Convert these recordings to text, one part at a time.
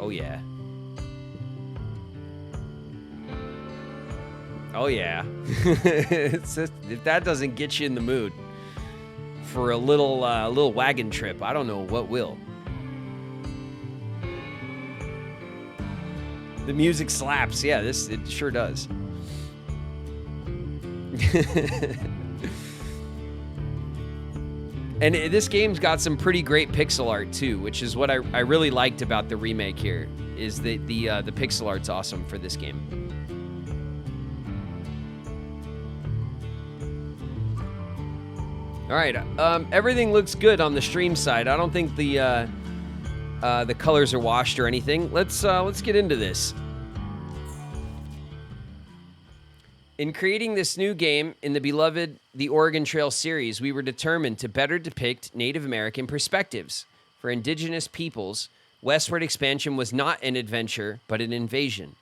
Oh, yeah. Oh, yeah. It's just, if that doesn't get you in the mood for a little wagon trip, I don't know what will. The music slaps. Yeah, it sure does. And this game's got some pretty great pixel art too, which is what I really liked about the remake here. Is that the pixel art's awesome for this game. All right, everything looks good on the stream side. I don't think the colors are washed or anything. Let's get into this. In creating this new game in the beloved The Oregon Trail series, we were determined to better depict Native American perspectives. For indigenous peoples, westward expansion was not an adventure, but an invasion.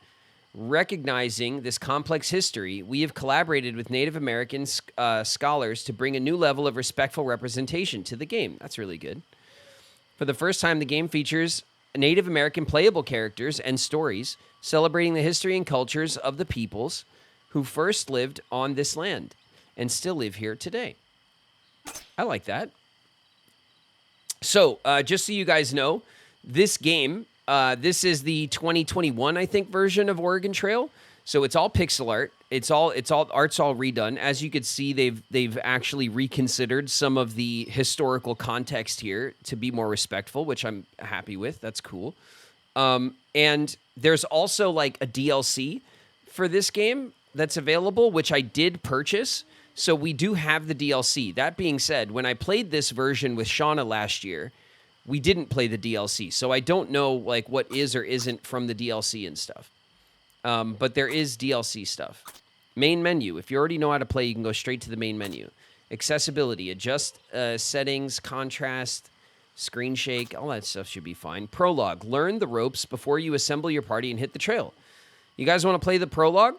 Recognizing this complex history, we have collaborated with Native American scholars to bring a new level of respectful representation to the game. That's really good. For the first time, the game features Native American playable characters and stories celebrating the history and cultures of the peoples who first lived on this land and still live here today. I like that. So, just so you guys know, this game, this is the 2021, I think, version of Oregon Trail. So it's all pixel art. Art's all redone. As you could see, they've actually reconsidered some of the historical context here to be more respectful, which I'm happy with. That's cool. And there's also like a DLC for this game that's available, which I did purchase. So we do have the DLC. That being said, when I played this version with Shauna last year, we didn't play the DLC. So I don't know like what is or isn't from the DLC and stuff. But there is DLC stuff. Main menu. If you already know how to play, you can go straight to the main menu. Accessibility. Adjust settings, contrast, screen shake. All that stuff should be fine. Prologue. Learn the ropes before you assemble your party and hit the trail. You guys want to play the prologue?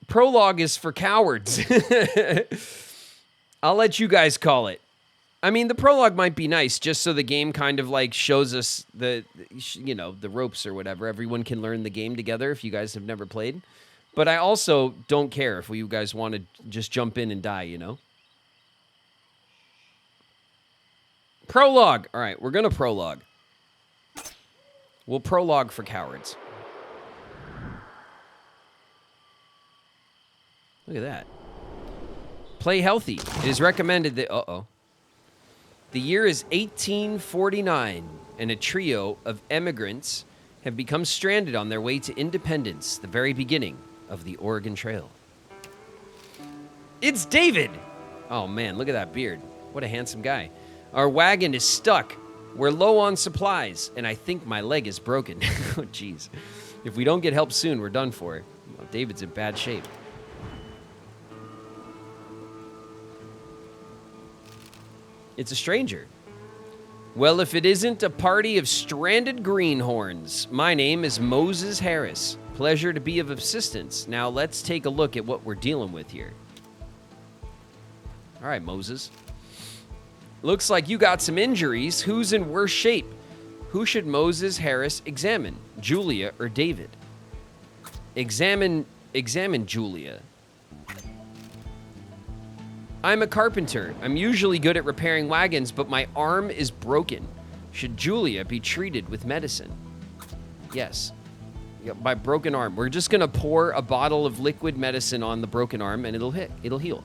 Prologue is for cowards. I'll let you guys call it. I mean, the prologue might be nice just so the game kind of like shows us the ropes or whatever. Everyone can learn the game together if you guys have never played. But I also don't care if you guys want to just jump in and die, you know? Prologue. All right, we're going to prologue. We'll prologue for cowards. Look at that. Play healthy. It is recommended that... The year is 1849, and a trio of emigrants have become stranded on their way to independence, the very beginning of the Oregon Trail. It's David! Oh, man, look at that beard. What a handsome guy. Our wagon is stuck. We're low on supplies, and I think my leg is broken. Oh, jeez. If we don't get help soon, we're done for. Well, David's in bad shape. It's a stranger. Well, if it isn't a party of stranded greenhorns. My name is Moses Harris. Pleasure to be of assistance. Now let's take a look at what we're dealing with here. All right, Moses. Looks like you got some injuries. Who's in worse shape? Who should Moses Harris examine? Julia or David? Examine Julia. I'm a carpenter. I'm usually good at repairing wagons, but my arm is broken. Should Julia be treated with medicine? Yes. Yeah, my broken arm. We're just going to pour a bottle of liquid medicine on the broken arm, and it'll heal.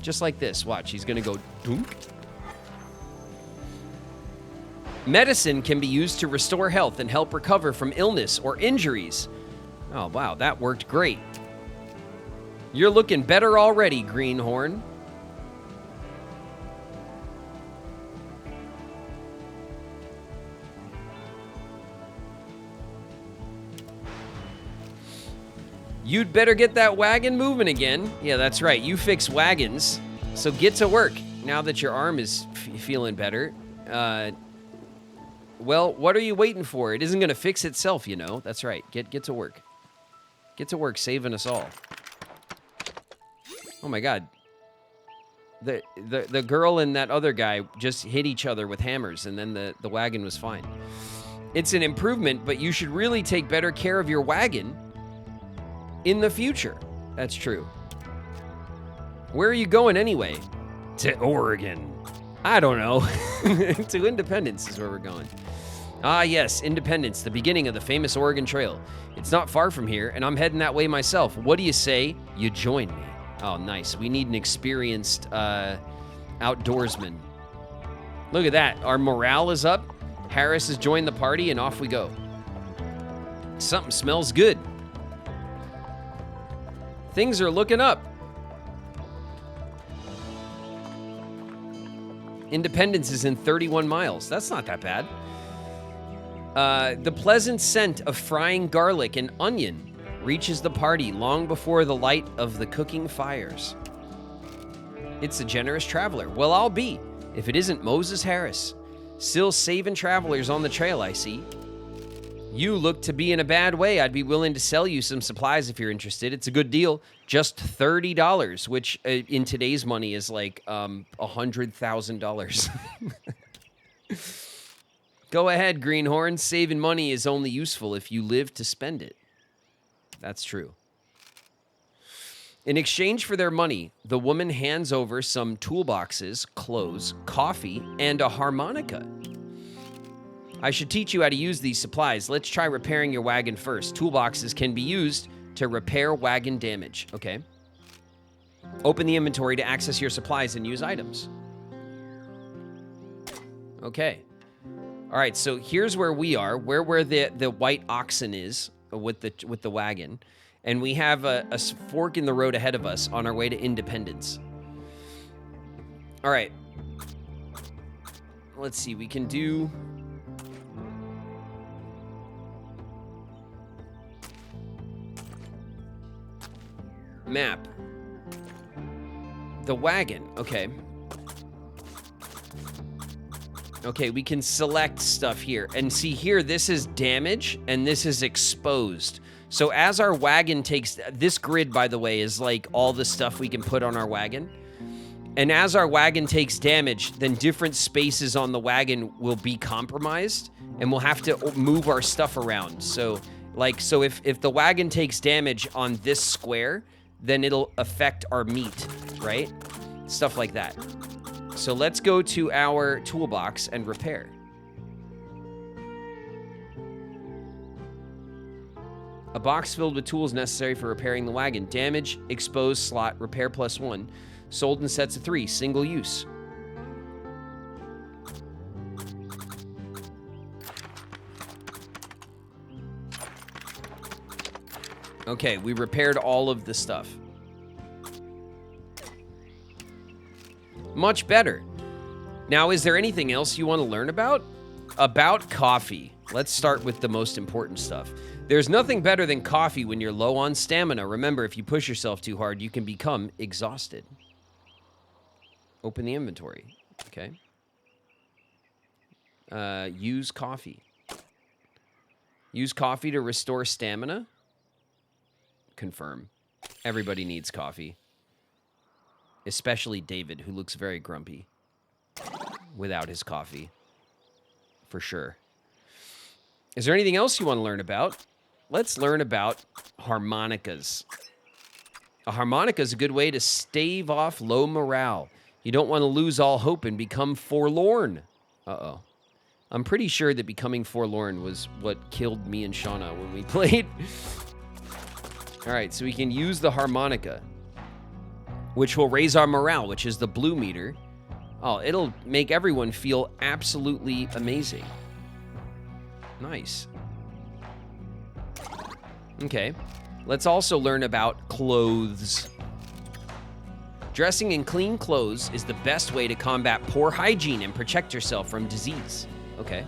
Just like this. Watch. He's going to go dunk. Medicine can be used to restore health and help recover from illness or injuries. Oh, wow. That worked great. You're looking better already, Greenhorn. You'd better get that wagon moving again. Yeah, that's right. You fix wagons. So get to work now that your arm is feeling better. Well, what are you waiting for? It isn't going to fix itself, you know. That's right. Get to work. Get to work saving us all. Oh my God. The girl and that other guy just hit each other with hammers, and then the wagon was fine. It's an improvement, but you should really take better care of your wagon in the future. That's true. Where are you going anyway? To Oregon. I don't know. To Independence is where we're going. Ah, yes, Independence, the beginning of the famous Oregon Trail. It's not far from here, and I'm heading that way myself. What do you say you join me? Oh, nice. We need an experienced outdoorsman. Look at that. Our morale is up. Harris has joined the party, and off we go. Something smells good. Things are looking up. Independence is in 31 miles. That's not that bad. The pleasant scent of frying garlic and onion reaches the party long before the light of the cooking fires. It's a generous traveler. Well, I'll be, if it isn't Moses Harris. Still saving travelers on the trail, I see. You look to be in a bad way. I'd be willing to sell you some supplies if you're interested. It's a good deal. Just $30, which in today's money is like $100,000. Go ahead, Greenhorn. Saving money is only useful if you live to spend it. That's true. In exchange for their money, the woman hands over some toolboxes, clothes, coffee, and a harmonica. I should teach you how to use these supplies. Let's try repairing your wagon first. Toolboxes can be used to repair wagon damage. Okay. Open the inventory to access your supplies and use items. Okay. All right, so here's where we are, where the white oxen is with the wagon, and we have a fork in the road ahead of us on our way to Independence. All right. Let's see. We can do map. The wagon. Okay. Okay, we can select stuff here. And see here, this is damage, and this is exposed. So as our wagon takes... This grid, by the way, is like all the stuff we can put on our wagon. And as our wagon takes damage, then different spaces on the wagon will be compromised, and we'll have to move our stuff around. So, if the wagon takes damage on this square, then it'll affect our meat, right? Stuff like that. So let's go to our toolbox and repair. A box filled with tools necessary for repairing the wagon. Damage, exposed slot, repair +1. Sold in sets of 3, single use. Okay, we repaired all of the stuff. Much better. Now, is there anything else you want to learn about? About coffee. Let's start with the most important stuff. There's nothing better than coffee when you're low on stamina. Remember, if you push yourself too hard, you can become exhausted. Open the inventory. Okay. Use coffee. Use coffee to restore stamina. Confirm. Everybody needs coffee. Especially David, who looks very grumpy without his coffee. For sure. Is there anything else you want to learn about? Let's learn about harmonicas. A harmonica is a good way to stave off low morale. You don't want to lose all hope and become forlorn. Uh-oh. I'm pretty sure that becoming forlorn was what killed me and Shauna when we played. All right, so we can use the harmonica, which will raise our morale, which is the blue meter. Oh, it'll make everyone feel absolutely amazing. Nice. Okay. Let's also learn about clothes. Dressing in clean clothes is the best way to combat poor hygiene and protect yourself from disease. Okay.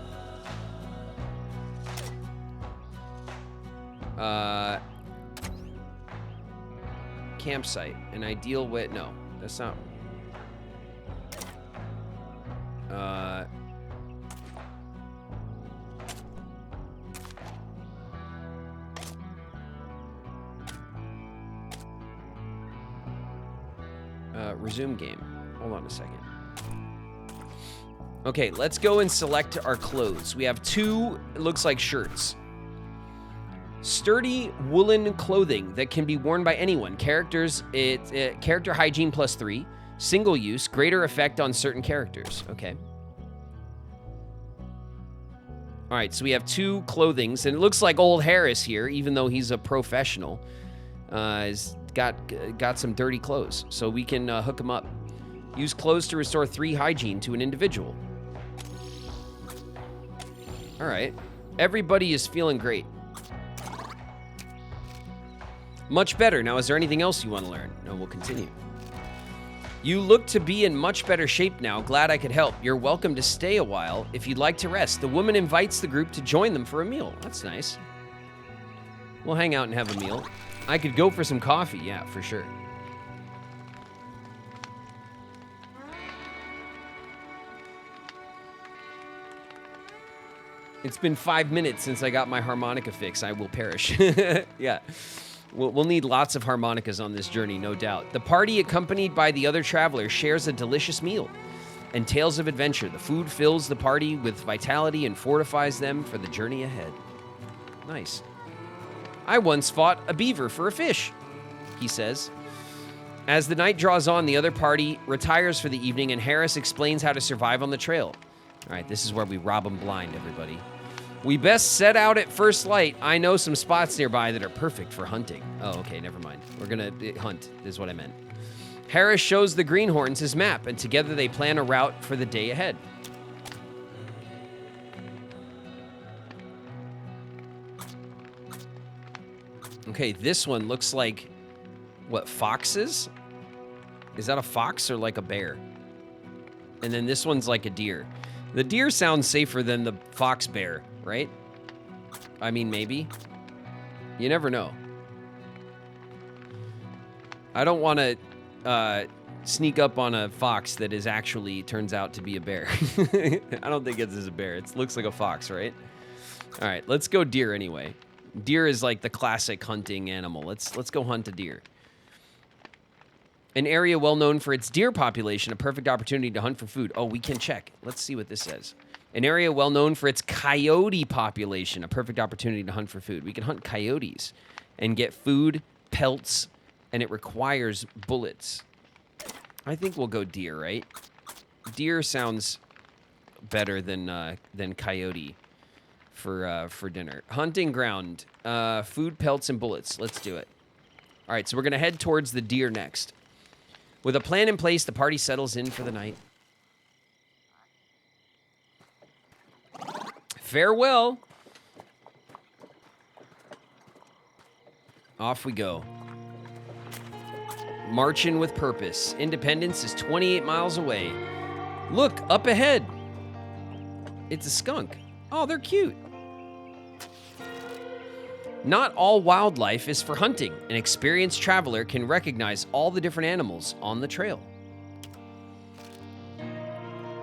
Campsite. An ideal way... No, that's not... resume game. Hold on a second. Okay, let's go and select our clothes. We have 2, it looks like shirts. Sturdy woolen clothing that can be worn by anyone. Character hygiene +3. Single use, greater effect on certain characters. Okay. All right, so we have 2 clothings, and it looks like old Harris here, even though he's a professional, has got some dirty clothes, so we can hook him up. Use clothes to restore 3 hygiene to an individual. All right, everybody is feeling great. Much better. Now, is there anything else you want to learn? No, we'll continue. You look to be in much better shape now. Glad I could help. You're welcome to stay a while if you'd like to rest. The woman invites the group to join them for a meal. That's nice. We'll hang out and have a meal. I could go for some coffee. Yeah, for sure. It's been 5 minutes since I got my harmonica fix. I will perish. Yeah. We'll need lots of harmonicas on this journey, no doubt. The party, accompanied by the other travelers, shares a delicious meal and tales of adventure. The food fills the party with vitality and fortifies them for the journey ahead. Nice. I once fought a beaver for a fish, he says. As the night draws on, the other party retires for the evening, and Harris explains how to survive on the trail. All right, this is where we rob them blind, everybody. We best set out at first light. I know some spots nearby that are perfect for hunting. Oh, okay, never mind. We're gonna hunt, is what I meant. Harris shows the greenhorns his map, and together they plan a route for the day ahead. Okay, this one looks like, what, foxes? Is that a fox or like a bear? And then this one's like a deer. The deer sounds safer than the fox bear, right? I mean, maybe. You never know. I don't want to sneak up on a fox that is actually turns out to be a bear. I don't think it's a bear. It looks like a fox, right? All right, let's go deer anyway. Deer is like the classic hunting animal. Let's go hunt a deer. An area well known for its deer population, a perfect opportunity to hunt for food. Oh, we can check. Let's see what this says. An area well known for its coyote population, a perfect opportunity to hunt for food. We can hunt coyotes and get food, pelts, and it requires bullets. I think we'll go deer, right? Deer sounds better than coyote for dinner. Hunting ground, food, pelts, and bullets. Let's do it. All right, so we're going to head towards the deer next. With a plan in place, the party settles in for the night. Farewell. Off we go. Marching with purpose. Independence is 28 miles away. Look, up ahead. It's a skunk. Oh, they're cute. Not all wildlife is for hunting. An experienced traveler can recognize all the different animals on the trail.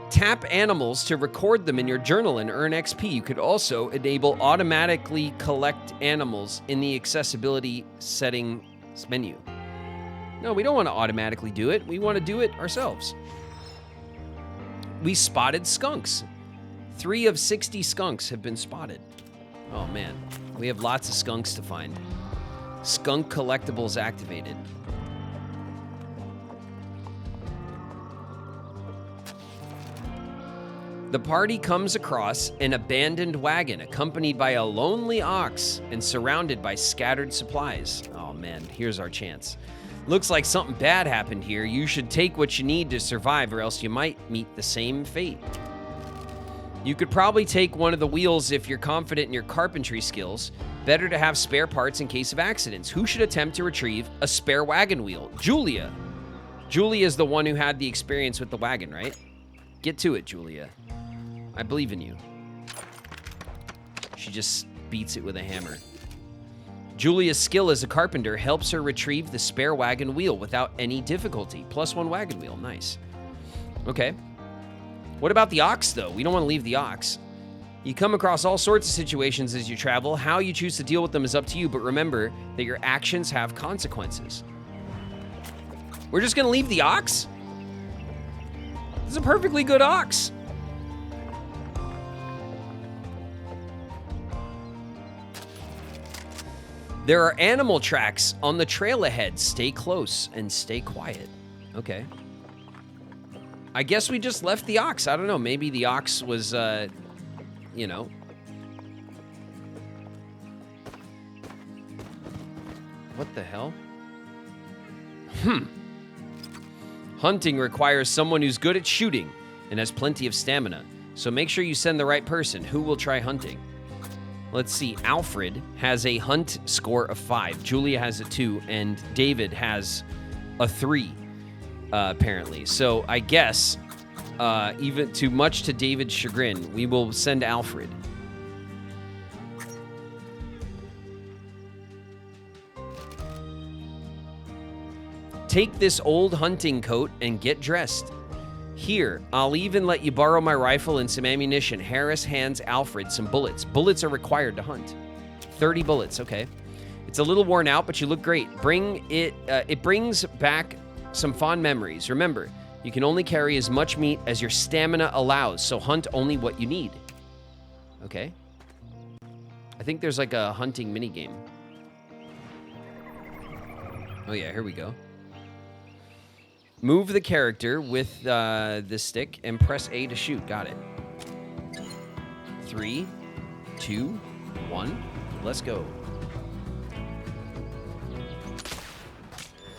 Tap animals to record them in your journal and earn XP. You could also enable automatically collect animals in the accessibility settings menu. No, we don't want to automatically do it. We want to do it ourselves. We spotted skunks. 3 of 60 skunks have been spotted. Oh man, we have lots of skunks to find. Skunk collectibles activated. The party comes across an abandoned wagon accompanied by a lonely ox and surrounded by scattered supplies. Oh man, here's our chance. Looks like something bad happened here. You should take what you need to survive or else you might meet the same fate. You could probably take one of the wheels if you're confident in your carpentry skills. Better to have spare parts in case of accidents. Who should attempt to retrieve a spare wagon wheel? Julia. Julia is the one who had the experience with the wagon, right? Get to it, Julia. I believe in you. She just beats it with a hammer. Julia's skill as a carpenter helps her retrieve the spare wagon wheel without any difficulty. +1 wagon wheel, nice. Okay. What about the ox, though? We don't want to leave the ox. You come across all sorts of situations as you travel. How you choose to deal with them is up to you, but remember that your actions have consequences. We're just going to leave the ox? This is a perfectly good ox. There are animal tracks on the trail ahead. Stay close and stay quiet. Okay. I guess we just left the ox. I don't know. Maybe the ox was, you know. What the hell? Hunting requires someone who's good at shooting and has plenty of stamina. So make sure you send the right person. Who will try hunting? Let's see. Alfred has a hunt score of 5. Julia has a 2. And David has a 3, apparently. So I guess, even too much to David's chagrin, we will send Alfred. Take this old hunting coat and get dressed. Here, I'll even let you borrow my rifle and some ammunition. Harris hands Alfred some bullets. Bullets are required to hunt. 30 bullets, okay. It's a little worn out, but you look great. It brings back some fond memories. Remember, you can only carry as much meat as your stamina allows, so hunt only what you need. Okay. I think there's like a hunting minigame. Oh yeah, here we go. Move the character with the stick and press A to shoot. Got it. 3, 2, 1. Let's go.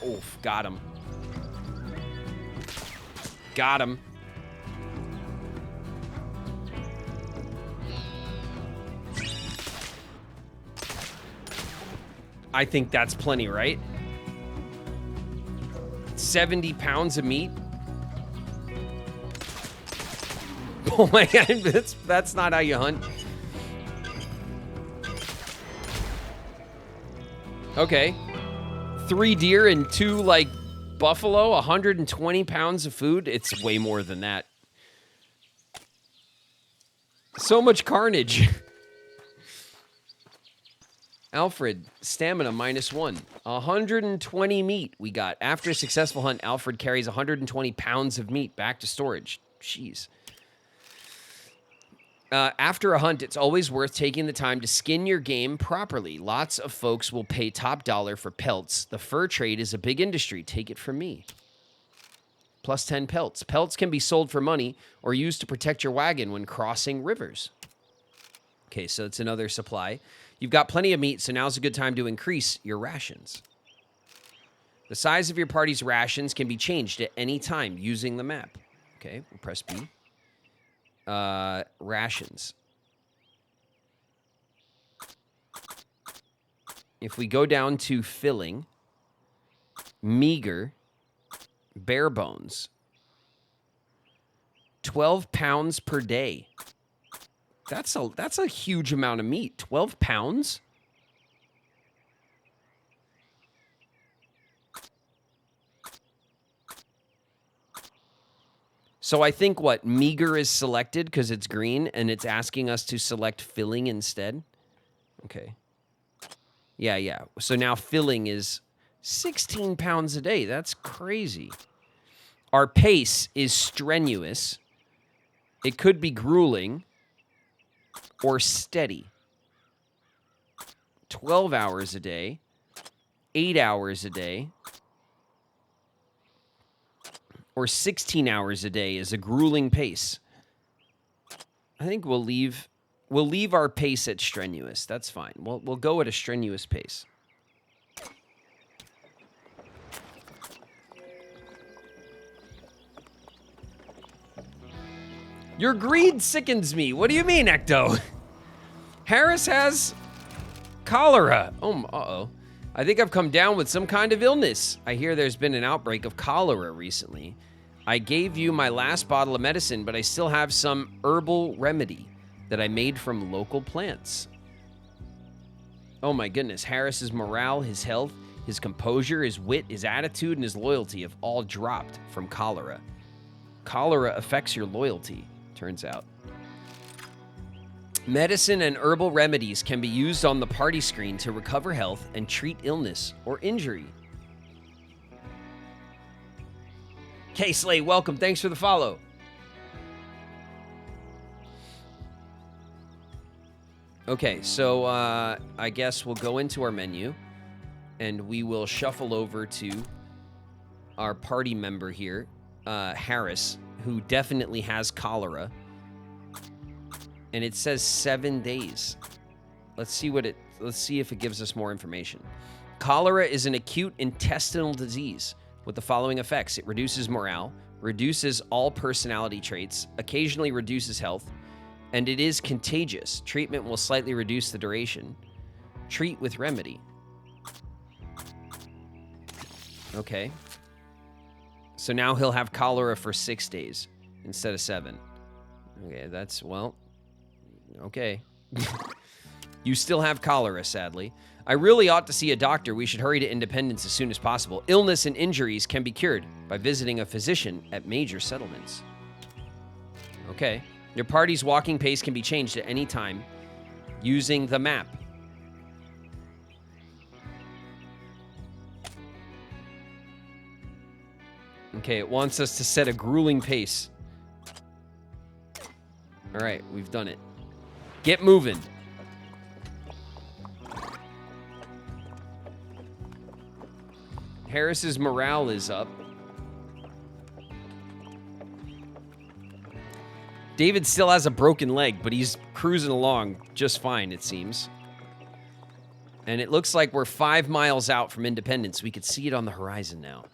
Oof, got him. Got him. I think that's plenty, right? 70 pounds of meat. Oh my God, that's not how you hunt. Okay. 3 deer and 2 like buffalo, 120 pounds of food. It's way more than that. So much carnage. Alfred, stamina -1. 120 meat we got. After a successful hunt, Alfred carries 120 pounds of meat back to storage. Jeez. After a hunt, it's always worth taking the time to skin your game properly. Lots of folks will pay top dollar for pelts. The fur trade is a big industry. Take it from me. Plus 10 pelts. Pelts can be sold for money or used to protect your wagon when crossing rivers. Okay, so it's another supply. You've got plenty of meat, so now's a good time to increase your rations. The size of your party's rations can be changed at any time using the map. Okay, we'll press B. Rations. If we go down to filling, meager, bare bones, 12 pounds per day. That's a huge amount of meat. 12 pounds? So I think what? Meager is selected because it's green and it's asking us to select filling instead. Okay. Yeah. So now filling is 16 pounds a day. That's crazy. Our pace is strenuous. It could be grueling. Or steady. 12 hours a day. 8 hours a day. Or 16 hours a day is a grueling pace. I think we'll leave our pace at strenuous. That's fine. We'll go at a strenuous pace. Your greed sickens me. What do you mean, Ecto? Harris has cholera. Oh, uh-oh. I think I've come down with some kind of illness. I hear there's been an outbreak of cholera recently. I gave you my last bottle of medicine, but I still have some herbal remedy that I made from local plants. Oh my goodness. Harris's morale, his health, his composure, his wit, his attitude, and his loyalty have all dropped from cholera. Cholera affects your loyalty. Turns out. Medicine and herbal remedies can be used on the party screen to recover health and treat illness or injury. K-Slay, welcome. Thanks for the follow. Okay, so I guess we'll go into our menu, and we will shuffle over to our party member here, Harris, who definitely has cholera. And it says 7 days. Let's see if it gives us more information. Cholera is an acute intestinal disease with the following effects. It reduces morale, reduces all personality traits, occasionally reduces health, and it is contagious. Treatment will slightly reduce the duration. Treat with remedy. Okay. So now he'll have cholera for 6 days instead of 7. Okay, that's, well, okay. You still have cholera, sadly. I really ought to see a doctor. We should hurry to independence as soon as possible. Illness and injuries can be cured by visiting a physician at major settlements. Okay. Your party's walking pace can be changed at any time using the map. Okay, it wants us to set a grueling pace. All right, we've done it. Get moving. Harris's morale is up. David still has a broken leg, but he's cruising along just fine, it seems. And it looks like we're 5 miles out from Independence. We could see it on the horizon now.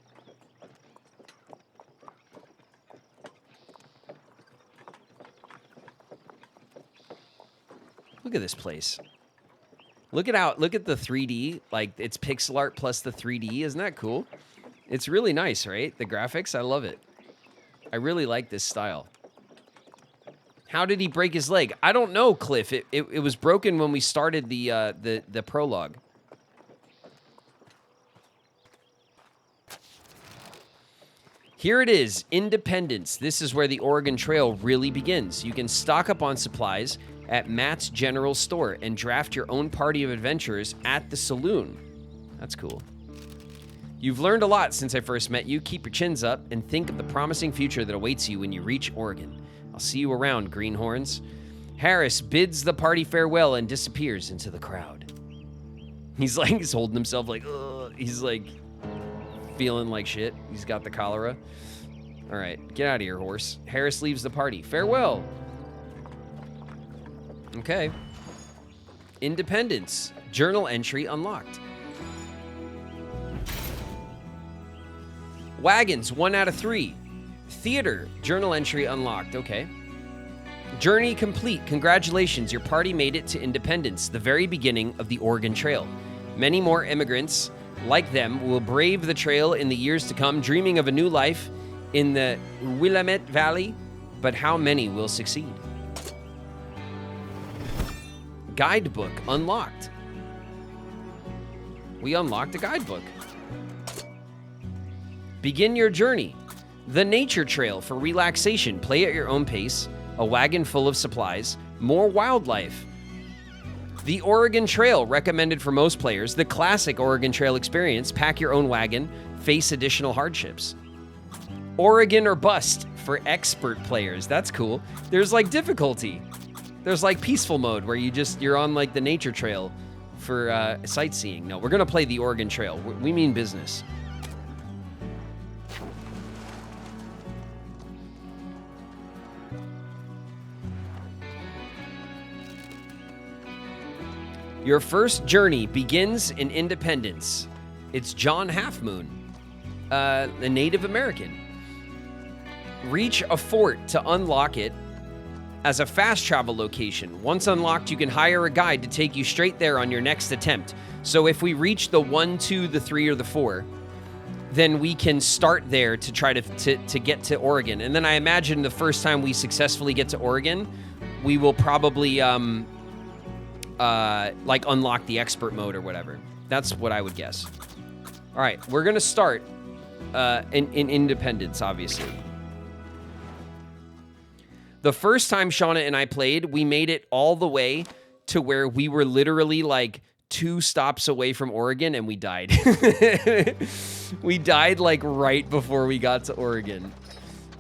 Look at this place. Look at the 3D, like it's pixel art plus the 3D. Isn't that cool? It's really nice, right? The graphics, I love it. I really like this style. How did he break his leg? I don't know, Cliff. It was broken when we started the prologue. Here it is, Independence. This is where the Oregon Trail really begins. You can stock up on supplies at Matt's General Store and draft your own party of adventurers at the saloon. That's cool. You've learned a lot since I first met you. Keep your chins up and think of the promising future that awaits you when you reach Oregon. I'll see you around, greenhorns. Harris bids the party farewell and disappears into the crowd. He's holding himself like, ugh. He's like feeling like shit. He's got the cholera. All right, get out of here, horse. Harris leaves the party. Farewell. Okay. Independence. Journal entry unlocked. Wagons, 1 out of 3. Theater, journal entry unlocked. Okay. Journey complete. Congratulations, your party made it to Independence, the very beginning of the Oregon Trail. Many more immigrants like them will brave the trail in the years to come, dreaming of a new life in the Willamette Valley, but how many will succeed? Guidebook unlocked. We unlocked a guidebook. Begin your journey. The Nature Trail for relaxation. Play at your own pace. A wagon full of supplies. More wildlife. The Oregon Trail, recommended for most players. The classic Oregon Trail experience. Pack your own wagon. Face additional hardships. Oregon or bust for expert players. That's cool. There's like difficulty. There's like peaceful mode where you're on like the Nature Trail for sightseeing. No, we're gonna play the Oregon Trail. We mean business. Your first journey begins in Independence. It's John Half Moon, a Native American. Reach a fort to unlock it as a fast travel location. Once unlocked, you can hire a guide to take you straight there on your next attempt. So if we reach the 1, 2, the 3, or the 4, then we can start there to try to get to Oregon. And then I imagine the first time we successfully get to Oregon, we will probably like unlock the expert mode or whatever. That's what I would guess. All right, we're gonna start in Independence, obviously. The first time Shauna and I played, we made it all the way to where we were literally like 2 stops away from Oregon and we died. We died like right before we got to Oregon.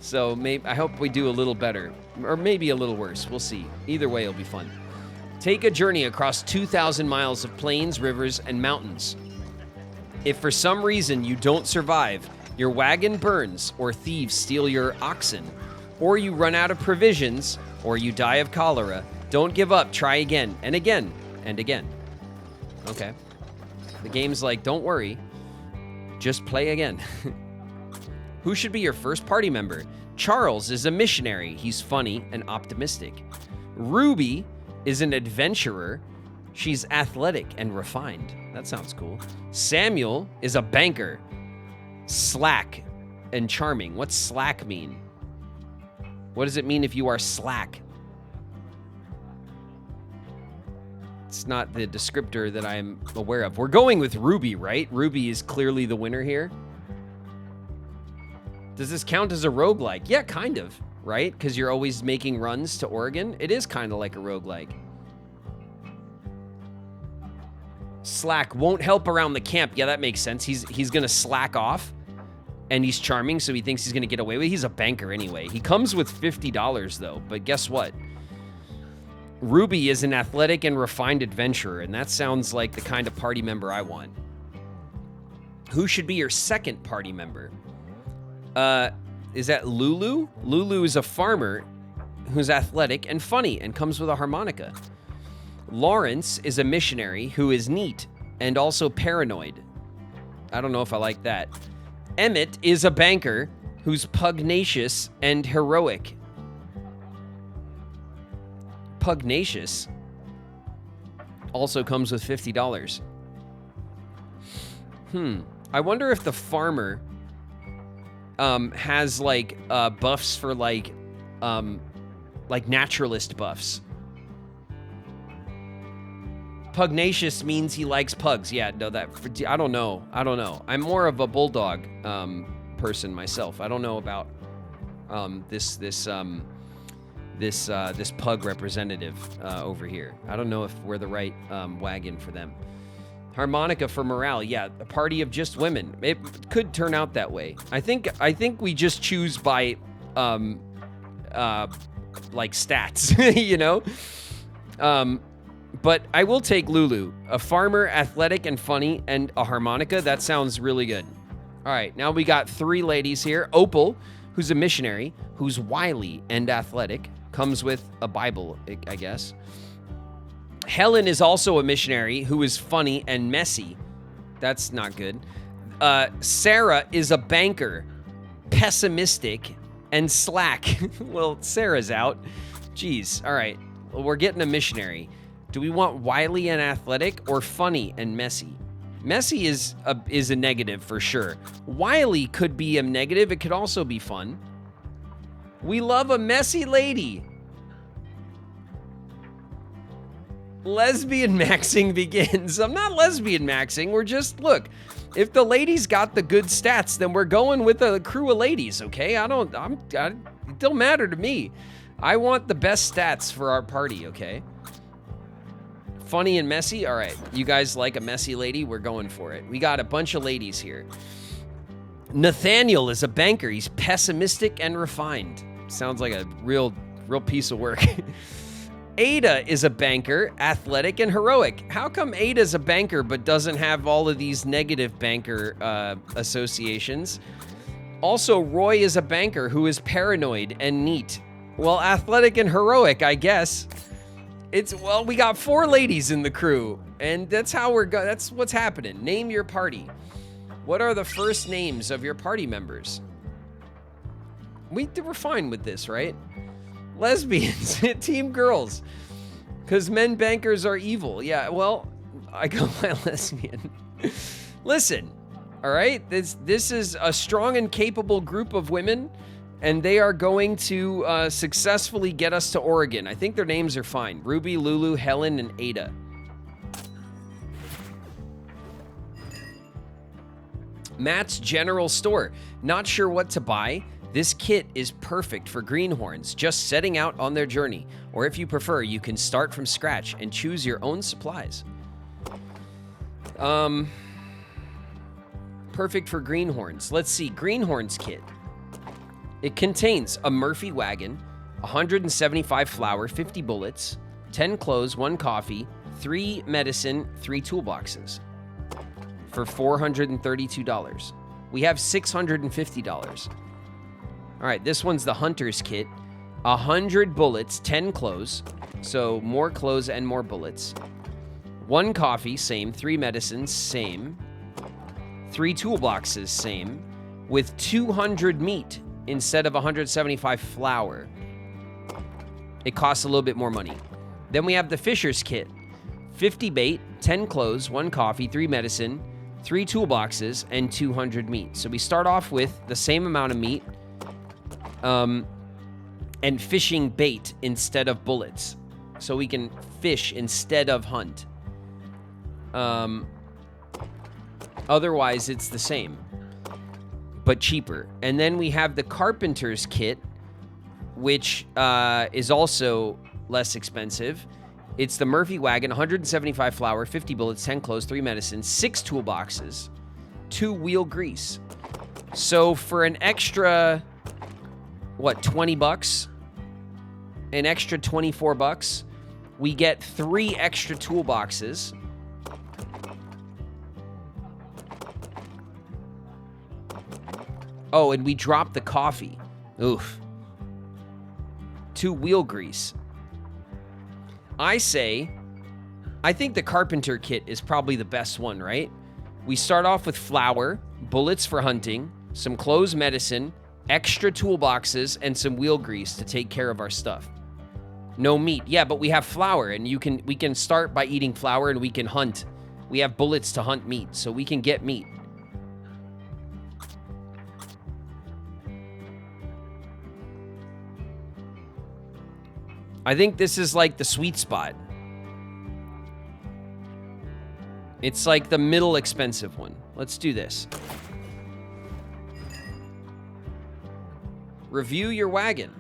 So I hope we do a little better or maybe a little worse. We'll see. Either way, it'll be fun. Take a journey across 2,000 miles of plains, rivers, and mountains. If for some reason you don't survive, your wagon burns, or thieves steal your oxen, or you run out of provisions, or you die of cholera, don't give up. Try again and again and again. Okay. The game's like, don't worry. Just play again. Who should be your first party member? Charles is a missionary. He's funny and optimistic. Ruby is an adventurer. She's athletic and refined. That sounds cool. Samuel is a banker. Slack and charming. What's slack mean? What does it mean if you are slack? It's not the descriptor that I'm aware of. We're going with Ruby, right? Ruby is clearly the winner here. Does this count as a roguelike? Yeah, kind of, right? Because you're always making runs to Oregon. It is kind of like a roguelike. Slack won't help around the camp. Yeah, that makes sense. He's going to slack off, and he's charming, so he thinks he's going to get away with it. He's a banker anyway. He comes with $50, though, but guess what? Ruby is an athletic and refined adventurer, and that sounds like the kind of party member I want. Who should be your second party member? Is that Lulu? Lulu is a farmer who's athletic and funny and comes with a harmonica. Lawrence is a missionary who is neat and also paranoid. I don't know if I like that. Emmett is a banker who's pugnacious and heroic. Pugnacious also comes with $50. I wonder if the farmer has like buffs for like naturalist buffs. Pugnacious means he likes pugs. Yeah, no, I don't know. I'm more of a bulldog person myself. I don't know about this pug representative over here. I don't know if we're the right wagon for them. Harmonica for morale. Yeah, a party of just women. It could turn out that way. I think we just choose by like stats, you know? But I will take Lulu. A farmer, athletic and funny, and a harmonica. That sounds really good. All right, now we got 3 ladies here. Opal, who's a missionary, who's wily and athletic, comes with a Bible, I guess. Helen is also a missionary who is funny and messy. That's not good. Sarah is a banker, pessimistic, and slack. Well, Sarah's out. Jeez. All right. Well, we're getting a missionary. Do we want wily and athletic or funny and messy? Messy is a negative for sure. Wily could be a negative. It could also be fun. We love a messy lady. Lesbian maxing begins. I'm not lesbian maxing. We're just, look, if the ladies got the good stats, then we're going with a crew of ladies, okay? It don't matter to me. I want the best stats for our party, okay? Funny and messy? All right. You guys like a messy lady? We're going for it. We got a bunch of ladies here. Nathaniel is a banker. He's pessimistic and refined. Sounds like a real piece of work. Ada is a banker, athletic and heroic. How come Ada's a banker but doesn't have all of these negative banker associations? Also, Roy is a banker who is paranoid and neat. Well, athletic and heroic, I guess. Well, we got 4 ladies in the crew, and that's how that's what's happening. Name your party. What are the first names of your party members? We're fine with this, right? Lesbians, team girls, because men bankers are evil. Yeah, well, I go by lesbian. Listen, all right, this is a strong and capable group of women, and they are going to successfully get us to Oregon. I think their names are fine. Ruby, Lulu, Helen, and Ada. Matt's General Store. Not sure what to buy? This kit is perfect for greenhorns just setting out on their journey. Or if you prefer, you can start from scratch and choose your own supplies. Perfect for greenhorns. Let's see, greenhorns kit. It contains a Murphy wagon, 175 flour, 50 bullets, 10 clothes, 1 coffee, 3 medicine, 3 toolboxes for $432. We have $650. All right, this one's the hunter's kit. 100 bullets, 10 clothes, so more clothes and more bullets. 1 coffee, same. 3 medicines, same. 3 toolboxes, same. With 200 meat instead of 175 flour. It costs a little bit more money. Then we have the fisher's kit. 50 bait, 10 clothes, 1 coffee, 3 medicine, 3 toolboxes, and 200 meat. So we start off with the same amount of meat and fishing bait instead of bullets. So we can fish instead of hunt. Otherwise, it's the same, but cheaper. And then we have the carpenter's kit, which is also less expensive. It's the Murphy wagon, 175 flour, 50 bullets, 10 clothes, 3 medicines, 6 toolboxes, 2 wheel grease. So for an extra, what, 20 bucks? An extra 24 bucks, we get 3 extra toolboxes. Oh, and we drop the coffee. Oof. 2 wheel grease. I think the carpenter kit is probably the best one, right? We start off with flour, bullets for hunting, some clothes medicine, extra toolboxes, and some wheel grease to take care of our stuff. No meat. Yeah, but we have flour, and we can start by eating flour, and we can hunt. We have bullets to hunt meat, so we can get meat. I think this is like the sweet spot. It's like the middle expensive one. Let's do this. Review your wagon.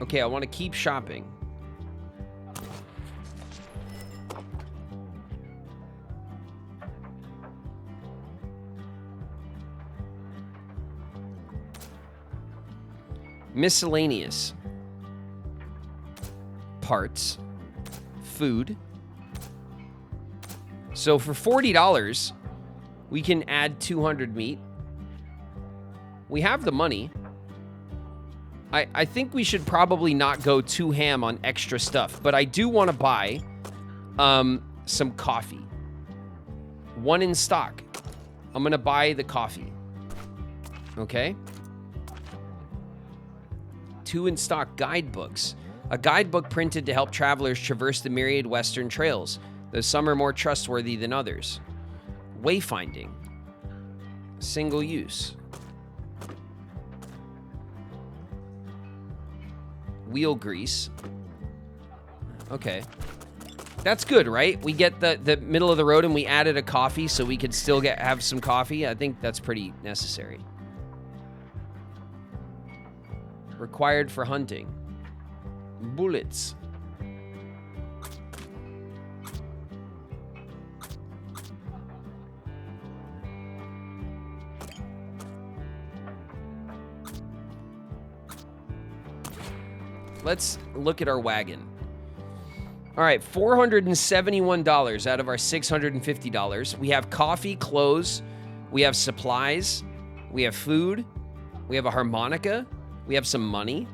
Okay, I want to keep shopping. Miscellaneous. Parts. Food. So for $40, we can add 200 meat. We have the money. I think we should probably not go too ham on extra stuff, but I do want to buy some coffee. 1 in stock. I'm going to buy the coffee. Okay? 2 in stock guidebooks. A guidebook printed to help travelers traverse the myriad Western trails, though some are more trustworthy than others. Wayfinding. Single use. Wheel grease. Okay. That's good, right? We get the middle of the road and we added a coffee so we could still have some coffee. I think that's pretty necessary. Required for hunting. Bullets. Let's look at our wagon. All right, $471 out of our $650. We have coffee, clothes, we have supplies, we have food, we have a harmonica, we have some money.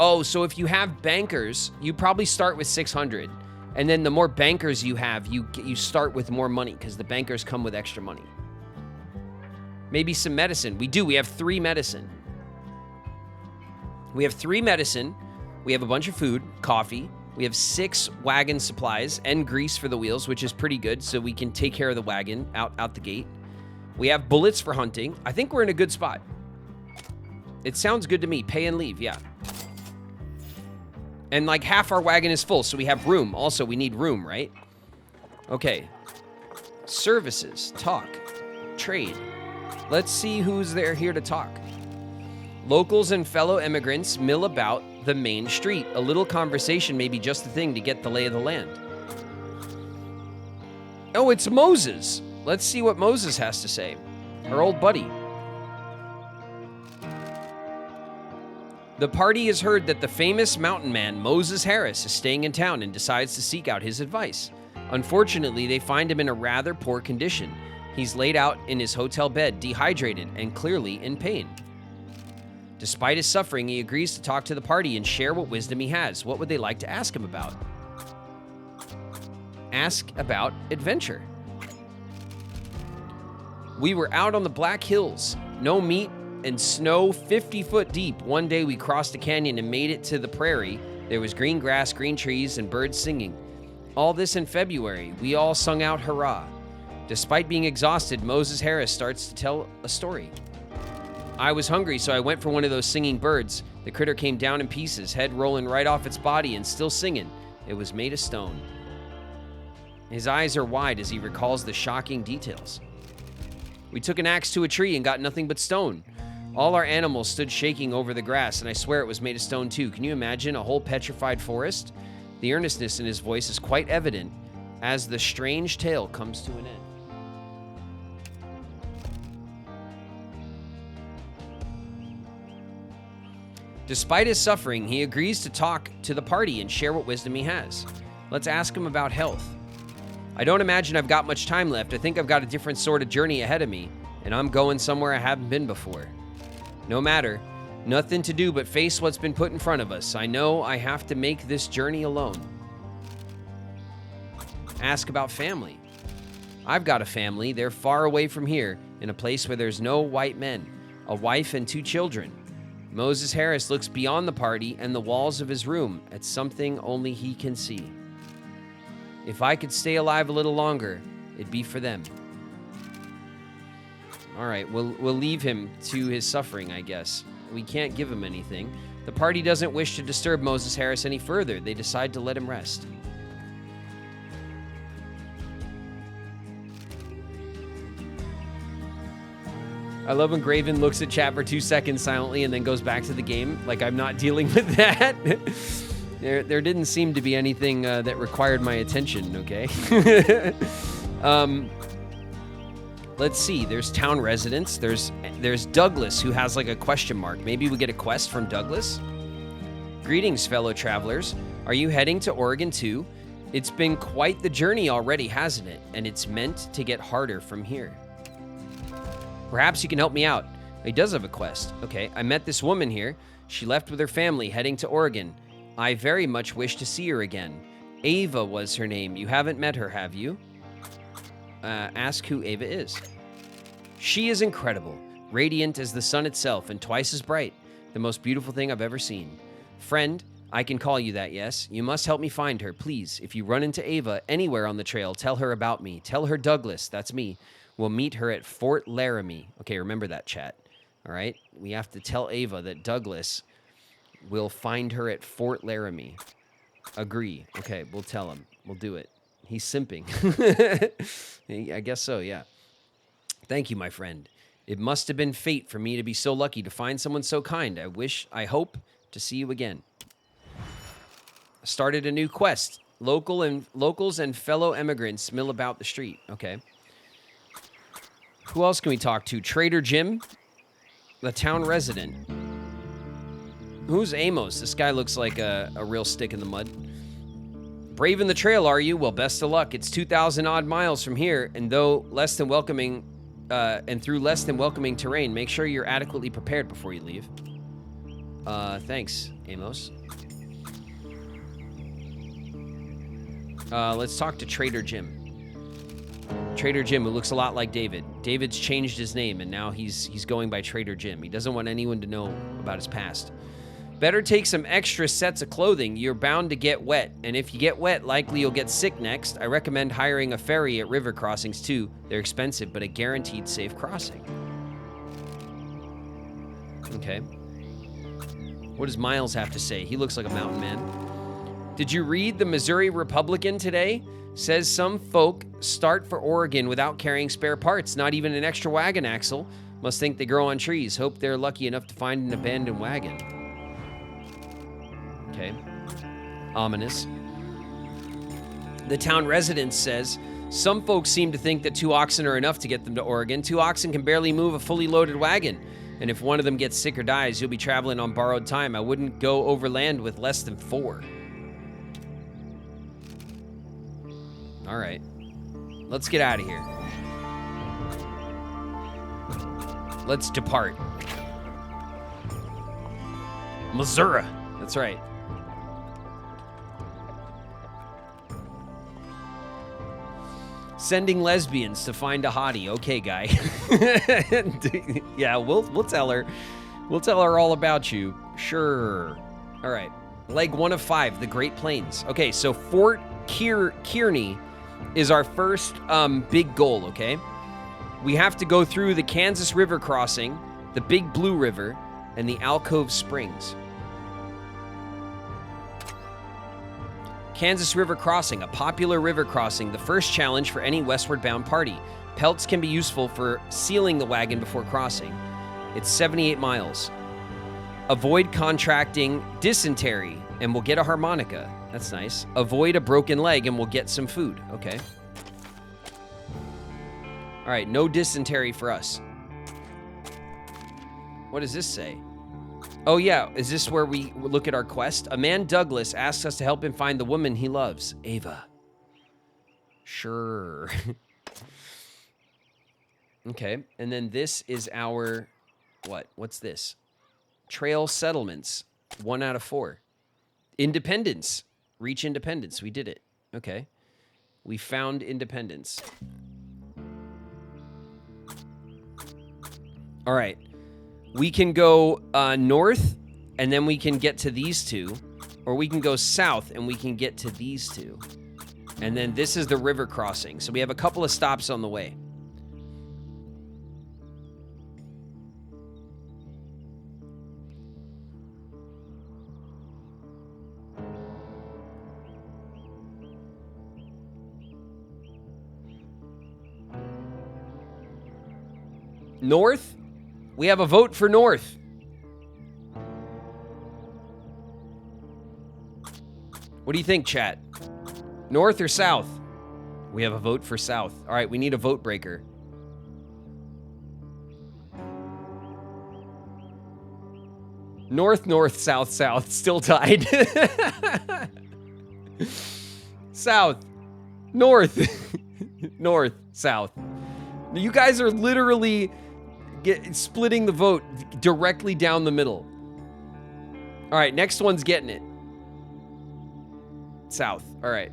Oh, so if you have bankers, you probably start with 600. And then the more bankers you have, you start with more money because the bankers come with extra money. Maybe some medicine. We have 3 medicine. We have 3 medicine. We have a bunch of food, coffee. We have 6 wagon supplies and grease for the wheels, which is pretty good, so we can take care of the wagon out the gate. We have bullets for hunting. I think we're in a good spot. It sounds good to me. Pay and leave, yeah. And like half our wagon is full, so we have room. Also, we need room, right? Okay. Services, talk, trade. Let's see who's there here to talk. Locals and fellow immigrants mill about the main street. A little conversation may be just the thing to get the lay of the land. Oh, it's Moses. Let's see what Moses has to say. Our old buddy. The party has heard that the famous mountain man Moses Harris is staying in town and decides to seek out his advice. Unfortunately, they find him in a rather poor condition. He's laid out in his hotel bed, dehydrated and clearly in pain. Despite his suffering, he agrees to talk to the party and share what wisdom he has. What would they like to ask him about? Ask about adventure. We were out on the Black Hills, no meat and snow 50 foot deep. One day we crossed a canyon and made it to the prairie. There was green grass, green trees, and birds singing. All this in February. We all sung out hurrah. Despite being exhausted, Moses Harris starts to tell a story. I was hungry, so I went for one of those singing birds. The critter came down in pieces, head rolling right off its body and still singing. It was made of stone. His eyes are wide as he recalls the shocking details. We took an axe to a tree and got nothing but stone. All our animals stood shaking over the grass, and I swear it was made of stone too. Can you imagine a whole petrified forest? The earnestness in his voice is quite evident as the strange tale comes to an end. Despite his suffering, he agrees to talk to the party and share what wisdom he has. Let's ask him about health. I don't imagine I've got much time left. I think I've got a different sort of journey ahead of me, and I'm going somewhere I haven't been before. No matter, nothing to do but face what's been put in front of us. I know I have to make this journey alone. Ask about family. I've got a family. They're far away from here, in a place where there's no white men, a wife and 2 children. Moses Harris looks beyond the party and the walls of his room at something only he can see. If I could stay alive a little longer, it'd be for them. All right, we'll leave him to his suffering, I guess. We can't give him anything. The party doesn't wish to disturb Moses Harris any further. They decide to let him rest. I love when Graven looks at chat for 2 seconds silently and then goes back to the game. Like I'm not dealing with that. There didn't seem to be anything that required my attention, okay? Let's see. There's town residents. There's Douglas, who has like a question mark. Maybe we get a quest from Douglas. Greetings, fellow travelers. Are you heading to Oregon too? It's been quite the journey already, hasn't it? And it's meant to get harder from here. Perhaps you can help me out. He does have a quest. Okay, I met this woman here. She left with her family, heading to Oregon. I very much wish to see her again. Ava was her name. You haven't met her, have you? Ask who Ava is. She is incredible, radiant as the sun itself and twice as bright. The most beautiful thing I've ever seen. Friend, I can call you that, yes. You must help me find her, please. If you run into Ava anywhere on the trail, tell her about me. Tell her Douglas, that's me. We'll meet her at Fort Laramie. Okay, remember that, chat. All right? We have to tell Ava that Douglas will find her at Fort Laramie. Agree. Okay, we'll tell him. We'll do it. He's simping. I guess so, yeah. Thank you, my friend. It must have been fate for me to be so lucky to find someone so kind. I hope to see you again. Started a new quest. Locals and fellow immigrants mill about the street. Okay. Who else can we talk to? Trader Jim, the town resident. Who's Amos? This guy looks like a real stick in the mud. Braving the trail, are you? Well, best of luck. It's 2,000 odd miles from here, and through less than welcoming terrain, make sure you're adequately prepared before you leave. Thanks, Amos. Let's talk to Trader Jim. Trader Jim, who looks a lot like David. David's changed his name, and now he's going by Trader Jim. He doesn't want anyone to know about his past. Better take some extra sets of clothing. You're bound to get wet, and if you get wet, likely you'll get sick next. I recommend hiring a ferry at river crossings, too. They're expensive, but a guaranteed safe crossing. Okay. What does Miles have to say? He looks like a mountain man. Did you read the Missouri Republican today? Says some folk start for Oregon without carrying spare parts, not even an extra wagon axle. Must think they grow on trees. Hope they're lucky enough to find an abandoned wagon. Okay. Ominous. The town resident says, some folks seem to think that 2 oxen are enough to get them to Oregon. 2 oxen can barely move a fully loaded wagon. And if one of them gets sick or dies, you'll be traveling on borrowed time. I wouldn't go overland with less than 4. All right. Let's get out of here. Let's depart. Missouri. That's right. Sending lesbians to find a hottie. Okay, guy. Yeah, we'll tell her. We'll tell her all about you. Sure. All right. Leg 1 of 5, the Great Plains. Okay, so Fort Kearney is our first big goal, okay? We have to go through the Kansas River crossing, the Big Blue River, and the Alcove Springs. Kansas River Crossing, a popular river crossing, the first challenge for any westward bound party. Pelts can be useful for sealing the wagon before crossing. It's 78 miles. Avoid contracting dysentery, and we'll get a harmonica. That's nice. Avoid a broken leg, and we'll get some food. Okay. All right, no dysentery for us. What does this say? Oh, yeah. Is this where we look at our quest? A man, Douglas, asks us to help him find the woman he loves, Ava. Sure. Okay. And then this is our, what? What's this? Trail settlements. 1 out of 4. Independence. Reach independence. We did it. Okay. We found independence. All right. We can go north, and then we can get to these 2. Or we can go south, and we can get to these 2. And then this is the river crossing. So we have a couple of stops on the way. North? We have a vote for north. What do you think, chat? North or south? We have a vote for south. All right, we need a vote breaker. North, north, south, south. Still tied. South. North. North, south. You guys are literally splitting the vote directly down the middle. All right, next one's getting it. South. All right.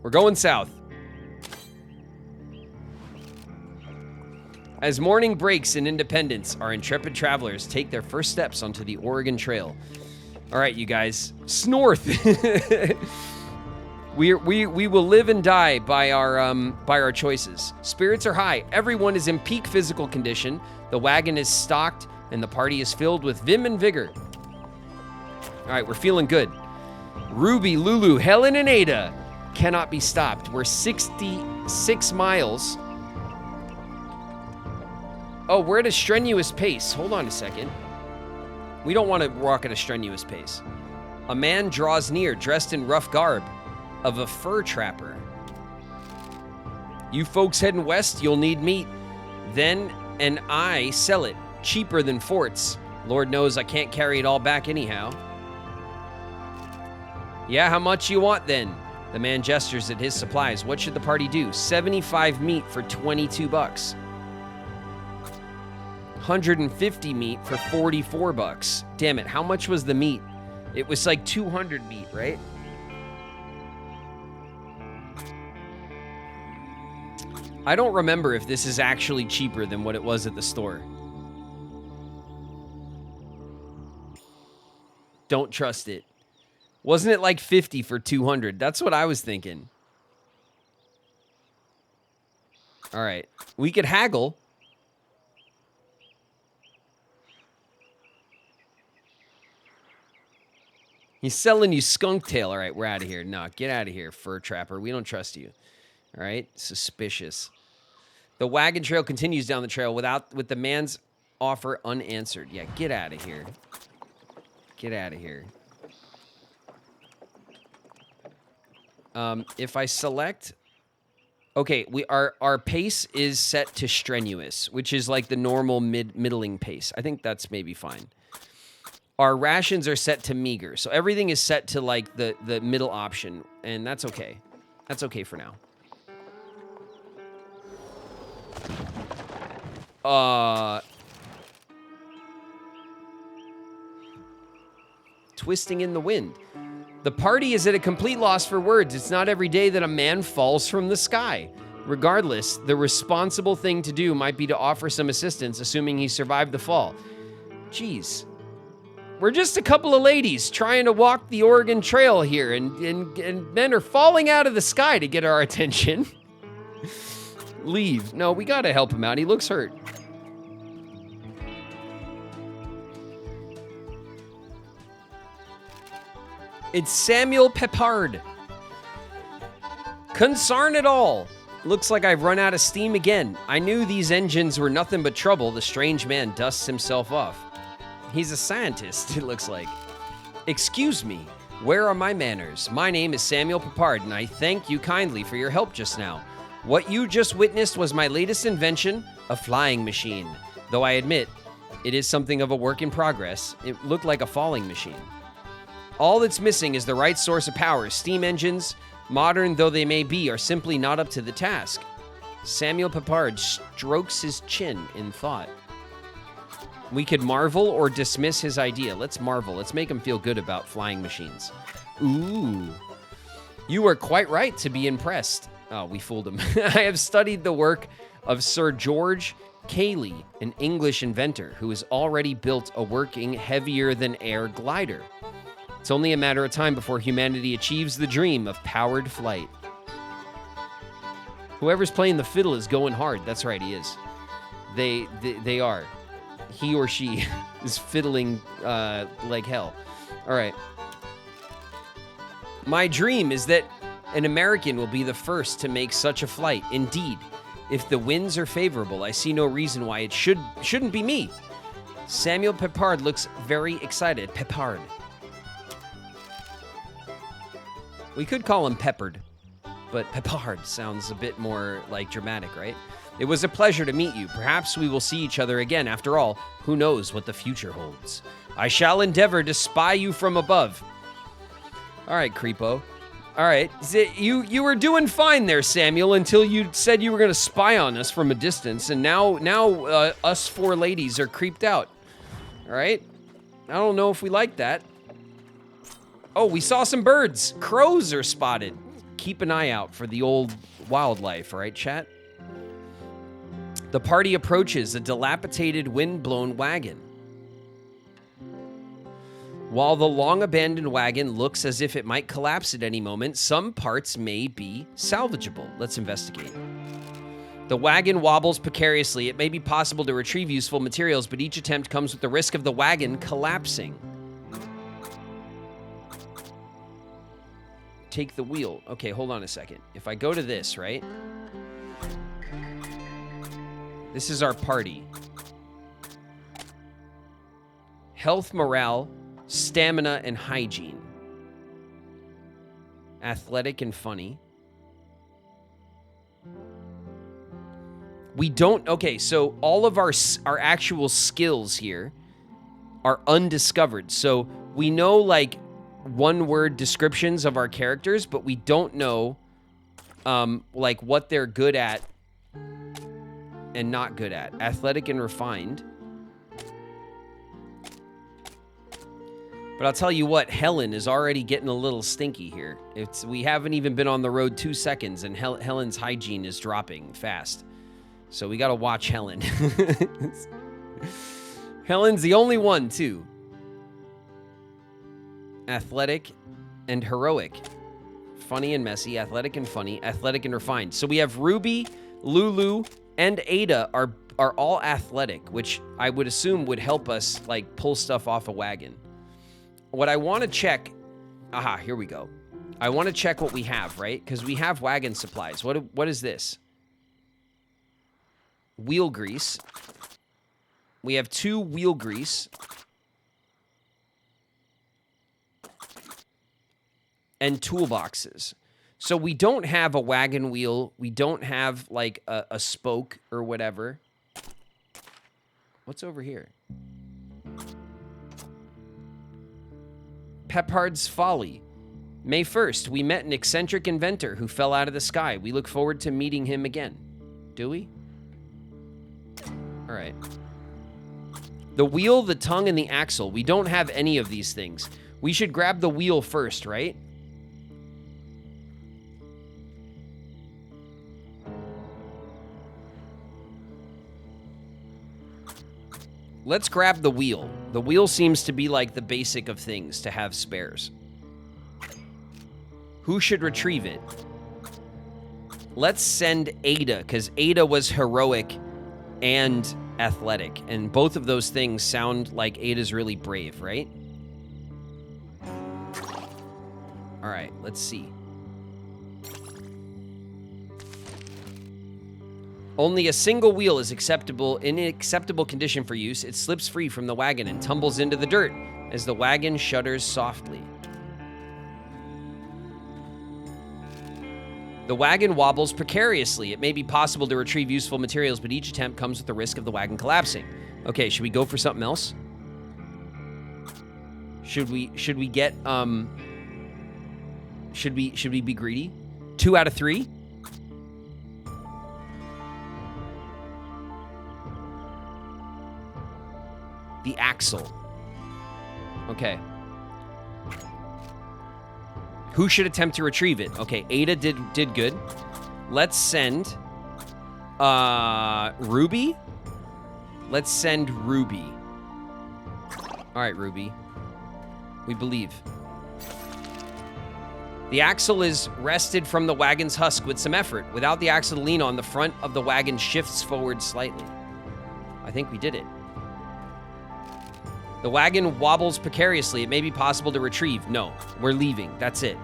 We're going south. As morning breaks in Independence, our intrepid travelers take their first steps onto the Oregon Trail. All right, you guys. Snorth. We will live and die by our choices. Spirits are high. Everyone is in peak physical condition. The wagon is stocked, and the party is filled with vim and vigor. All right, we're feeling good. Ruby, Lulu, Helen, and Ada cannot be stopped. We're 66 miles. Oh, we're at a strenuous pace. Hold on a second. We don't want to walk at a strenuous pace. A man draws near, dressed in rough garb of a fur trapper. You folks heading west, you'll need meat. Then and I sell it cheaper than forts. Lord knows I can't carry it all back anyhow. Yeah, how much you want then? The man gestures at his supplies. What should the party do? 75 meat for 22 bucks. 150 meat for 44 bucks. Damn it, how much was the meat? It was like 200 meat, right? I don't remember if this is actually cheaper than what it was at the store. Don't trust it. Wasn't it like 50 for 200? That's what I was thinking. All right. We could haggle. He's selling you skunk tail. All right, we're out of here. No, get out of here, fur trapper. We don't trust you. All right? Suspicious. The wagon trail continues down the trail with the man's offer unanswered. Yeah, get out of here. Get out of here. If I select Okay, our pace is set to strenuous, which is like the normal middling pace. I think that's maybe fine. Our rations are set to meager, so everything is set to like the middle option, and that's okay. That's okay for now. Twisting in the wind. The party is at a complete loss for words. It's not every day that a man falls from the sky. Regardless, the responsible thing to do might be to offer some assistance, assuming he survived the fall. Jeez. We're just a couple of ladies trying to walk the Oregon Trail here, and men are falling out of the sky to get our attention. Leave. No, we gotta help him out. He looks hurt. It's Samuel Pt1. Concern it all. Looks like I've run out of steam again. I knew these engines were nothing but trouble. The strange man dusts himself off. He's a scientist, it looks like. Excuse me, where are my manners? My name is Samuel Pt1, and I thank you kindly for your help just now. What you just witnessed was my latest invention, a flying machine. Though I admit, it is something of a work in progress. It looked like a falling machine. All that's missing is the right source of power. Steam engines, modern though they may be, are simply not up to the task. Samuel Pt1 strokes his chin in thought. We could marvel or dismiss his idea. Let's marvel. Let's make him feel good about flying machines. Ooh. You are quite right to be impressed. Oh, we fooled him. I have studied the work of Sir George Cayley, an English inventor who has already built a working heavier-than-air glider. It's only a matter of time before humanity achieves the dream of powered flight. Whoever's playing the fiddle is going hard. That's right, he is. They are. He or she is fiddling like hell. All right. My dream is that an American will be the first to make such a flight. Indeed, if the winds are favorable, I see no reason why it shouldn't be me. Samuel Pt1 looks very excited. Pt1. We could call him Peppered, but Pt1 sounds a bit more like dramatic, right? It was a pleasure to meet you. Perhaps we will see each other again. After all, who knows what the future holds? I shall endeavor to spy you from above. All right, creepo. All right. You were doing fine there, Samuel, until you said you were going to spy on us from a distance, and now us four ladies are creeped out. All right? I don't know if we like that. Oh, we saw some birds. Crows are spotted. Keep an eye out for the old wildlife, all right, chat? The party approaches a dilapidated, wind-blown wagon. While the long-abandoned wagon looks as if it might collapse at any moment, some parts may be salvageable. Let's investigate. The wagon wobbles precariously. It may be possible to retrieve useful materials, but each attempt comes with the risk of the wagon collapsing. Take the wheel. Okay, hold on a second. If I go to this, right? This is our party. Health, morale, stamina, and hygiene. Athletic and funny. We don't... Okay, so all of our actual skills here are undiscovered. So we know, like, one-word descriptions of our characters, but we don't know, like, what they're good at and not good at. Athletic and refined. But I'll tell you what, Helen is already getting a little stinky here. We haven't even been on the road 2 seconds, and Helen's hygiene is dropping fast. So we got to watch Helen. Helen's the only one, too. Athletic and heroic. Funny and messy, athletic and funny, athletic and refined. So we have Ruby, Lulu, and Ada are all athletic, which I would assume would help us, like, pull stuff off a wagon. What I want to check... Aha, here we go. I want to check what we have, right? Because we have wagon supplies. What is this? Wheel grease. We have 2 wheel grease. And toolboxes. So we don't have a wagon wheel. We don't have like a spoke or whatever. What's over here? Peppard's Folly. May 1st, we met an eccentric inventor who fell out of the sky. We look forward to meeting him again. Do we? All right. The wheel, the tongue, and the axle. We don't have any of these things. We should grab the wheel first, right? Let's grab the wheel. The wheel seems to be like the basic of things to have spares. Who should retrieve it? Let's send Ada, because Ada was heroic and athletic. And both of those things sound like Ada's really brave, right? All right, let's see. Only a single wheel is acceptable in acceptable condition for use. It slips free from the wagon and tumbles into the dirt as the wagon shudders softly. The wagon wobbles precariously. It may be possible to retrieve useful materials, but each attempt comes with the risk of the wagon collapsing. Okay, should we go for something else? Should we get should we be greedy? 2 out of 3? The axle. Okay. Who should attempt to retrieve it? Okay, Ada did good. Let's send Ruby. Let's send Ruby. All right, Ruby. We believe. The axle is wrested from the wagon's husk with some effort. Without the axle to lean on, the front of the wagon shifts forward slightly. I think we did it. The wagon wobbles precariously. It may be possible to retrieve. No, we're leaving. That's it.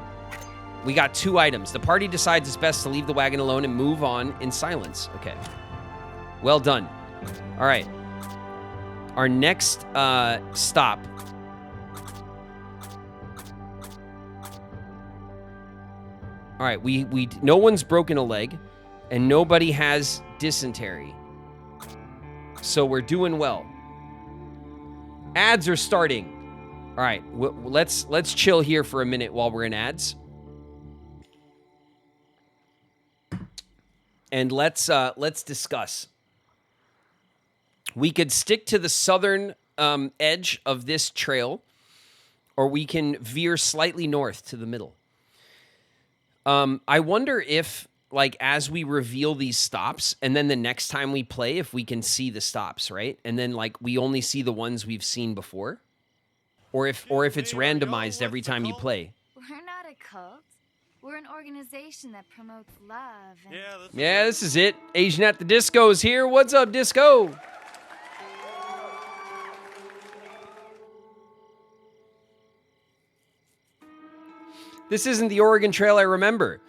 We got 2 items. The party decides it's best to leave the wagon alone and move on in silence. Okay. Well done. All right. Our next stop. All right, no one's broken a leg, and nobody has dysentery. So we're doing well. Ads are starting. All right, let's chill here for a minute while we're in ads. And let's discuss. We could stick to the southern edge of this trail, or we can veer slightly north to the middle. I wonder if, like, as we reveal these stops, and then the next time we play, if we can see the stops, right? And then, like, we only see the ones we've seen before, or if it's randomized every time you play. We're not a cult. We're an organization that promotes love. And yeah, this is it. Asian at the Disco's here. What's up, Disco? This isn't the Oregon Trail I remember.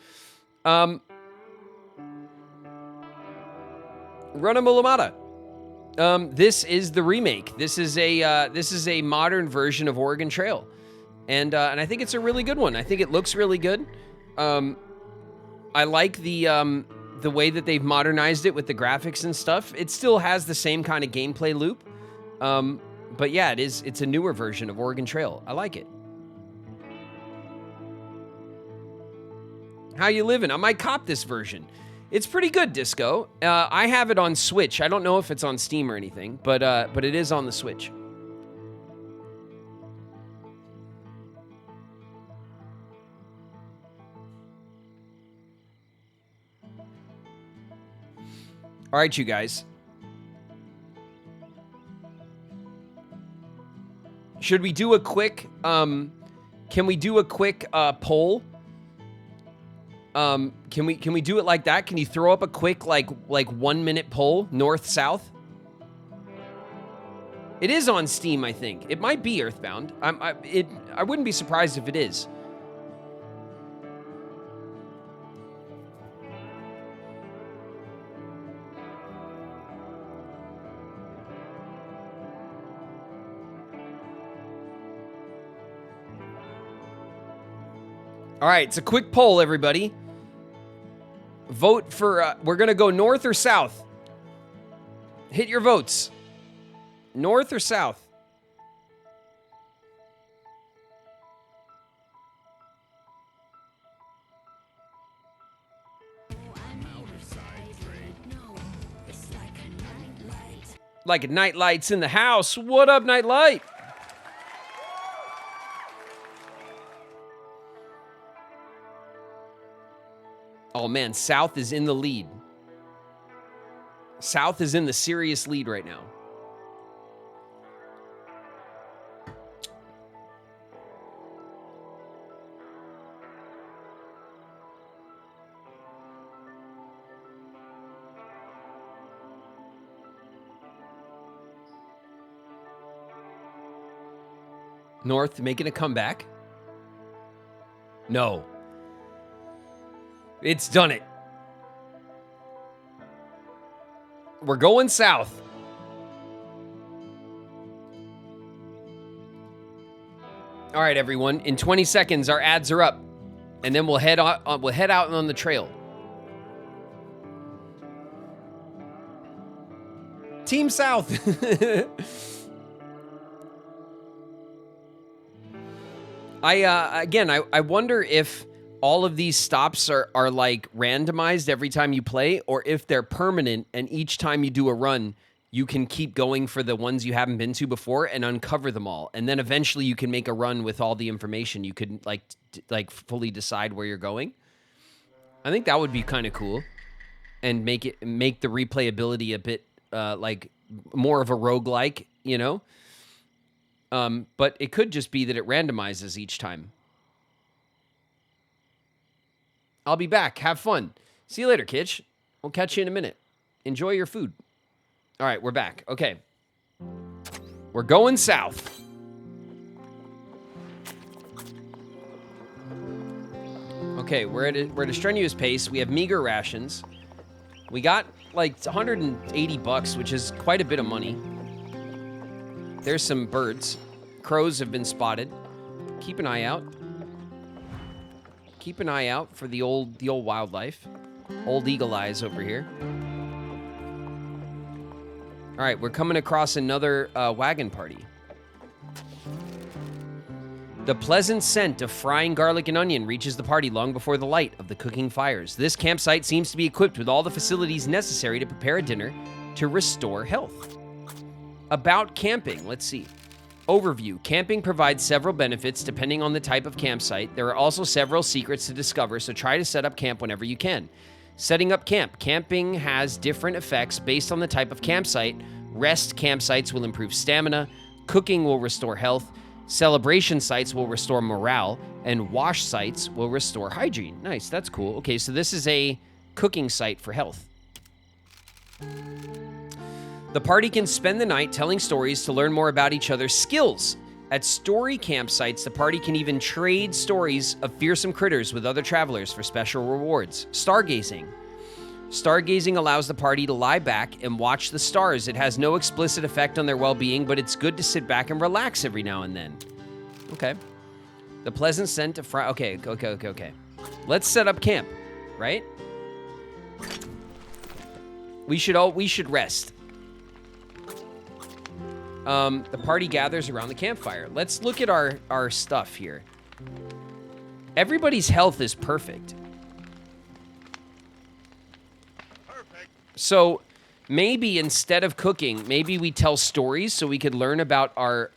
Runamulamata. This is the remake. This is a modern version of Oregon Trail, and I think it's a really good one. I think it looks really good. I like the way that they've modernized it with the graphics and stuff. It still has the same kind of gameplay loop, but yeah, it's a newer version of Oregon Trail. I like it. How you living? I might cop this version. It's pretty good, Disco. I have it on Switch. I don't know if it's on Steam or anything, but it is on the Switch. All right, you guys. Should we do a quick? Can we do a quick poll? Can we do it like that? Can you throw up a quick like 1 minute poll, north south? It is on Steam, I think. It might be Earthbound. I wouldn't be surprised if it is. All right, it's a quick poll, everybody. Vote for, we're going to go north or south. Hit your votes. North or south? Like a night light's in the house. What up, night light? Oh man, South is in the lead. South is in the serious lead right now. North making a comeback. No. It's done it. We're going south. All right, everyone. In 20 seconds, our ads are up, and then we'll head out on the trail. Team South. I wonder if all of these stops are like randomized every time you play, or if they're permanent and each time you do a run, you can keep going for the ones you haven't been to before and uncover them all. And then eventually you can make a run with all the information. You could like fully decide where you're going. I think that would be kind of cool and make the replayability a bit like more of a roguelike, you know? But it could just be that it randomizes each time. I'll be back. Have fun. See you later, Kitch. We'll catch you in a minute. Enjoy your food. All right, we're back. Okay. We're going south. Okay, we're at a strenuous pace. We have meager rations. We got like $180, which is quite a bit of money. There's some birds. Crows have been spotted. Keep an eye out. Keep an eye out for the old wildlife. Old eagle eyes over here. All right, we're coming across another wagon party. The pleasant scent of frying garlic and onion reaches the party long before the light of the cooking fires. This campsite seems to be equipped with all the facilities necessary to prepare a dinner to restore health. About camping, let's see. Overview. Camping provides several benefits depending on the type of campsite. There are also several secrets to discover, so try to set up camp whenever you can. Setting up camp. Camping has different effects based on the type of campsite. Rest campsites will improve stamina. Cooking will restore health. Celebration sites will restore morale. And wash sites will restore hygiene. Nice, that's cool. Okay, so this is a cooking site for health. The party can spend the night telling stories to learn more about each other's skills. At story campsites, the party can even trade stories of fearsome critters with other travelers for special rewards. Stargazing. Stargazing allows the party to lie back and watch the stars. It has no explicit effect on their well-being, but it's good to sit back and relax every now and then. Okay. The pleasant scent of Okay. Let's set up camp, right? We should rest. The party gathers around the campfire. Let's look at our stuff here. Everybody's health is perfect. So maybe instead of cooking, maybe we tell stories so we could learn about our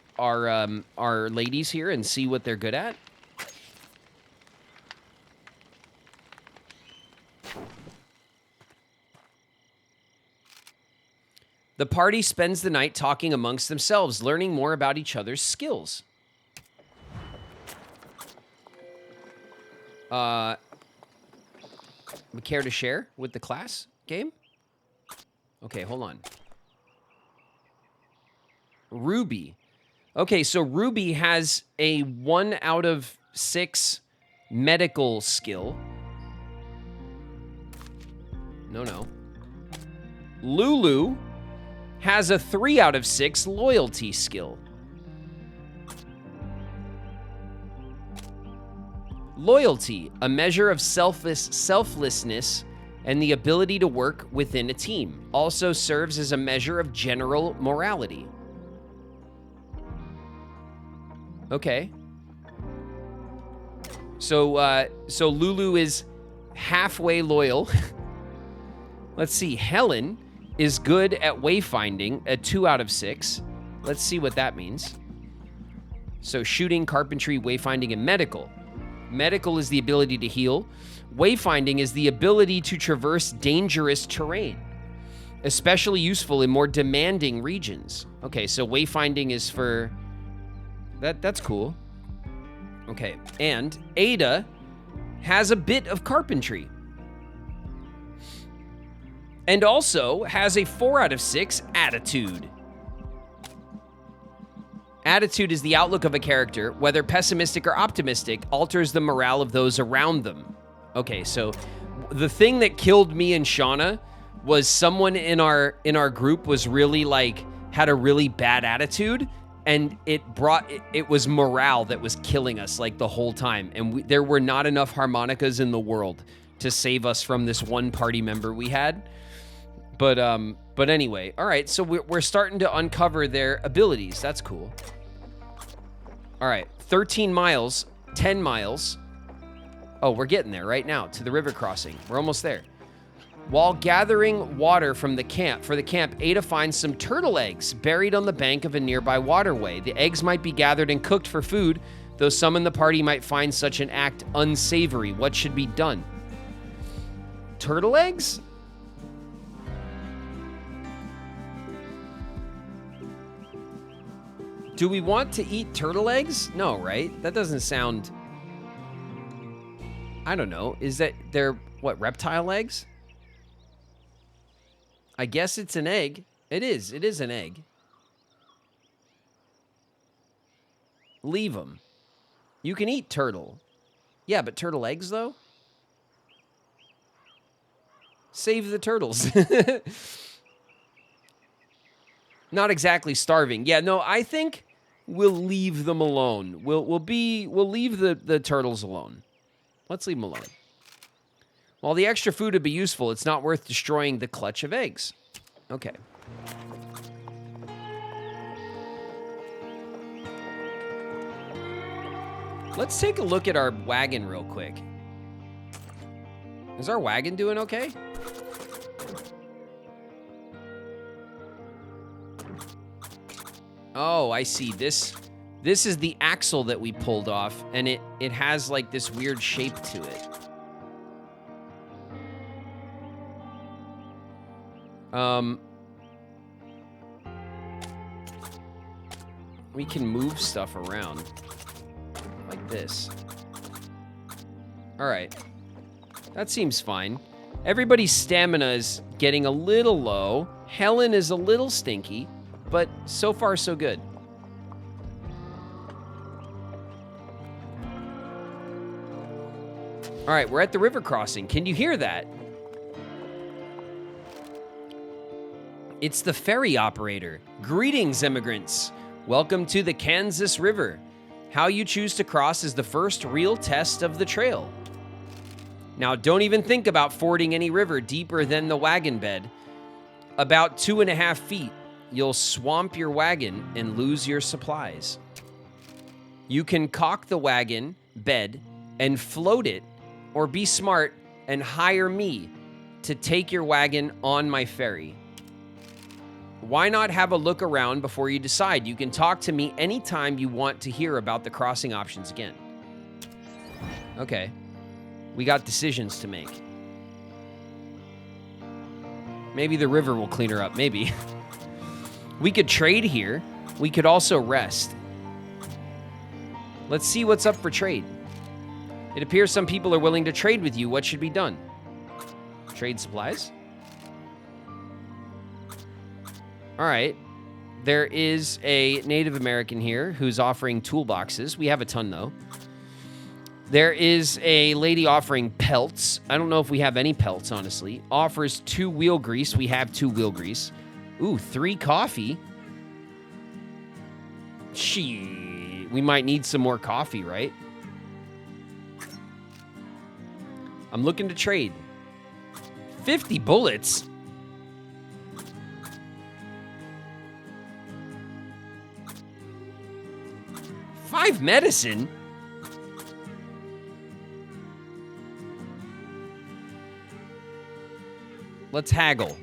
ladies here and see what they're good at. The party spends the night talking amongst themselves, learning more about each other's skills. We care to share with the class game? Okay, hold on. Ruby. Okay, so Ruby has a 1 out of 6 medical skill. No. Lulu has a 3 out of 6 loyalty skill. Loyalty, a measure of selflessness and the ability to work within a team. Also serves as a measure of general morality. Okay. So Lulu is halfway loyal. Let's see. Helen is good at wayfinding, a 2 out of 6. Let's see what that means. So shooting, carpentry, wayfinding, and medical. Medical is the ability to heal. Wayfinding is the ability to traverse dangerous terrain, especially useful in more demanding regions. Okay, so wayfinding is for... That's cool. Okay, and Ada has a bit of carpentry. And also has a 4 out of 6 attitude. Attitude is the outlook of a character, whether pessimistic or optimistic, alters the morale of those around them. Okay, so the thing that killed me and Shauna was someone in our group was really like, had a really bad attitude, and it was morale that was killing us like the whole time. And there were not enough harmonicas in the world to save us from this one party member we had. But anyway, all right, so we're starting to uncover their abilities. That's cool. All right, 13 miles, 10 miles. Oh, we're getting there right now to the river crossing. We're almost there. While gathering water for the camp, Ada finds some turtle eggs buried on the bank of a nearby waterway. The eggs might be gathered and cooked for food, though some in the party might find such an act unsavory. What should be done? Turtle eggs? Do we want to eat turtle eggs? No, right? That doesn't sound... I don't know. Is that they're, what, reptile eggs? I guess it's an egg. It is. It is an egg. Leave them. You can eat turtle. Yeah, but turtle eggs, though? Save the turtles. Not exactly starving. Yeah, no, I think we'll leave them alone. We'll leave the turtles alone. Let's leave them alone. While the extra food would be useful, it's not worth destroying the clutch of eggs. Okay. Let's take a look at our wagon real quick. Is our wagon doing okay? Oh, I see. This is the axle that we pulled off, and it has like this weird shape to it. We can move stuff around like this. All right. That seems fine. Everybody's stamina is getting a little low. Helen is a little stinky, but so far so good. All right, we're at the river crossing. Can you hear that? It's the ferry operator. Greetings, immigrants. Welcome to the Kansas River. How you choose to cross is the first real test of the trail. Now, don't even think about fording any river deeper than the wagon bed. About 2.5 feet, you'll swamp your wagon and lose your supplies. You can caulk the wagon bed and float it, or be smart and hire me to take your wagon on my ferry. Why not have a look around before you decide? You can talk to me anytime you want to hear about the crossing options again. Okay. We got decisions to make. Maybe the river will clean her up. Maybe. We could trade here. We could also rest. Let's see what's up for trade. It appears some people are willing to trade with you. What should be done? Trade supplies? All right. There is a Native American here who's offering toolboxes. We have a ton, though. There is a lady offering pelts. I don't know if we have any pelts, honestly. Offers 2 wheel grease. We have 2 wheel grease. Ooh, 3 coffee. We might need some more coffee, right? I'm looking to trade. 50 bullets? Five medicine? Let's haggle.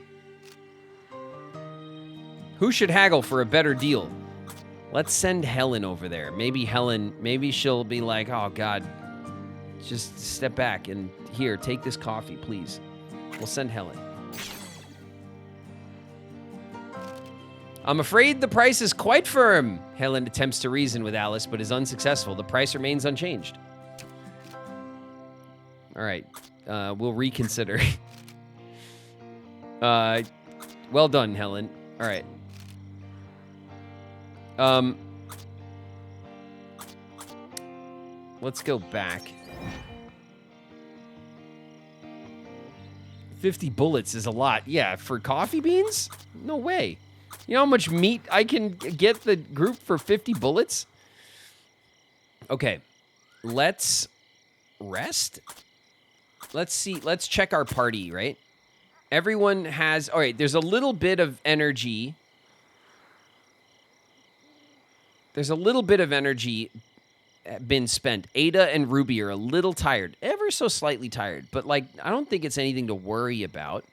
Who should haggle for a better deal? Let's send Helen over there. Maybe she'll be like, oh, God, just step back and here, take this coffee, please. We'll send Helen. I'm afraid the price is quite firm. Helen attempts to reason with Alice, but is unsuccessful. The price remains unchanged. All right, we'll reconsider. Well done, Helen. All right. Let's go back. 50 bullets is a lot. Yeah, for coffee beans? No way. You know how much meat I can get the group for 50 bullets? Okay, let's rest. Let's see. Let's check our party, right? Everyone has... All right, there's a little bit of energy. There's a little bit of energy been spent. Ada and Ruby are a little tired. Ever so slightly tired. But, like, I don't think it's anything to worry about.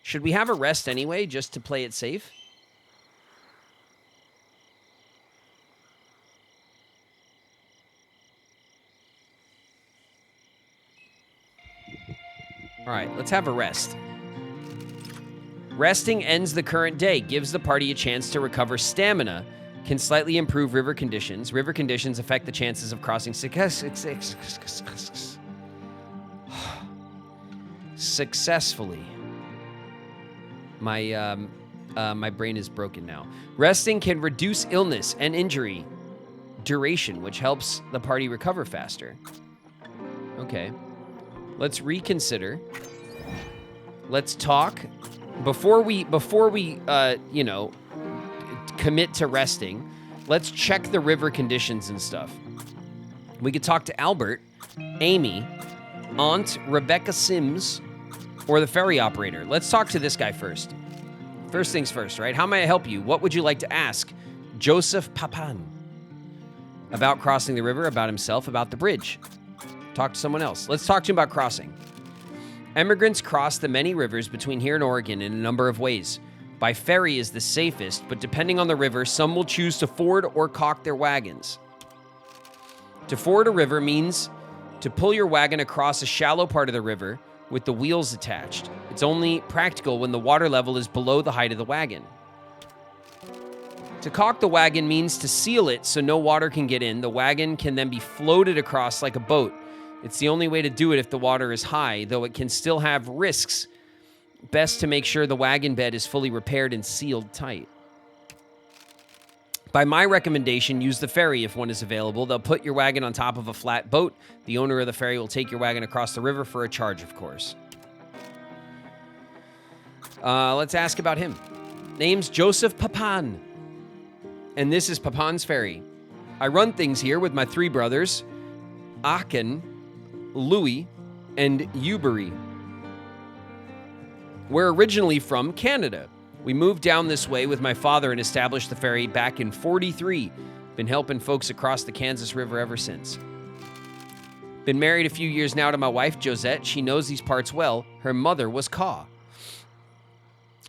Should we have a rest anyway, just to play it safe? All right, let's have a rest. Resting ends the current day, gives the party a chance to recover stamina, can slightly improve river conditions. River conditions affect the chances of crossing successfully. My brain is broken now. Resting can reduce illness and injury duration, which helps the party recover faster. Okay. Let's reconsider. Let's talk. Before we you know, commit to resting, let's check the river conditions and stuff. We could talk to Albert, Amy, Aunt Rebecca Sims, or the ferry operator. Let's talk to this guy first. First things first, right? How may I help you? What would you like to ask? Joseph Papan. About crossing the river, about himself, about the bridge. Talk to someone else. Let's talk to him about crossing. Emigrants cross the many rivers between here and Oregon in a number of ways. By ferry is the safest, but depending on the river, some will choose to ford or caulk their wagons. To ford a river means to pull your wagon across a shallow part of the river with the wheels attached. It's only practical when the water level is below the height of the wagon. To caulk the wagon means to seal it so no water can get in. The wagon can then be floated across like a boat. It's the only way to do it if the water is high, though it can still have risks. Best to make sure the wagon bed is fully repaired and sealed tight. By my recommendation, use the ferry if one is available. They'll put your wagon on top of a flat boat. The owner of the ferry will take your wagon across the river for a charge, of course. Let's ask about him. Name's Joseph Papan. And this is Papan's Ferry. I run things here with my three brothers, Aachen, Louis, and Ubery. We're originally from Canada. We moved down this way with my father and established the ferry back in '43. Been helping folks across the Kansas River ever since. Been married a few years now to my wife, Josette. She knows these parts well. Her mother was Kaw.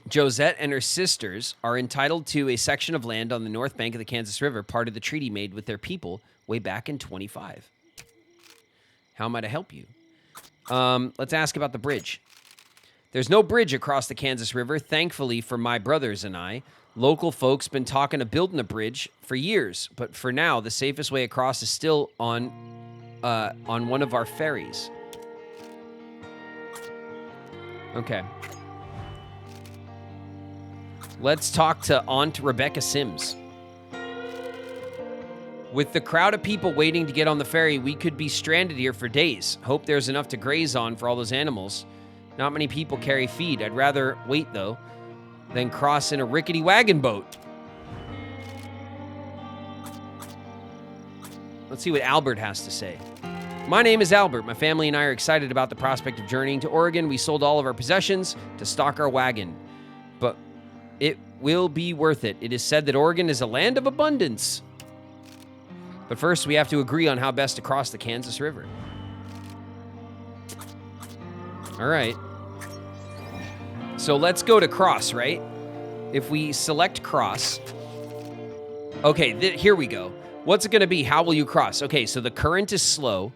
Josette and her sisters are entitled to a section of land on the north bank of the Kansas River, part of the treaty made with their people way back in '25. How am I to help you? Let's ask about the bridge. There's no bridge across the Kansas River, thankfully for my brothers and I. Local folks been talking of building a bridge for years, but for now, the safest way across is still on one of our ferries. Okay. Let's talk to Aunt Rebecca Sims. With the crowd of people waiting to get on the ferry, we could be stranded here for days. Hope there's enough to graze on for all those animals. Not many people carry feed. I'd rather wait, though, than cross in a rickety wagon boat. Let's see what Albert has to say. My name is Albert. My family and I are excited about the prospect of journeying to Oregon. We sold all of our possessions to stock our wagon, but it will be worth it. It is said that Oregon is a land of abundance. But first, we have to agree on how best to cross the Kansas River. All right. So let's go to cross, right? If we select cross. Okay, here we go. What's it going to be? How will you cross? Okay, so the current is slow.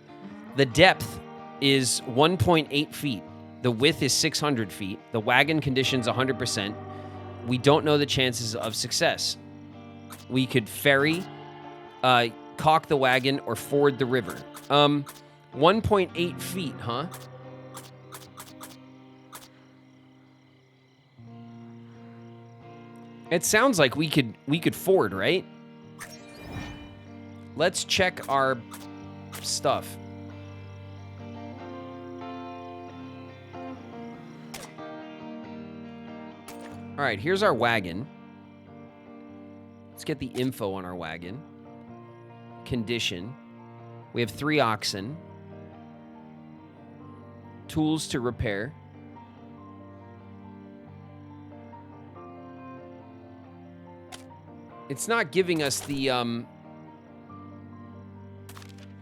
The depth is 1.8 feet. The width is 600 feet. The wagon condition's 100%. We don't know the chances of success. We could ferry, caulk the wagon, or ford the river. 1.8 feet, huh? It sounds like we could ford, right? Let's check our stuff. All right, here's our wagon. Let's get the info on our wagon. Condition. We have 3 oxen. Tools to repair. It's not giving us the,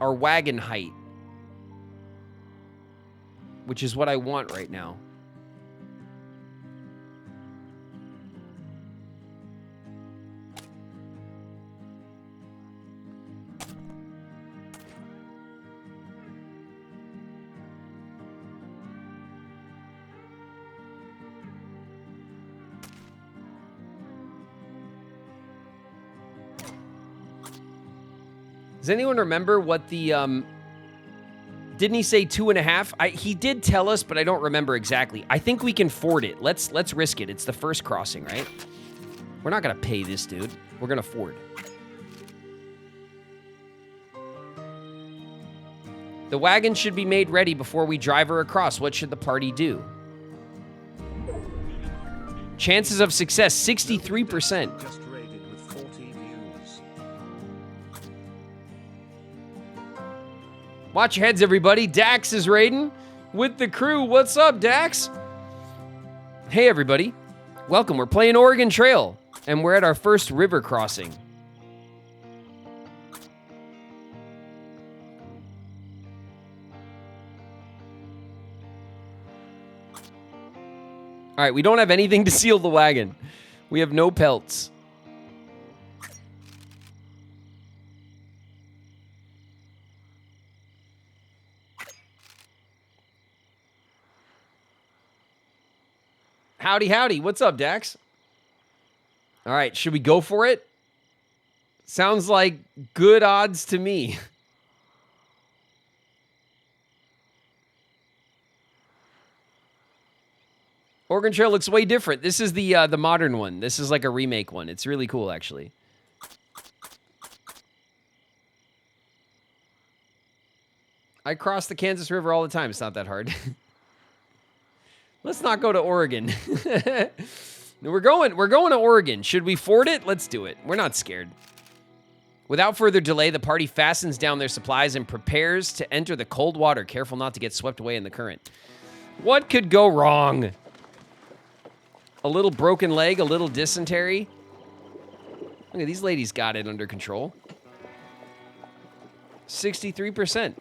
our wagon height, which is what I want right now. Does anyone remember what the, didn't he say 2.5? He did tell us, but I don't remember exactly. I think we can ford it. Let's risk it. It's the first crossing, right? We're not gonna pay this dude. We're gonna ford. The wagon should be made ready before we drive her across. What should the party do? Chances of success, 63%. Just rated with 40 views. Watch your heads, everybody. Dax is raiding with the crew. What's up, Dax? Hey, everybody. Welcome. We're playing Oregon Trail, and we're at our first river crossing. All right, we don't have anything to seal the wagon. We have no pelts. Howdy, howdy. What's up, Dax? All right, should we go for it? Sounds like good odds to me. Oregon Trail looks way different. This is the modern one. This is like a remake one. It's really cool, actually. I cross the Kansas River all the time. It's not that hard. Let's not go to Oregon. We're going to Oregon. Should we ford it? Let's do it. We're not scared. Without further delay, the party fastens down their supplies and prepares to enter the cold water, careful not to get swept away in the current. What could go wrong? A little broken leg, a little dysentery. Look at these ladies got it under control. 63%.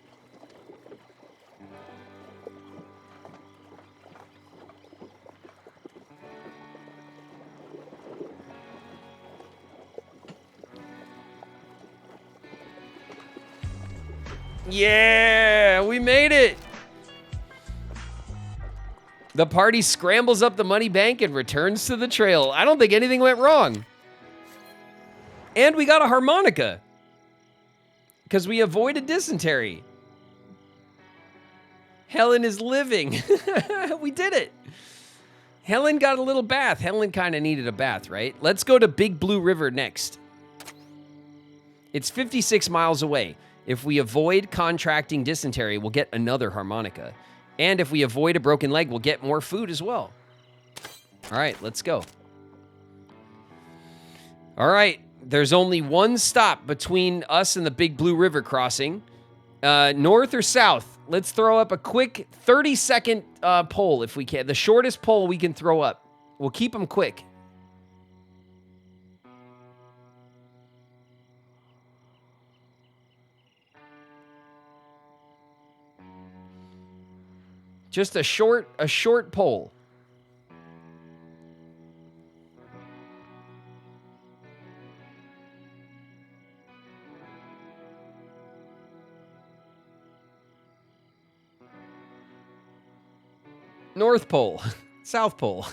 Yeah, we made it. The party scrambles up the money bank and returns to the trail. I don't think anything went wrong. And we got a harmonica. Because we avoided dysentery. Helen is living. We did it. Helen got a little bath. Helen kind of needed a bath, right? Let's go to Big Blue River next. It's 56 miles away. If we avoid contracting dysentery, we'll get another harmonica. And if we avoid a broken leg, we'll get more food as well. All right, let's go. All right, there's only one stop between us and the Big Blue River crossing. North or south? Let's throw up a quick 30-second poll if we can. The shortest poll we can throw up. We'll keep them quick. Just a short poll. North Pole, South Pole.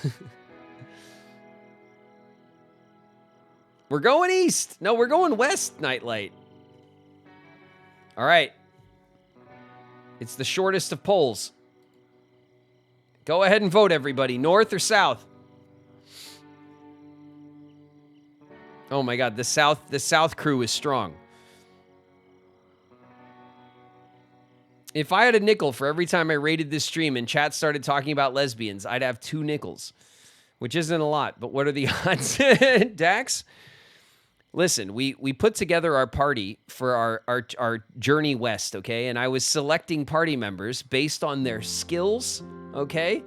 We're going east. No, we're going west, Nightlight. All right. It's the shortest of polls. Go ahead and vote, everybody. North or south? Oh my God, the south crew is strong. If I had a nickel for every time I rated this stream and chat started talking about lesbians, I'd have 2 nickels, which isn't a lot, but what are the odds? Dax? Listen, we put together our party for our journey west, okay? And I was selecting party members based on their skills, okay?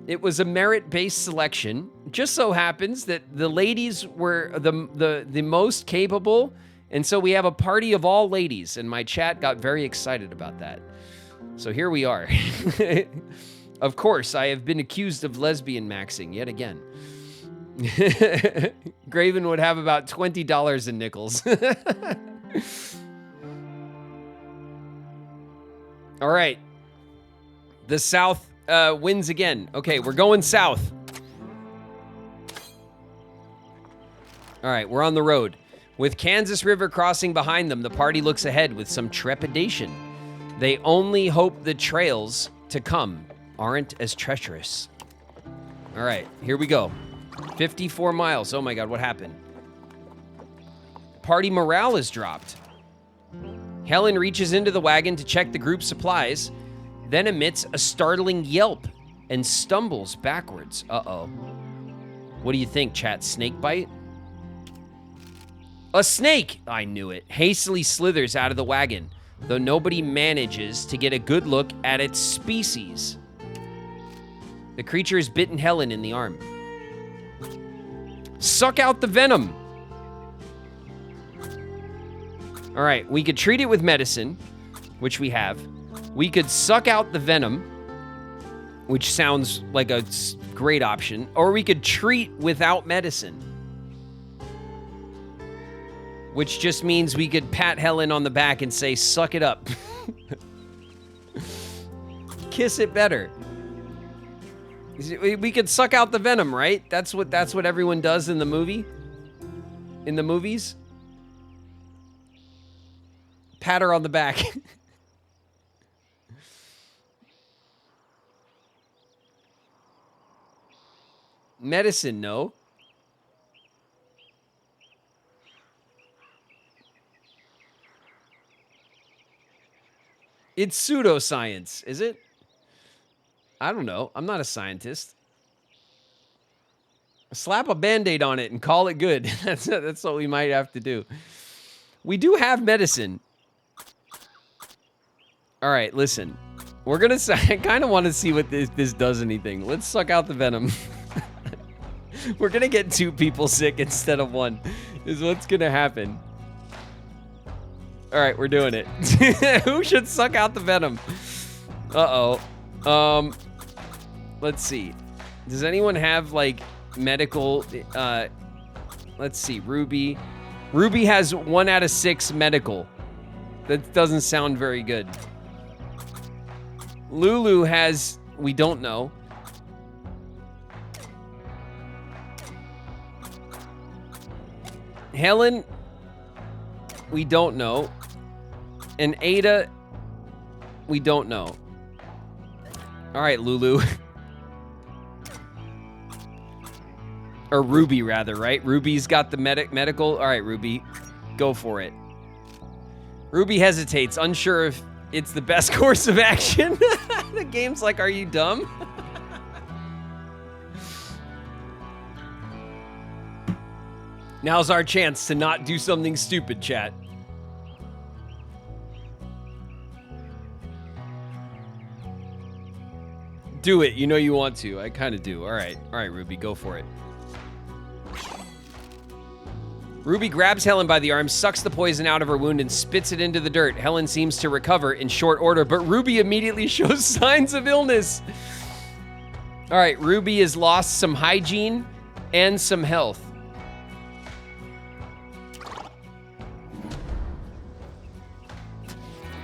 It was a merit-based selection. Just so happens that the ladies were the most capable, and so we have a party of all ladies, and my chat got very excited about that. So here we are. Of course, I have been accused of lesbian maxing yet again. Graven would have about $20 in nickels. All right. The South wins again. Okay, we're going south. All right, we're on the road. With Kansas River crossing behind them, the party looks ahead with some trepidation. They only hope the trails to come aren't as treacherous. All right, here we go. 54 miles. Oh my God, what happened? Party morale is dropped. Helen reaches into the wagon to check the group's supplies, then emits a startling yelp and stumbles backwards. Uh-oh. What do you think, chat? Snake bite? A snake! I knew it. Hastily slithers out of the wagon, though nobody manages to get a good look at its species. The creature has bitten Helen in the arm. Suck out the venom! All right, we could treat it with medicine, which we have. We could suck out the venom, which sounds like a great option. Or we could treat without medicine, which just means we could pat Helen on the back and say, suck it up. Kiss it better. We could suck out the venom, right? That's what everyone does in the movie. In the movies. Pat her on the back. Medicine, no. It's pseudoscience, is it? I don't know. I'm not a scientist. Slap a Band-Aid on it and call it good. That's what we might have to do. We do have medicine. All right, listen. We're going to... I kind of want to see what this does anything. Let's suck out the venom. We're going to get 2 people sick instead of 1. Is what's going to happen. All right, we're doing it. Who should suck out the venom? Uh-oh. Let's see. Does anyone have, like, medical... let's see. Ruby. Ruby has 1 out of 6 medical. That doesn't sound very good. Lulu has... We don't know. Helen... We don't know. And Ada... We don't know. All right, Lulu. Or Ruby, rather, right? Ruby's got the medical. All right, Ruby. Go for it. Ruby hesitates, unsure if it's the best course of action. The game's like, are you dumb? Now's our chance to not do something stupid, chat. Do it. You know you want to. I kind of do. All right, Ruby, go for it. Ruby grabs Helen by the arm, sucks the poison out of her wound, and spits it into the dirt. Helen seems to recover in short order, but Ruby immediately shows signs of illness. All right, Ruby has lost some hygiene and some health.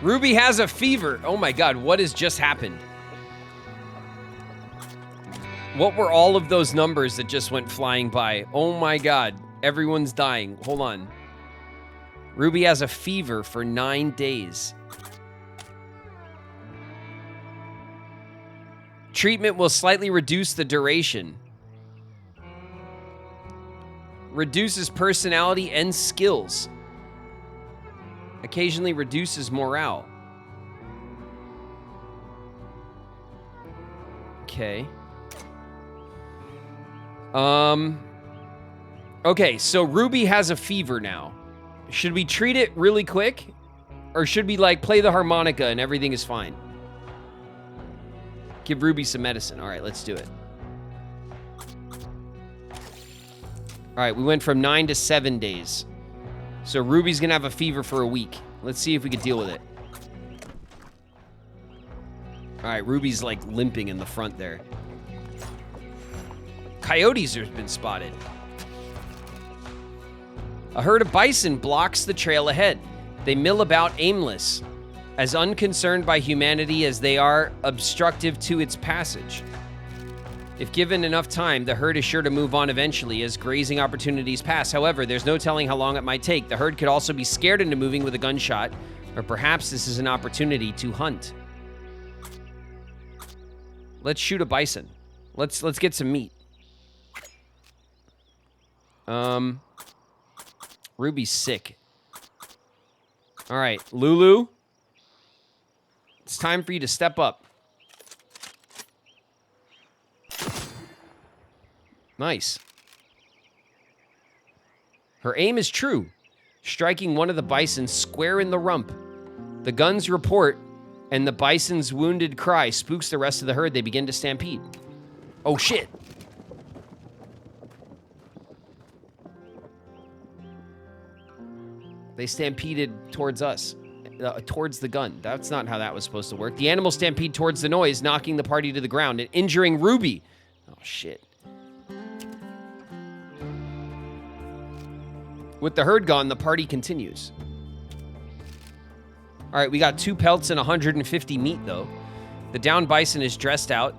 Ruby has a fever. Oh my God, what has just happened? What were all of those numbers that just went flying by? Oh my God, everyone's dying. Hold on. Ruby has a fever for 9 days. Treatment will slightly reduce the duration. Reduces personality and skills. Occasionally reduces morale. Okay. Okay, so Ruby has a fever now. Should we treat it really quick? Or should we, like, play the harmonica and everything is fine? Give Ruby some medicine. All right, let's do it. All right, we went from 9 to 7 days. So Ruby's gonna have a fever for a week. Let's see if we can deal with it. All right, Ruby's like limping in the front there. Coyotes have been spotted. A herd of bison blocks the trail ahead. They mill about aimless, as unconcerned by humanity as they are obstructive to its passage. If given enough time, the herd is sure to move on eventually as grazing opportunities pass. However, there's no telling how long it might take. The herd could also be scared into moving with a gunshot, or perhaps this is an opportunity to hunt. Let's shoot a bison. Let's get some meat. Ruby's sick. All right, Lulu. It's time for you to step up. Nice. Her aim is true, striking one of the bison square in the rump. The guns report, and the bison's wounded cry spooks the rest of the herd. They begin to stampede. Oh, shit. They stampeded towards us, towards the gun. That's not how that was supposed to work. The animals stampede towards the noise, knocking the party to the ground and injuring Ruby. Oh, shit. With the herd gone, the party continues. All right, we got 2 pelts and 150 meat, though. The downed bison is dressed out,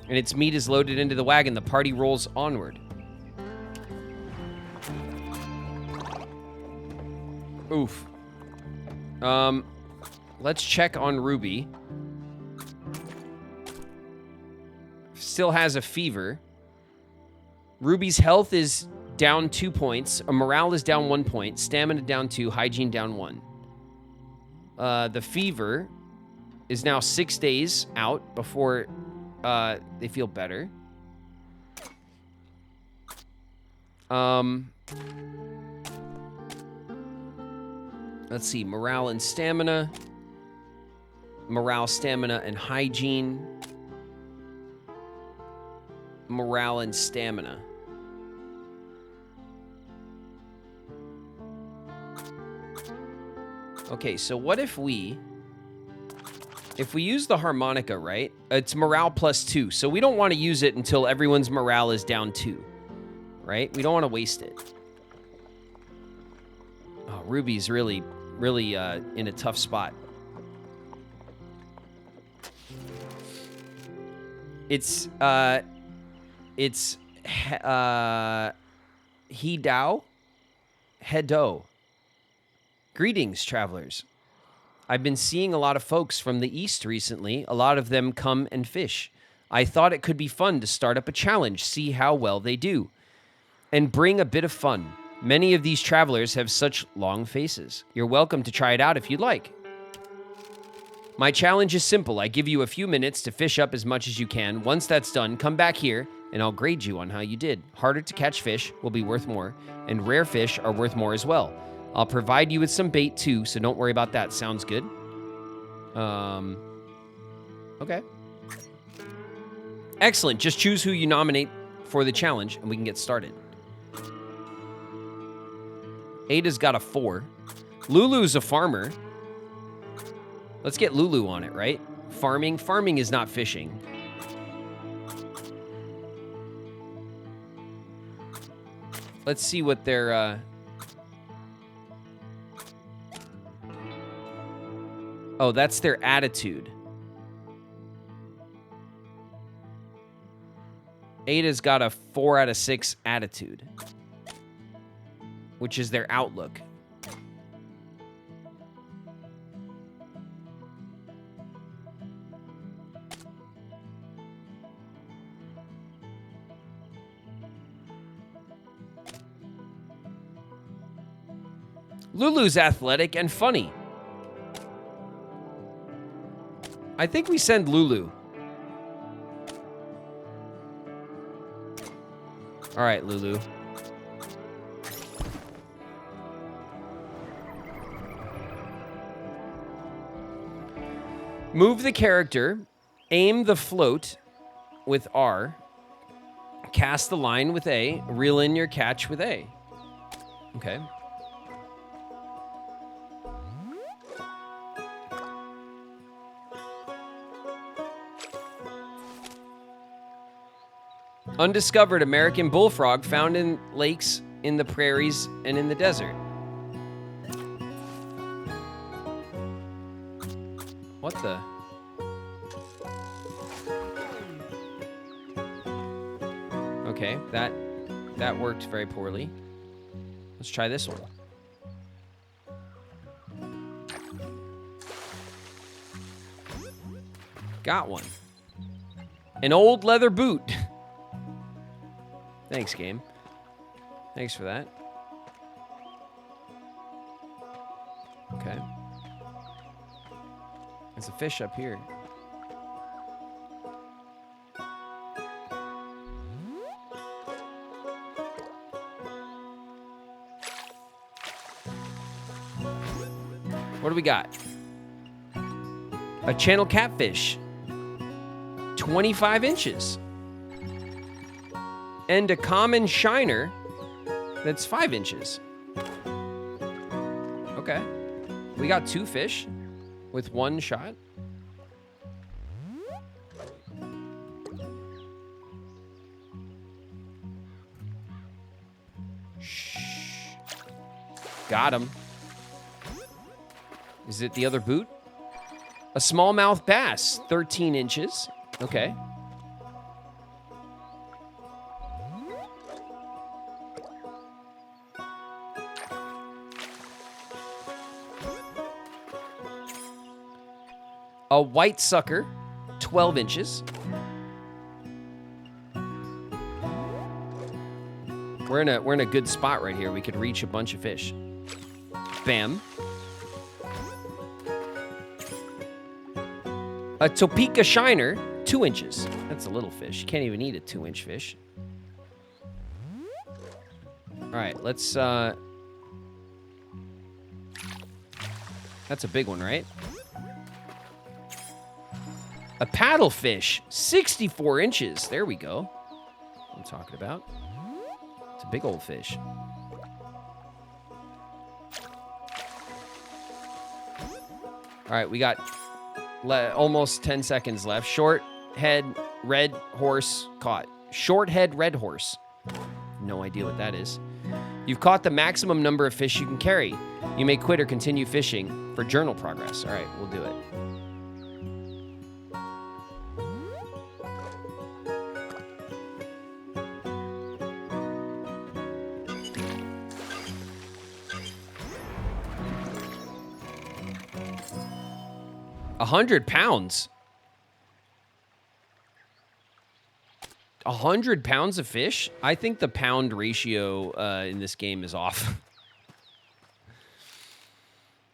and its meat is loaded into the wagon. The party rolls onward. Oof. Let's check on Ruby. Still has a fever. Ruby's health is down 2 points. Morale is down 1 point. Stamina down 2. Hygiene down 1. The fever is now 6 days out before they feel better. Let's see. Morale and stamina. Morale, stamina, and hygiene. Morale and stamina. Okay, so what if we use the harmonica, right? It's morale plus 2, so we don't want to use it until everyone's morale is down 2, right? We don't want to waste it. Oh, Ruby's really in a tough spot. It's Hedo. Greetings, travelers. I've been seeing a lot of folks from the east recently. A lot of them come and fish. I thought it could be fun to start up a challenge, see how well they do, and bring a bit of fun. Many of these travelers have such long faces. You're welcome to try it out if you'd like. My challenge is simple. I give you a few minutes to fish up as much as you can. Once that's done, come back here, and I'll grade you on how you did. Harder to catch fish will be worth more, and rare fish are worth more as well. I'll provide you with some bait too, so don't worry about that. Sounds good? Okay. Excellent. Just choose who you nominate for the challenge, and we can get started. Ada's got a 4. Lulu's a farmer. Let's get Lulu on it, right? Farming. Farming is not fishing. Let's see what their... Oh, that's their attitude. Ada's got a 4 out of 6 attitude, which is their outlook. Lulu's athletic and funny. I think we send Lulu. All right, Lulu. Move the character, aim the float with R, cast the line with A, reel in your catch with A. Okay. Undiscovered American bullfrog found in lakes, in the prairies, and in the desert. What the? Okay, that worked very poorly. Let's try this one. Got one. An old leather boot. Thanks, game. Thanks for that. Okay. There's a fish up here. What do we got? A channel catfish. 25 inches. And a common shiner that's 5 inches. Okay. We got 2 fish with 1 shot. Shh. Got him. Is it the other boot? A smallmouth bass, 13 inches. Okay. A white sucker, 12 inches. We're in a good spot right here. We could reach a bunch of fish. Bam. A Topeka shiner, 2 inches. That's a little fish. You can't even eat a 2-inch fish. All right, let's... That's a big one, right? A paddlefish, 64 inches. There we go. What I'm talking about. It's a big old fish. All right, we got almost 10 seconds left. Short head, red horse caught. Short head, red horse. No idea what that is. You've caught the maximum number of fish you can carry. You may quit or continue fishing for journal progress. All right, we'll do it. £100. 100 pounds of fish? I think the pound ratio in this game is off.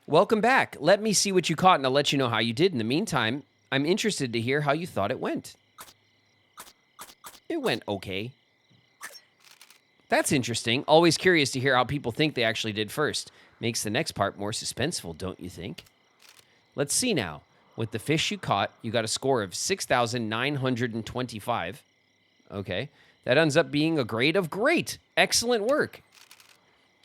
Welcome back. Let me see what you caught, and I'll let you know how you did. In the meantime, I'm interested to hear how you thought it went. It went okay. That's interesting. Always curious to hear how people think they actually did first. Makes the next part more suspenseful, don't you think? Let's see now. With the fish you caught, you got a score of 6,925. Okay. That ends up being a grade of great. Excellent work.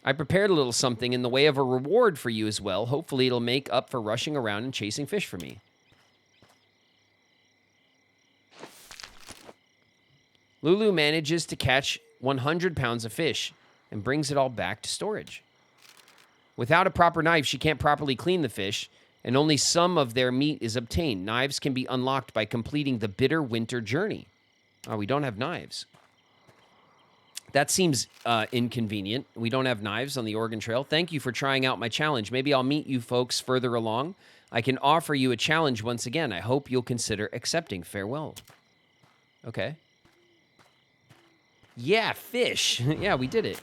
I prepared a little something in the way of a reward for you as well. Hopefully it'll make up for rushing around and chasing fish for me. Lulu manages to catch 100 pounds of fish and brings it all back to storage. Without a proper knife, she can't properly clean the fish, and only some of their meat is obtained. Knives can be unlocked by completing the bitter winter journey. Oh, we don't have knives. That seems inconvenient. We don't have knives on the Oregon Trail. Thank you for trying out my challenge. Maybe I'll meet you folks further along. I can offer you a challenge once again. I hope you'll consider accepting. Farewell. Okay. Yeah, fish. Yeah, we did it.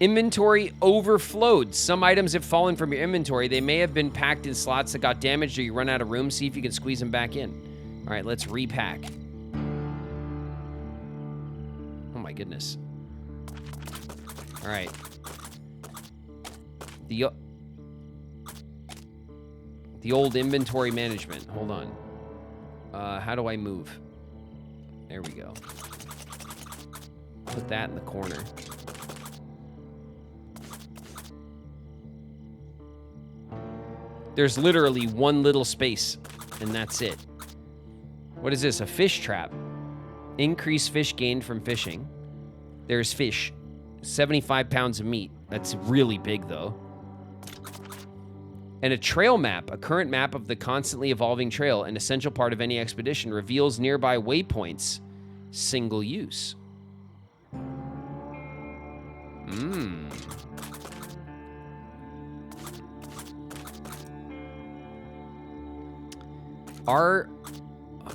Inventory overflowed. Some items have fallen from your inventory. They may have been packed in slots that got damaged or you run out of room. See if you can squeeze them back in. All right, let's repack. Oh my goodness. All right. The old inventory management. Hold on. How do I move? There we go. Put that in the corner. There's literally one little space, and that's it. What is this? A fish trap. Increase fish gained from fishing. There's fish. 75 pounds of meat. That's really big, though. And a trail map, a current map of the constantly evolving trail, an essential part of any expedition, reveals nearby waypoints. Single use.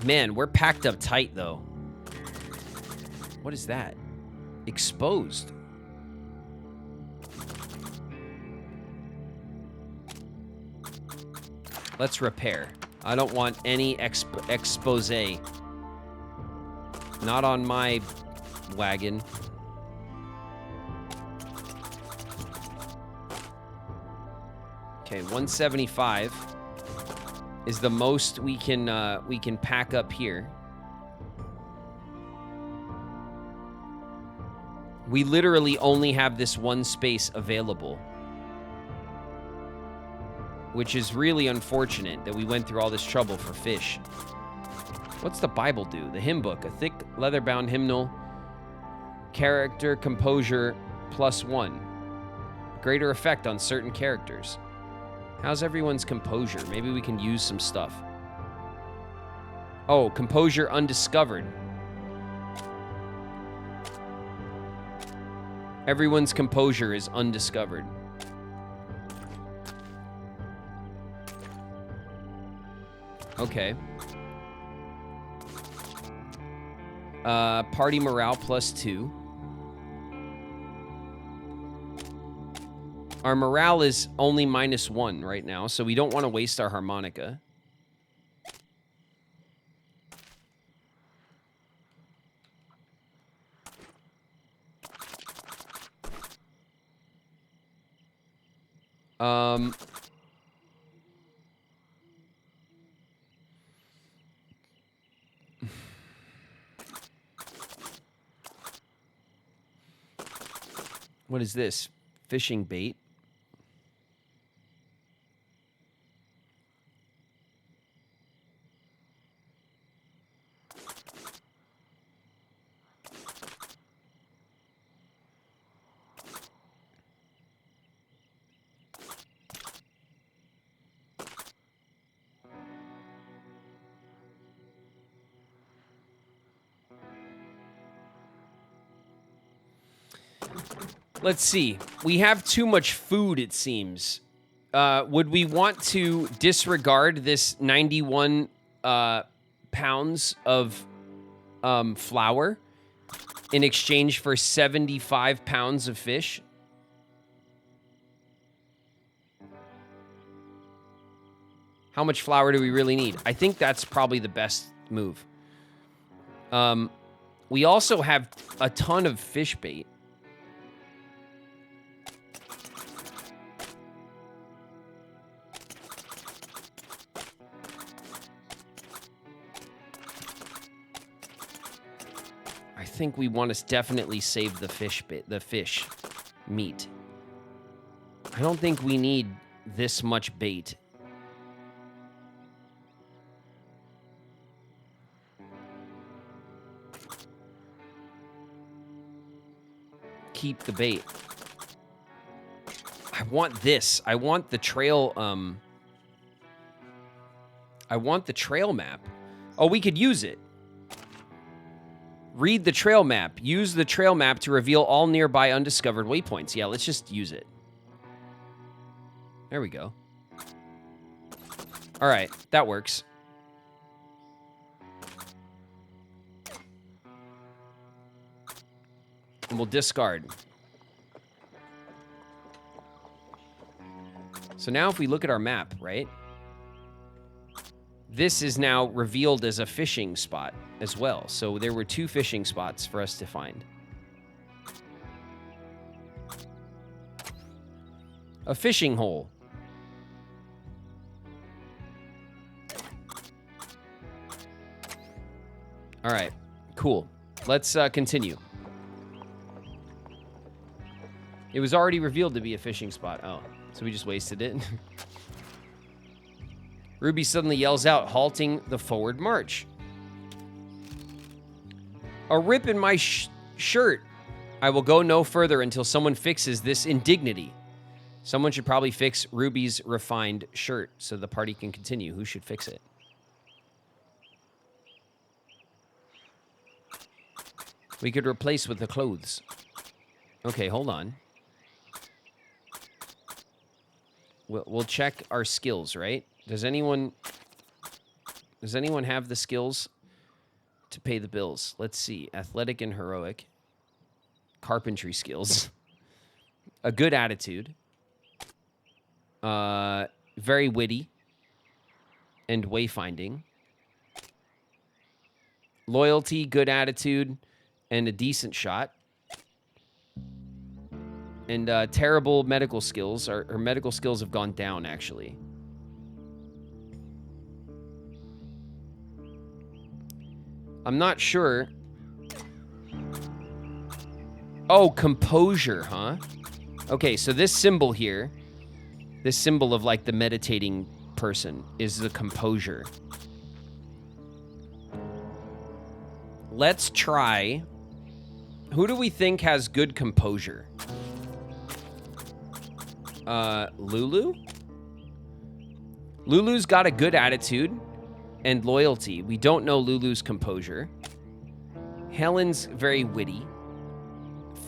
Man, we're packed up tight, though. What is that? Exposed. Let's repair. I don't want any expose. Not on my wagon. Okay, 175 is the most we can pack up here. We literally only have this one space available, which is really unfortunate that we went through all this trouble for fish. What's the Bible do? The hymn book, a thick leather-bound hymnal, character composure +1. Greater effect on certain characters. How's everyone's composure? Maybe we can use some stuff. Oh, composure undiscovered. Everyone's composure is undiscovered. Okay. Party morale +2. Our morale is only -1 right now, so we don't want to waste our harmonica. What is this? Fishing bait. Let's see. We have too much food, it seems. Would we want to disregard this 91 pounds of flour in exchange for 75 pounds of fish? How much flour do we really need? I think that's probably the best move. We also have a ton of fish bait. think we want to definitely save the fish meat. I don't think we need this much bait. Keep the bait. I want this. I want the trail, I want the trail map. Oh, we could use it. Read the trail map. Use the trail map to reveal all nearby undiscovered waypoints. Yeah, let's just use it. There we go. All right, that works. And we'll discard. So now if we look at our map, right? This is now revealed as a fishing spot as well. So there were 2 fishing spots for us to find. A fishing hole. All right, cool. Let's continue. It was already revealed to be a fishing spot. Oh, so we just wasted it. Ruby suddenly yells out, halting the forward march. A rip in my shirt. I will go no further until someone fixes this indignity. Someone should probably fix Ruby's refined shirt so the party can continue. Who should fix it? We could replace with the clothes. Okay, hold on. We'll check our skills, right? Does anyone have the skills to pay the bills? Let's see. Athletic and heroic. Carpentry skills. A good attitude. Very witty. And wayfinding. Loyalty, good attitude, and a decent shot. And terrible medical skills. Our medical skills have gone down, actually. I'm not sure. Oh, composure, huh? Okay, so this symbol here, this symbol of like the meditating person, is the composure. Let's try. Who do we think has good composure? Lulu? Lulu's got a good attitude and loyalty. We don't know Lulu's composure. Helen's very witty,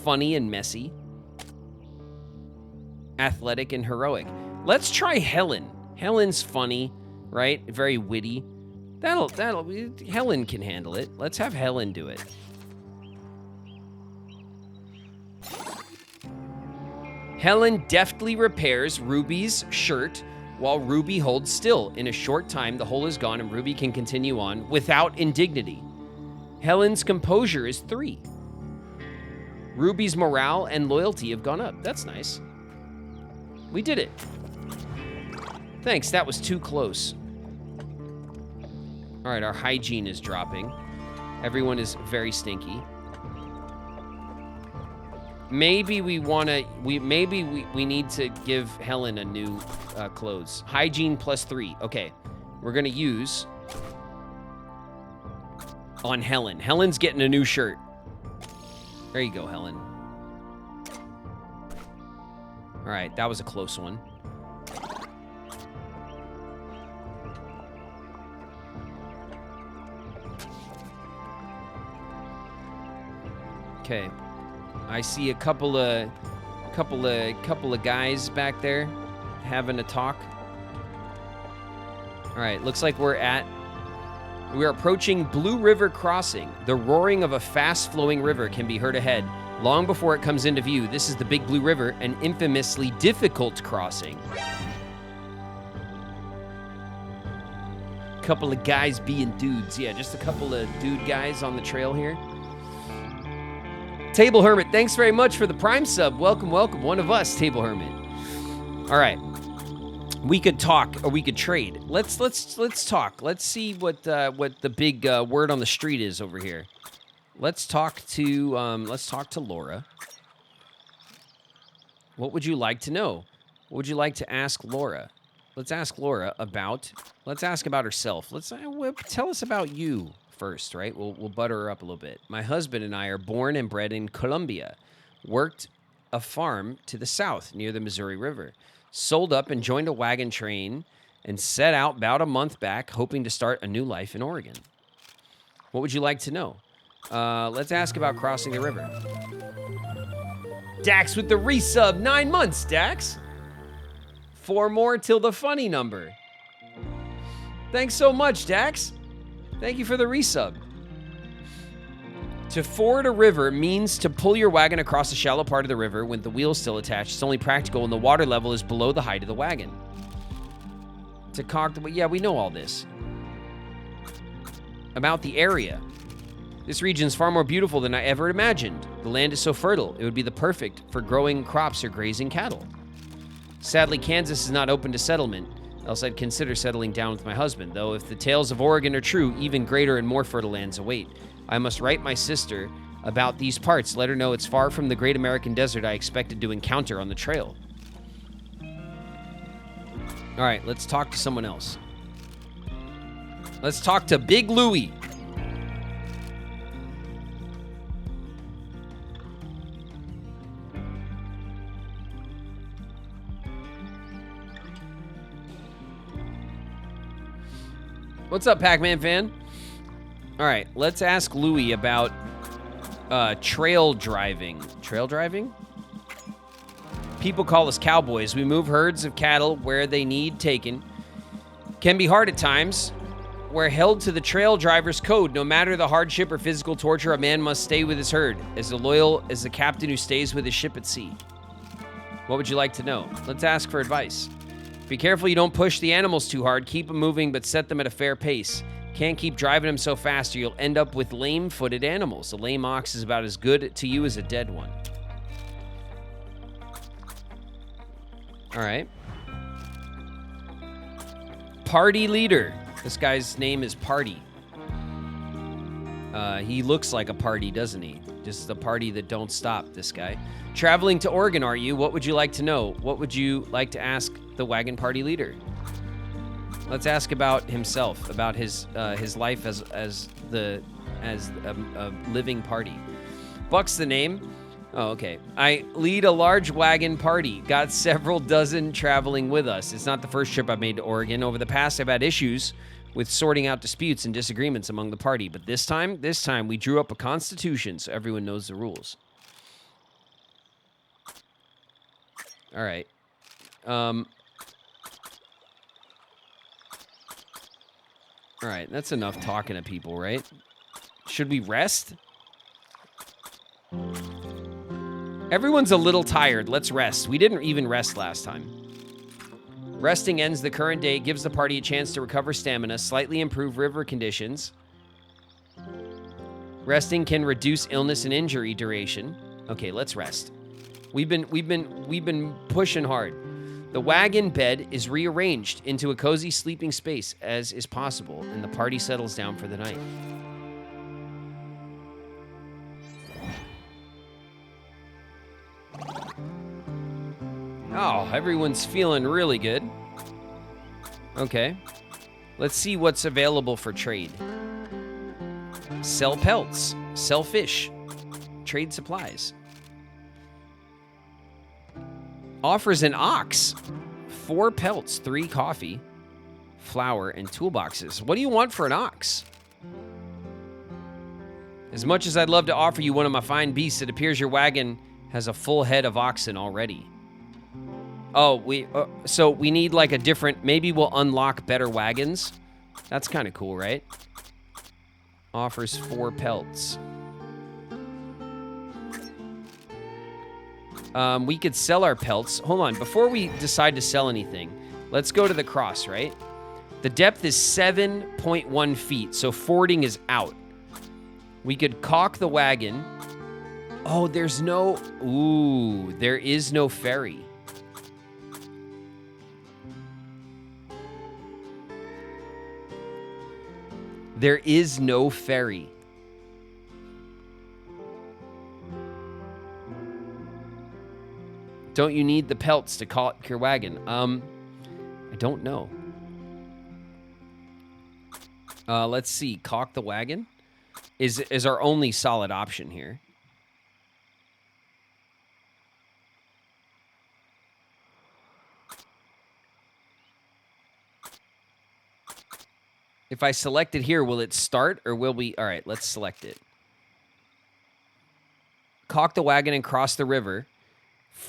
funny and messy, athletic and heroic. Let's try Helen. Helen's funny, right? Very witty. Helen can handle it. Let's have Helen do it. Helen deftly repairs Ruby's shirt while Ruby holds still. In a short time, the hole is gone and Ruby can continue on without indignity. Helen's composure is 3. Ruby's morale and loyalty have gone up. That's nice. We did it. Thanks, that was too close. All right, our hygiene is dropping. Everyone is very stinky. Maybe we need to give Helen a new clothes. Hygiene +3. Okay, we're gonna use on Helen. Helen's getting a new shirt. There you go, Helen. All right, that was a close one. Okay. I see a couple of guys back there having a talk. All right, looks like we're approaching Blue River Crossing. The roaring of a fast-flowing river can be heard ahead. Long before it comes into view, this is the Big Blue River, an infamously difficult crossing. Couple of guys being dudes. Yeah, just a couple of dude guys on the trail here. Table Hermit, thanks very much for the Prime sub. Welcome, welcome. One of us, Table Hermit. All right. We could talk or we could trade. Let's talk. Let's see what the big word on the street is over here. Let's talk to Laura. What would you like to know? What would you like to ask Laura? Let's ask Laura about. Let's ask about herself. Tell us about you first, right? We'll butter her up a little bit. My husband and I are born and bred in Colombia. Worked a farm to the south near the Missouri River. Sold up and joined a wagon train and set out about a month back, hoping to start a new life in Oregon. What would you like to know? Let's ask about crossing the river. Dax with the resub. 9 months, Dax. 4 more till the funny number. Thanks so much, Dax. Thank you for the resub. To ford a river means to pull your wagon across a shallow part of the river when the wheel's still attached. It's only practical when the water level is below the height of the wagon. To cock the... Yeah, we know all this. About the area. This region is far more beautiful than I ever imagined. The land is so fertile, it would be the perfect for growing crops or grazing cattle. Sadly, Kansas is not open to settlement, else I'd consider settling down with my husband, though if the tales of Oregon are true, even greater and more fertile lands await. I must write my sister about these parts, let her know it's far from the great American desert I expected to encounter on the trail. All right, let's talk to someone else. Let's talk to Big Louie. What's up, Pac-Man fan? All right, let's ask Louie about trail driving. Trail driving? People call us cowboys. We move herds of cattle where they need taken. Can be hard at times. We're held to the trail driver's code. No matter the hardship or physical torture, a man must stay with his herd, as loyal as the captain who stays with his ship at sea. What would you like to know? Let's ask for advice. Be careful you don't push the animals too hard. Keep them moving, but set them at a fair pace. Can't keep driving them so fast or you'll end up with lame-footed animals. A lame ox is about as good to you as a dead one. All right. Party leader. This guy's name is Party. He looks like a party, doesn't he? Just a party that don't stop, this guy. Traveling to Oregon, are you? What would you like to know? What would you like to ask the wagon party leader? Let's ask about himself, about his life as a living party. Buck's the name. Oh, okay. I lead a large wagon party. Got several dozen traveling with us. It's not the first trip I've made to Oregon. Over the past, I've had issues with sorting out disputes and disagreements among the party. But this time we drew up a constitution so everyone knows the rules. All right. All right, that's enough talking to people, right? Should we rest? Everyone's a little tired. Let's rest. We didn't even rest last time. Resting ends the current day, gives the party a chance to recover stamina, slightly improve river conditions. Resting can reduce illness and injury duration. Okay, let's rest. We've been pushing hard. The wagon bed is rearranged into a cozy sleeping space as is possible, and the party settles down for the night. Oh, everyone's feeling really good. Okay. Let's see what's available for trade. Sell pelts. Sell fish. Trade supplies. Offers an ox. 4 pelts, 3 coffee, flour, and toolboxes. What do you want for an ox? As much as I'd love to offer you one of my fine beasts, it appears your wagon has a full head of oxen already. Oh, so we need like a different, maybe we'll unlock better wagons. That's kind of cool, right? Offers 4 pelts. We could sell our pelts. Hold on, before we decide to sell anything, let's go to the cross, right? The depth is 7.1 feet, so fording is out. We could caulk the wagon. Oh, there is no ferry. There is no ferry. Don't you need the pelts to caulk your wagon? I don't know. Let's see. Caulk the wagon is our only solid option here. If I select it here, will it start or will we? All right, let's select it. Caulk the wagon and cross the river.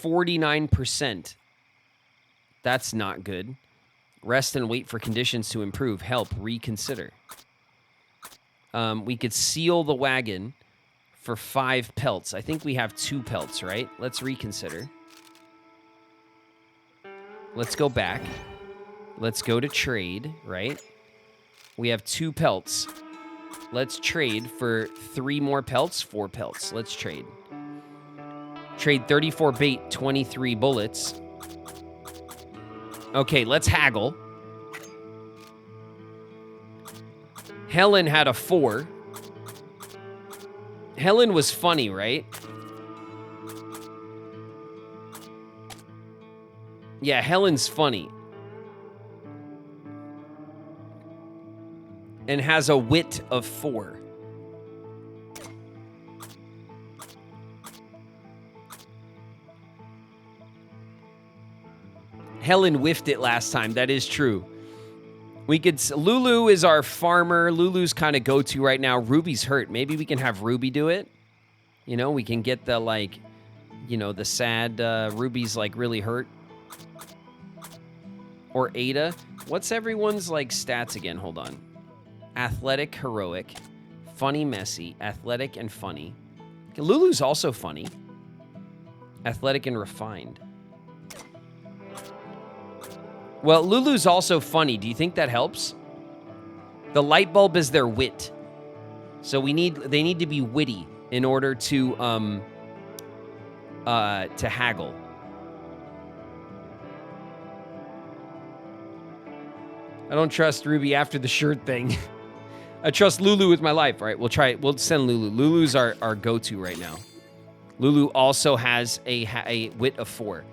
49%. That's not good. Rest and wait for conditions to improve. Help. Reconsider. We could seal the wagon for 5 pelts. I think we have 2 pelts, right? Let's reconsider. Let's go back. Let's go to trade, right? We have 2 pelts. Let's trade for 3 more pelts, 4 pelts. Let's trade. Trade 34 bait, 23 bullets. Okay, let's haggle. Helen had a 4. Helen was funny, right? Yeah, Helen's funny. And has a wit of 4. Helen whiffed it last time. That is true. We could... Lulu is our farmer. Lulu's kind of go-to right now. Ruby's hurt. Maybe we can have Ruby do it. You know, we can get the, like... You know, the sad... Ruby's, like, really hurt. Or Ada. What's everyone's, like, stats again? Hold on. Athletic, heroic. Funny, messy. Athletic, and funny. Okay, Lulu's also funny. Athletic and refined. Well, Lulu's also funny. Do you think that helps? The light bulb is their wit. So they need to be witty in order to haggle. I don't trust Ruby after the shirt thing. I trust Lulu with my life. All right, we'll try it. We'll send Lulu. Lulu's our go-to right now. Lulu also has a wit of 4.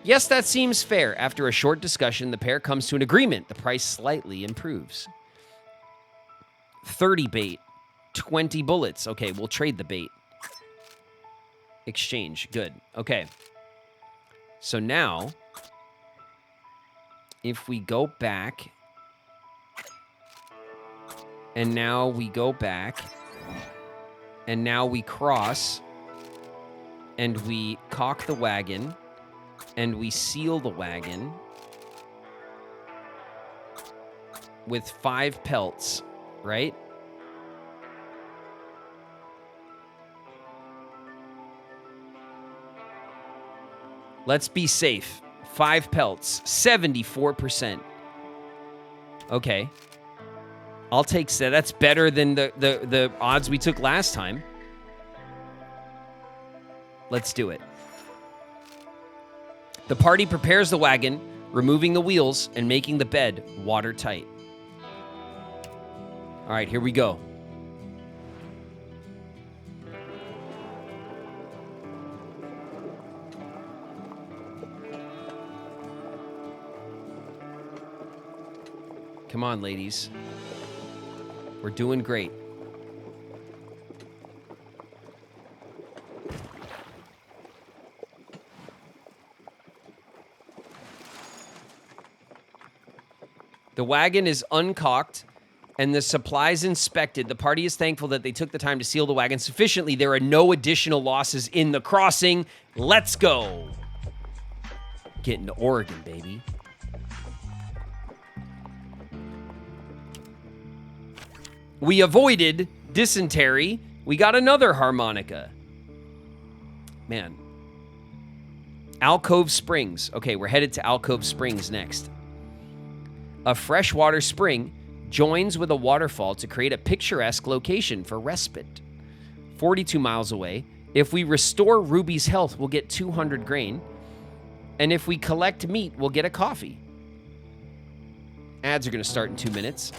Yes, that seems fair. After a short discussion, the pair comes to an agreement. The price slightly improves. 30 bait. 20 bullets. Okay, we'll trade the bait. Exchange. Good. Okay. So now, if we go back, and now we go back, and now we cross, and we caulk the wagon, and we seal the wagon with 5 pelts, right? Let's be safe. 5 pelts, 74%. Okay. I'll take that. That's better than the odds we took last time. Let's do it. The party prepares the wagon, removing the wheels and making the bed watertight. All right, here we go. Come on, ladies. We're doing great. The wagon is uncaulked and the supplies inspected. The party is thankful that they took the time to seal the wagon sufficiently. There are no additional losses in the crossing. Let's go. Getting to Oregon, baby. We avoided dysentery. We got another harmonica. Man. Alcove Springs. Okay, we're headed to Alcove Springs next. A freshwater spring joins with a waterfall to create a picturesque location for respite. 42 miles away. If we restore Ruby's health, we'll get 200 grain. And if we collect meat, we'll get a coffee. Ads are going to start in 2 minutes.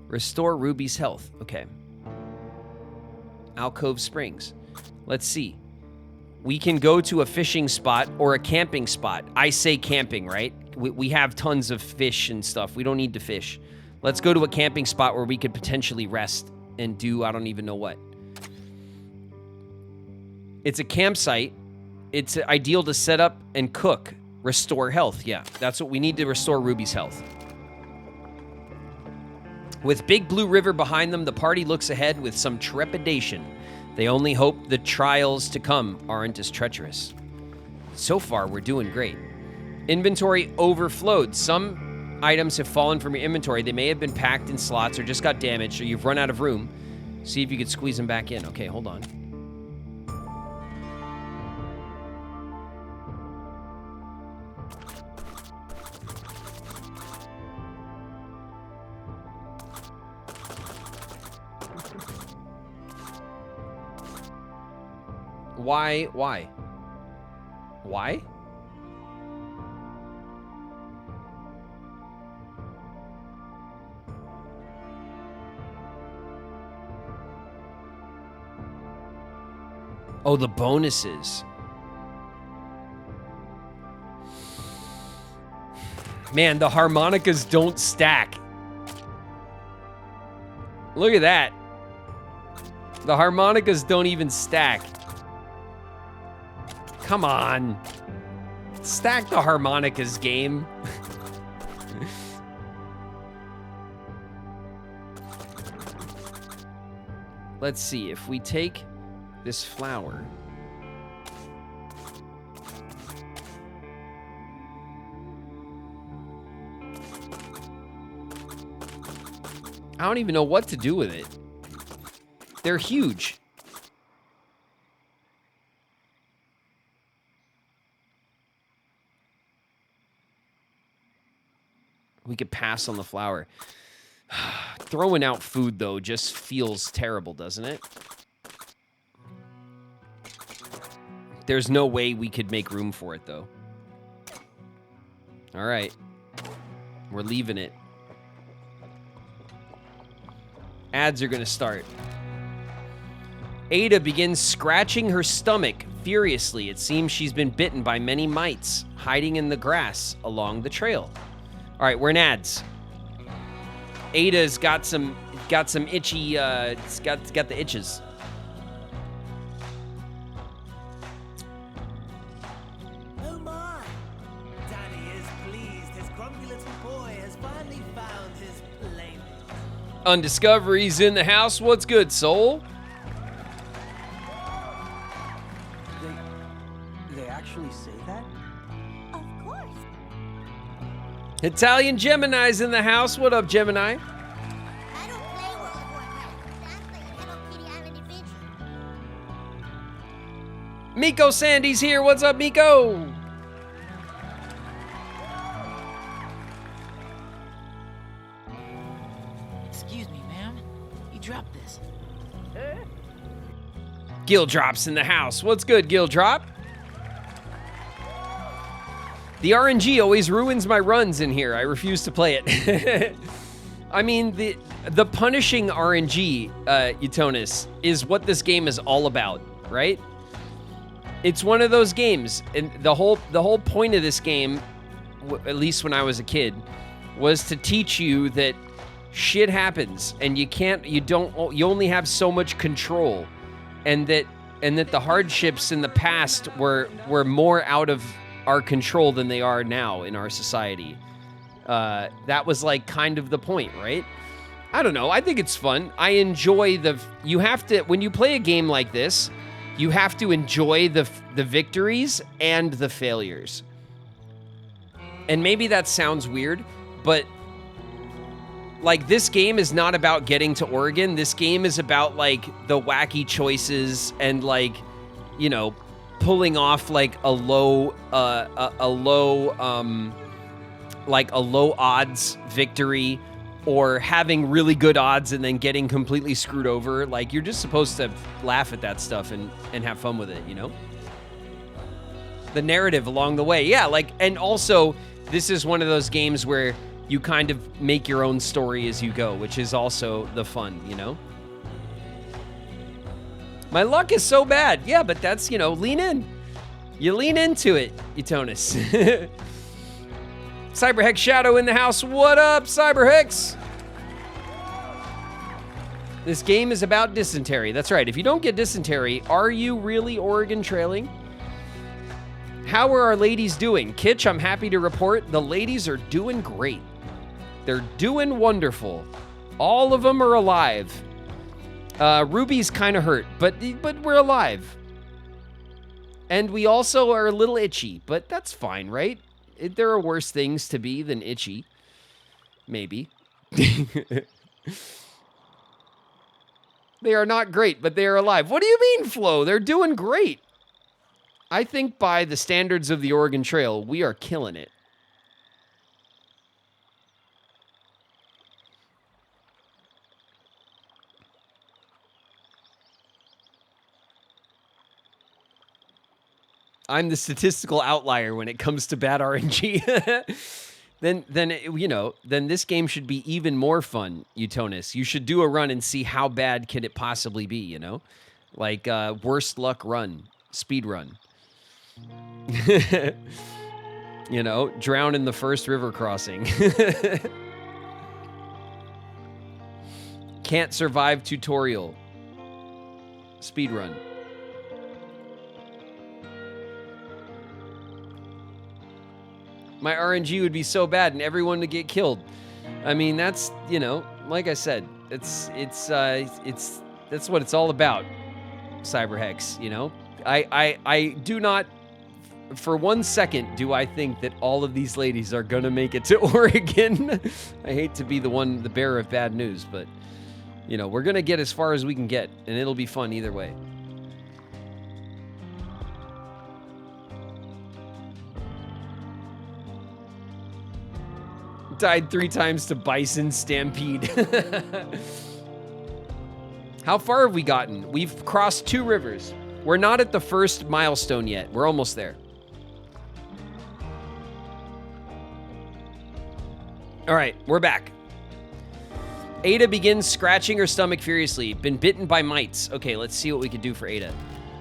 Restore Ruby's health. Okay. Alcove Springs. Let's see. we can go to a fishing spot or a camping spot. I say camping, right? We have tons of fish and stuff. We don't need to fish. Let's go to a camping spot where we could potentially rest and do I don't even know what. It's a campsite. It's ideal to set up and cook. Restore health. Yeah, that's what we need to restore Ruby's health. With Big Blue River behind them, the party looks ahead with some trepidation. They only hope the trials to come aren't as treacherous. So far, we're doing great. Inventory overflowed. Some items have fallen from your inventory. They may have been packed in slots or just got damaged, or you've run out of room. See if you could squeeze them back in. Okay, hold on. Why? Why? Oh, the bonuses. Man, the harmonicas don't stack. Look at that. The harmonicas don't even stack. Come on. Stack the harmonicas, game. Let's see, if we take this flower. I don't even know what to do with it. They're huge. We could pass on the flower. Throwing out food, though, just feels terrible, doesn't it? There's no way we could make room for it, though. All right. We're leaving it. Ads are going to start. Ada begins scratching her stomach furiously. It seems she's been bitten by many mites, hiding in the grass along the trail. All right, we're in ads. Ada's got some itchy, it's got the itches. Oh my! Daddy is pleased. His grumpy little boy has finally found his playmate. Undiscovery's in the house. What's good, soul? They actually say that? Of course. Italian Gemini's in the house. What up, Gemini? I don't play World of Warcraft. I play Hello Kitty Island Adventure. Miko Sandy's here. What's up, Miko? Excuse me, ma'am. You dropped this. Gildrop's in the house. What's good, Gildrop? The RNG always ruins my runs in here. I refuse to play it. I mean, the punishing RNG, Utonis, is what this game is all about, right? It's one of those games, and the whole point of this game, at least when I was a kid, was to teach you that shit happens, and you only have so much control, and that the hardships in the past were more out of our control than they are now in our society. That was like kind of the point, right? I don't know. I think it's fun. I enjoy you have to, when you play a game like this, you have to enjoy the victories and the failures. And maybe that sounds weird, but like this game is not about getting to Oregon. This game is about like the wacky choices and like, you know, pulling off like a low odds victory, or having really good odds and then getting completely screwed over. Like, you're just supposed to laugh at that stuff and have fun with it, you know? The narrative along the way. Yeah, like, and also this is one of those games where you kind of make your own story as you go, which is also the fun, you know? My luck is so bad. Yeah, but that's, you know, lean in. You lean into it, Utonis. Cyberhex Shadow in the house. What up, Cyberhex? This game is about dysentery. That's right. If you don't get dysentery, are you really Oregon trailing? How are our ladies doing? Kitch, I'm happy to report the ladies are doing great. They're doing wonderful. All of them are alive. Ruby's kind of hurt, but we're alive. And we also are a little itchy, but that's fine, right? There are worse things to be than itchy. Maybe. They are not great, but they are alive. What do you mean, Flo? They're doing great. I think by the standards of the Oregon Trail, we are killing it. I'm the statistical outlier when it comes to bad RNG. Then this game should be even more fun, Utonis. You should do a run and see how bad can it possibly be, you know? Like, worst luck run, speed run. You know, drown in the first river crossing. Can't survive tutorial. Speed run. My RNG would be so bad and everyone would get killed. I mean, that's, you know, like I said, that's what it's all about, Cyberhex, you know? I do not, for 1 second, do I think that all of these ladies are gonna make it to Oregon. I hate to be the bearer of bad news, but, you know, we're gonna get as far as we can get, and it'll be fun either way. Died 3 times to bison stampede. How far have we gotten? We've crossed 2 rivers. We're not at the first milestone yet. We're almost there. All right, we're back. Ada begins scratching her stomach furiously. Been bitten by mites. Okay, let's see what we can do for Ada.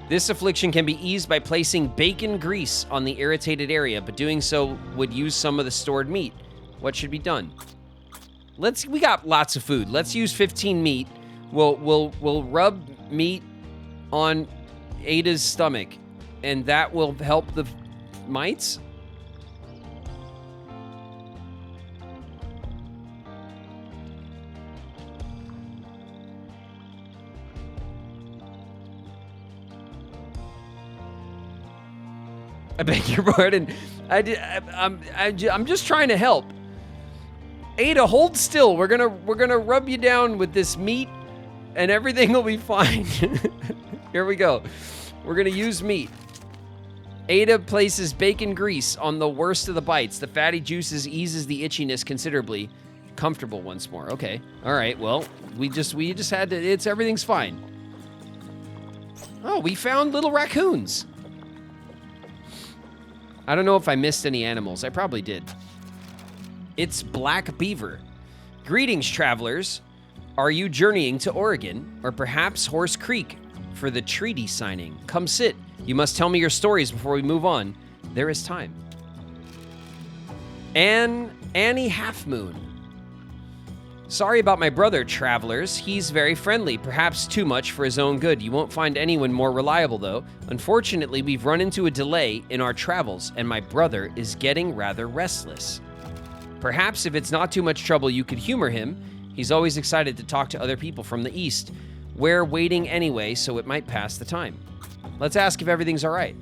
This affliction can be eased by placing bacon grease on the irritated area, but doing so would use some of the stored meat. What should be done? We got lots of food. Let's use 15 meat. We'll rub meat on Ada's stomach, and that will help the mites. I beg your pardon. I'm just trying to help. Ada, hold still. We're gonna rub you down with this meat, and everything will be fine. Here we go. We're gonna use meat. Ada places bacon grease on the worst of the bites. The fatty juices eases the itchiness considerably. Comfortable once more. Okay. All right. Well, we just had to. Everything's fine. Oh, we found little raccoons. I don't know if I missed any animals. I probably did. It's Black Beaver. Greetings, travelers. Are you journeying to Oregon or perhaps Horse Creek for the treaty signing? Come sit. You must tell me your stories before we move on. There is time. Annie Half Moon. Sorry about my brother, travelers. He's very friendly, perhaps too much for his own good. You won't find anyone more reliable, though. Unfortunately, we've run into a delay in our travels, and my brother is getting rather restless. Perhaps if it's not too much trouble, you could humor him. He's always excited to talk to other people from the East. We're waiting anyway, so it might pass the time. Let's ask if everything's all right.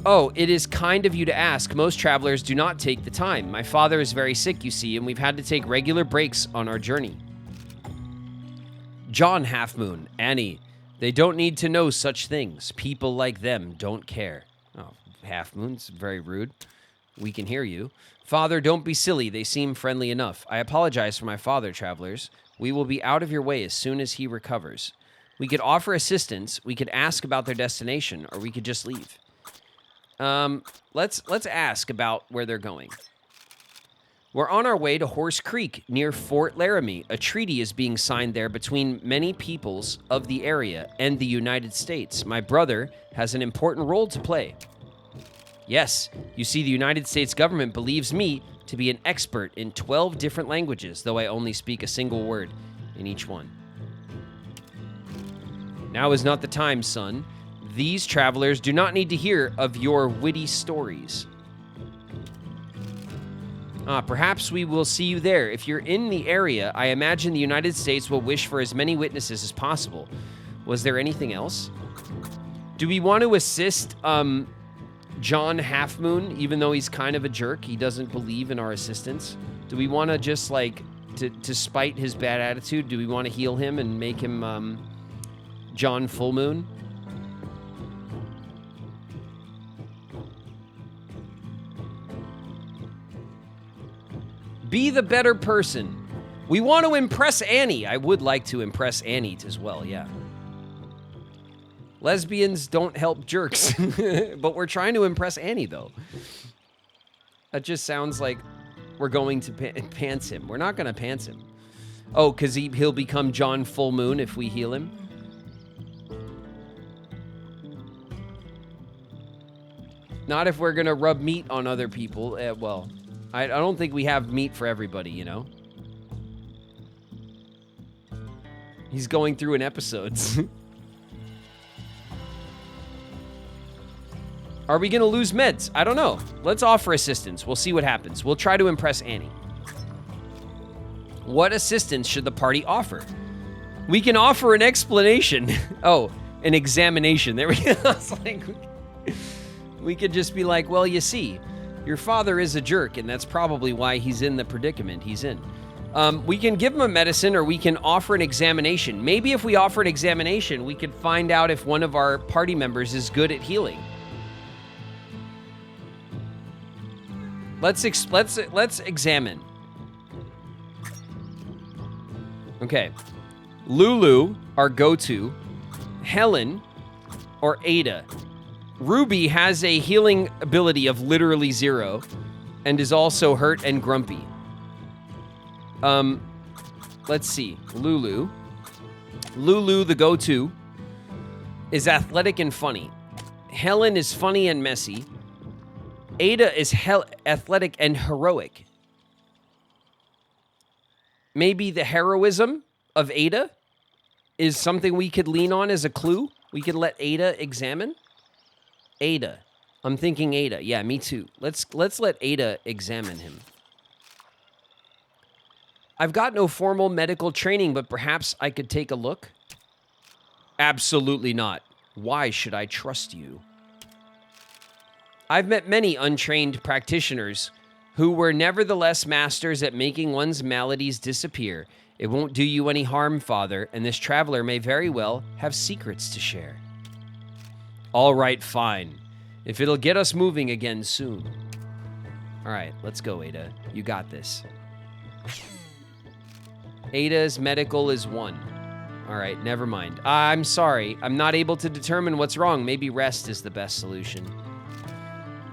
Oh, it is kind of you to ask. Most travelers do not take the time. My father is very sick, you see, and we've had to take regular breaks on our journey. John Half Moon, Annie, they don't need to know such things. People like them don't care. Oh, Half Moon's very rude. We can hear you. Father, don't be silly. They seem friendly enough. I apologize for my father, travelers. We will be out of your way as soon as he recovers. We could offer assistance, we could ask about their destination, or we could just leave. Let's ask about where they're going. We're on our way to Horse Creek near Fort Laramie. A treaty is being signed there between many peoples of the area and the United States. My brother has an important role to play. Yes, you see, the United States government believes me to be an expert in 12 different languages, though I only speak a single word in each one. Now is not the time, son. These travelers do not need to hear of your witty stories. Perhaps we will see you there. If you're in the area, I imagine the United States will wish for as many witnesses as possible. Was there anything else? Do we want to assist John Half Moon, even though he's kind of a jerk? He doesn't believe in our assistance. Do we want to just, like, to spite his bad attitude, do we want to heal him and make him John Full Moon? Be the better person. We want to impress Annie. I would like to impress Annie as well, yeah. Lesbians don't help jerks. But we're trying to impress Annie, though. That just sounds like we're going to pants him. We're not going to pants him. Oh, because he'll become John Full Moon if we heal him? Not if we're going to rub meat on other people. Well, I don't think we have meat for everybody, you know? He's going through an episodes. Are we going to lose meds? I don't know. Let's offer assistance. We'll see what happens. We'll try to impress Annie. What assistance should the party offer? We can offer an explanation. Oh, an examination. There we go. It's like, we could just be like, well, you see, your father is a jerk, and that's probably why he's in the predicament he's in. We can give him a medicine, or we can offer an examination. Maybe if we offer an examination, we could find out if one of our party members is good at healing. Let's examine. Okay. Lulu, our go-to. Helen, or Ada. Ruby has a healing ability of literally 0 and is also hurt and grumpy. Let's see. Lulu, the go-to, is athletic and funny. Helen is funny and messy. Ada is athletic and heroic. Maybe the heroism of Ada is something we could lean on as a clue. We could let Ada examine. Ada. I'm thinking Ada. Yeah, me too. Let's let Ada examine him. I've got no formal medical training, but perhaps I could take a look. Absolutely not. Why should I trust you? I've met many untrained practitioners who were nevertheless masters at making one's maladies disappear. It won't do you any harm, Father, and this traveler may very well have secrets to share. All right, fine. If it'll get us moving again soon. All right, let's go, Ada. You got this. Ada's medical is 1. All right, never mind. I'm sorry. I'm not able to determine what's wrong. Maybe rest is the best solution.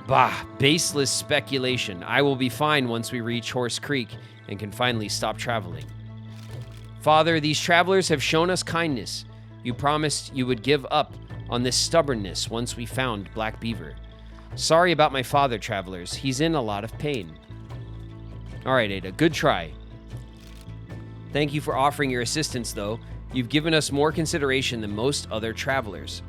Bah, baseless speculation. I will be fine once we reach Horse Creek and can finally stop traveling. Father, these travelers have shown us kindness. You promised you would give up on this stubbornness once we found Black Beaver. Sorry about my father, travelers. He's in a lot of pain. All right, Ada, good try. Thank you for offering your assistance, though. You've given us more consideration than most other travelers.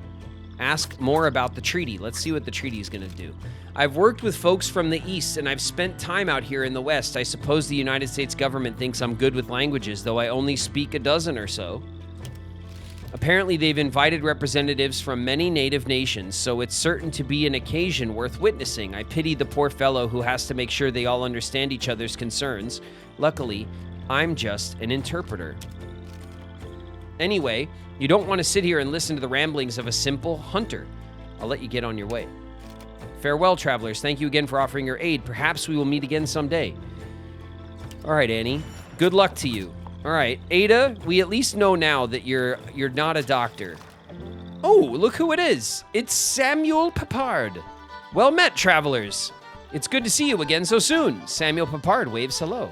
Ask more about the treaty. Let's see what the treaty is going to do. I've worked with folks from the East, and I've spent time out here in the West. I suppose the United States government thinks I'm good with languages, though I only speak a dozen or so. Apparently, they've invited representatives from many native nations, so it's certain to be an occasion worth witnessing. I pity the poor fellow who has to make sure they all understand each other's concerns. Luckily, I'm just an interpreter. Anyway, you don't want to sit here and listen to the ramblings of a simple hunter. I'll let you get on your way. Farewell, travelers. Thank you again for offering your aid. Perhaps we will meet again someday. All right, Annie. Good luck to you. All right, Ada, we at least know now that you're not a doctor. Oh, look who it is. It's Samuel Papard. Well met, travelers. It's good to see you again so soon. Samuel Papard waves hello.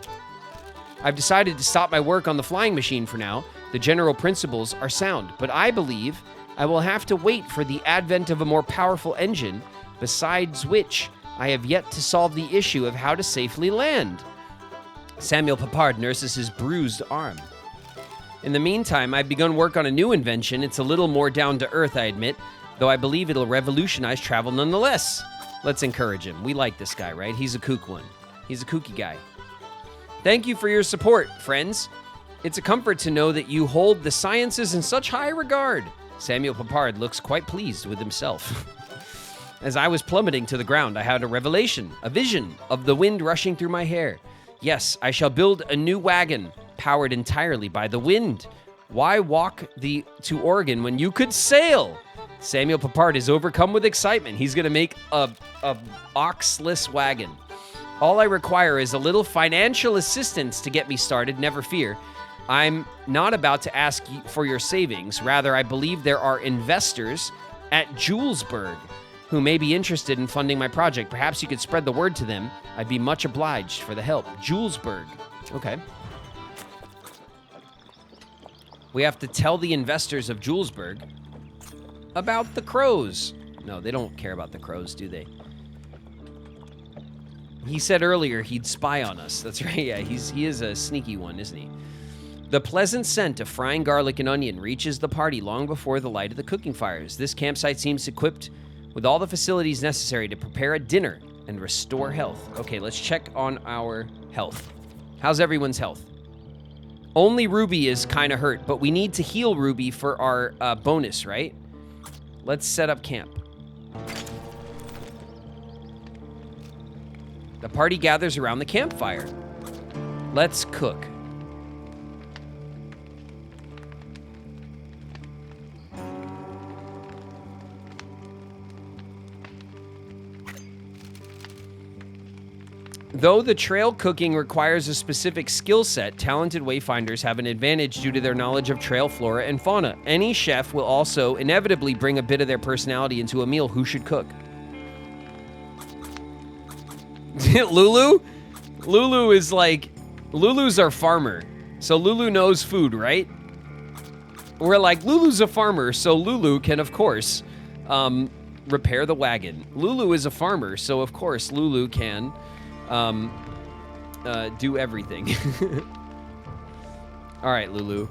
I've decided to stop my work on the flying machine for now. The general principles are sound, but I believe I will have to wait for the advent of a more powerful engine, besides which I have yet to solve the issue of how to safely land. Samuel Papard nurses his bruised arm. In the meantime, I've begun work on a new invention. It's a little more down to earth, I admit, though I believe it'll revolutionize travel nonetheless. Let's encourage him. We like this guy, right? He's a kook one. He's a kooky guy. Thank you for your support, friends. It's a comfort to know that you hold the sciences in such high regard. Samuel Papard looks quite pleased with himself. As I was plummeting to the ground, I had a revelation, a vision of the wind rushing through my hair. Yes, I shall build a new wagon, powered entirely by the wind. Why walk to Oregon when you could sail? Samuel Papard is overcome with excitement. He's going to make a oxless wagon. All I require is a little financial assistance to get me started, never fear. I'm not about to ask for your savings. Rather, I believe there are investors at Julesburg who may be interested in funding my project. Perhaps you could spread the word to them. I'd be much obliged for the help. Julesburg. Okay. We have to tell the investors of Julesburg about the crows. No, they don't care about the crows, do they? He said earlier he'd spy on us. That's right. Yeah, he is a sneaky one, isn't he? The pleasant scent of frying garlic and onion reaches the party long before the light of the cooking fires. This campsite seems equipped with all the facilities necessary to prepare a dinner and restore health. Okay, let's check on our health. How's everyone's health? Only Ruby is kind of hurt, but we need to heal Ruby for our bonus, right? Let's set up camp. The party gathers around the campfire. Let's cook. Though the trail cooking requires a specific skill set, talented wayfinders have an advantage due to their knowledge of trail flora and fauna. Any chef will also inevitably bring a bit of their personality into a meal. Who should cook? Lulu? Lulu is like, Lulu's our farmer. So Lulu knows food, right? We're like, Lulu's a farmer, so Lulu can, of course, repair the wagon. Lulu is a farmer, so of course Lulu can do everything. All right, Lulu.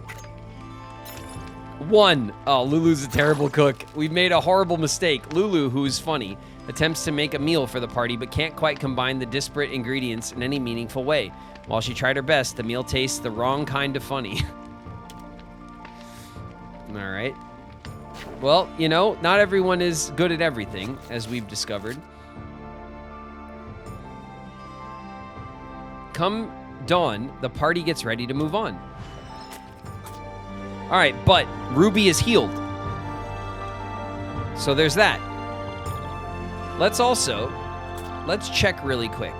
1. Oh, Lulu's a terrible cook. We've made a horrible mistake. Lulu, who's funny, attempts to make a meal for the party, but can't quite combine the disparate ingredients in any meaningful way. While she tried her best, the meal tastes the wrong kind of funny. All right. Well, you know, not everyone is good at everything, as we've discovered. Come dawn, the party gets ready to move on. All right, but Ruby is healed. So there's that. Let's check really quick.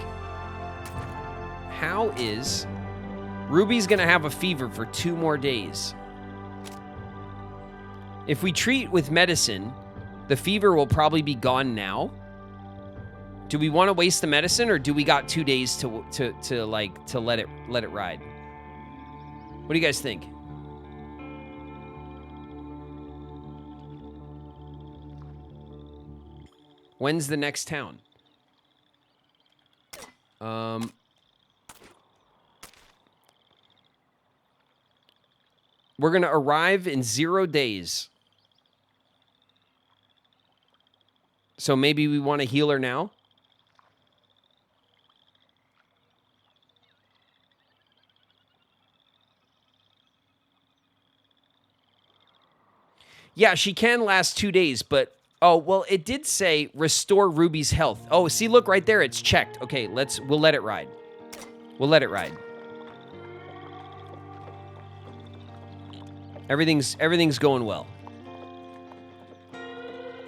How is... Ruby's going to have a fever for 2 more days. If we treat with medicine, the fever will probably be gone now. Do we want to waste the medicine, or do we got 2 days to let it ride? What do you guys think? When's the next town? We're going to arrive in 0 days. So maybe we want to heal her now? Yeah, she can last 2 days, but... Oh, well, it did say restore Ruby's health. Oh, see, look right there. It's checked. Okay, we'll let it ride. We'll let it ride. Everything's going well.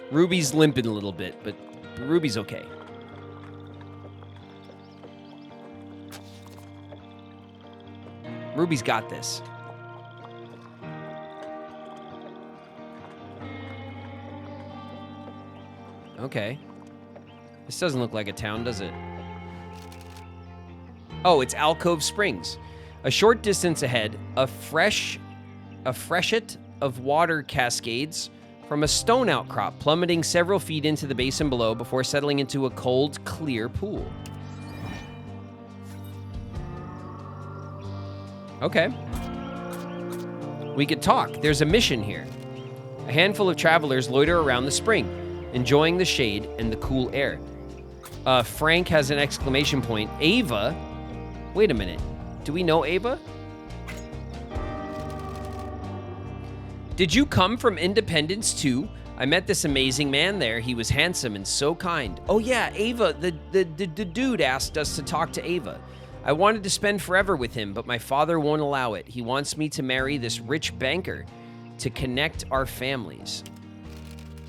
Ruby's limping a little bit, but Ruby's okay. Ruby's got this. Okay. This doesn't look like a town, does it? Oh, it's Alcove Springs. A short distance ahead, a freshet of water cascades from a stone outcrop, plummeting several feet into the basin below before settling into a cold, clear pool. Okay. We could talk. There's a mission here. A handful of travelers loiter around the spring, enjoying the shade and the cool air. Frank has an exclamation point. Ava? Wait a minute. Do we know Ava? Did you come from Independence too? I met this amazing man there. He was handsome and so kind. Oh yeah, Ava, the dude asked us to talk to Ava. I wanted to spend forever with him, but my father won't allow it. He wants me to marry this rich banker to connect our families.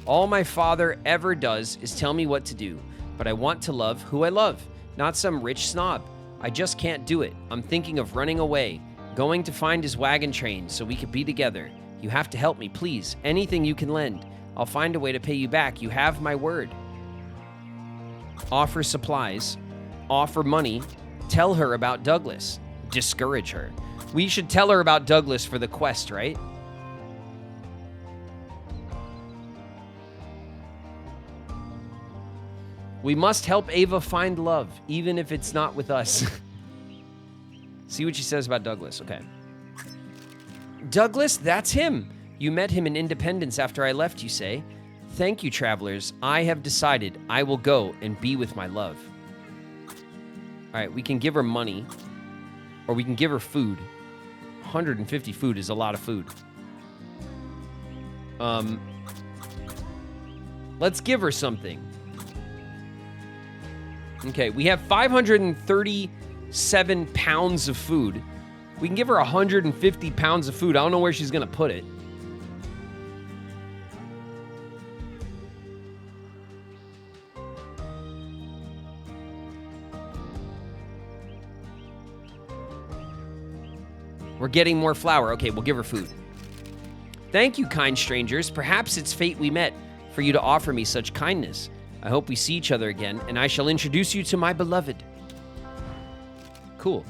All my father ever does is tell me what to do, but I want to love who I love, not some rich snob. I just can't do it. I'm thinking of running away, going to find his wagon train so we could be together. You have to help me, please. Anything you can lend. I'll find a way to pay you back. You have my word. Offer supplies. Offer money. Tell her about Douglas. Discourage her. We should tell her about Douglas for the quest, right? We must help Ava find love, even if it's not with us. See what she says about Douglas. Okay. Douglas, that's him. You met him in Independence after I left, you say. Thank you, travelers. I have decided I will go and be with my love. All right, we can give her money, or we can give her food. 150 food is a lot of food. Let's give her something. Okay, we have 537 pounds of food. We can give her 150 pounds of food. I don't know where she's going to put it. We're getting more flour. Okay, we'll give her food. Thank you, kind strangers. Perhaps it's fate we met for you to offer me such kindness. I hope we see each other again, and I shall introduce you to my beloved. Cool.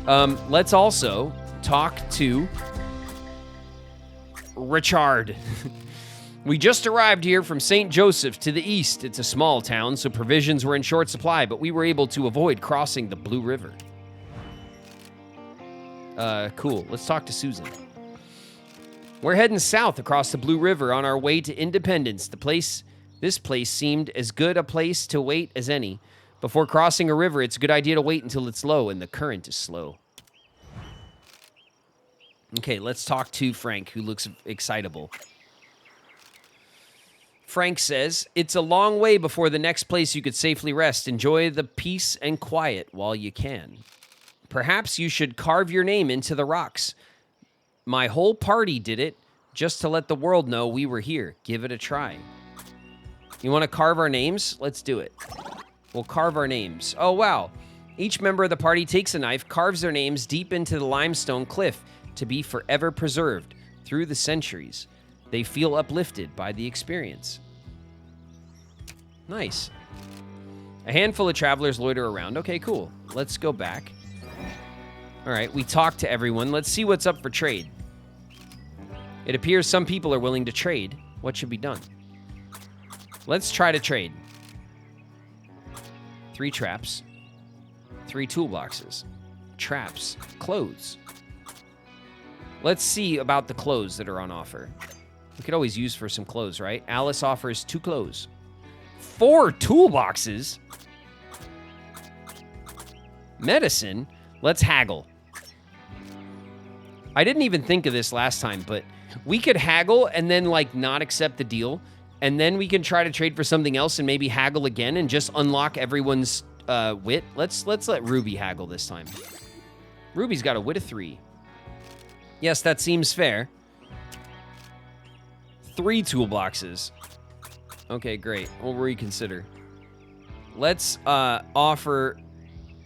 Let's also talk to Richard. We just arrived here from St. Joseph to the east. It's a small town, so provisions were in short supply, but we were able to avoid crossing the Blue River. Cool. Let's talk to Susan. We're heading south across the Blue River on our way to Independence. This place seemed as good a place to wait as any. Before crossing a river, it's a good idea to wait until it's low and the current is slow. Okay, let's talk to Frank, who looks excitable. Frank says, it's a long way before the next place you could safely rest. Enjoy the peace and quiet while you can. Perhaps you should carve your name into the rocks. My whole party did it just to let the world know we were here. Give it a try. You want to carve our names? Let's do it. We'll carve our names. Oh, wow. Each member of the party takes a knife, carves their names deep into the limestone cliff to be forever preserved through the centuries. They feel uplifted by the experience. Nice. A handful of travelers loiter around. Okay, cool. Let's go back. All right, we talked to everyone. Let's see what's up for trade. It appears some people are willing to trade. What should be done? Let's try to trade. 3 traps. 3 toolboxes. Traps. Clothes. Let's see about the clothes that are on offer. We could always use for some clothes, right? Alice offers 2 clothes. 4 toolboxes? Medicine? Let's haggle. I didn't even think of this last time, but we could haggle and then, like, not accept the deal. And then we can try to trade for something else and maybe haggle again and just unlock everyone's wit. Let's let Ruby haggle this time. Ruby's got a wit of 3. Yes, that seems fair. 3 toolboxes. Okay, great. We'll reconsider. Let's offer,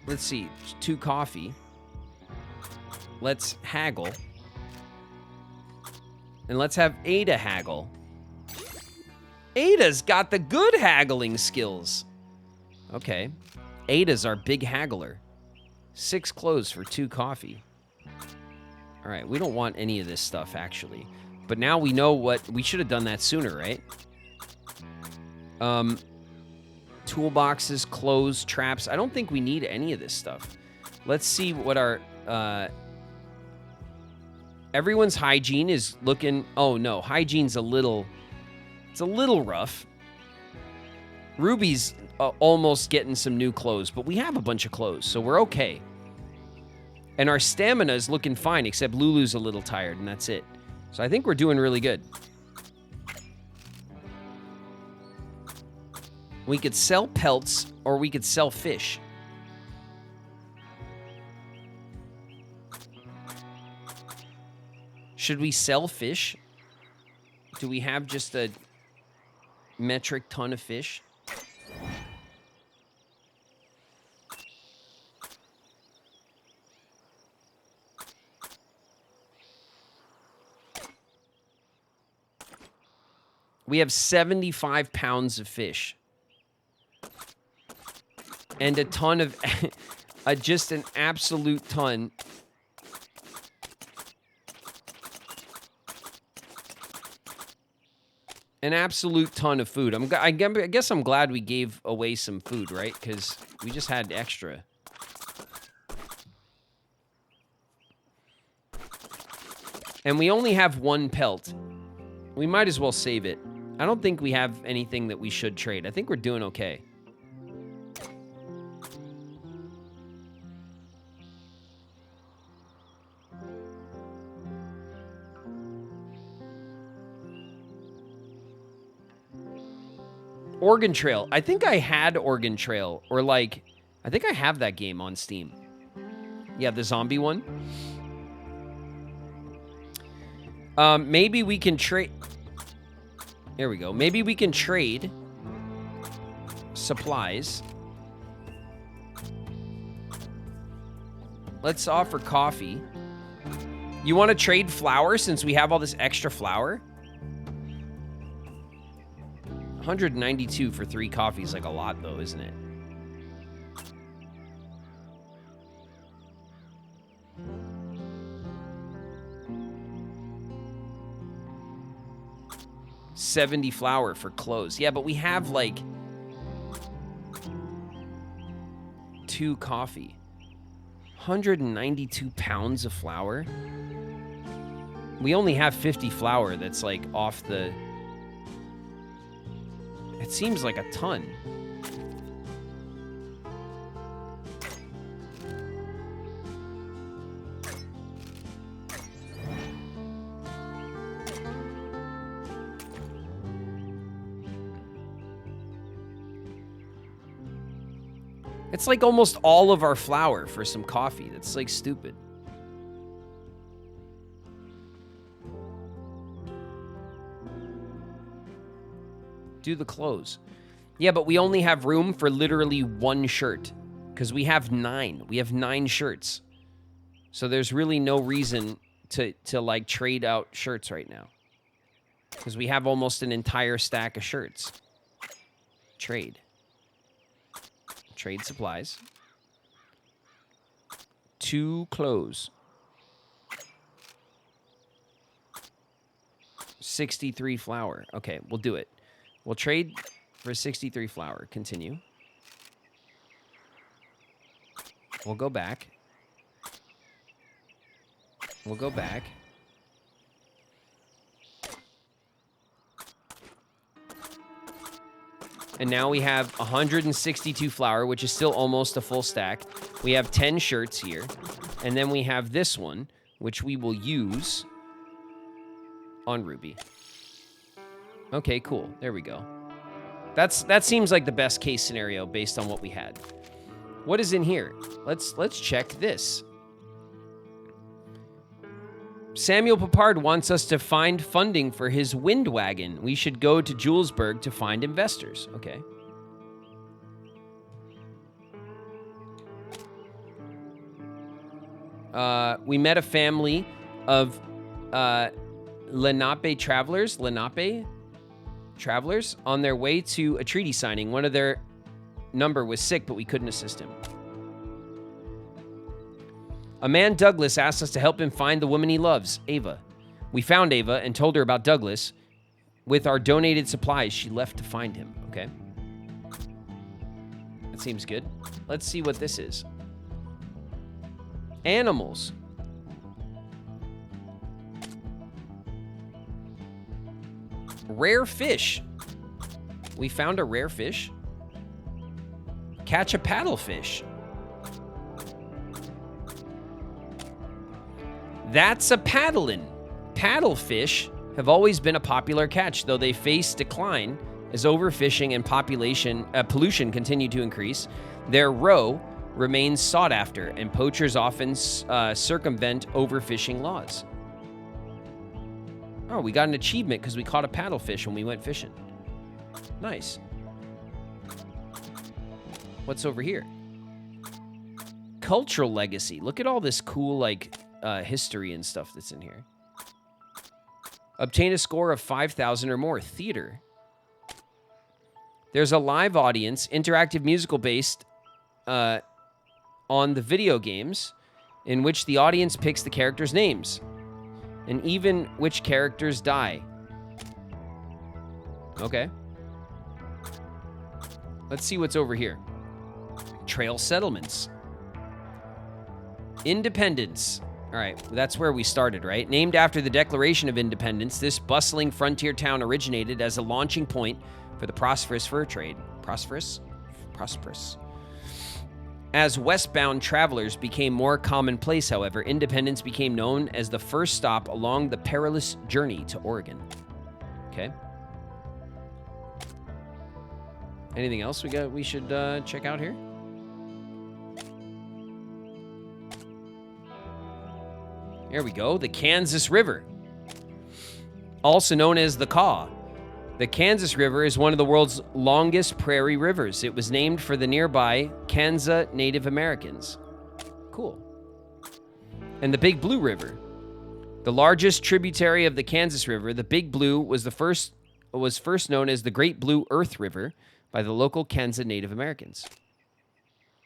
let's see, 2 coffee. Let's haggle. And let's have Ada haggle. Ada's got the good haggling skills. Okay. Ada's our big haggler. 6 clothes for 2 coffee. All right, we don't want any of this stuff, actually. But now we know what... We should have done that sooner, right? Toolboxes, clothes, traps. I don't think we need any of this stuff. Let's see what our... everyone's hygiene is looking... Oh, no. Hygiene's a little... It's a little rough. Ruby's almost getting some new clothes, but we have a bunch of clothes, so we're okay. And our stamina is looking fine, except Lulu's a little tired, and that's it. So I think we're doing really good. We could sell pelts, or we could sell fish. Should we sell fish? Do we have just a metric ton of fish? We have 75 pounds of fish. And a ton of... just an absolute ton. An absolute ton of food. I guess I'm glad we gave away some food, right? Because we just had extra. And we only have 1 pelt. We might as well save it. I don't think we have anything that we should trade. I think we're doing okay. Oregon Trail. I think I had Oregon Trail. Or like, I think I have that game on Steam. Yeah, the zombie one. Maybe we can trade... There we go. Maybe we can trade supplies. Let's offer coffee. You want to trade flour since we have all this extra flour? 192 for 3 coffee is like a lot though, isn't it? $70 flour for clothes. Yeah, but we have like 2 coffee. 192 pounds of flour. We only have 50 flour that's like off the... It seems like a ton. It's like almost all of our flour for some coffee. That's like stupid. Do the clothes. Yeah, but we only have room for literally 1 shirt. Because we have 9. We have 9 shirts. So there's really no reason to like trade out shirts right now. Because we have almost an entire stack of shirts. Trade. Trade supplies. 2 clothes. 63 flour. Okay, we'll do it. We'll trade for 63 flour. Continue. We'll go back. We'll go back. And now we have 162 flour, which is still almost a full stack. We have 10 shirts here. And then we have this one, which we will use on Ruby. Okay, cool. There we go. That seems like the best case scenario based on what we had. What is in here? Let's check this. Samuel Papard wants us to find funding for his wind wagon. We should go to Julesburg to find investors. Okay. We met a family of Lenape travelers. Lenape travelers on their way to a treaty signing. One of their number was sick, but we couldn't assist him. A man, Douglas, asked us to help him find the woman he loves, Ava. We found Ava and told her about Douglas. With our donated supplies, she left to find him. Okay. That seems good. Let's see what this is. Animals. Rare fish. We found a rare fish. Catch a paddlefish. That's a paddlin'. Paddlefish have always been a popular catch, though they face decline as overfishing and pollution continue to increase. Their roe remains sought after, and poachers often circumvent overfishing laws. Oh, we got an achievement because we caught a paddlefish when we went fishing. Nice. What's over here? Cultural legacy. Look at all this cool, like, history and stuff that's in here. Obtain a score of 5,000 or more. Theater. There's a live audience, interactive musical based on the video games, in which the audience picks the characters' names, and even which characters die. Okay. Let's see what's over here. Trail settlements. Independence. All right, that's where we started, right? Named after the Declaration of Independence, this bustling frontier town originated as a launching point for the prosperous fur trade. Prosperous? Prosperous. As westbound travelers became more commonplace, however, Independence became known as the first stop along the perilous journey to Oregon. Okay. Anything else we should check out here? There we go, the Kansas River, also known as the Kaw. The Kansas River is one of the world's longest prairie rivers. It was named for the nearby Kansa Native Americans. Cool. And the Big Blue River, the largest tributary of the Kansas River. The Big Blue was first known as the Great Blue Earth River by the local Kansa Native Americans.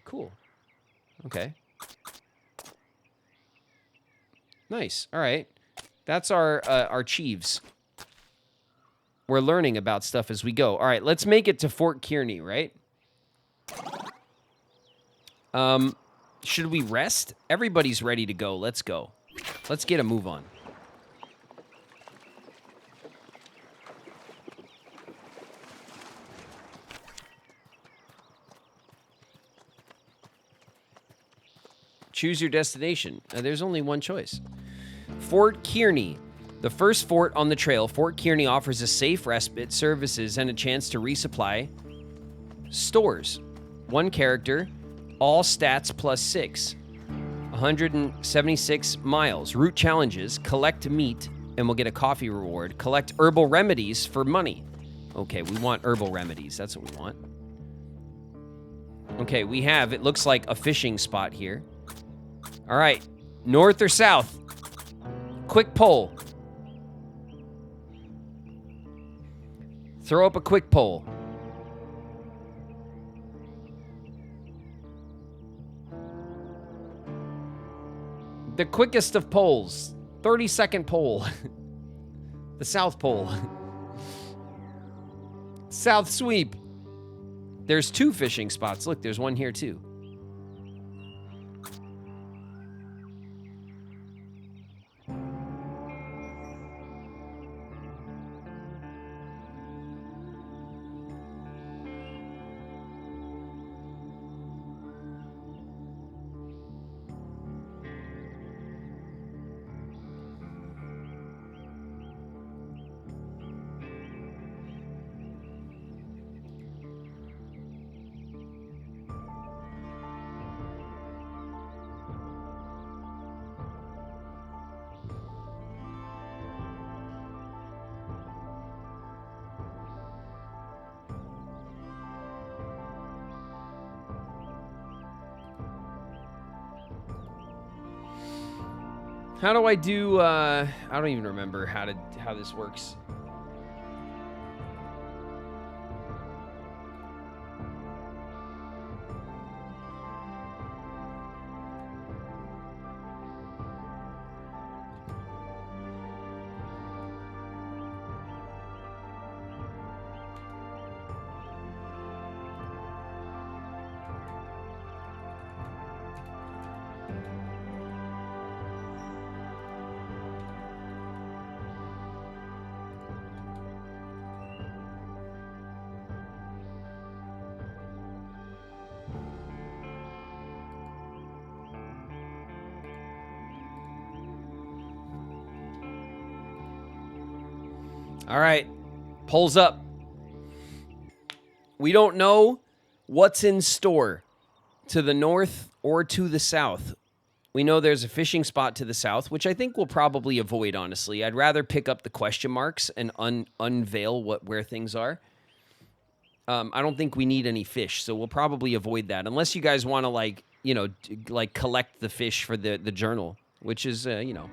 Cool. Okay. Nice. All right. That's our Chiefs. We're learning about stuff as we go. All right, let's make it to Fort Kearney, right? Should we rest? Everybody's ready to go. Let's go. Let's get a move on. Choose your destination. There's only one choice. Fort Kearney. The first fort on the trail, Fort Kearney offers a safe respite, services, and a chance to resupply stores. One character, all stats plus 6. 176 miles. Route challenges, collect meat, and we'll get a coffee reward. Collect herbal remedies for money. Okay, we want herbal remedies. That's what we want. Okay, we have, it looks like a fishing spot here. All right, north or south? Quick poll. Throw up a quick poll. The quickest of polls. 30-second poll. The South Pole. South Sweep. There's 2 fishing spots. Look, there's one here too. How do I do, I don't even remember how this works. All right. Pulls up. We don't know what's in store to the north or to the south. We know there's a fishing spot to the south, which I think we'll probably avoid, honestly. I'd rather pick up the question marks and unveil where things are. I don't think we need any fish, so we'll probably avoid that. Unless you guys want to, like, you know, like collect the fish for the journal, which is, you know.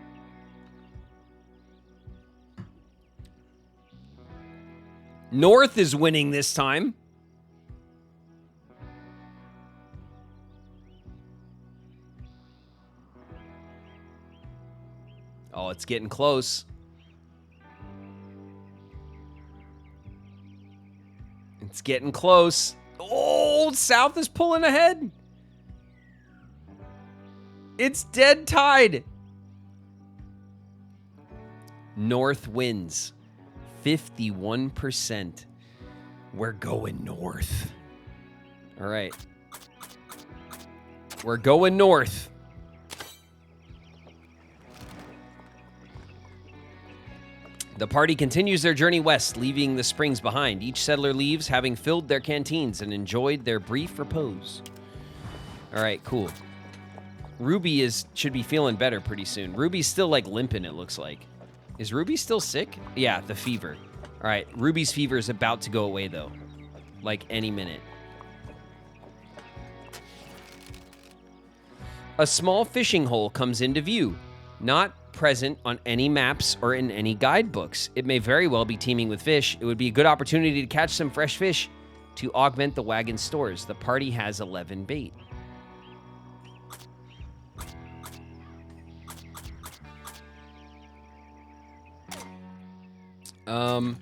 North is winning this time. Oh, it's getting close. It's getting close. Oh, South is pulling ahead. It's dead tied. North wins. 51%. We're going north. All right. We're going north. The party continues their journey west, leaving the springs behind. Each settler leaves, having filled their canteens and enjoyed their brief repose. All right, cool. Ruby should be feeling better pretty soon. Ruby's still, like, limping, it looks like. Is Ruby still sick? Yeah, the fever. All right, Ruby's fever is about to go away, though. Like, any minute. A small fishing hole comes into view. Not present on any maps or in any guidebooks. It may very well be teeming with fish. It would be a good opportunity to catch some fresh fish to augment the wagon stores. The party has 11 bait. Um,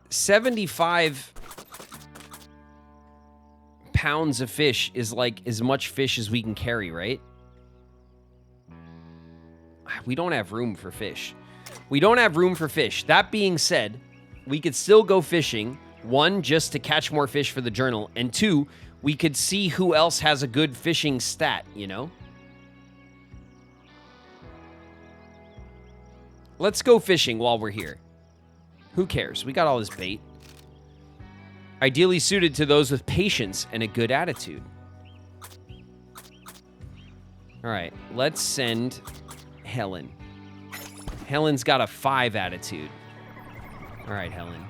75 pounds of fish is like as much fish as we can carry, right? We don't have room for fish. We don't have room for fish. That being said, we could still go fishing. One, just to catch more fish for the journal. And two, we could see who else has a good fishing stat, you know? Let's go fishing while we're here. Who cares? We got all this bait. Ideally suited to those with patience and a good attitude. All right, let's send Helen. Helen's got a 5 attitude. All right, Helen.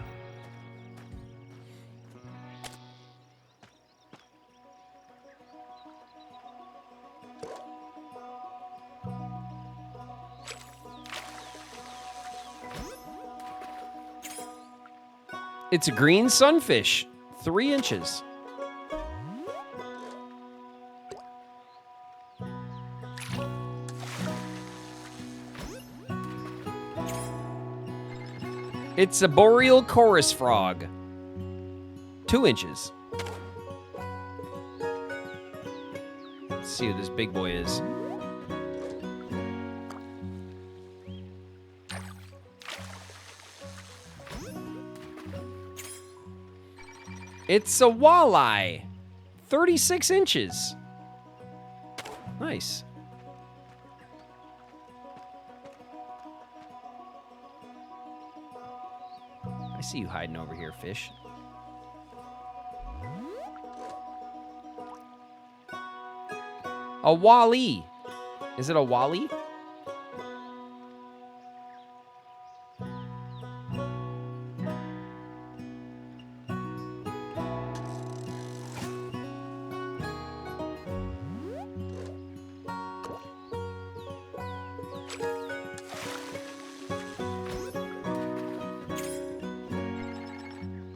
It's a green sunfish, 3 inches. It's a boreal chorus frog, 2 inches. Let's see who this big boy is. It's a walleye, 36 inches. Nice. I see you hiding over here, fish. A wally. Is it a wally?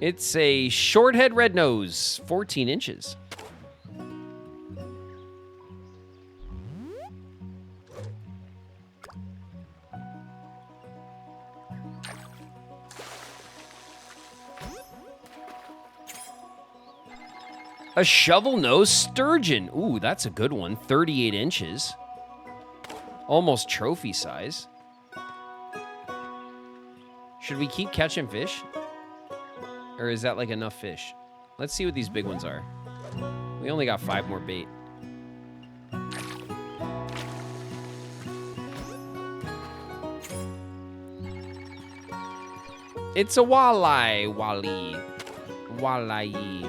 It's a shorthead red nose, 14 inches. A shovel-nosed sturgeon. Ooh, that's a good one. 38 inches. Almost trophy size. Should we keep catching fish? Or is that like enough fish? Let's see what these big ones are. We only got 5 more bait. It's a walleye, Wally. Walleye.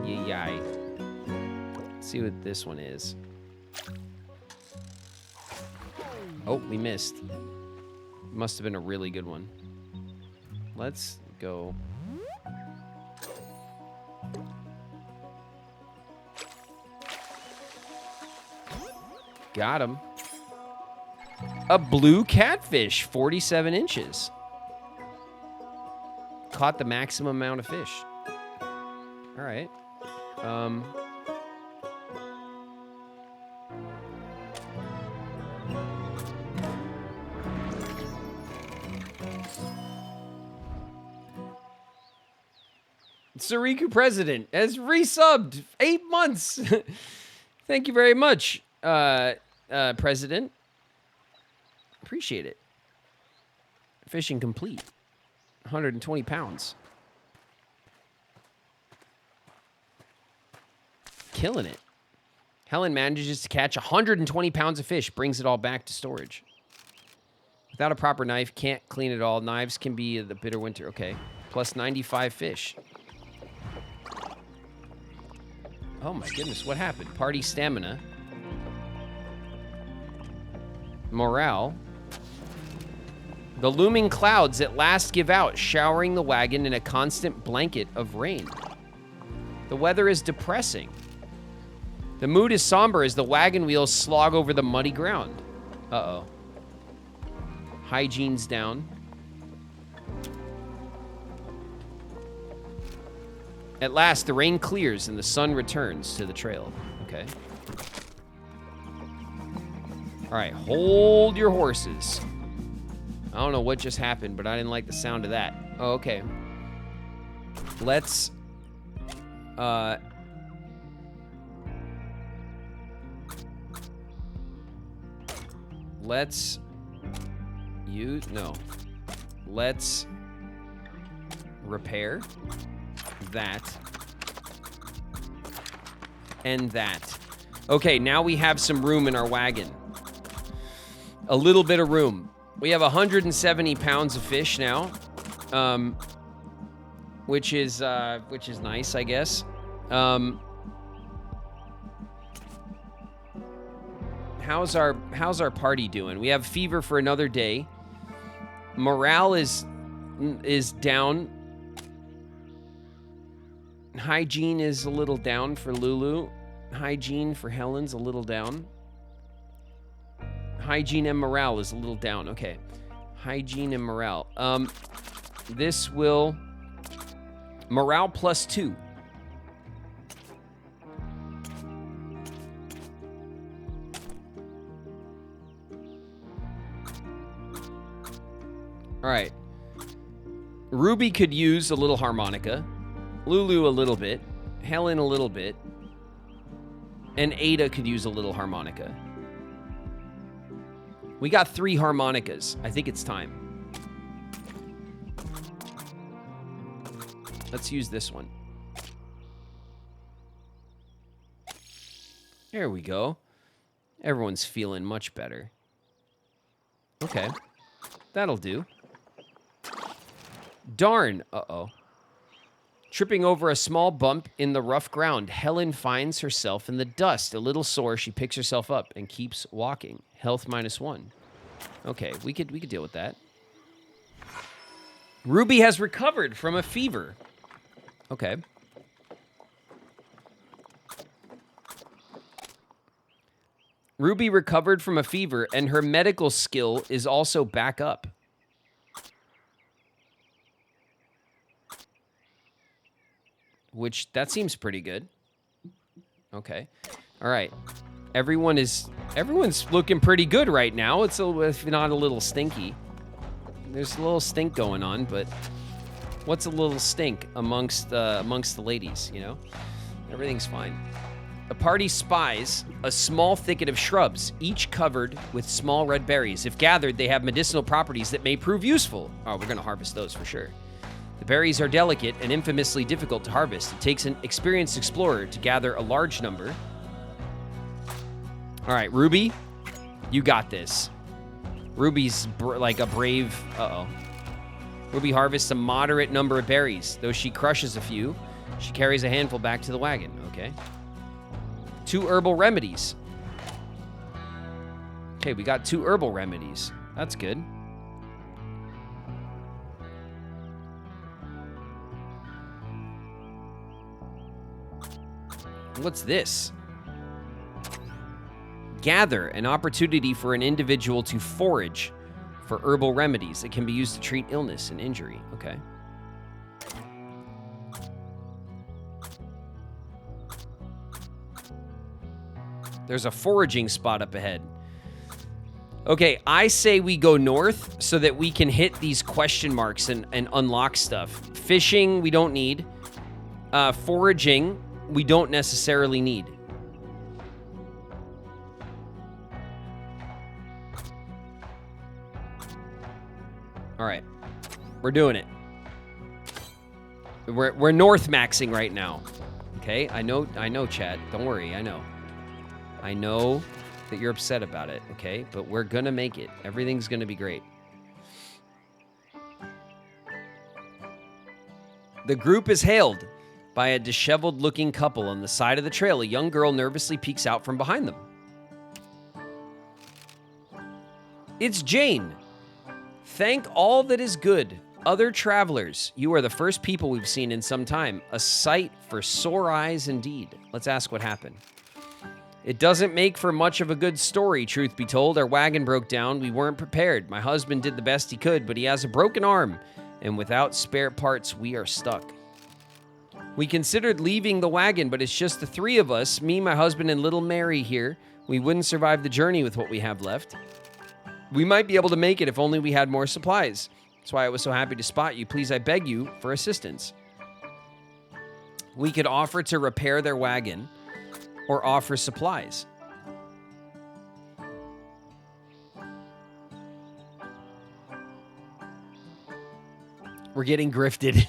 Yay. Let's see what this one is. Oh, we missed. Must have been a really good one. Let's go. Got him. A blue catfish, 47 inches. Caught the maximum amount of fish. All right. Sariku President has resubbed 8 months. Thank you very much, President. Appreciate it. Fishing complete. 120 pounds. Killing it. Helen manages to catch 120 pounds of fish, brings it all back to storage. Without a proper knife, can't clean it all. Knives can be the bitter winter. Okay. Plus 95 fish. Oh my goodness, what happened? Party stamina. Morale. The looming clouds at last give out, showering the wagon in a constant blanket of rain. The weather is depressing. The mood is somber as the wagon wheels slog over the muddy ground. Uh-oh. Hygiene's down. At last, the rain clears and the sun returns to the trail. Okay. All right, hold your horses. I don't know what just happened, but I didn't like the sound of that. Oh, okay. Let's repair that and that. Okay, now we have some room in our wagon. A little bit of room. We have 170 pounds of fish now, which is nice, I guess. How's our party doing? We have fever for another day. Morale is down. Hygiene is a little down for Lulu. Hygiene for Helen's a little down. Hygiene and morale is a little down. Okay. Hygiene and morale. This will... Morale +2. All right. Ruby could use a little harmonica. Lulu a little bit. Helen a little bit. And Ada could use a little harmonica. We got 3 harmonicas. I think it's time. Let's use this one. There we go. Everyone's feeling much better. Okay. That'll do. Darn. Uh-oh. Tripping over a small bump in the rough ground, Helen finds herself in the dust. A little sore, she picks herself up and keeps walking. Health -1. Okay, we could deal with that. Ruby has recovered from a fever. Okay. Ruby recovered from a fever, and her medical skill is also back up. Which, that seems pretty good. Okay. All right. Everyone's looking pretty good right now. It's if not a little stinky. There's a little stink going on, but what's a little stink amongst the ladies, you know? Everything's fine. The party spies a small thicket of shrubs, each covered with small red berries. If gathered, they have medicinal properties that may prove useful. Oh, we're going to harvest those for sure. The berries are delicate and infamously difficult to harvest. It takes an experienced explorer to gather a large number. All right, Ruby, you got this. Ruby's like a brave... Uh-oh. Ruby harvests a moderate number of berries. Though she crushes a few, she carries a handful back to the wagon. Okay. 2 herbal remedies. Okay, we got 2 herbal remedies. That's good. What's this? Gather, an opportunity for an individual to forage for herbal remedies that can be used to treat illness and injury. Okay. There's a foraging spot up ahead. Okay, I say we go north so that we can hit these question marks and unlock stuff. Fishing, we don't need. Foraging, we don't necessarily need. All right, we're doing it. We're north maxing right now. Okay, I know, chat. Don't worry, I know. I know that you're upset about it, okay? But we're gonna make it. Everything's gonna be great. The group is hailed by a disheveled-looking couple on the side of the trail. A young girl nervously peeks out from behind them. It's Jane. Thank all that is good. Other travelers, you are the first people we've seen in some time. A sight for sore eyes indeed. Let's ask what happened. It doesn't make for much of a good story, truth be told. Our wagon broke down. We weren't prepared. My husband did the best he could, but he has a broken arm. And without spare parts, we are stuck. We considered leaving the wagon, but it's just the 3 of us, me, my husband, and little Mary here. We wouldn't survive the journey with what we have left. We might be able to make it if only we had more supplies. That's why I was so happy to spot you. Please, I beg you for assistance. We could offer to repair their wagon or offer supplies. We're getting grifted.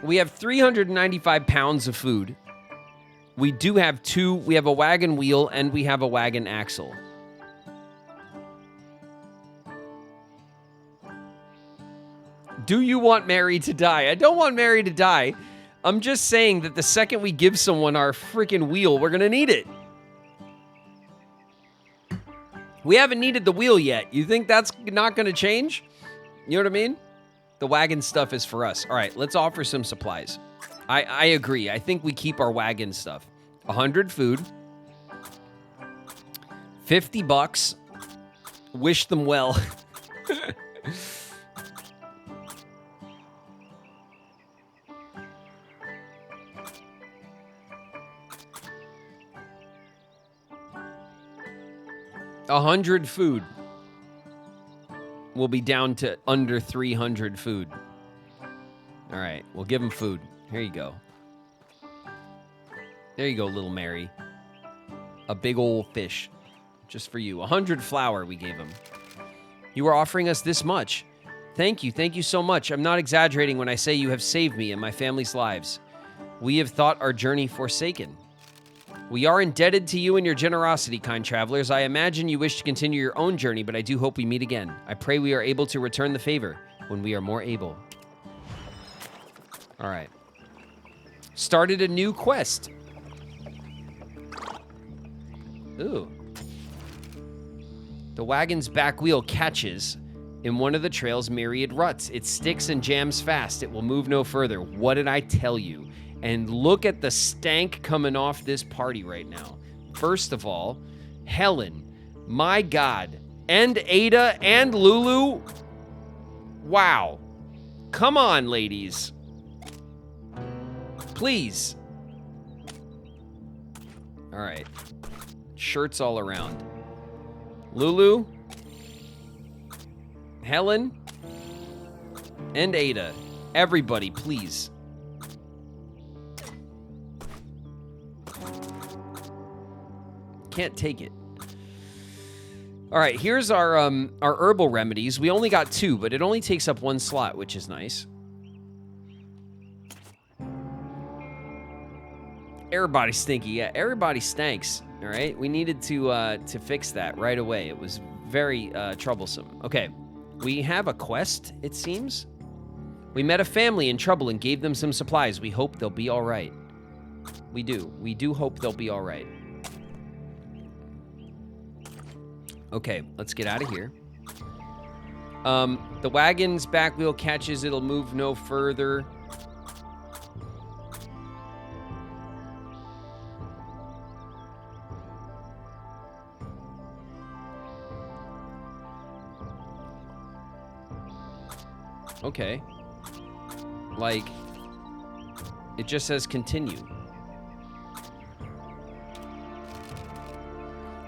We have 395 pounds of food. We do have we have a wagon wheel and we have a wagon axle. Do you want Mary to die? I don't want Mary to die. I'm just saying that the second we give someone our freaking wheel, we're gonna need it. We haven't needed the wheel yet. You think that's not gonna change? You know what I mean? The wagon stuff is for us. All right, let's offer some supplies. I agree. I think we keep our wagon stuff. 100 food. $50. Wish them well. $100 food. We'll be down to under 300 food. All right, we'll give them food. Here you go. There you go, little Mary. A big old fish. Just for you. 100 flour we gave him. You are offering us this much. Thank you. Thank you so much. I'm not exaggerating when I say you have saved me and my family's lives. We have thought our journey forsaken. We are indebted to you and your generosity, kind travelers. I imagine you wish to continue your own journey, but I do hope we meet again. I pray we are able to return the favor when we are more able. All right. Started a new quest. Ooh. The wagon's back wheel catches in one of the trail's myriad ruts. It sticks and jams fast. It will move no further. What did I tell you? And look at the stank coming off this party right now. First of all, Helen, my God, and Ada and Lulu. Wow. Come on, ladies. Please. All right. Shirts all around. Lulu, Helen, and Ada. Everybody, please. Can't take it. All right, here's our herbal remedies. We only got 2, but it only takes up 1 slot, which is nice. Everybody stinky. Yeah, everybody stanks. All right, we needed to fix that right away. It was very troublesome. Okay, we have a quest, it seems. We met a family in trouble and gave them some supplies. We hope they'll be all right. We do. We do hope they'll be all right. Okay, let's get out of here. The wagon's back wheel catches. It'll move no further. Okay. Like, it just says continue.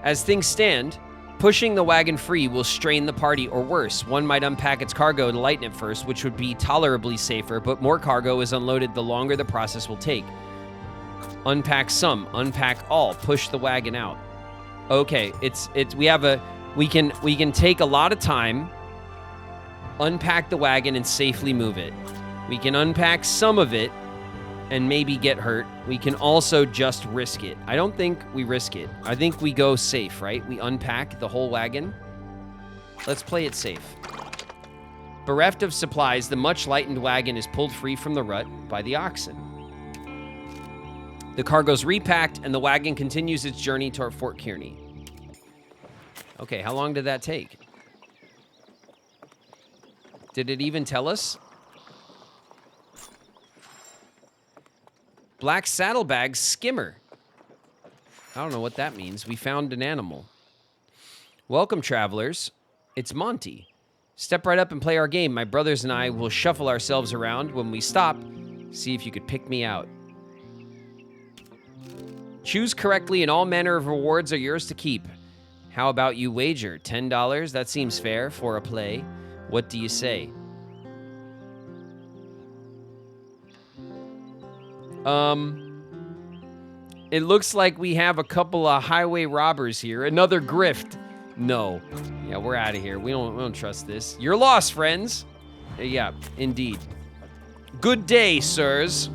As things stand, pushing the wagon free will strain the party, or worse, one might unpack its cargo to lighten it first, which would be tolerably safer, but more cargo is unloaded the longer the process will take. Unpack some, unpack all, push the wagon out. Okay, we can take a lot of time, unpack the wagon and safely move it. We can unpack some of it and maybe get hurt. We can also just risk it. I don't think we risk it. I think we go safe, right? We unpack the whole wagon. Let's play it safe. Bereft of supplies, the much lightened wagon is pulled free from the rut by the oxen. The cargo's repacked and the wagon continues its journey toward Fort Kearney. Okay, how long did that take? Did it even tell us? Black saddlebag skimmer. I don't know what that means. We found an animal. Welcome, travelers. It's Monty. Step right up and play our game. My brothers and I will shuffle ourselves around. When we stop, see if you could pick me out. Choose correctly and all manner of rewards are yours to keep. How about you wager? $10? That seems fair for a play. What do you say? It looks like we have a couple of highway robbers here. Another grift. No. Yeah, we're out of here. We don't trust this. You're lost, friends. Yeah, indeed. Good day, sirs.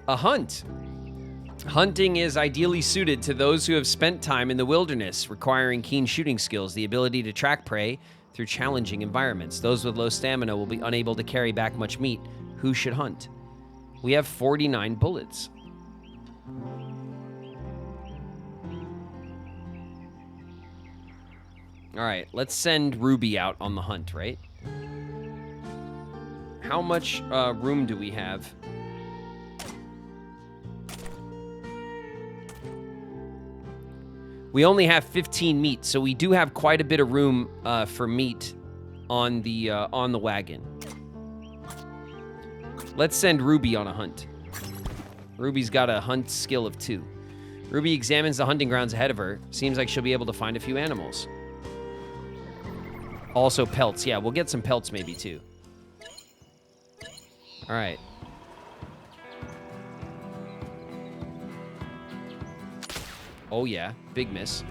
A hunt. Hunting is ideally suited to those who have spent time in the wilderness, requiring keen shooting skills, the ability to track prey through challenging environments. Those with low stamina will be unable to carry back much meat. Who should hunt? We have 49 bullets. All right, let's send Ruby out on the hunt, right? How much room do we have? We only have 15 meat, so we do have quite a bit of room for meat on the wagon. Let's send Ruby on a hunt. Ruby's got a hunt skill of 2. Ruby examines the hunting grounds ahead of her. Seems like she'll be able to find a few animals. Also pelts. Yeah, we'll get some pelts maybe too. All right. Oh yeah, big miss.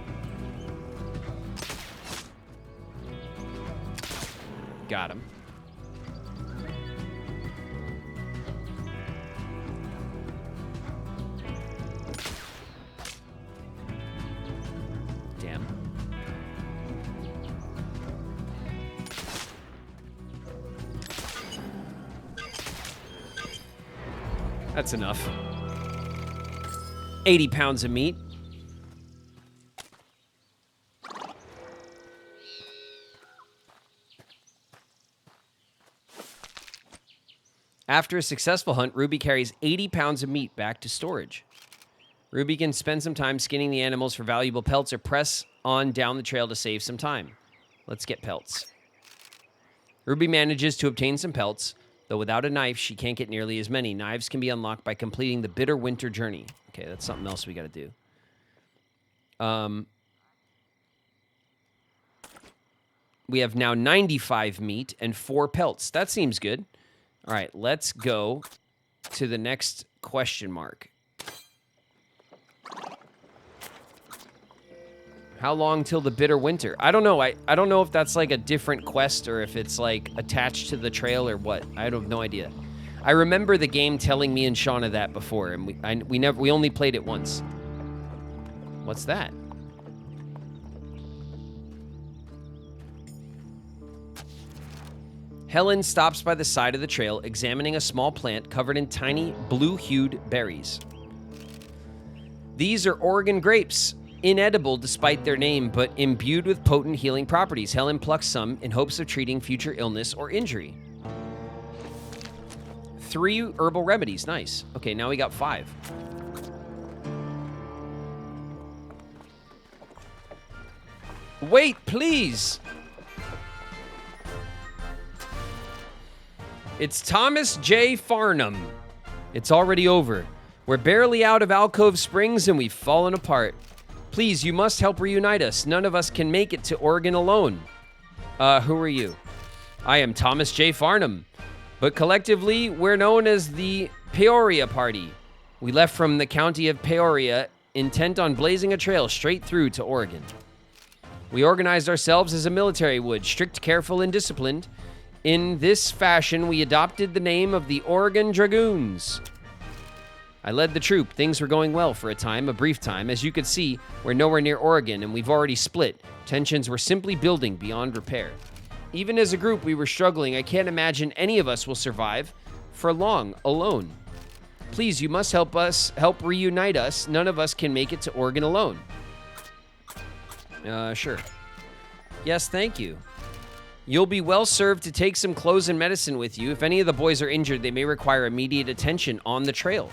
Got him. Damn. That's enough. 80 pounds of meat. After a successful hunt, Ruby carries 80 pounds of meat back to storage. Ruby can spend some time skinning the animals for valuable pelts or press on down the trail to save some time. Let's get pelts. Ruby manages to obtain some pelts, though without a knife, she can't get nearly as many. Knives can be unlocked by completing the Bitter Winter Journey. Okay, that's something else we got to do. We have now 95 meat and 4 pelts. That seems good. All right, let's go to the next question mark. How long till the bitter winter? I don't know. I don't know if that's like a different quest or if it's like attached to the trail or what. I have no idea. I remember the game telling me and Shauna that before, and we only played it once. What's that? Helen stops by the side of the trail, examining a small plant covered in tiny blue-hued berries. These are Oregon grapes, inedible despite their name, but imbued with potent healing properties. Helen plucks some in hopes of treating future illness or injury. 3 herbal remedies. Nice. Okay, now we got 5. Wait, please. It's Thomas J. Farnham. It's already over. We're barely out of Alcove Springs and we've fallen apart. Please, you must help reunite us. None of us can make it to Oregon alone. Who are you? I am Thomas J. Farnham, but collectively, we're known as the Peoria Party. We left from the county of Peoria, intent on blazing a trail straight through to Oregon. We organized ourselves as a military would, strict, careful, and disciplined. In this fashion, we adopted the name of the Oregon Dragoons. I led the troop. Things were going well for a time, a brief time. As you could see, we're nowhere near Oregon, and we've already split. Tensions were simply building beyond repair. Even as a group, we were struggling. I can't imagine any of us will survive for long alone. Please, you must help us, help reunite us. None of us can make it to Oregon alone. Sure. Yes, thank you. You'll be well served to take some clothes and medicine with you. If any of the boys are injured, they may require immediate attention on the trail.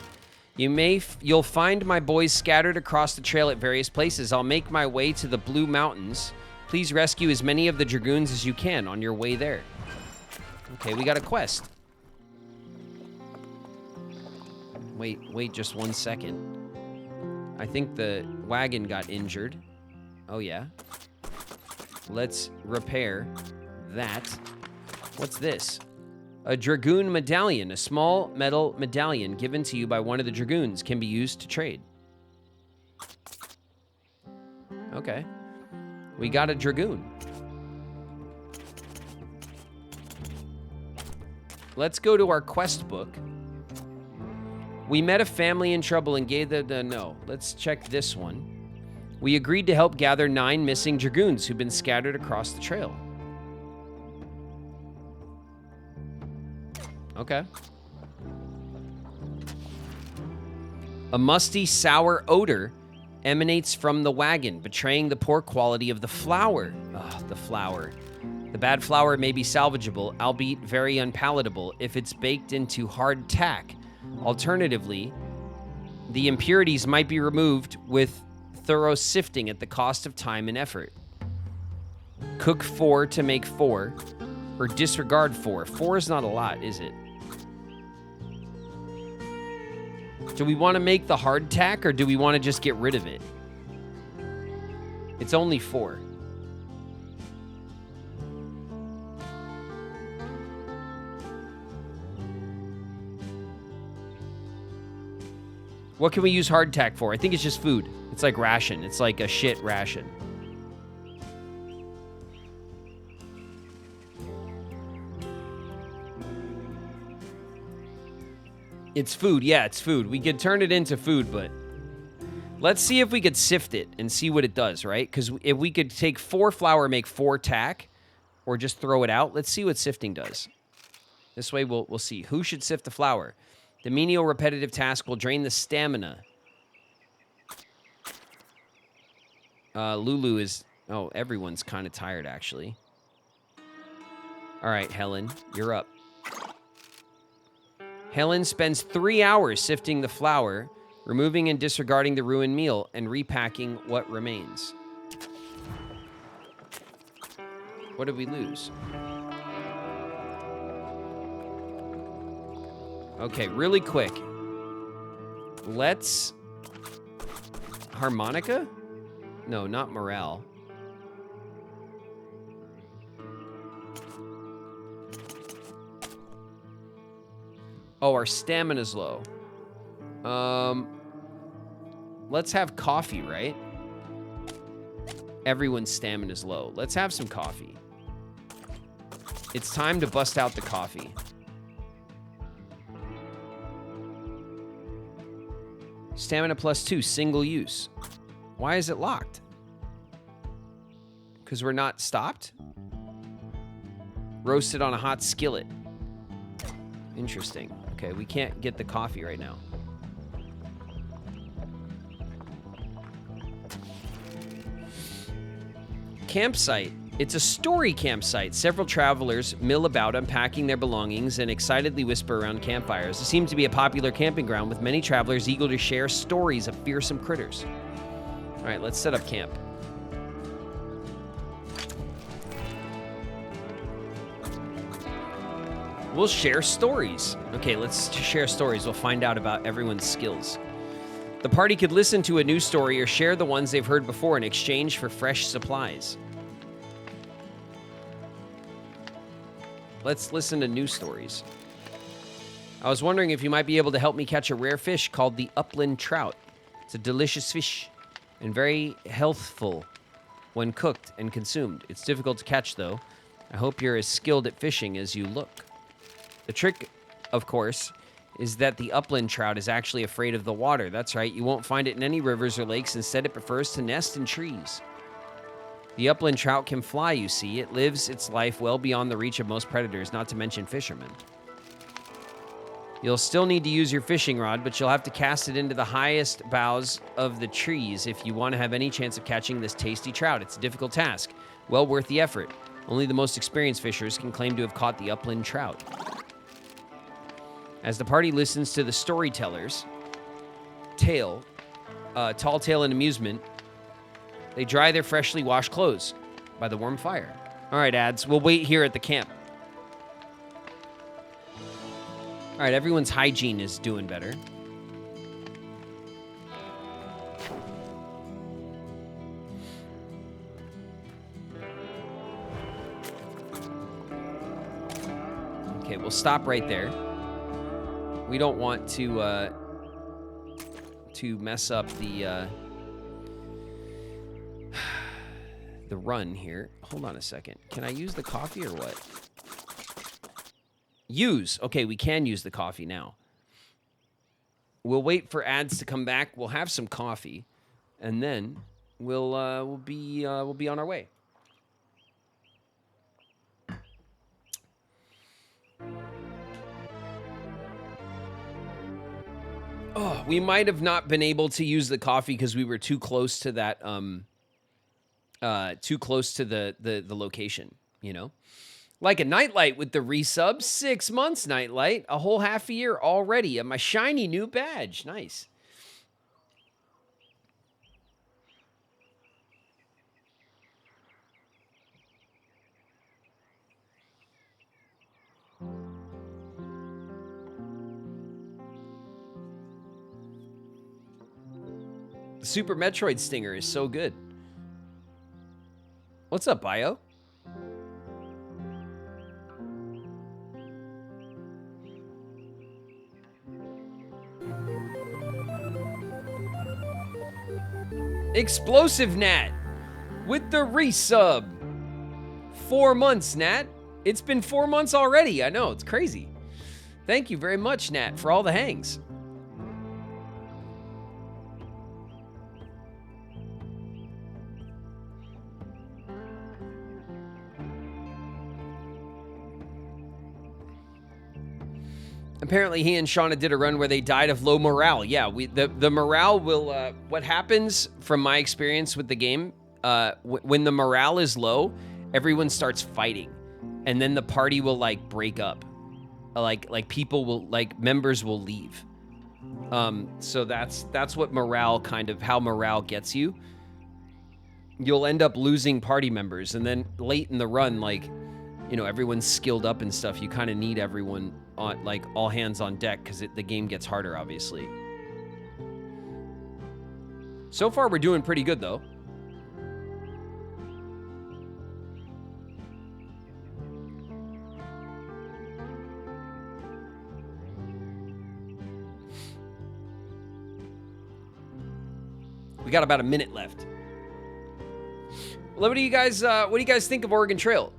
You'll find my boys scattered across the trail at various places. I'll make my way to the Blue Mountains. Please rescue as many of the Dragoons as you can on your way there. Okay, we got a quest. Wait just 1 second. I think the wagon got injured. Oh, yeah. Let's repair that. What's this? A Dragoon medallion. A small metal medallion given to you by one of the Dragoons can be used to trade. Okay. We got a Dragoon. Let's go to our quest book. We met a family in trouble and gave the no. Let's check this one. We agreed to help gather 9 missing Dragoons who've been scattered across the trail. Okay. A musty, sour odor emanates from the wagon, betraying the poor quality of the flour. Ugh, the flour. The bad flour may be salvageable, albeit very unpalatable, if it's baked into hard tack. Alternatively, the impurities might be removed with thorough sifting at the cost of time and effort. Cook 4 to make 4, or disregard 4. 4 is not a lot, is it? Do we want to make the hardtack, or do we want to just get rid of it? It's only 4. What can we use hardtack for? I think it's just food. It's like ration. It's like a shit ration. It's food. Yeah, it's food. We could turn it into food, but let's see if we could sift it and see what it does, right? Because if we could take 4 flour, make 4 tack, or just throw it out, let's see what sifting does. This way we'll see. Who should sift the flour? The menial repetitive task will drain the stamina. Lulu is... Oh, everyone's kind of tired, actually. All right, Helen, you're up. Helen spends 3 hours sifting the flour, removing and disregarding the ruined meal, and repacking what remains. What did we lose? Okay, really quick. Let's... Harmonica? No, not morale. Oh, our stamina's low. Let's have coffee, right? Everyone's stamina is low. Let's have some coffee. It's time to bust out the coffee. Stamina +2, single use. Why is it locked? Because we're not stopped? Roasted on a hot skillet. Interesting. Okay, we can't get the coffee right now. Campsite. It's a story campsite. Several travelers mill about unpacking their belongings and excitedly whisper around campfires. It seems to be a popular camping ground with many travelers eager to share stories of fearsome critters. All right, let's set up camp. We'll share stories. Okay, let's share stories. We'll find out about everyone's skills. The party could listen to a new story or share the ones they've heard before in exchange for fresh supplies. Let's listen to new stories. I was wondering if you might be able to help me catch a rare fish called the upland trout. It's a delicious fish and very healthful when cooked and consumed. It's difficult to catch, though. I hope you're as skilled at fishing as you look. The trick, of course, is that the upland trout is actually afraid of the water. That's right, you won't find it in any rivers or lakes. Instead, it prefers to nest in trees. The upland trout can fly, you see. It lives its life well beyond the reach of most predators, not to mention fishermen. You'll still need to use your fishing rod, but you'll have to cast it into the highest boughs of the trees if you want to have any chance of catching this tasty trout. It's a difficult task, well worth the effort. Only the most experienced fishers can claim to have caught the upland trout. As the party listens to the storyteller's tale, tall tale and amusement, they dry their freshly washed clothes by the warm fire. All right, ads, we'll wait here at the camp. All right, everyone's hygiene is doing better. Okay, we'll stop right there. We don't want to mess up the run here. Hold on a second. Can I use the coffee or what? Use. Okay, we can use the coffee now. We'll wait for ads to come back. We'll have some coffee, and then we'll be on our way. Oh, we might have not been able to use the coffee because we were too close to that too close to the location, you know? Like a nightlight with the resub, 6 months nightlight, a whole half a year already, and my shiny new badge. Nice. The Super Metroid Stinger is so good. What's up, Bio? Explosive Nat with the resub. 4 months, Nat. It's been 4 months already. I know, it's crazy. Thank you very much, Nat, for all the hangs. Apparently, he and Shauna did a run where they died of low morale. Yeah, the morale will... what happens, from my experience with the game, when the morale is low, everyone starts fighting. And then the party will, like, break up. Like people will... Like, members will leave. So that's what morale kind of... How morale gets you. You'll end up losing party members. And then late in the run, like... You know, everyone's skilled up and stuff. You kind of need everyone on, like, all hands on deck because the game gets harder, obviously. So far, we're doing pretty good, though. We got about a minute left. What do you guys think of Oregon Trail?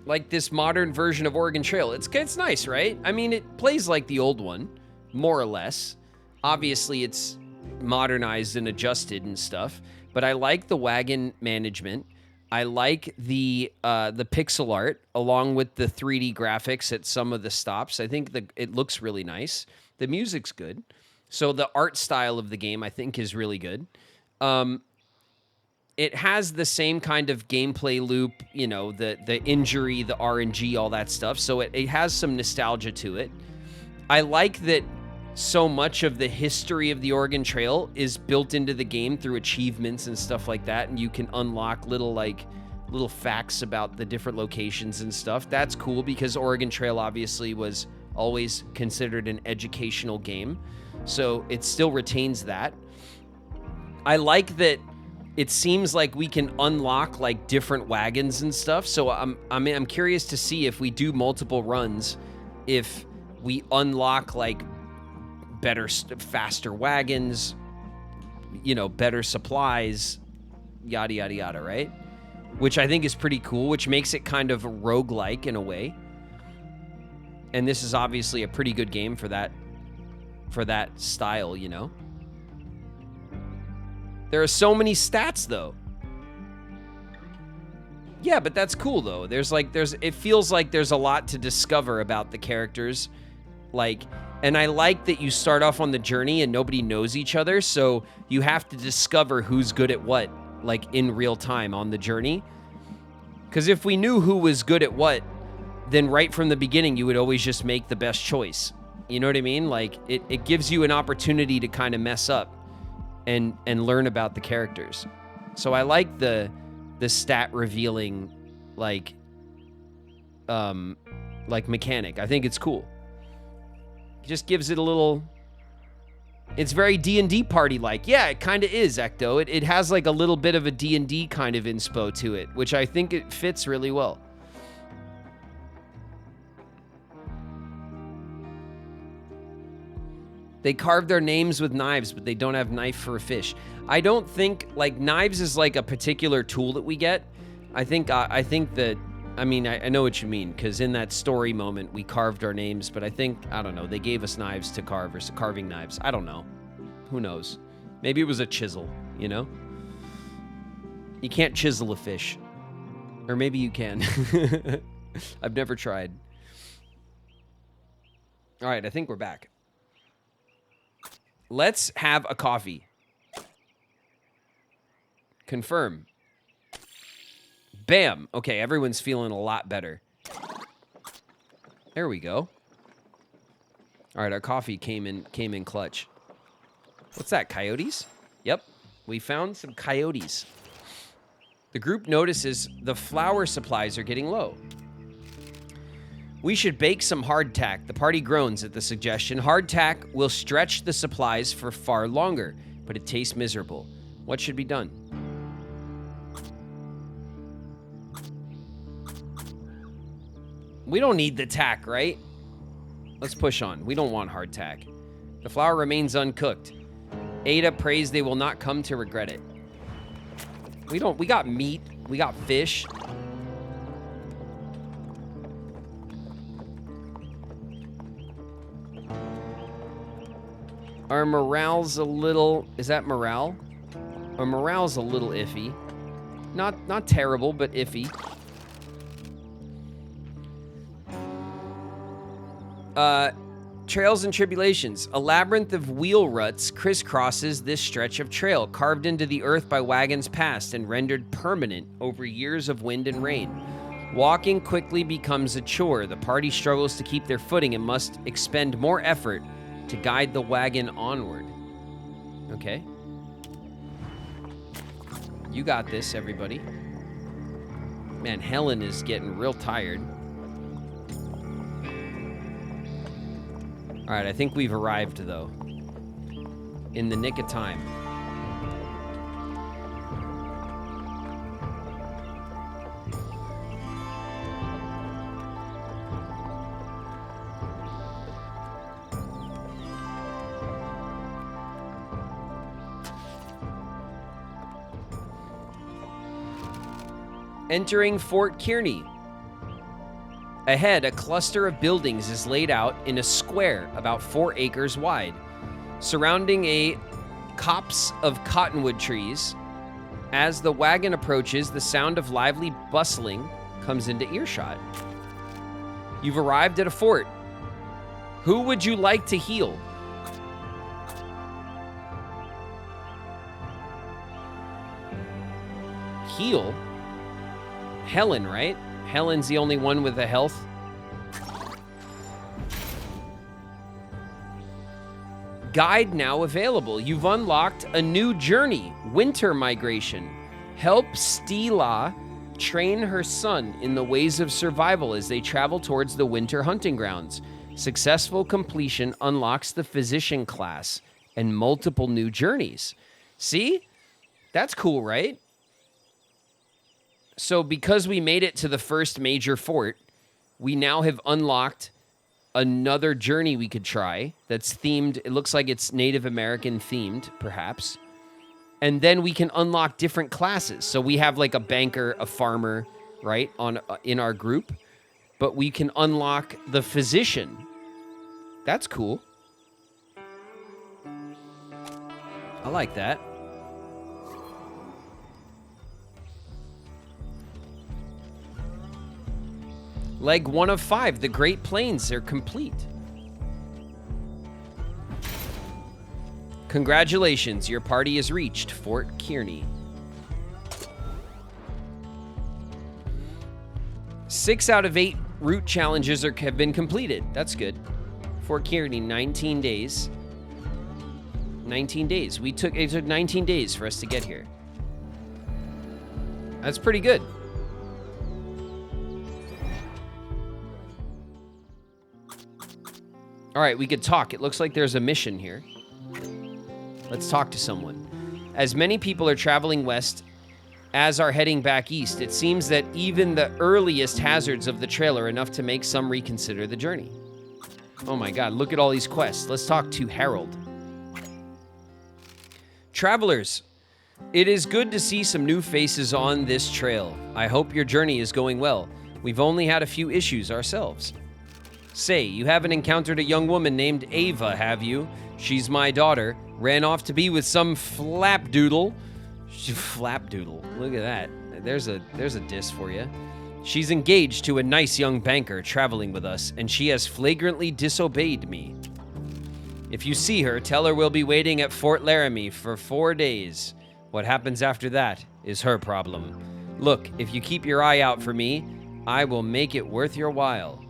Like this modern version of Oregon Trail. It's nice, right? I mean, it plays like the old one, more or less. Obviously, it's modernized and adjusted and stuff, but I like the wagon management. I like the pixel art along with the 3D graphics at some of the stops. I think it looks really nice. The music's good. So the art style of the game, I think, is really good. It has the same kind of gameplay loop, you know, the injury, the RNG, all that stuff. So it has some nostalgia to it. I like that so much of the history of the Oregon Trail is built into the game through achievements and stuff like that, and you can unlock little facts about the different locations and stuff. That's cool because Oregon Trail obviously was always considered an educational game, so it still retains that. I like that it seems like we can unlock like different wagons and stuff. So I'm curious to see if we do multiple runs, if we unlock like better, faster wagons, you know, better supplies, yada, yada, yada, right? Which I think is pretty cool, which makes it kind of roguelike in a way. And this is obviously a pretty good game for that style, you know? There are so many stats, though. Yeah, but that's cool, though. It feels like there's a lot to discover about the characters. And I like that you start off on the journey and nobody knows each other, so you have to discover who's good at what, like, in real time on the journey. Because if we knew who was good at what, then right from the beginning, you would always just make the best choice. You know what I mean? Like, it gives you an opportunity to kind of mess up and learn about the characters. So I like the stat revealing, like mechanic. I think it's cool. It just gives it a little... It's very D&D party-like. Yeah, it kind of is, Ecto. It has like a little bit of a D&D kind of inspo to it, which I think it fits really well. They carve their names with knives, but they don't have knife for a fish. I don't think, like, knives is like a particular tool that we get. I think that, I mean, I know what you mean, because in that story moment, we carved our names, but I think, I don't know, they gave us knives to carve, or carving knives. I don't know. Who knows? Maybe it was a chisel, you know? You can't chisel a fish. Or maybe you can. I've never tried. All right, I think we're back. Let's have a coffee. Confirm. Bam. Okay, everyone's feeling a lot better. There we go. All right, our coffee came in clutch. What's that, coyotes? Yep, we found some coyotes. The group notices the flour supplies are getting low. We should bake some hardtack. The party groans at the suggestion. Hardtack will stretch the supplies for far longer, but it tastes miserable. What should be done? We don't need the tack, right? Let's push on. We don't want hardtack. The flour remains uncooked. Ada prays they will not come to regret it. We got meat. We got fish. Our morale's a little... Is that morale? Our morale's a little iffy. Not terrible, but iffy. Trails and tribulations. A labyrinth of wheel ruts crisscrosses this stretch of trail, carved into the earth by wagons past and rendered permanent over years of wind and rain. Walking quickly becomes a chore. The party struggles to keep their footing and must expend more effort to guide the wagon onward. Okay. You got this, everybody. Man, Helen is getting real tired. All right, I think we've arrived, though. In the nick of time. Entering Fort Kearney. Ahead, a cluster of buildings is laid out in a square about 4 acres wide, surrounding a copse of cottonwood trees. As the wagon approaches, the sound of lively bustling comes into earshot. You've arrived at a fort. Who would you like to heal? Heal? Helen, right? Helen's the only one with the health. Guide now available. You've unlocked a new journey, Winter Migration. Help Stila train her son in the ways of survival as they travel towards the winter hunting grounds. Successful completion unlocks the physician class and multiple new journeys. See? That's cool, right? So because we made it to the first major fort, we now have unlocked another journey we could try that's themed. It looks like it's Native American themed, perhaps. And then we can unlock different classes. So we have like a banker, a farmer, right, in our group. But we can unlock the physician. That's cool. I like that. Leg 1 of 5, the Great Plains are complete. Congratulations, your party has reached Fort Kearney. 6 out of 8 route challenges have been completed. That's good. Fort Kearney, 19 days. 19 days. It took 19 days for us to get here. That's pretty good. All right, we could talk. It looks like there's a mission here. Let's talk to someone. As many people are traveling west as are heading back east, it seems that even the earliest hazards of the trail are enough to make some reconsider the journey. Oh my God, look at all these quests. Let's talk to Harold. Travelers, it is good to see some new faces on this trail. I hope your journey is going well. We've only had a few issues ourselves. Say, you haven't encountered a young woman named Ava, have you? She's my daughter. Ran off to be with some flapdoodle. Flapdoodle. Look at that. There's a diss for you. She's engaged to a nice young banker traveling with us, and she has flagrantly disobeyed me. If you see her, tell her we'll be waiting at Fort Laramie for 4 days. What happens after that is her problem. Look, if you keep your eye out for me, I will make it worth your while.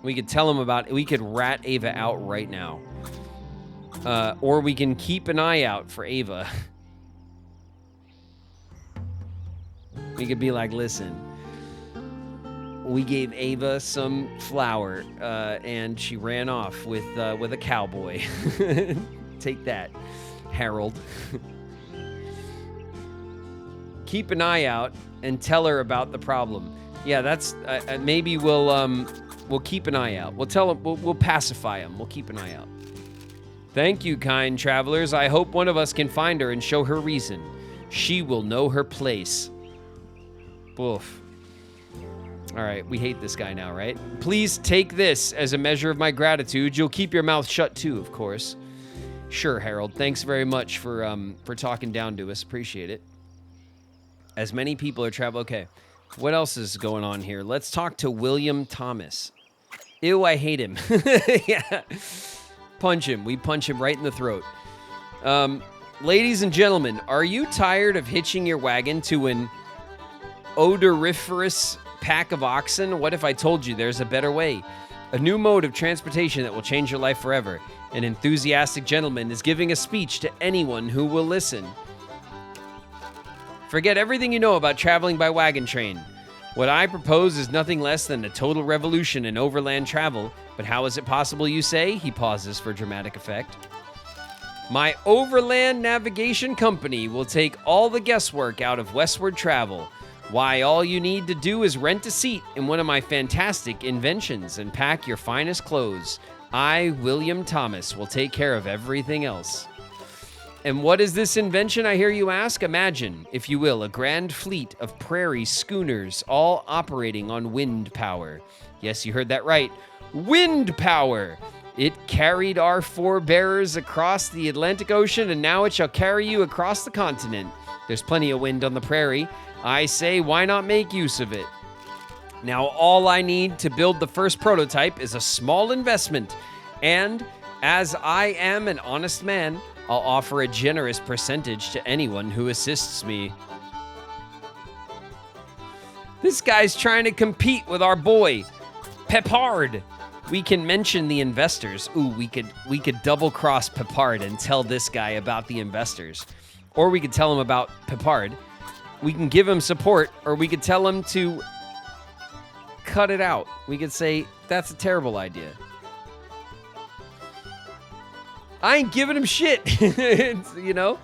We could tell him about it. We could rat Ava out right now. Or we can keep an eye out for Ava. We could be like, listen, we gave Ava some flour, and she ran off with a cowboy. Take that, Harold. Keep an eye out and tell her about the problem. Yeah, that's maybe we'll keep an eye out. We'll tell him. We'll pacify him. We'll keep an eye out. Thank you, kind travelers. I hope one of us can find her and show her reason. She will know her place. Oof. All right, we hate this guy now, right? Please take this as a measure of my gratitude. You'll keep your mouth shut too, of course. Sure, Harold. Thanks very much for talking down to us. Appreciate it. As many people are traveling. Okay, what else is going on here? Let's talk to William Thomas. Ew, I hate him. Yeah. Punch him. We punch him right in the throat. Ladies and gentlemen, are you tired of hitching your wagon to an odoriferous pack of oxen? What if I told you there's a better way? A new mode of transportation that will change your life forever. An enthusiastic gentleman is giving a speech to anyone who will listen. Forget everything you know about traveling by wagon train. What I propose is nothing less than a total revolution in overland travel. But how is it possible, you say? He pauses for dramatic effect. My overland navigation company will take all the guesswork out of westward travel. Why, all you need to do is rent a seat in one of my fantastic inventions and pack your finest clothes. I, William Thomas, will take care of everything else. And what is this invention, I hear you ask? Imagine, if you will, a grand fleet of prairie schooners all operating on wind power. Yes, you heard that right. Wind power! It carried our forebearers across the Atlantic Ocean, and now it shall carry you across the continent. There's plenty of wind on the prairie. I say, why not make use of it? Now, all I need to build the first prototype is a small investment, and as I am an honest man, I'll offer a generous percentage to anyone who assists me. This guy's trying to compete with our boy, Pepard. We can mention the investors. Ooh, we could double cross Pepard and tell this guy about the investors. Or we could tell him about Pepard. We can give him support, or we could tell him to cut it out. We could say, that's a terrible idea. I ain't giving him shit. You know?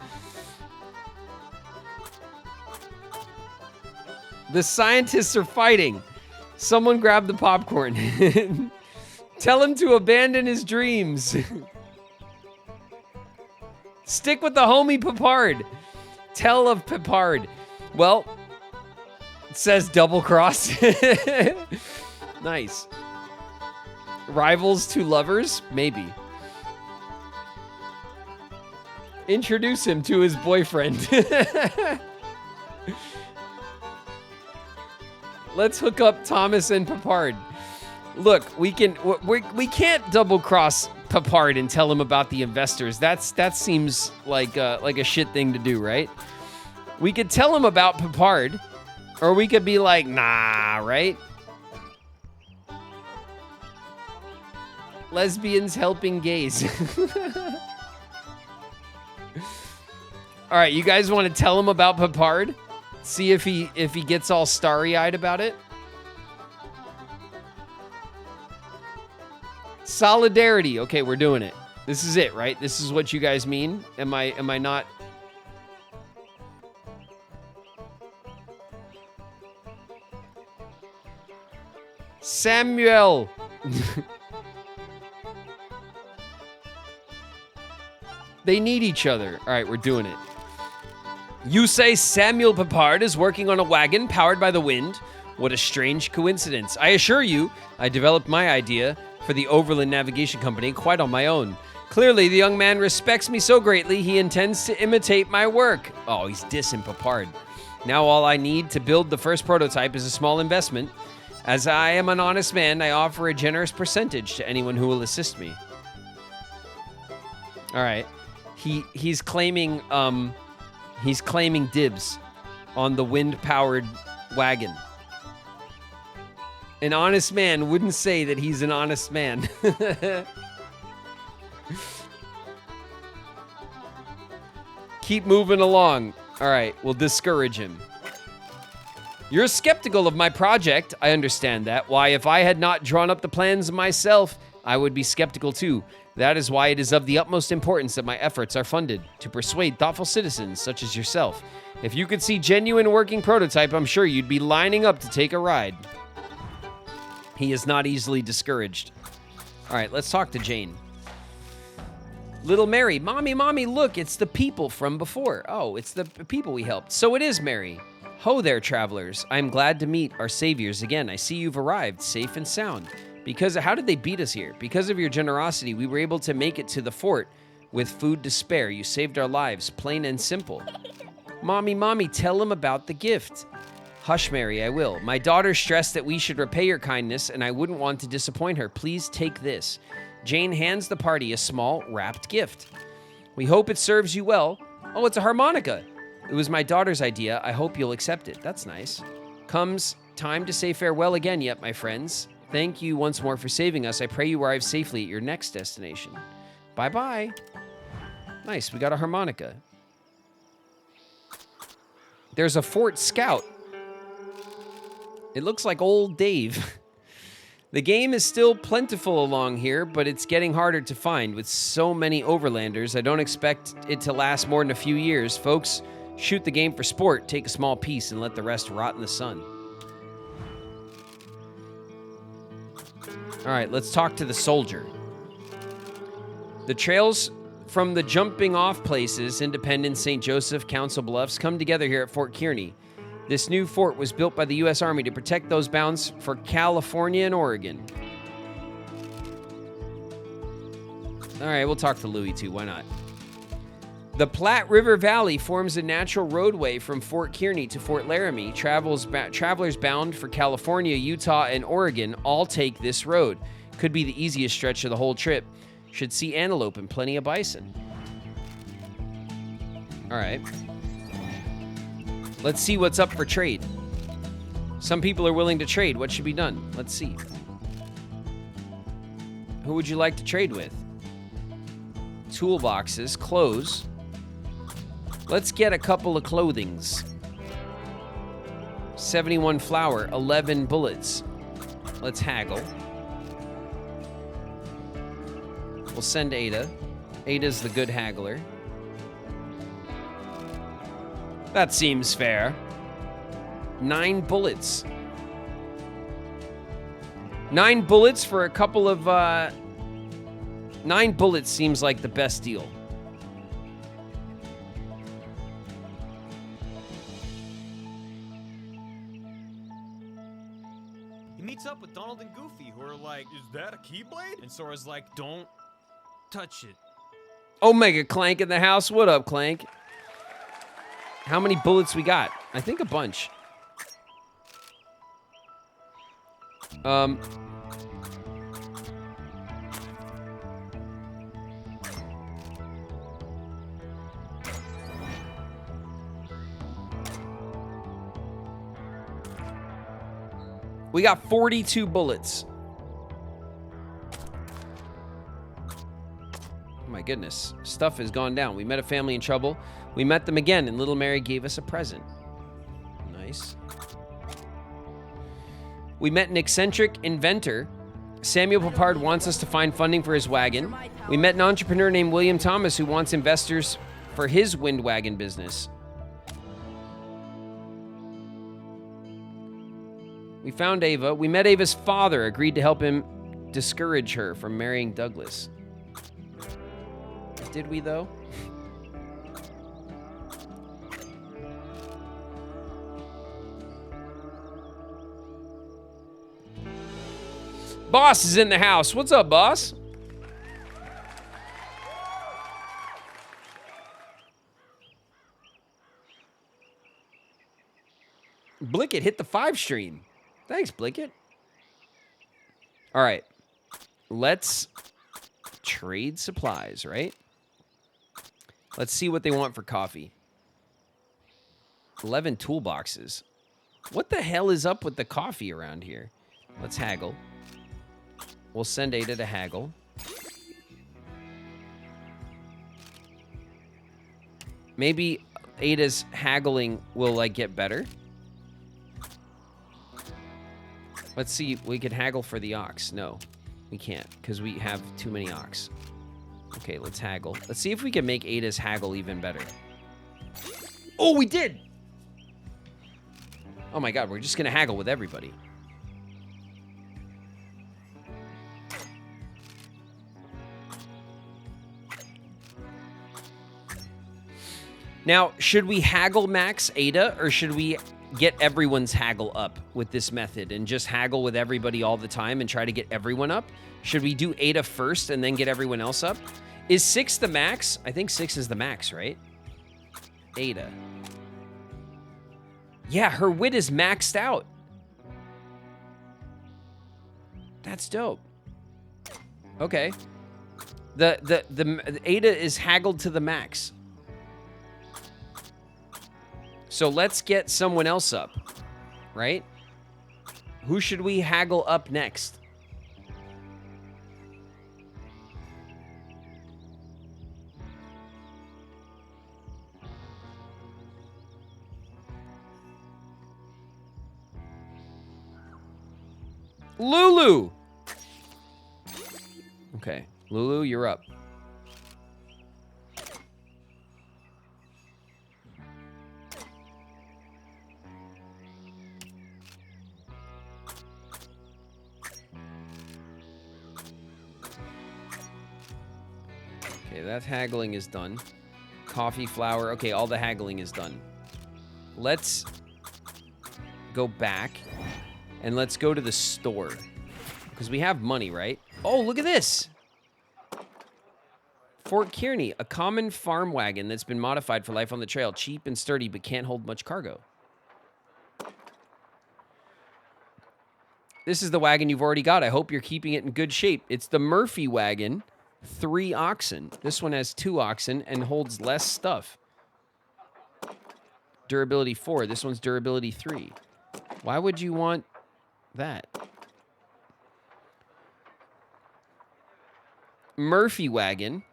The scientists are fighting. Someone grab the popcorn. Tell him to abandon his dreams. Stick with the homie Pepard. Tell of Pepard. Well, it says double cross. Nice. Rivals to lovers? Maybe. Introduce him to his boyfriend. Let's hook up Thomas and Pepard. Look, we can't double cross Pepard and tell him about the investors. That seems like a shit thing to do, right? We could tell him about Pepard, or we could be like, nah, right? Lesbians helping gays. All right, you guys want to tell him about Pepard? See if he gets all starry-eyed about it. Solidarity. Okay, we're doing it. This is it, right? This is what you guys mean? Am I not? Samuel. They need each other. All right, we're doing it. You say Samuel Pepard is working on a wagon powered by the wind? What a strange coincidence. I assure you, I developed my idea for the Overland Navigation Company quite on my own. Clearly, the young man respects me so greatly, he intends to imitate my work. Oh, he's dissing Pepard. Now all I need to build the first prototype is a small investment. As I am an honest man, I offer a generous percentage to anyone who will assist me. All right. He's claiming dibs on the wind-powered wagon. An honest man wouldn't say that he's an honest man. Keep moving along. All right, we'll discourage him. You're skeptical of my project. I understand that. Why, if I had not drawn up the plans myself, I would be skeptical too. That is why it is of the utmost importance that my efforts are funded to persuade thoughtful citizens such as yourself. If you could see genuine working prototype, I'm sure you'd be lining up to take a ride. He is not easily discouraged. All right, let's talk to Jane. Little Mary, mommy, look, it's the people from before. Oh, it's the people we helped. So it is Mary. Ho there, travelers. I am glad to meet our saviors again. I see you've arrived safe and sound. Because how did they beat us here? Because of your generosity, we were able to make it to the fort with food to spare. You saved our lives, plain and simple. Mommy, tell them about the gift. Hush, Mary, I will. My daughter stressed that we should repay your kindness, and I wouldn't want to disappoint her. Please take this. Jane hands the party a small, wrapped gift. We hope it serves you well. Oh, it's a harmonica. It was my daughter's idea. I hope you'll accept it. That's nice. Comes time to say farewell again yet, my friends. Thank you once more for saving us. I pray you arrive safely at your next destination. Bye-bye. Nice, we got a harmonica. There's a Fort Scout. It looks like old Dave. The game is still plentiful along here, but it's getting harder to find. With so many overlanders, I don't expect it to last more than a few years. Folks, shoot the game for sport, take a small piece, and let the rest rot in the sun. All right, let's talk to the soldier. The trails from the jumping off places, Independence, St. Joseph, Council Bluffs, come together here at Fort Kearney. This new fort was built by the U.S. Army to protect those bounds for California and Oregon. All right, we'll talk to Louis too. Why not? The Platte River Valley forms a natural roadway from Fort Kearney to Fort Laramie. Travelers bound for California, Utah, and Oregon all take this road. Could be the easiest stretch of the whole trip. Should see antelope and plenty of bison. All right. Let's see what's up for trade. Some people are willing to trade. What should be done? Let's see. Who would you like to trade with? Toolboxes, clothes. Let's get a couple of clothings. 71 flour, 11 bullets. Let's haggle. We'll send Ada. Ada's the good haggler. That seems fair. 9 bullets. 9 bullets for a couple of... 9 bullets seems like the best deal. He meets up with Donald and Goofy, who are like, "Is that a Keyblade?" And Sora's like, "Don't touch it." Omega Clank in the house. What up, Clank? How many bullets we got? I think a bunch. We got 42 bullets. Oh my goodness. Stuff has gone down. We met a family in trouble. We met them again, and Little Mary gave us a present. Nice. We met an eccentric inventor. Samuel Papard wants us to find funding for his wagon. We met an entrepreneur named William Thomas who wants investors for his wind wagon business. We found Ava. We met Ava's father, agreed to help him discourage her from marrying Douglas. Did we, though? Boss is in the house. What's up, boss? Blickett hit the 5 stream. Thanks, Blickett. All right. Let's trade supplies, right? Let's see what they want for coffee. 11 toolboxes. What the hell is up with the coffee around here? Let's haggle. We'll send Ada to haggle. Maybe Ada's haggling will, like, get better. Let's see. We could haggle for the ox. No, we can't because we have too many ox. Okay, let's haggle. Let's see if we can make Ada's haggle even better. Oh, we did! Oh my god, we're just going to haggle with everybody. Now, should we haggle max Ada, or should we get everyone's haggle up with this method and just haggle with everybody all the time and try to get everyone up? Should we do Ada first and then get everyone else up? Is 6 the max? I think 6 is the max, right? Ada. Yeah, her wit is maxed out. That's dope. Okay. The Ada is haggled to the max. So let's get someone else up, right? Who should we haggle up next? Lulu! Okay, Lulu, you're up. Okay, Okay, that haggling is done. Coffee, flour. Okay, all the haggling is done. Let's go back and let's go to the store. Because we have money, right? Oh, look at this. Fort Kearney, a common farm wagon that's been modified for life on the trail. Cheap and sturdy, but can't hold much cargo. This is the wagon you've already got. I hope you're keeping it in good shape. It's the Murphy wagon, 3 oxen. This one has 2 oxen and holds less stuff. Durability 4. This one's durability 3. Why would you want that? Murphy wagon.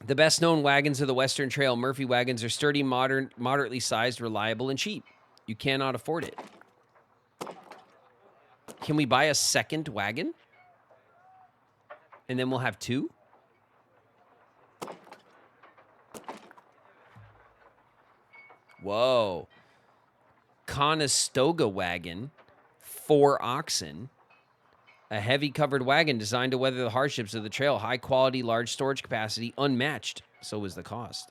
The best known wagons of the Western Trail. Murphy wagons are sturdy, modern, moderately sized, reliable, and cheap. You cannot afford it. Can we buy a second wagon? And then we'll have 2? Whoa. Conestoga wagon, 4 oxen. A heavy covered wagon designed to weather the hardships of the trail. High quality, large storage capacity, unmatched. So is the cost.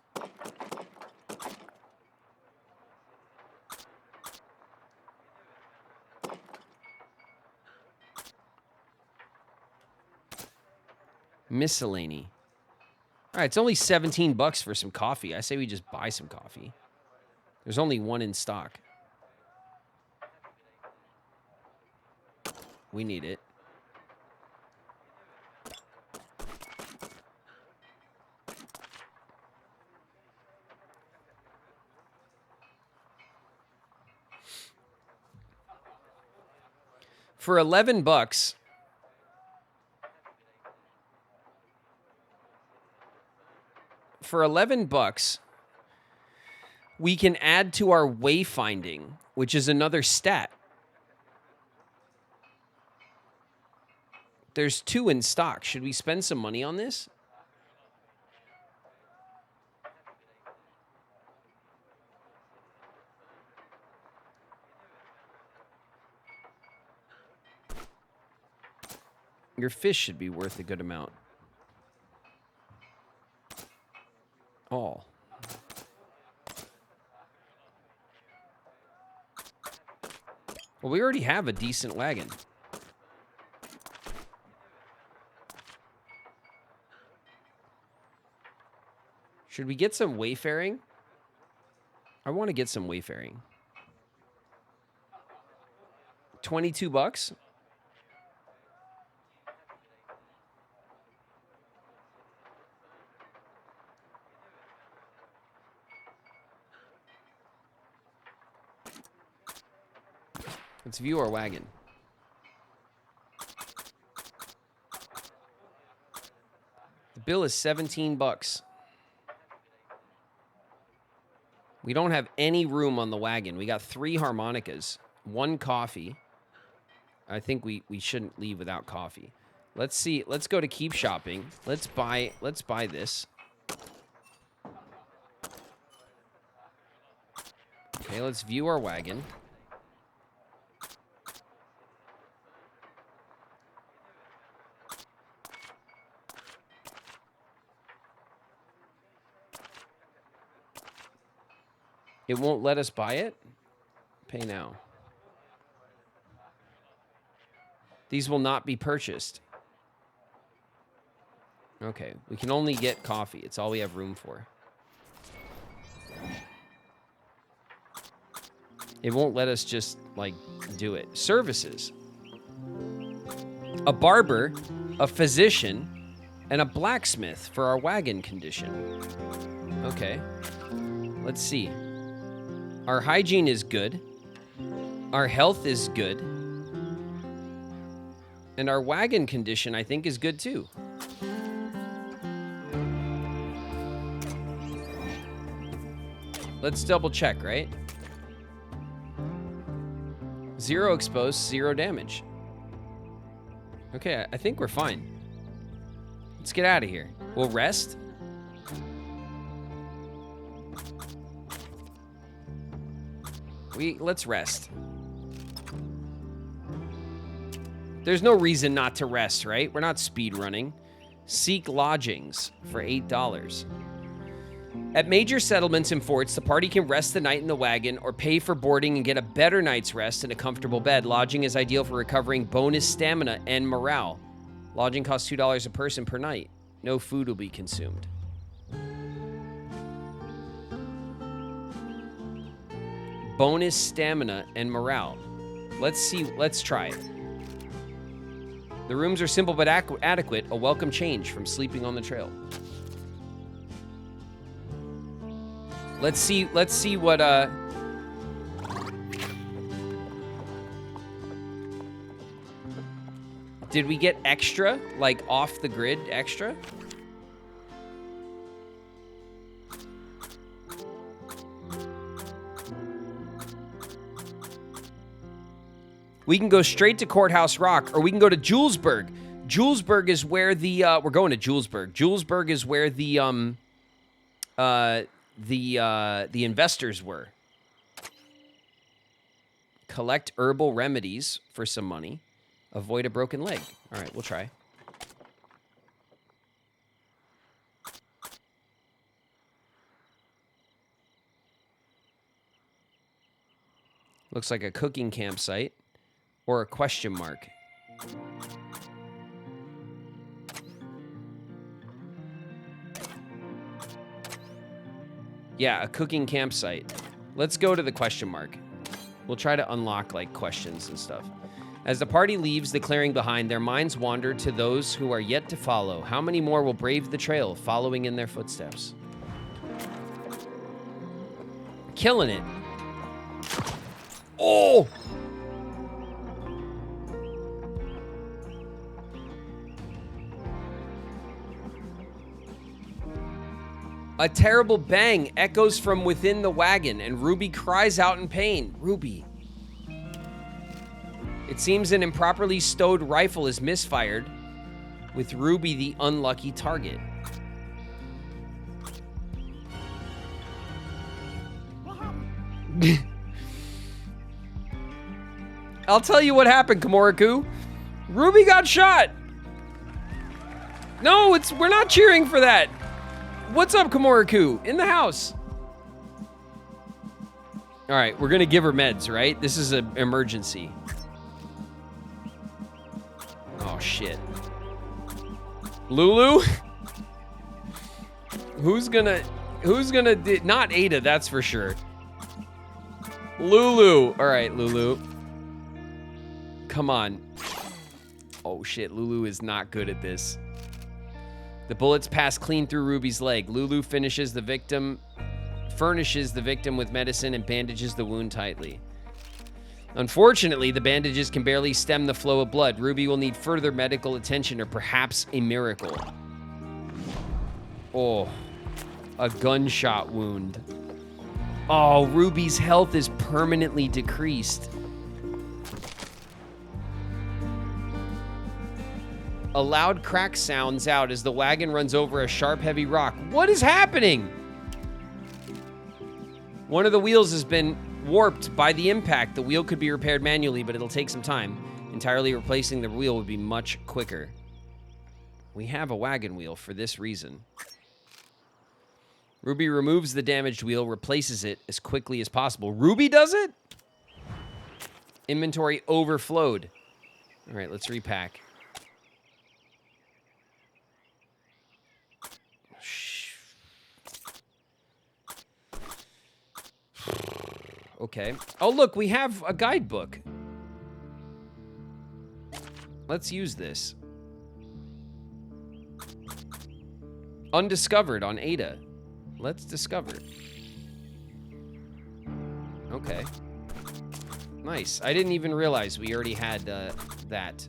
Miscellany. All right, it's only 17 bucks for some coffee. I say we just buy some coffee. There's only 1 in stock. We need it. For 11 bucks, we can add to our wayfinding, which is another stat. There's 2 in stock. Should we spend some money on this? Your fish should be worth a good amount. All. Well, we already have a decent wagon. Should we get some wayfaring? I want to get some wayfaring. 22 bucks? Let's view our wagon. The bill is 17 bucks. We don't have any room on the wagon. We got 3 harmonicas, 1 coffee. I think we shouldn't leave without coffee. Let's see. Let's go to keep shopping. Let's buy this. Okay, let's view our wagon. It won't let us buy it? Pay now. These will not be purchased. Okay, we can only get coffee. It's all we have room for. It won't let us just, like, do it. Services. A barber, a physician, and a blacksmith for our wagon condition. Okay. Let's see. Our hygiene is good. Our health is good. And our wagon condition, I think, is good too. Let's double check, right? 0 exposed, 0 damage. Okay, I think we're fine. Let's get out of here. We'll rest. Let's rest. There's no reason not to rest, right? We're not speed running. Seek lodgings for $8. At major settlements and forts, the party can rest the night in the wagon or pay for boarding and get a better night's rest in a comfortable bed. Lodging is ideal for recovering bonus stamina and morale. Lodging costs $2 a person per night. No food will be consumed. Bonus stamina and morale. Let's try it. The rooms are simple but adequate, a welcome change from sleeping on the trail. Let's see what did we get extra, like off the grid extra? We can go straight to Courthouse Rock, or we can go to Julesburg. Julesburg is where the we're going to Julesburg. Julesburg is where the investors were. Collect herbal remedies for some money. Avoid a broken leg. All right, we'll try. Looks like a cooking campsite or a question mark. Yeah, a cooking campsite. Let's go to the question mark. We'll try to unlock, like, questions and stuff. As the party leaves the clearing behind, their minds wander to those who are yet to follow. How many more will brave the trail, following in their footsteps? Killing it. Oh! A terrible bang echoes from within the wagon, and Ruby cries out in pain. Ruby. It seems an improperly stowed rifle is misfired, with Ruby the unlucky target. I'll tell you what happened, Komoriku. Ruby got shot. No, we're not cheering for that. What's up, Komoriku? In the house. All right, we're gonna give her meds, right? This is an emergency. Oh shit. Lulu? Who's gonna not Ada, that's for sure. Lulu. All right, Lulu. Come on. Oh shit, Lulu is not good at this. The bullets pass clean through Ruby's leg. Lulu furnishes the victim with medicine and bandages the wound tightly. Unfortunately, the bandages can barely stem the flow of blood. Ruby will need further medical attention or perhaps a miracle. Oh, a gunshot wound. Oh, Ruby's health is permanently decreased. A loud crack sounds out as the wagon runs over a sharp, heavy rock. What is happening? One of the wheels has been warped by the impact. The wheel could be repaired manually, but it'll take some time. Entirely replacing the wheel would be much quicker. We have a wagon wheel for this reason. Ruby removes the damaged wheel, replaces it as quickly as possible. Ruby does it? Inventory overflowed. All right, let's repack. Okay. Oh, look, we have a guidebook. Let's use this. Undiscovered on Ada. Let's discover. Okay. Nice. I didn't even realize we already had that.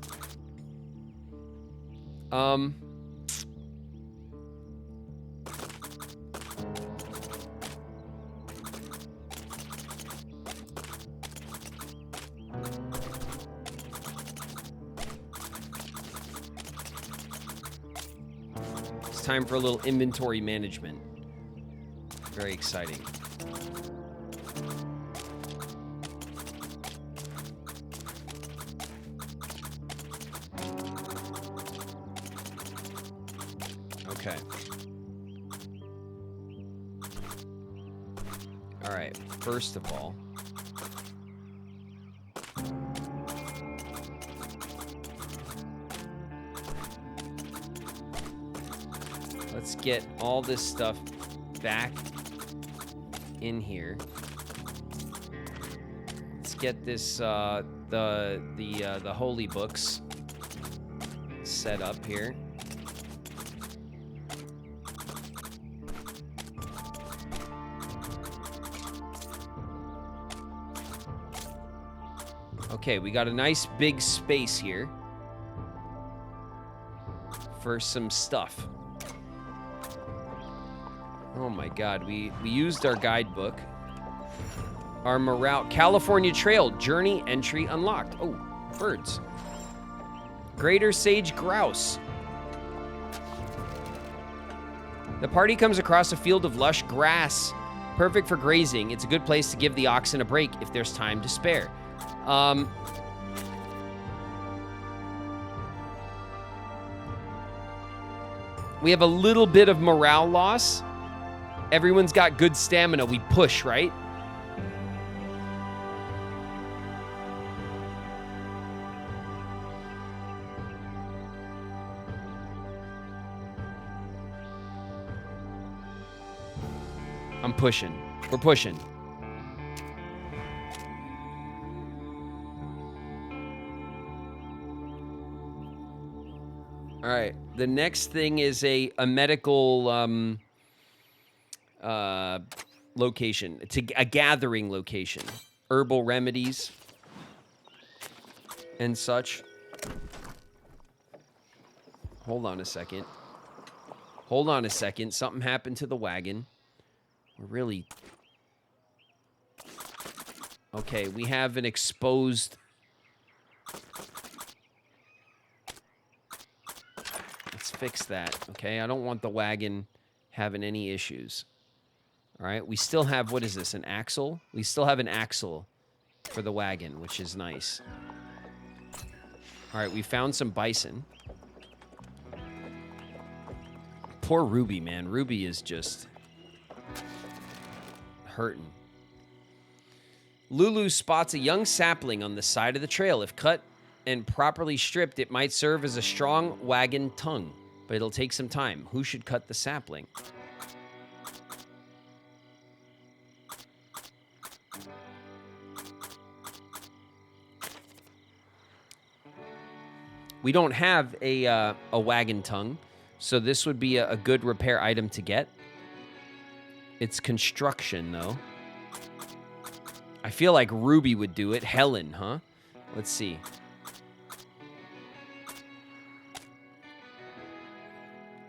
Time for a little inventory management. Very exciting. Okay. All right. First of all, let's get all this stuff back in here. Let's get this the holy books set up here. Okay, we got a nice big space here for some stuff. Oh my god, we used our guidebook. Our morale, California Trail, journey entry unlocked. Oh, birds. Greater sage grouse. The party comes across a field of lush grass, perfect for grazing. It's a good place to give the oxen a break if there's time to spare. We have a little bit of morale loss. Everyone's got good stamina. We push, right? I'm pushing. We're pushing. All right. The next thing is a medical location. It's a gathering location. Herbal remedies and such. Hold on a second. Hold on a second. Something happened to the wagon. We're really... Okay, we have an exposed... Let's fix that, okay? I don't want the wagon having any issues. All right, we still have, what is this, an axle? We still have an axle for the wagon, which is nice. All right, we found some bison. Poor Ruby, man. Ruby is just... hurting. Lulu spots a young sapling on the side of the trail. If cut and properly stripped, it might serve as a strong wagon tongue, but it'll take some time. Who should cut the sapling? We don't have a wagon tongue, so this would be a good repair item to get. It's construction, though. I feel like Ruby would do it. Helen, huh? Let's see.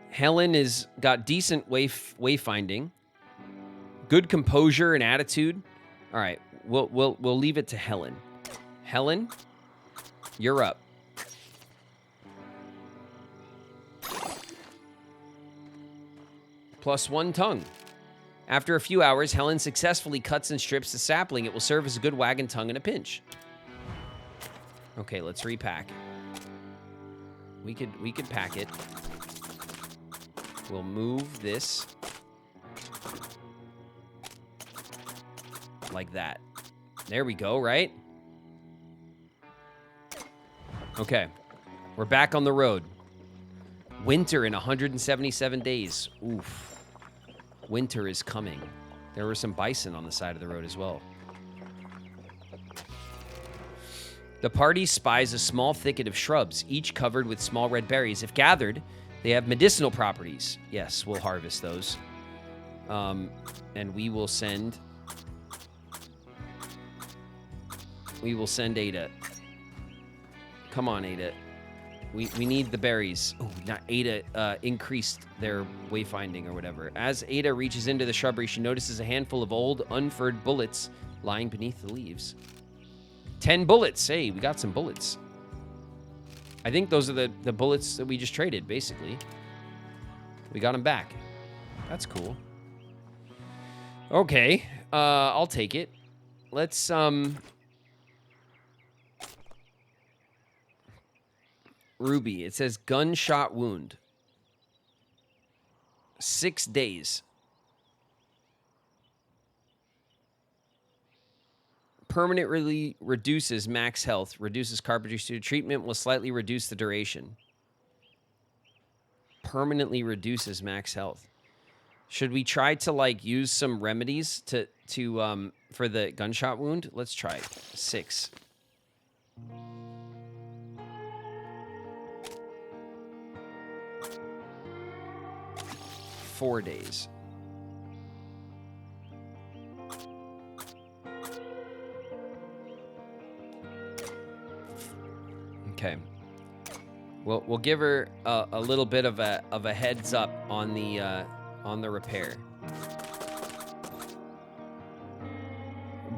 Helen is got decent wayfinding, good composure and attitude. All right, we'll leave it to Helen. Helen, you're up. +1 tongue. After a few hours, Helen successfully cuts and strips the sapling. It will serve as a good wagon tongue in a pinch. Okay, let's repack. We could pack it. We'll move this like that. There we go, right? Okay. We're back on the road. Winter in 177 days. Oof. Winter is coming. There were some bison on the side of the road as well. The party spies a small thicket of shrubs, each covered with small red berries. If gathered, they have medicinal properties. Yes, we'll harvest those. And we will send Ada. Come on, Ada. We need the berries. Oh, not Ada increased their wayfinding or whatever. As Ada reaches into the shrubbery, she notices a handful of old, unfurred bullets lying beneath the leaves. 10 bullets. Hey, we got some bullets. I think those are the bullets that we just traded, basically. We got them back. That's cool. Okay, I'll take it. Let's, Ruby, it says gunshot wound. 6 days. Permanently reduces max health. Reduces carpentry student treatment. Will slightly reduce the duration. Permanently reduces max health. Should we try to like use some remedies to for the gunshot wound? Let's try it. 6. Four days. Okay. We'll give her a little bit of a heads up on the repair.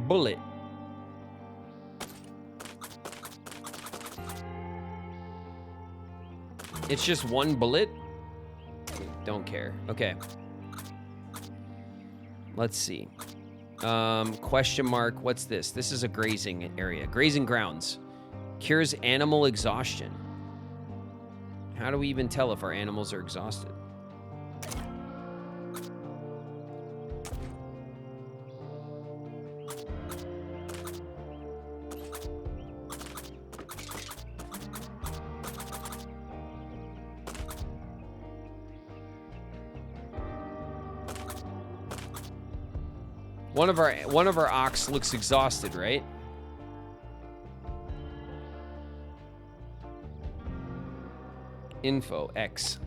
Bullet. It's just one bullet? Don't care. Okay. Let's see. Question mark. What's this? This is a grazing area. Grazing grounds. Cures animal exhaustion. How do we even tell if our animals are exhausted? One of our ox looks exhausted, right? Info X.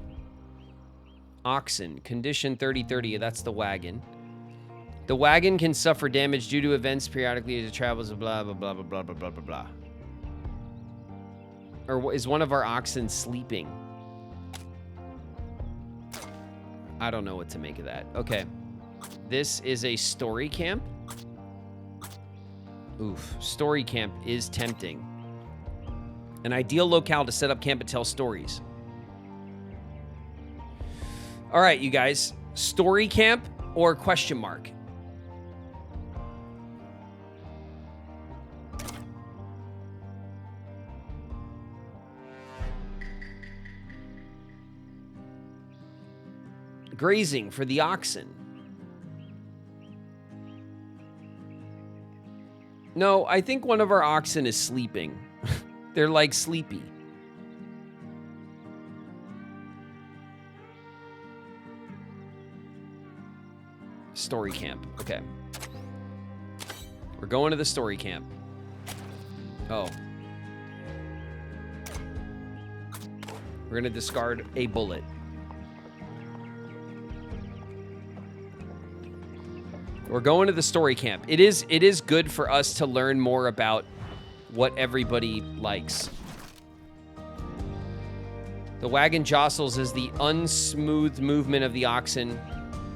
Oxen condition 3030. That's the wagon. The wagon can suffer damage due to events periodically as it travels. Blah blah blah blah blah blah blah blah blah. Or is one of our oxen sleeping? I don't know what to make of that. Okay. This is a story camp. Oof. Story camp is tempting. An ideal locale to set up camp and tell stories. All right, you guys. Story camp or question mark? Grazing for the oxen. No, I think one of our oxen is sleeping. They're like sleepy. Story camp. Okay. We're going to the story camp. Oh. We're going to discard a bullet. We're going to the story camp. It is good for us to learn more about what everybody likes. The wagon jostles as the unsmooth movement of the oxen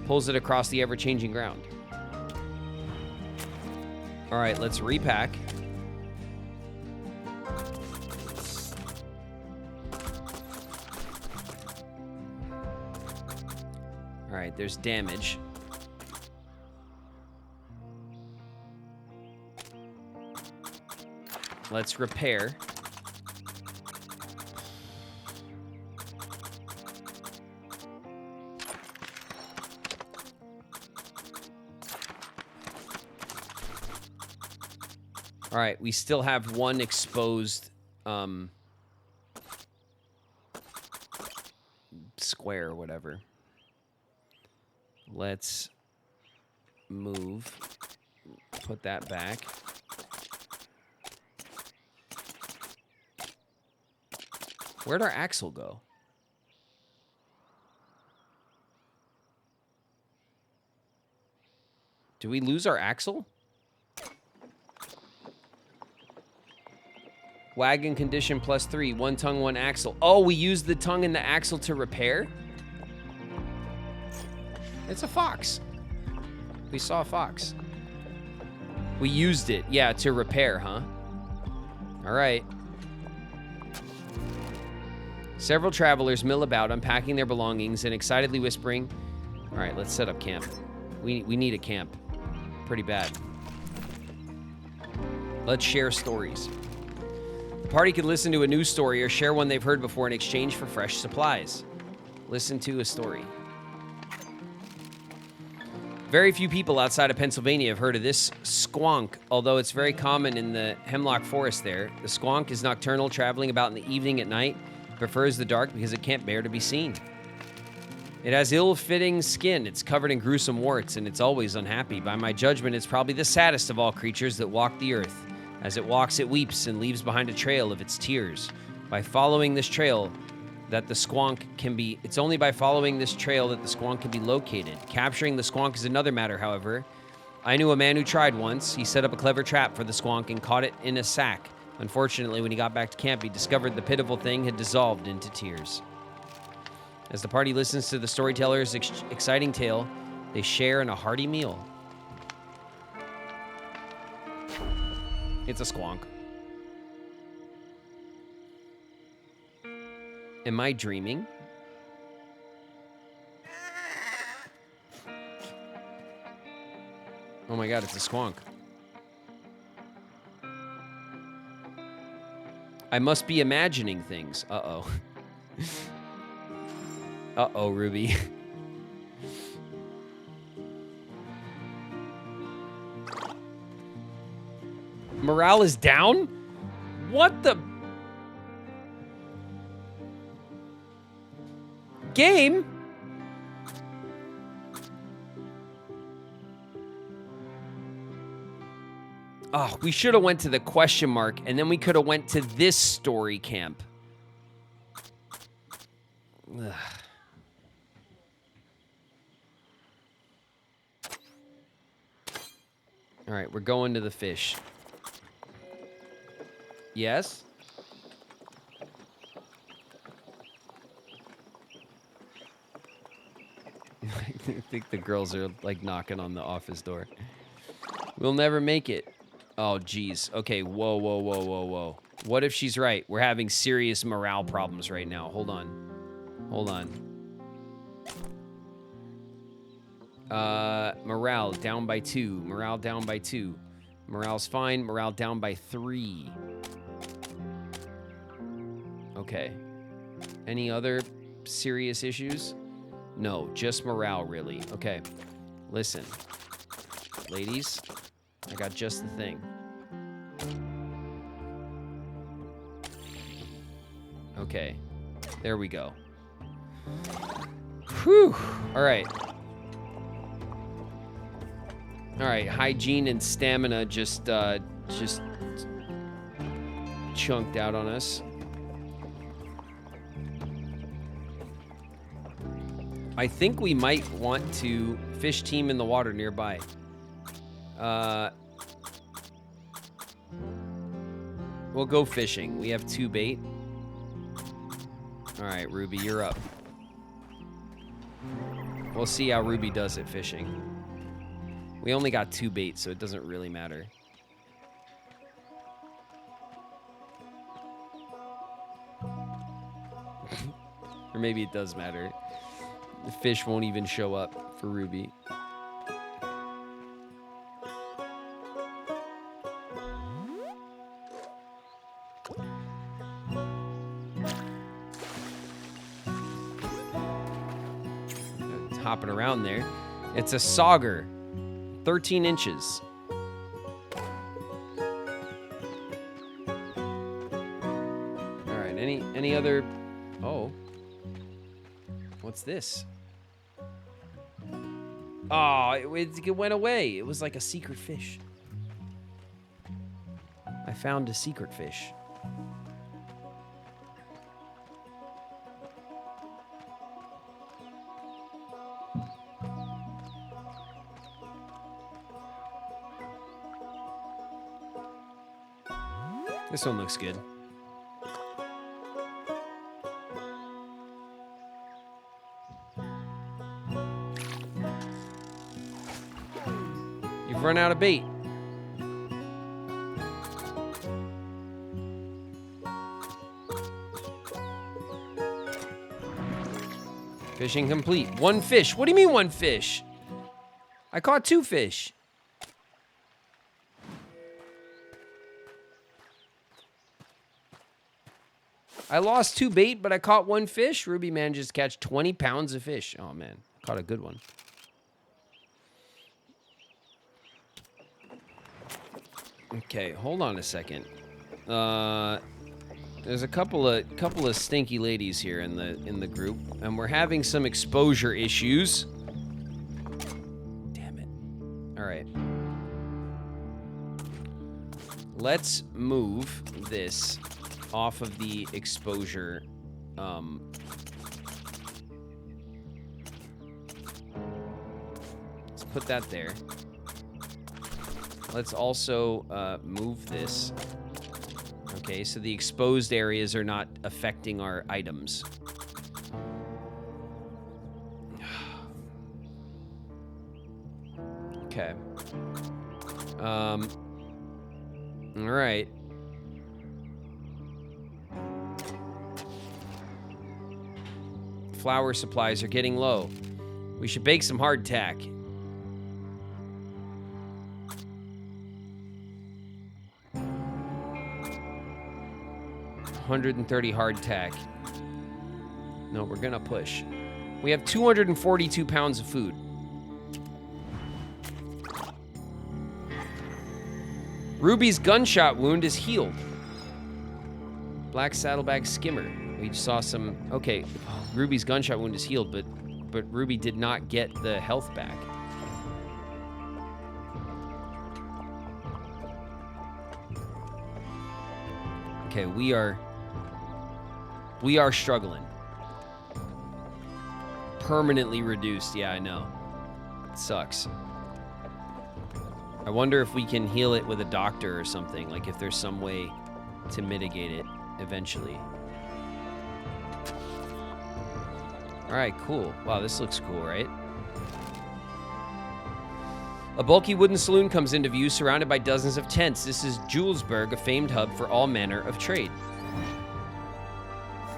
pulls it across the ever-changing ground. All right, let's repack. All right, there's damage. Let's repair. All right, we still have one exposed square or whatever. Let's move. Put that back. Where'd our axle go? Do we lose our axle? Wagon condition +3. 1 tongue, 1 axle. Oh, we used the tongue and the axle to repair? It's a fox. We saw a fox. We used it, yeah, to repair, huh? All right. Several travelers mill about, unpacking their belongings and excitedly whispering. All right, let's set up camp. We need a camp. Pretty bad. Let's share stories. The party could listen to a news story or share one they've heard before in exchange for fresh supplies. Listen to a story. Very few people outside of Pennsylvania have heard of this squonk, although it's very common in the hemlock forest there. The squonk is nocturnal, traveling about in the evening at night. It prefers the dark because it can't bear to be seen. It has ill-fitting skin, it's covered in gruesome warts, and it's always unhappy. By my judgment, it's probably the saddest of all creatures that walk the earth. As it walks, it weeps and leaves behind a trail of its tears. By following this trail, it's only by following this trail that the squonk can be located. Capturing the squonk is another matter, however. I knew a man who tried once. He set up a clever trap for the squonk and caught it in a sack. Unfortunately, when he got back to camp, he discovered the pitiful thing had dissolved into tears. As the party listens to the storyteller's exciting tale, they share in a hearty meal. It's a squonk. Am I dreaming? Oh my god, it's a squonk. I must be imagining things. Uh-oh. Uh-oh, Ruby. Morale is down? What the... Game? Oh, we should have went to the question mark, and then we could have went to this story camp. Ugh. All right, we're going to the fish. Yes? I think the girls are, like, knocking on the office door. We'll never make it. Oh, geez. Okay, whoa, whoa, whoa, whoa, whoa. What if she's right? We're having serious morale problems right now. Hold on. Hold on. Morale down by 2. Morale down by 2. Morale's fine. Morale down by 3. Okay. Any other serious issues? No, just morale, really. Okay. Listen. Ladies, I got just the thing. Okay. There we go. Whew. All right. All right, hygiene and stamina just chunked out on us. I think we might want to fish team in the water nearby. We'll go fishing. We have 2 bait. All right, Ruby, you're up. We'll see how Ruby does at fishing. We only got 2 bait, so it doesn't really matter. Or maybe it does matter. The fish won't even show up for Ruby. It's hopping around there. It's a sauger. 13 inches. All right, any other... Oh. What's this? Oh, it went away. It was like a secret fish. I found a secret fish. This one looks good. You've run out of bait. Fishing complete. 1 fish. What do you mean 1 fish? I caught 2 fish. I lost 2 bait, but I caught 1 fish. Ruby manages to catch 20 pounds of fish. Oh, man. Caught a good one. Okay, hold on a second. There's a couple of stinky ladies here in the group, and we're having some exposure issues. Damn it. All right. Let's move this off of the exposure. Let's put that there. Let's also move this. Okay, so the exposed areas are not affecting our items. Okay. All right. Flour supplies are getting low. We should bake some hardtack. 130 hardtack. No, we're gonna push. We have 242 pounds of food. Ruby's gunshot wound is healed. Black saddleback skimmer. We saw some. Okay, Ruby's gunshot wound is healed, but Ruby did not get the health back. Okay, we are struggling. Permanently reduced. Yeah, I know. It sucks. I wonder if we can heal it with a doctor or something, like if there's some way to mitigate it eventually. All right, cool. Wow, this looks cool, right? A bulky wooden saloon comes into view, surrounded by dozens of tents. This is Julesburg, a famed hub for all manner of trade.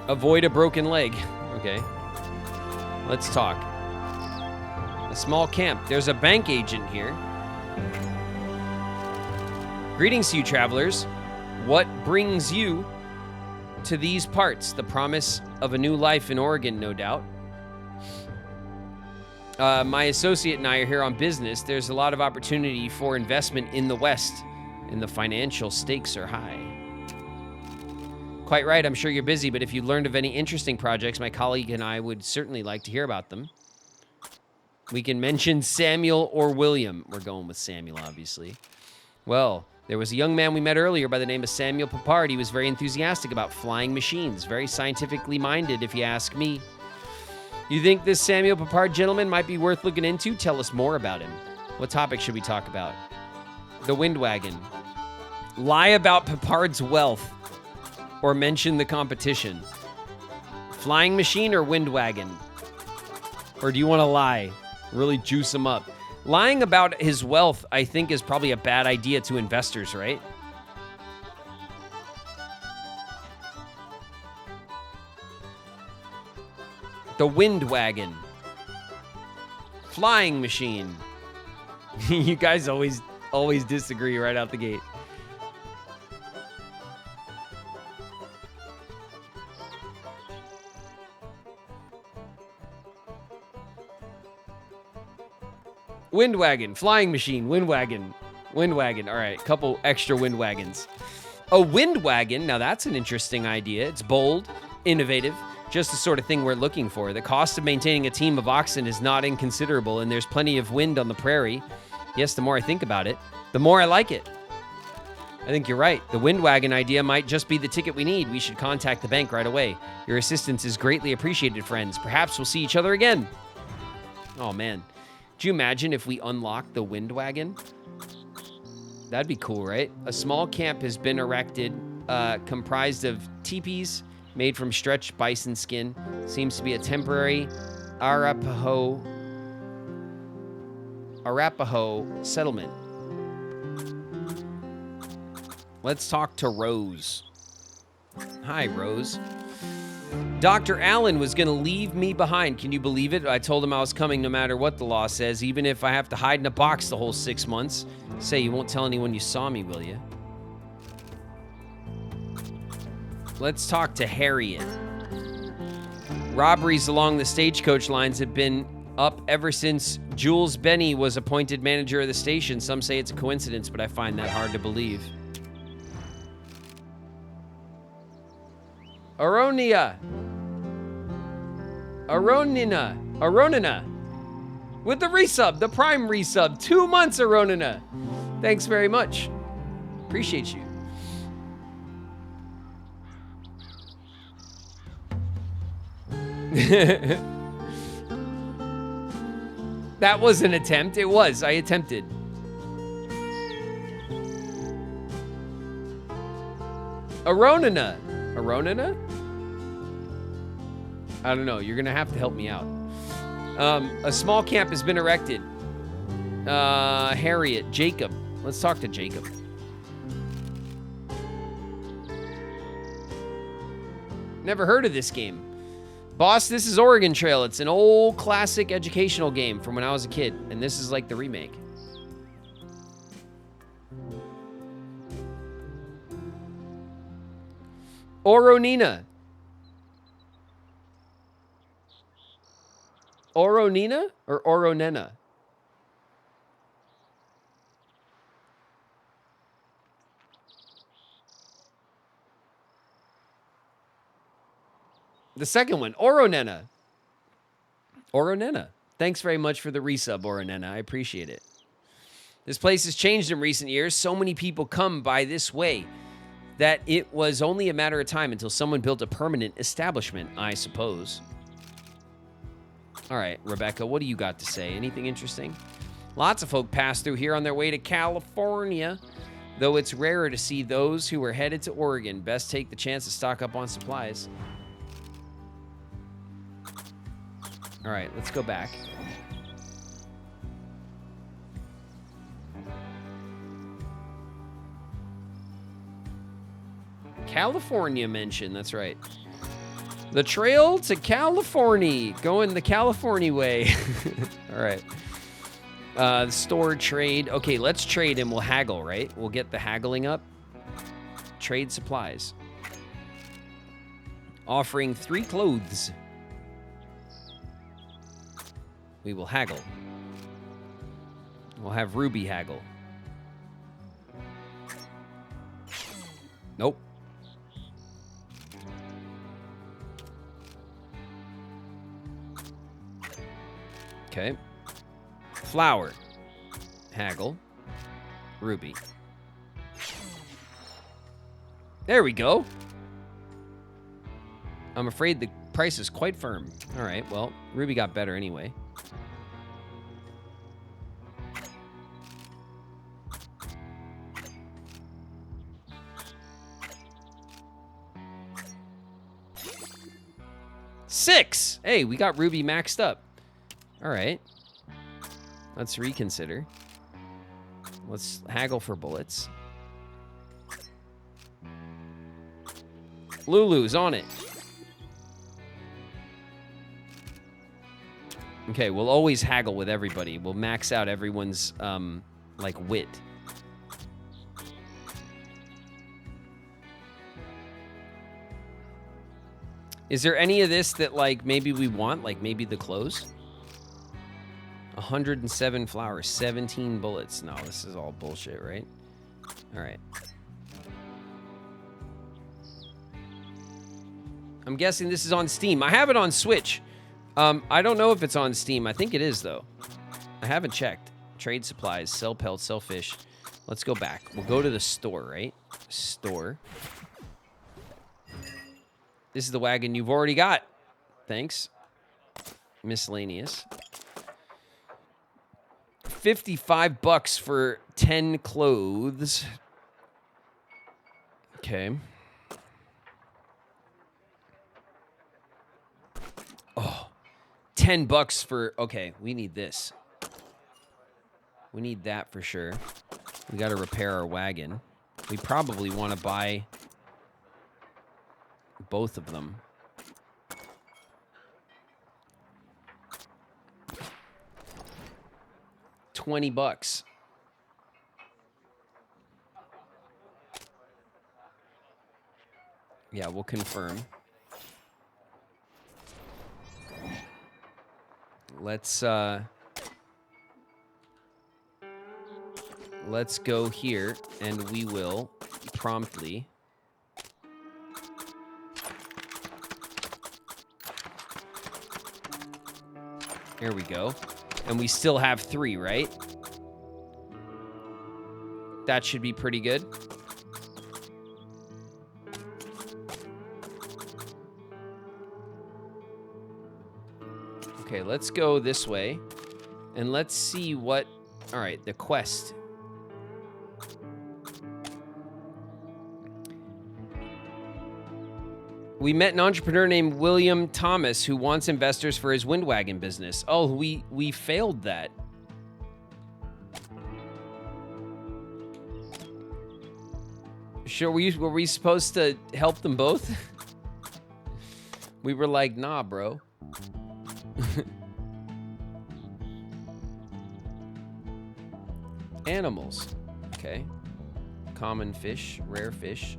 Avoid a broken leg. Okay. Let's talk. A small camp. There's a bank agent here. Greetings to you, travelers. What brings you to these parts? The promise of a new life in Oregon, no doubt. My associate and I are here on business. There's a lot of opportunity for investment in the West, and the financial stakes are high. Quite right, I'm sure you're busy, but if you learned of any interesting projects, my colleague and I would certainly like to hear about them. We can mention Samuel or William. We're going with Samuel, obviously. Well, there was a young man we met earlier by the name of Samuel Pt1. He was very enthusiastic about flying machines, very scientifically minded, if you ask me. You think this Samuel Pt1 gentleman might be worth looking into? Tell us more about him. What topic should we talk about? The wind wagon. Lie about Pt1's wealth, or mention the competition. Flying machine or wind wagon? Or do you want to lie? Really juice him up. Lying about his wealth, I think, is probably a bad idea to investors, right? The wind wagon. Flying machine. You guys always disagree right out the gate. Wind wagon, flying machine, wind wagon. All right, couple extra wind wagons. A wind wagon, now that's an interesting idea. It's bold, innovative, just the sort of thing we're looking for. The cost of maintaining a team of oxen is not inconsiderable, and there's plenty of wind on the prairie. Yes, the more I think about it, the more I like it. I think you're right. The wind wagon idea might just be the ticket we need. We should contact the bank right away. Your assistance is greatly appreciated, friends. Perhaps we'll see each other again. Oh, man. Do you imagine if we unlock the wind wagon? That'd be cool, right? A small camp has been erected, comprised of teepees made from stretched bison skin. Seems to be a temporary Arapaho settlement. Let's talk to Rose. Hi, Rose. Dr. Allen was going to leave me behind. Can you believe it? I told him I was coming no matter what the law says, even if I have to hide in a box the whole 6 months. Say, you won't tell anyone you saw me, will you? Let's talk to Harriet. Robberies along the stagecoach lines have been up ever since Jules Benny was appointed manager of the station. Some say it's a coincidence, but I find that hard to believe. Aronia. Aronina. With the resub, the prime resub. 2 months, Aronina. Thanks very much. Appreciate you. That was an attempt. It was. I attempted. Aronina. Aronina? I don't know. You're going to have to help me out. A small camp has been erected. Harriet. Jacob. Let's talk to Jacob. Never heard of this game. Boss, this is Oregon Trail. It's an old classic educational game from when I was a kid, and this is like the remake. Oronina. Oronina or Oronena? The second one, Oronena. Oronena. Thanks very much for the resub, Oronena. I appreciate it. This place has changed in recent years. So many people come by this way that it was only a matter of time until someone built a permanent establishment, I suppose. All right, Rebecca, what do you got to say? Anything interesting? Lots of folk pass through here on their way to California, though it's rarer to see those who are headed to Oregon. Best take the chance to stock up on supplies. All right, let's go back. California mention, that's right. The trail to California, going the California way. All right. Store trade. Okay, let's trade and we'll haggle, right? We'll get the haggling up. Trade supplies. Offering 3 clothes. We will haggle. We'll have Ruby haggle. Nope. Okay. Flower. Haggle. Ruby. There we go. I'm afraid the price is quite firm. All right, well, Ruby got better anyway. $6. Hey, we got Ruby maxed up. All right. Let's reconsider. Let's haggle for bullets. Lulu's on it. Okay, we'll always haggle with everybody. We'll max out everyone's, like, wit. Is there any of this that, like, maybe we want? Like, maybe the clothes? 107 flowers, 17 bullets. No, this is all bullshit, right? All right. I'm guessing this is on Steam. I have it on Switch. I don't know if it's on Steam. I think it is, though. I haven't checked. Trade supplies, sell pelts, sell fish. Let's go back. We'll go to the store, right? Store. This is the wagon you've already got. Thanks. Miscellaneous. $55 for 10 clothes. Okay. Oh, $10 for, okay, we need this. We need that for sure. We got to repair our wagon. We probably want to buy both of them. $20. Yeah, we'll confirm. Let's go here, and we will promptly. Here we go. And we still have 3, right? That should be pretty good. Okay, let's go this way. And let's see what... All right, the quest. We met an entrepreneur named William Thomas who wants investors for his wind wagon business. Oh, we failed that. Sure, were we supposed to help them both? We were like, nah, bro. Animals. Okay. Common fish, rare fish.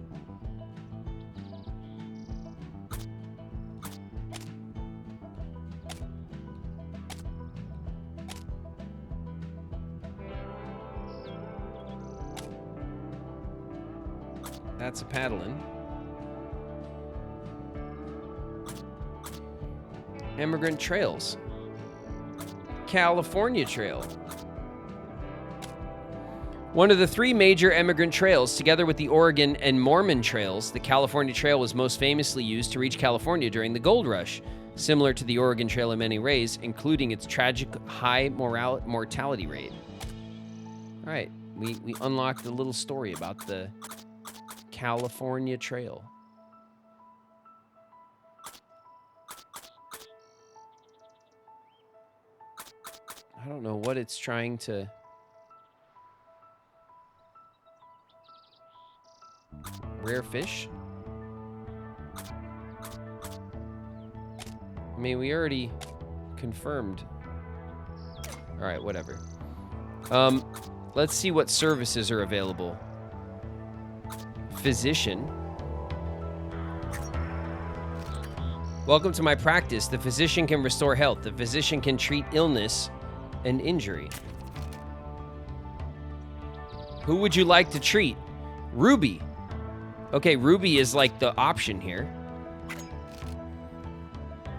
That's a paddling. Immigrant Trails. California Trail. One of the 3 major emigrant trails, together with the Oregon and Mormon trails, the California Trail was most famously used to reach California during the Gold Rush, similar to the Oregon Trail in many ways, including its tragic high mortality rate. All right, we unlocked a little story about the California Trail. I don't know what it's trying to... Rare fish? I mean, we already confirmed. All right, whatever. Let's see what services are available. Physician. Welcome to my practice. The physician can restore health. The physician can treat illness and injury. Who would you like to treat? Ruby. Okay, Ruby is like the option here.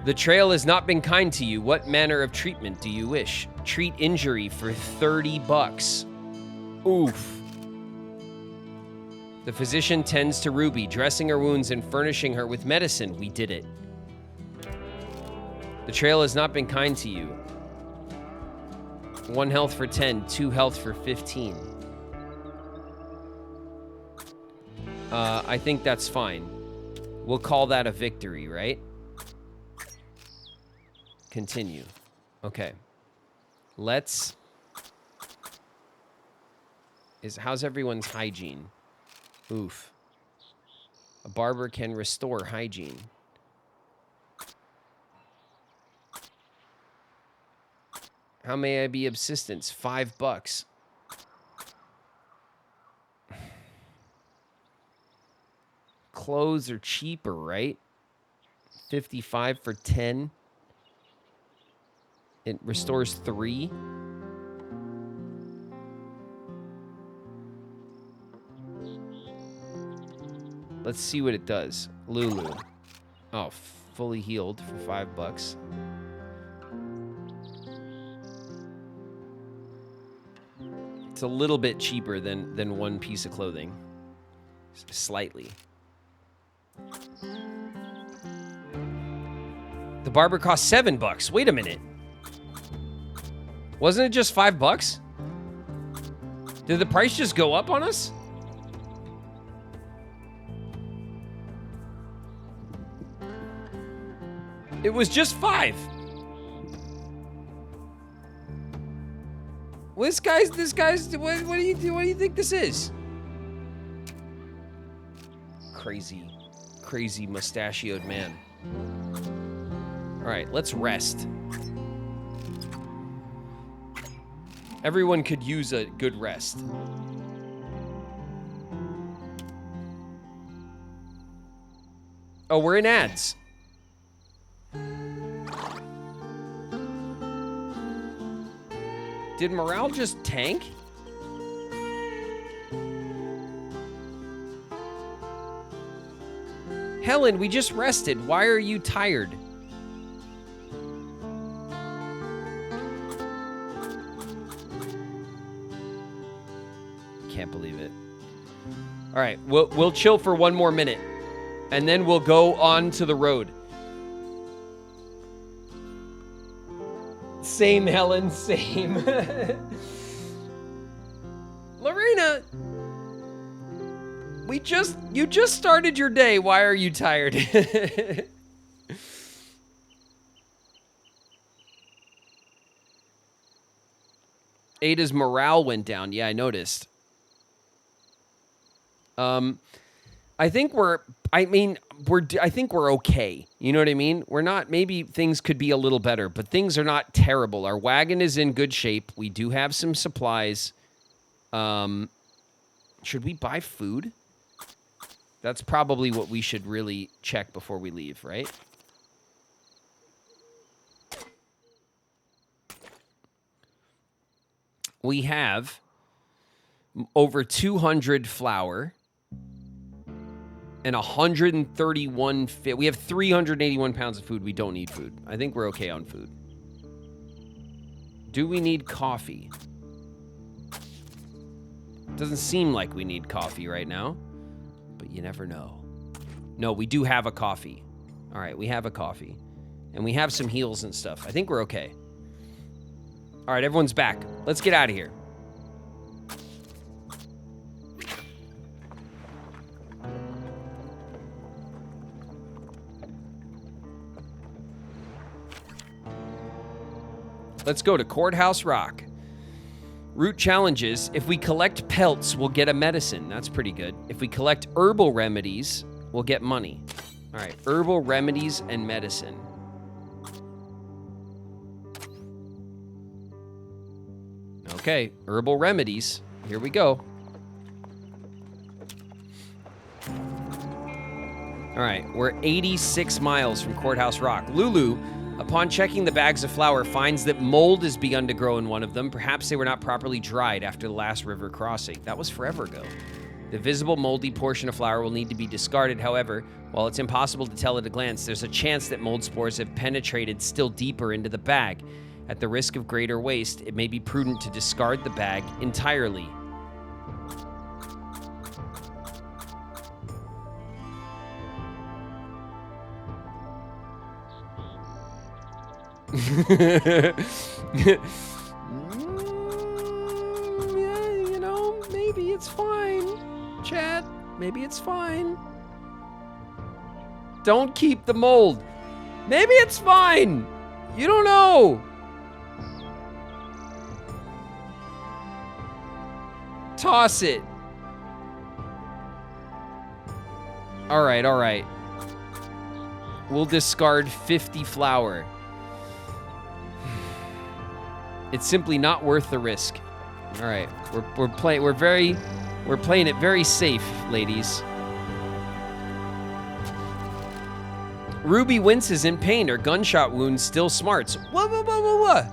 The trail has not been kind to you. What manner of treatment do you wish? Treat injury for $30. Oof. The physician tends to Ruby, dressing her wounds and furnishing her with medicine. We did it. The trail has not been kind to you. 1 health for 10, 2 health for 15. I think that's fine. We'll call that a victory, right? Continue. Okay. Let's... How's everyone's hygiene? Oof. A barber can restore hygiene. How may I be of assistance? $5. Clothes are cheaper, right? 55 for 10. It restores 3. Let's see what it does. Lulu. Oh, fully healed for $5. It's a little bit cheaper than 1 piece of clothing. Slightly. The barber cost $7. Wait a minute. Wasn't it just $5? Did the price just go up on us? It was just 5. Well, this guy's, what do you think this is? Crazy mustachioed man. All right, let's rest. Everyone could use a good rest. Oh, we're in ads. Did morale just tank? Helen, we just rested. Why are you tired? Can't believe it. All right, we'll chill for 1 more minute, and then we'll go on to the road. Same, Helen, same. Lorena, you just started your day. Why are you tired? Ada's morale went down. Yeah, I noticed. I think we're okay. You know what I mean? We're not, maybe things could be a little better, but things are not terrible. Our wagon is in good shape. We do have some supplies. Should we buy food? That's probably what we should really check before we leave, right? We have over 200 flour and 131 fit. We have 381 pounds of food. We don't need food. I think we're okay on food. Do we need coffee? Doesn't seem like we need coffee right now, but you never know. No, we do have a coffee. All right, we have a coffee. And we have some heals and stuff. I think we're okay. All right, everyone's back. Let's get out of here. Let's go to Courthouse Rock. Route challenges. If we collect pelts, we'll get a medicine. That's pretty good. If we collect herbal remedies, we'll get money. All right, herbal remedies and medicine. Okay, herbal remedies. Here we go. All right, we're 86 miles from Courthouse Rock. Lulu, upon checking the bags of flour, finds that mold has begun to grow in one of them. Perhaps they were not properly dried after the last river crossing. That was forever ago. The visible moldy portion of flour will need to be discarded. However, while it's impossible to tell at a glance, there's a chance that mold spores have penetrated still deeper into the bag. At the risk of greater waste, it may be prudent to discard the bag entirely. Yeah, you know, maybe it's fine. Chat, maybe it's fine. Don't keep the mold. Maybe it's fine. You don't know. Toss it. All right, all right. We'll discard 50 flour. It's simply not worth the risk. All right, we're playing it very safe, ladies. Ruby winces in pain. Her gunshot wound still smarts. Whoa.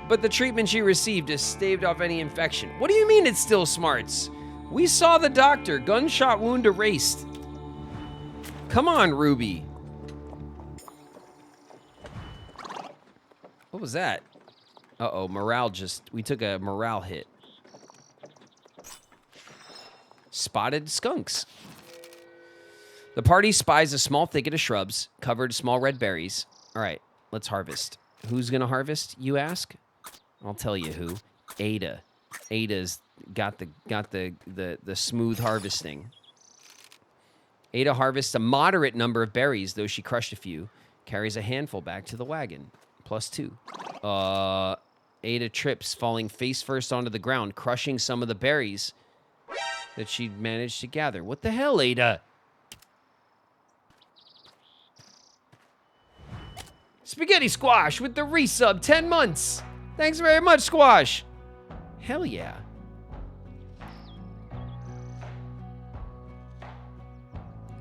But the treatment she received has staved off any infection. What do you mean it still smarts? We saw the doctor. Gunshot wound erased. Come on, Ruby. What was that? Uh-oh, we took a morale hit. Spotted skunks. The party spies a small thicket of shrubs, covered small red berries. All right, let's harvest. Who's gonna harvest, you ask? I'll tell you who. Ada. Ada's got the smooth harvesting. Ada harvests a moderate number of berries, though she crushed a few. Carries a handful back to the wagon. +2. Ada trips, falling face first onto the ground, crushing some of the berries that she'd managed to gather. What the hell, Ada? Spaghetti Squash with the resub, 10 months. Thanks very much, Squash. Hell yeah.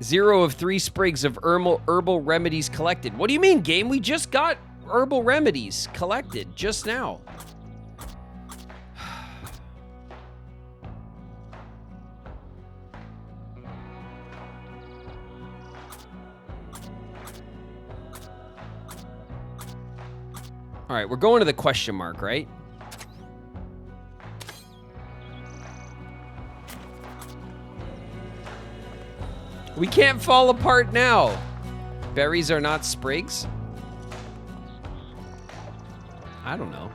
Zero of 3 sprigs of herbal remedies collected. What do you mean, game? We just got herbal remedies collected just now. All right, we're going to the question mark, right? We can't fall apart now. Berries are not sprigs? I don't know.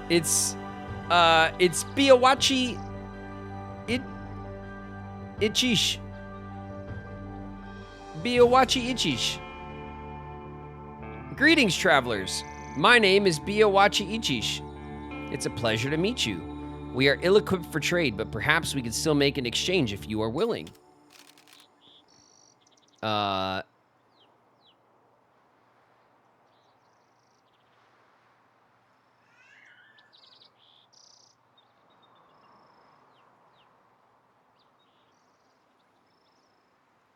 It's Biawachi Ichish. Biawachi Ichish. Greetings, travelers. My name is Biawachi Ichish. It's a pleasure to meet you. We are ill-equipped for trade, but perhaps we could still make an exchange if you are willing.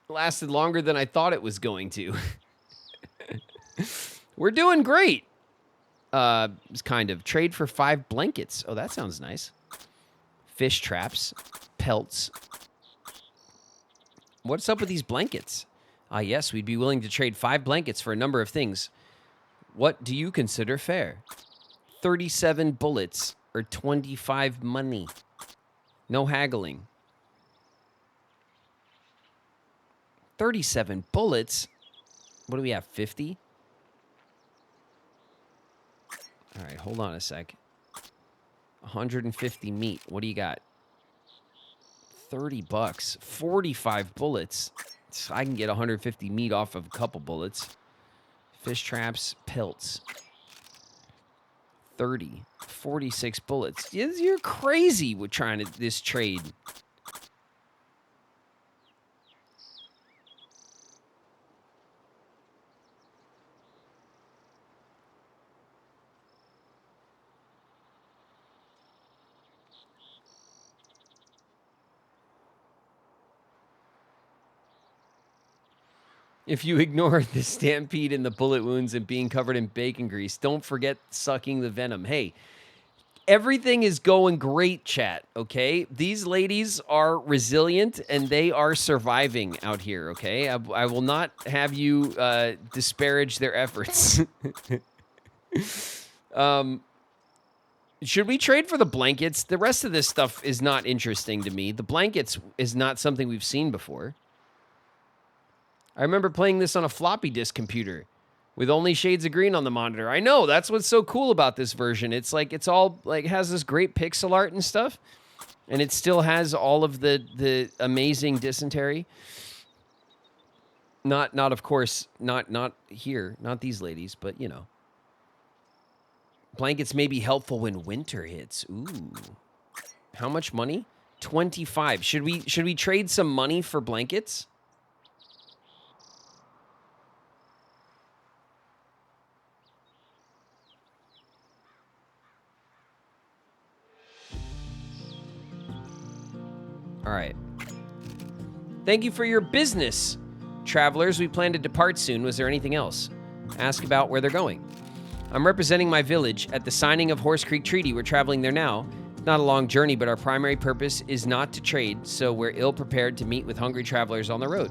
Lasted longer than I thought it was going to. We're doing great. It's kind of trade for 5 blankets. Oh, that sounds nice. Fish traps, pelts. What's up with these blankets? Ah, yes, we'd be willing to trade 5 blankets for a number of things. What do you consider fair? 37 bullets or 25 money. No haggling. 37 bullets? What do we have, 50? All right, hold on a sec. 150 meat. What do you got? 30 bucks. 45 bullets. So I can get 150 meat off of a couple bullets. Fish traps, pelts. 30. 46 bullets. You're crazy with trying to this trade. If you ignore the stampede and the bullet wounds and being covered in bacon grease, don't forget sucking the venom. Hey, everything is going great, chat, okay? These ladies are resilient and they are surviving out here, okay? I will not have you disparage their efforts. Should we trade for the blankets? The rest of this stuff is not interesting to me. The blankets is not something we've seen before. I remember playing this on a floppy disk computer with only shades of green on the monitor. I know, that's what's so cool about this version. It's like, it's all, like, has this great pixel art and stuff, and it still has all of the amazing dysentery. Not of course, not here, not these ladies, but, you know. Blankets may be helpful when winter hits. Ooh. How much money? 25. Should we trade some money for blankets? All right. Thank you for your business, travelers. We plan to depart soon. Was there anything else? Ask about where they're going. I'm representing my village at the signing of Horse Creek Treaty. We're traveling there now. Not a long journey, but our primary purpose is not to trade, so we're ill-prepared to meet with hungry travelers on the road.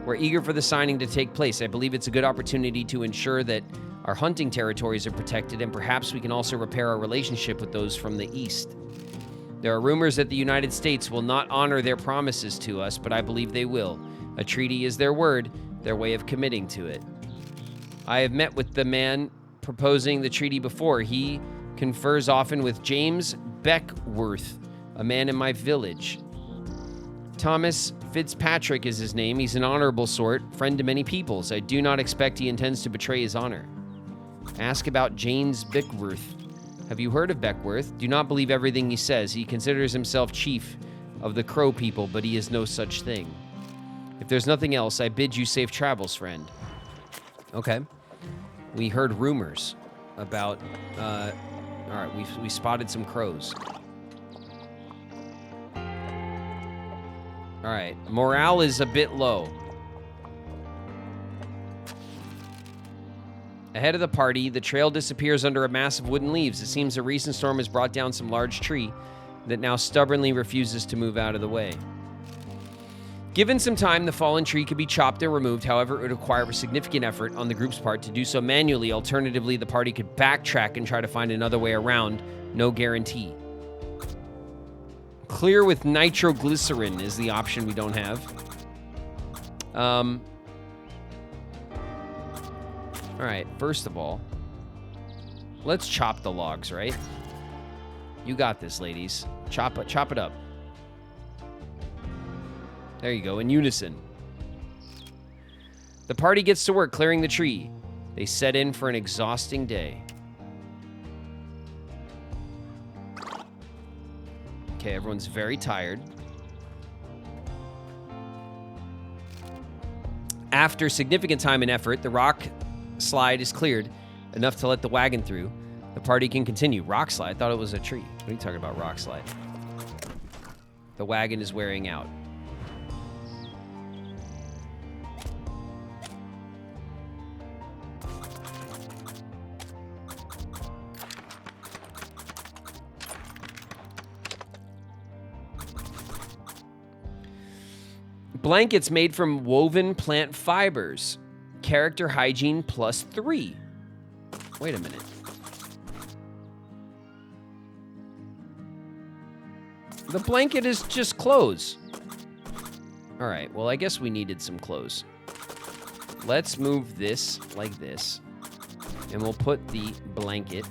We're eager for the signing to take place. I believe it's a good opportunity to ensure that our hunting territories are protected, and perhaps we can also repair our relationship with those from the east. There are rumors that the United States will not honor their promises to us, but I believe they will. A treaty is their word, their way of committing to it. I have met with the man proposing the treaty before. He confers often with James Beckworth, a man in my village. Thomas Fitzpatrick is his name. He's an honorable sort, friend to many peoples. I do not expect he intends to betray his honor. Ask about James Beckworth. Have you heard of Beckworth? Do not believe everything he says. He considers himself chief of the Crow people, but he is no such thing. If there's nothing else, I bid you safe travels, friend. Okay. We heard rumors about, all right, we spotted some crows. All right, morale is a bit low. Ahead of the party, the trail disappears under a mass of wooden leaves. It seems a recent storm has brought down some large tree that now stubbornly refuses to move out of the way. Given some time, the fallen tree could be chopped and removed. However, it would require a significant effort on the group's part to do so manually. Alternatively, the party could backtrack and try to find another way around. No guarantee. Clear with nitroglycerin is the option we don't have. All right, first of all, let's chop the logs, right? You got this, ladies. Chop it up. There you go, in unison. The party gets to work clearing the tree. They set in for an exhausting day. Okay, everyone's very tired. After significant time and effort, the rock slide is cleared, enough to let the wagon through. The party can continue. Rock slide? I thought it was a tree. What are you talking about, rock slide? The wagon is wearing out. Blankets made from woven plant fibers. Character hygiene +3. Wait a minute. The blanket is just clothes. All right, well, I guess we needed some clothes. Let's move this like this. And we'll put the blanket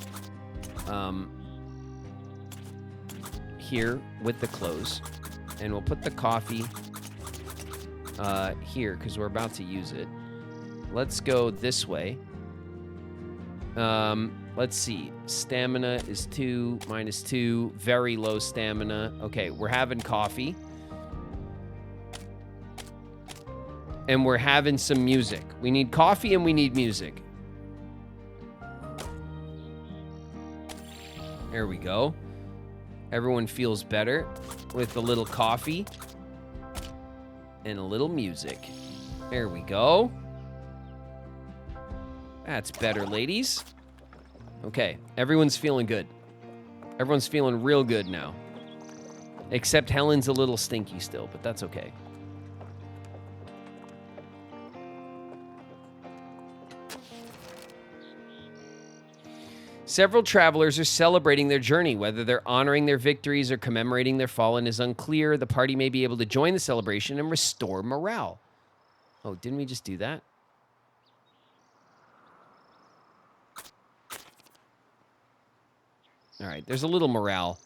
here with the clothes. And we'll put the coffee here because we're about to use it. Let's go this way. Let's see. Stamina is 2, -2. Very low stamina. Okay, we're having coffee. And we're having some music. We need coffee and we need music. There we go. Everyone feels better with a little coffee and a little music. There we go. That's better, ladies. Okay, everyone's feeling good. Everyone's feeling real good now. Except Helen's a little stinky still, but that's okay. Several travelers are celebrating their journey. Whether they're honoring their victories or commemorating their fallen is unclear. The party may be able to join the celebration and restore morale. Oh, didn't we just do that? All right, there's a little morale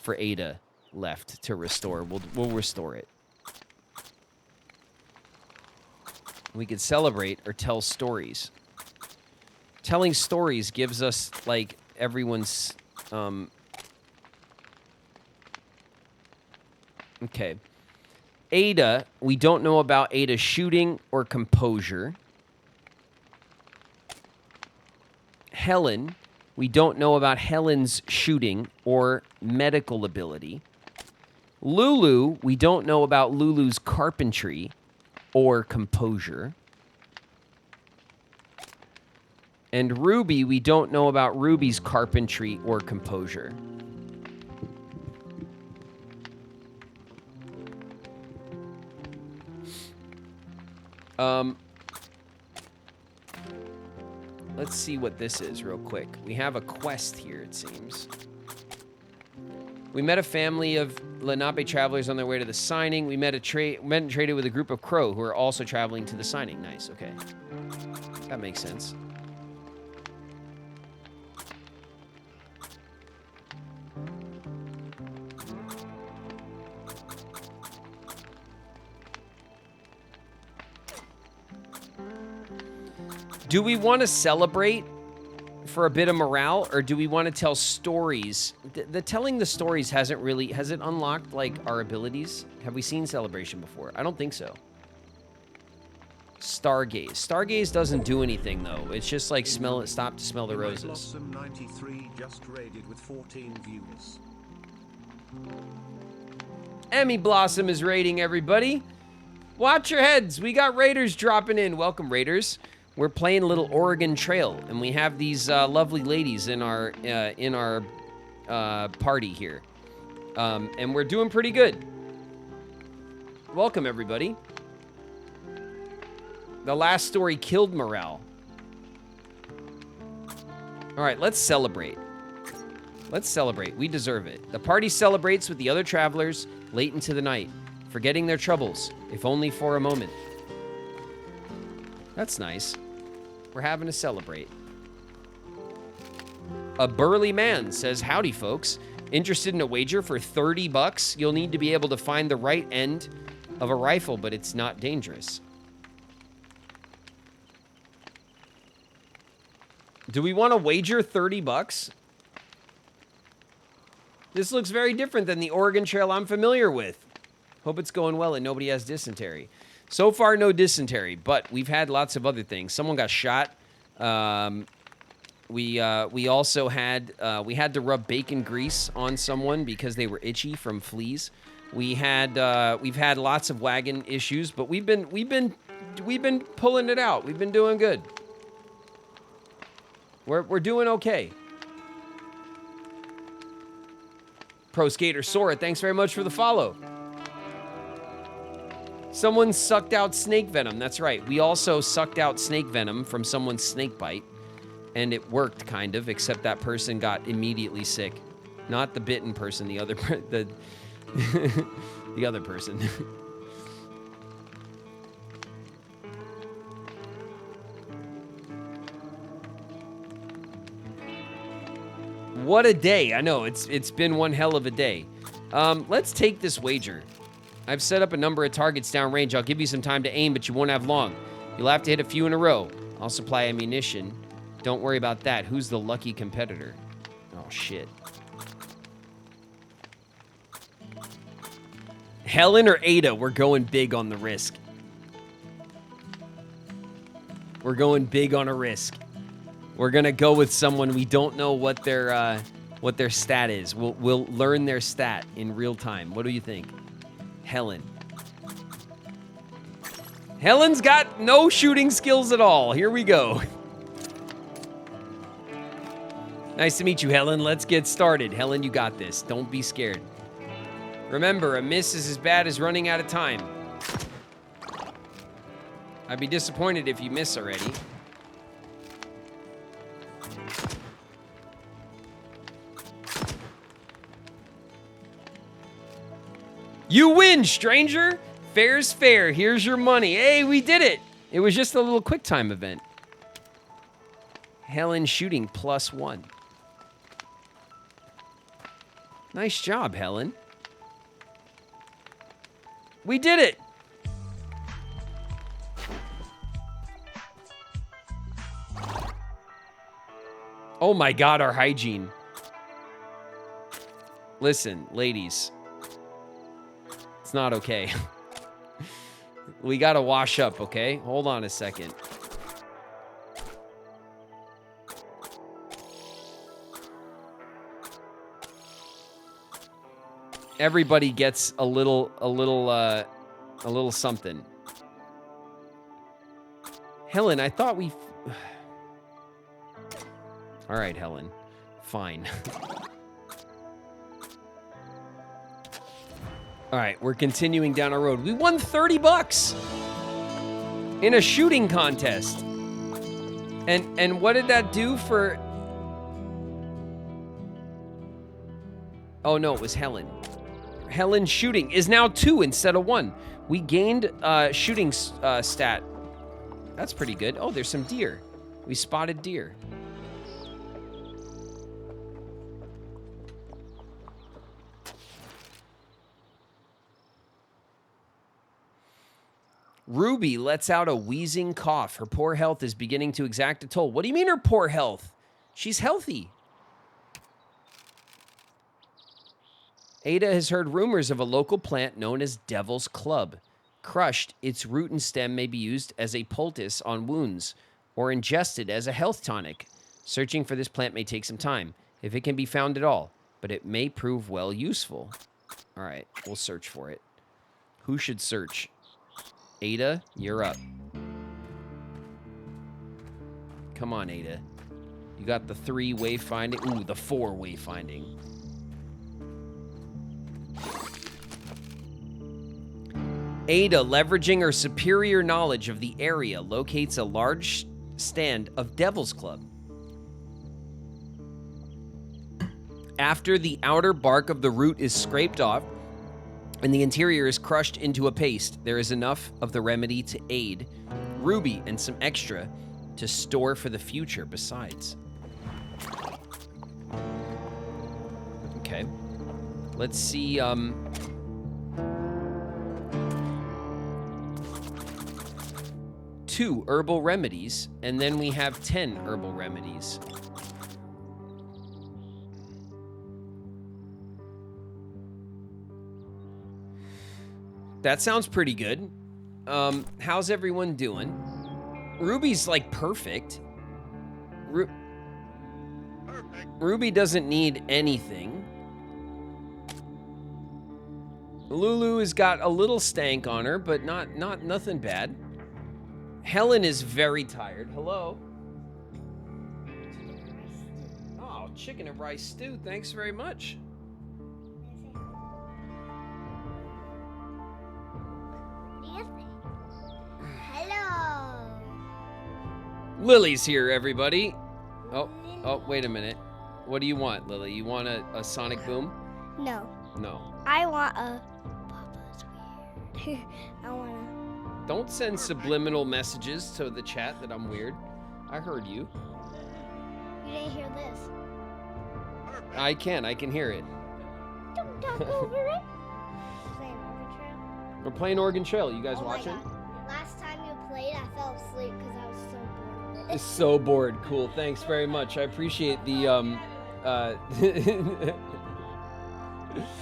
for Ada left to restore. We'll restore it. We could celebrate or tell stories. Telling stories gives us, like, everyone's... Okay. Ada, we don't know about Ada's shooting or composure. Helen, we don't know about Helen's shooting or medical ability. Lulu, we don't know about Lulu's carpentry or composure. And Ruby, we don't know about Ruby's carpentry or composure. Let's see what this is real quick. We have a quest here, it seems. We met a family of Lenape travelers on their way to the signing. We met and traded with a group of Crow who are also traveling to the signing. Nice, okay. That makes sense. Do we want to celebrate for a bit of morale, or do we want to tell stories? The telling the stories has it unlocked, like, our abilities? Have we seen celebration before? I don't think so. Stargaze. Stargaze doesn't do anything, though. It's just like stop to smell the roses. Blossom 93 just raided with 14 views. Emmy Blossom is raiding, everybody. Watch your heads. We got raiders dropping in. Welcome, raiders. We're playing a little Oregon Trail, and we have these lovely ladies in our party here, and we're doing pretty good. Welcome, everybody. The last story killed morale. All right, let's celebrate. Let's celebrate. We deserve it. The party celebrates with the other travelers late into the night, forgetting their troubles, if only for a moment. That's nice. We're having to celebrate. A burly man says, howdy, folks. Interested in a wager for 30 bucks? You'll need to be able to find the right end of a rifle, but it's not dangerous. Do we want to wager 30 bucks? This looks very different than the Oregon Trail I'm familiar with. Hope it's going well and nobody has dysentery. So far, no dysentery, but we've had lots of other things. Someone got shot. We also had we had to rub bacon grease on someone because they were itchy from fleas. We've had lots of wagon issues, but we've been pulling it out. We've been doing good. We're doing okay. Pro Skater Sora, thanks very much for the follow. Someone sucked out snake venom. That's right. We also sucked out snake venom from someone's snake bite. And it worked, kind of, except that person got immediately sick. Not the bitten person, the other the other person. What a day. I know, it's been one hell of a day. Let's take this wager. I've set up a number of targets downrange. I'll give you some time to aim, but you won't have long. You'll have to hit a few in a row. I'll supply ammunition. Don't worry about that. Who's the lucky competitor? Oh, shit. Helen or Ada? We're going big on the risk. We're going big on a risk. We're gonna go with someone we don't know what their stat is. We'll learn their stat in real time. What do you think? Helen. Helen's got no shooting skills at all. Here we go. Nice to meet you, Helen. Let's get started. Helen, you got this. Don't be scared. Remember, a miss is as bad as running out of time. I'd be disappointed if you miss already. You win, stranger. Fair's fair. Here's your money. Hey, we did it. It was just a little quick time event. Helen shooting +1. Nice job, Helen. We did it. Oh my God, our hygiene. Listen, ladies. It's not okay. We gotta wash up, okay? Hold on a second. Everybody gets a little something. Helen, I thought we... All right, Helen. Fine. All right, we're continuing down our road. We won 30 bucks in a shooting contest. And what did that do for... Oh, no, it was Helen. Helen's shooting is now 2 instead of 1. We gained shooting stat. That's pretty good. Oh, there's some deer. We spotted deer. Ruby lets out a wheezing cough. Her poor health is beginning to exact a toll. What do you mean her poor health? She's healthy. Ada has heard rumors of a local plant known as Devil's Club. Crushed, its root and stem may be used as a poultice on wounds or ingested as a health tonic. Searching for this plant may take some time, if it can be found at all, but it may prove well useful. All right, we'll search for it. Who should search? Ada, you're up. Come on, Ada. You got the 3 wayfinding. Ooh, the 4 wayfinding. Ada, leveraging her superior knowledge of the area, locates a large stand of Devil's Club. After the outer bark of the root is scraped off and the interior is crushed into a paste, there is enough of the remedy to aid Ruby and some extra to store for the future besides. Okay. Let's see, 2 herbal remedies, and then we have 10 herbal remedies. That sounds pretty good. How's everyone doing? Ruby's like perfect. Ruby doesn't need anything. Lulu has got a little stank on her, but nothing bad. Helen is very tired. Hello. Oh, chicken and rice stew. Thanks very much. Hello. Lily's here, everybody. Oh, wait a minute. What do you want, Lily? You want a sonic boom? No. No. I want a Papa's weird. I want a... Don't send subliminal messages to the chat that I'm weird. I heard you. You didn't hear this. I can hear it. Don't talk over it. Playing Oregon Trail. We're playing Oregon Trail. You guys Oh my watching? God. Last time you played, I fell asleep because I was so bored of it. It's so bored. Cool. Thanks very much. I appreciate the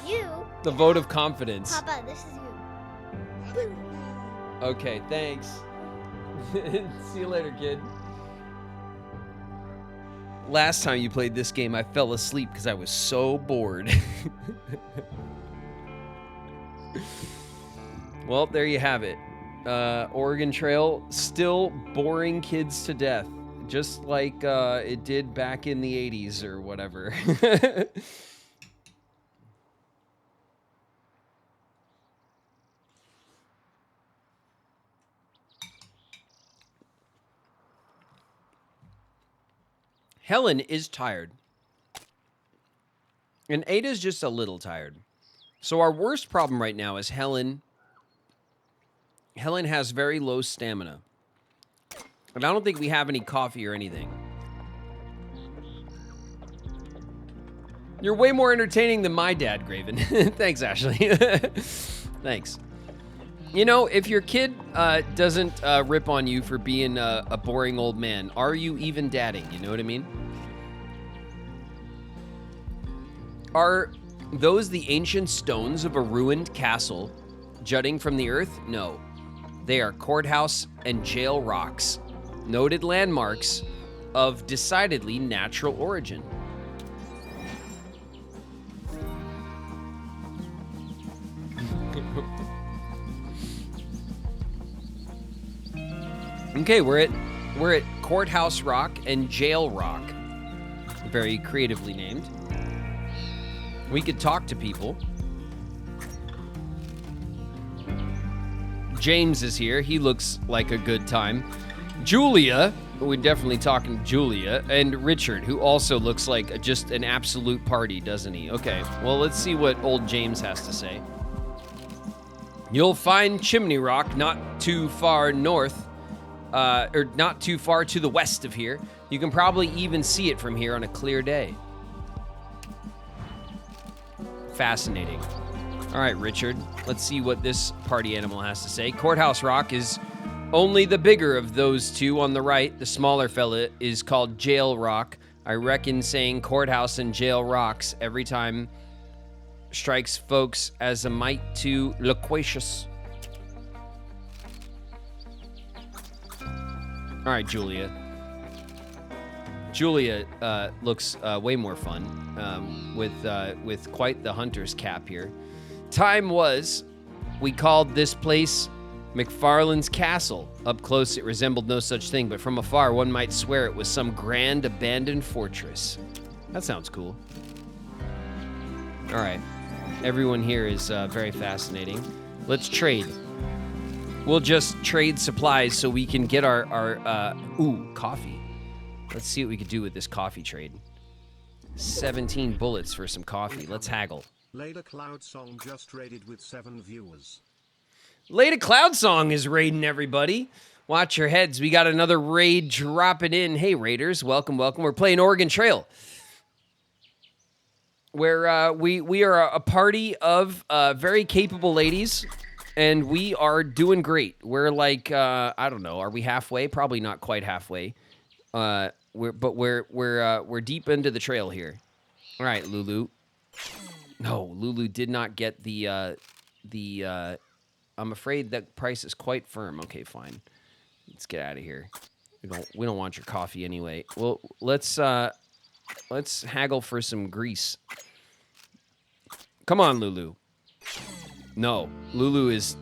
You. the vote of confidence. Papa, this is you. Okay, thanks. See you later, kid. Last time you played this game, I fell asleep because I was so bored. Well, there you have it. Oregon Trail, still boring kids to death. Just like it did back in the 80s or whatever. Helen is tired. And Ada's just a little tired. So our worst problem right now is Helen. Helen has very low stamina. And I don't think we have any coffee or anything. You're way more entertaining than my dad, Graven. Thanks, Ashley. Thanks. You know, if your kid doesn't rip on you for being a boring old man, are you even dadding? You know what I mean? Are those the ancient stones of a ruined castle jutting from the earth? No. They are courthouse and jail rocks, noted landmarks of decidedly natural origin. Okay, we're at Courthouse Rock and Jail Rock. Very creatively named. We could talk to people. James is here. He looks like a good time. Julia, we're definitely talking to Julia, and Richard, who also looks like just an absolute party, doesn't he? Okay, well, let's see what old James has to say. You'll find Chimney Rock not too far north, or not too far to the west of here. You can probably even see it from here on a clear day. Fascinating. All right, Richard, let's see what this party animal has to say. Courthouse Rock is only the bigger of those two on the right. The smaller fella is called Jail Rock. I reckon saying Courthouse and Jail Rocks every time strikes folks as a mite too loquacious. All right, Julia. Julia looks way more fun with quite the hunter's cap here. Time was, we called this place McFarlane's castle. Up close, it resembled no such thing, but from afar, one might swear it was some grand abandoned fortress. That sounds cool. All right. Everyone here is very fascinating. Let's trade. We'll just trade supplies so we can get our coffee. Let's see what we could do with this coffee trade. 17 bullets for some coffee. Let's haggle. Layla Cloud Song just raided with 7 viewers. Lady Cloud Song is raiding everybody. Watch your heads. We got another raid dropping in. Hey, raiders. Welcome, welcome. We're playing Oregon Trail. Where we are a party of very capable ladies, and we are doing great. We're like, I don't know. Are we halfway? Probably not quite halfway. We're deep into the trail here. All right, Lulu. No, Lulu did not get the I'm afraid that price is quite firm. Okay, fine. Let's get out of here. We don't want your coffee anyway. Well, let's haggle for some grease. Come on, Lulu. No, Lulu is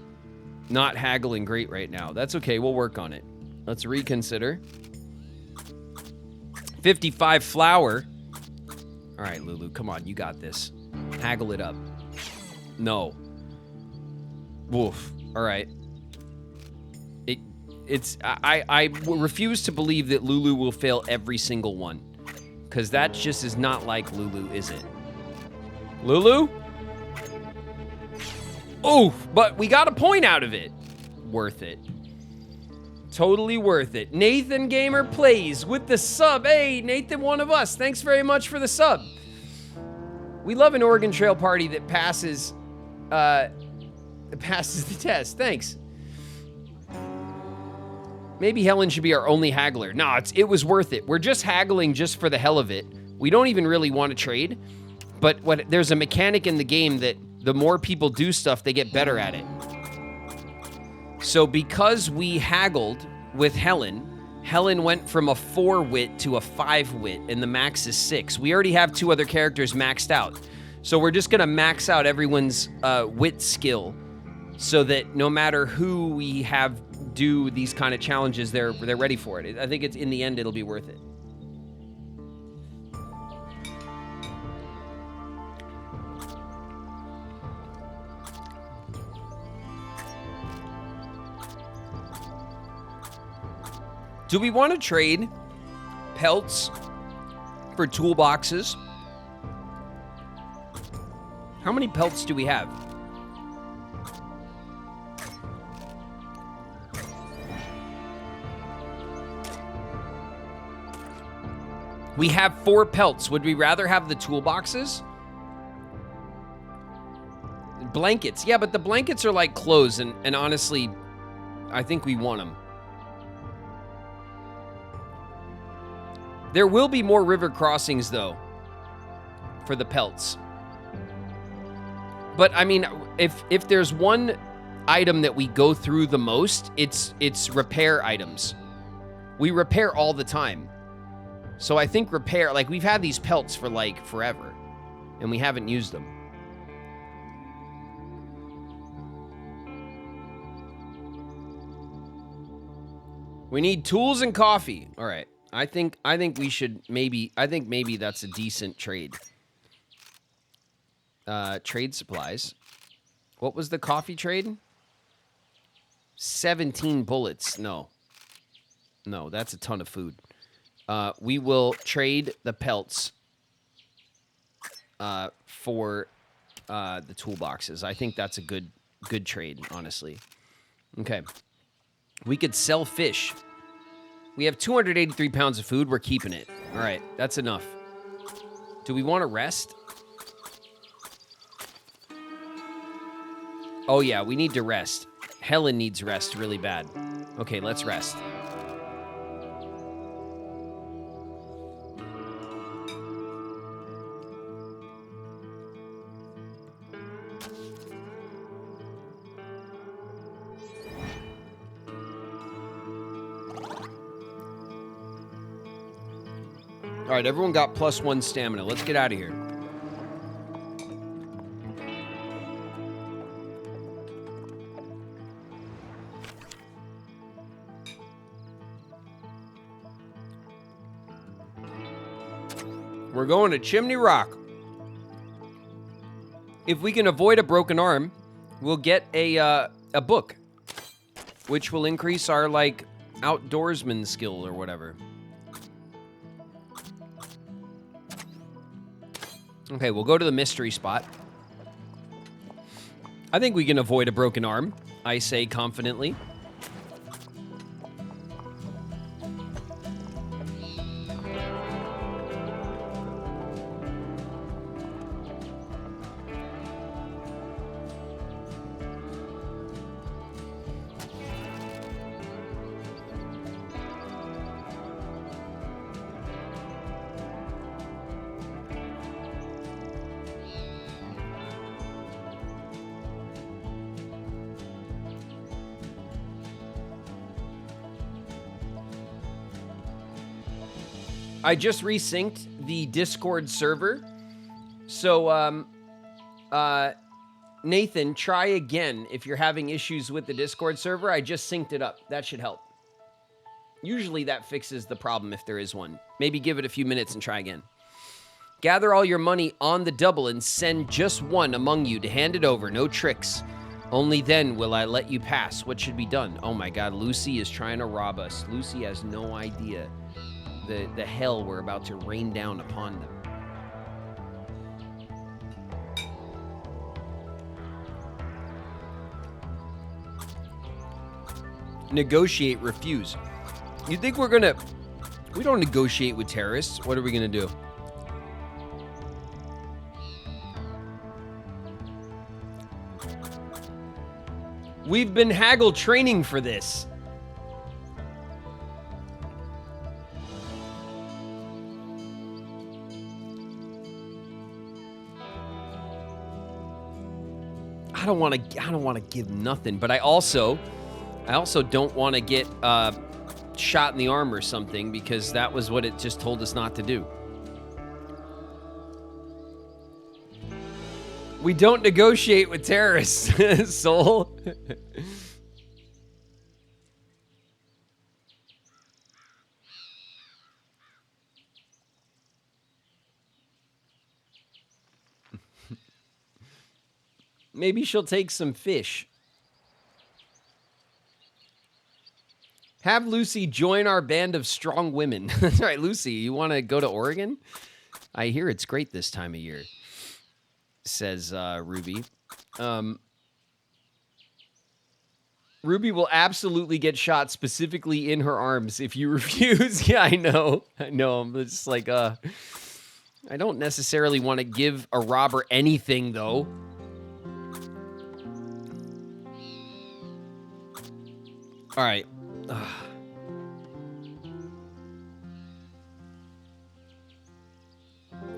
not haggling great right now. That's okay. We'll work on it. Let's reconsider. 55 flour. All right, Lulu, come on. You got this. Haggle it up. No. Woof. All right. I refuse to believe that Lulu will fail every single one. Because that just is not like Lulu, is it? Lulu? Oh, but we got a point out of it. Worth it. Totally worth it. Nathan Gamer Plays with the sub. Hey, Nathan, one of us. Thanks very much for the sub. We love an Oregon Trail party that passes the test. Thanks. Maybe Helen should be our only haggler. No, it was worth it. We're just haggling just for the hell of it. We don't even really want to trade. But there's a mechanic in the game that the more people do stuff, they get better at it. So because we haggled with Helen, Helen went from a 4 wit to a 5 wit, and the max is 6. We already have 2 other characters maxed out. So we're just gonna max out everyone's wit skill so that no matter who we have do these kind of challenges, they're ready for it. I think in the end, it'll be worth it. Do we want to trade pelts for toolboxes? How many pelts do we have? We have 4 pelts. Would we rather have the toolboxes? Blankets. Yeah, but the blankets are like clothes, and honestly, I think we want them. There will be more river crossings, though, for the pelts. But, I mean, if there's one item that we go through the most, it's repair items. We repair all the time. So I think repair, like, we've had these pelts for, like, forever, and we haven't used them. We need tools and coffee. All right. I think we should maybe that's a decent trade. Trade supplies. What was the coffee trade? 17 bullets. No, that's a ton of food. We will trade the pelts for the toolboxes. I think that's a good trade, honestly. Okay. We could sell fish. We have 283 pounds of food. We're keeping it. All right, that's enough. Do we want to rest? Oh, yeah, we need to rest. Helen needs rest really bad. Okay, let's rest. All right, everyone got +1 stamina. Let's get out of here. We're going to Chimney Rock. If we can avoid a broken arm, we'll get a book, which will increase our, like, outdoorsman skill or whatever. Okay, we'll go to the mystery spot. I think we can avoid a broken arm, I say confidently. I just resynced the Discord server. So, Nathan, try again if you're having issues with the Discord server. I just synced it up. That should help. Usually that fixes the problem if there is one. Maybe give it a few minutes and try again. Gather all your money on the double and send just one among you to hand it over. No tricks. Only then will I let you pass. What should be done? Oh my God, Lucy is trying to rob us. Lucy has no idea the hell we're about to rain down upon them. Negotiate, refuse. You think we're gonna... We don't negotiate with terrorists. What are we gonna do? We've been haggle training for this. I don't want to give nothing, but I also don't want to get shot in the arm or something, because that was what it just told us not to do. We don't negotiate with terrorists, Soul. Maybe she'll take some fish. Have Lucy join our band of strong women. That's right, Lucy, you want to go to Oregon? I hear it's great this time of year, says Ruby. Ruby will absolutely get shot specifically in her arms if you refuse. Yeah, I know. I'm just like, I don't necessarily want to give a robber anything, though. All right.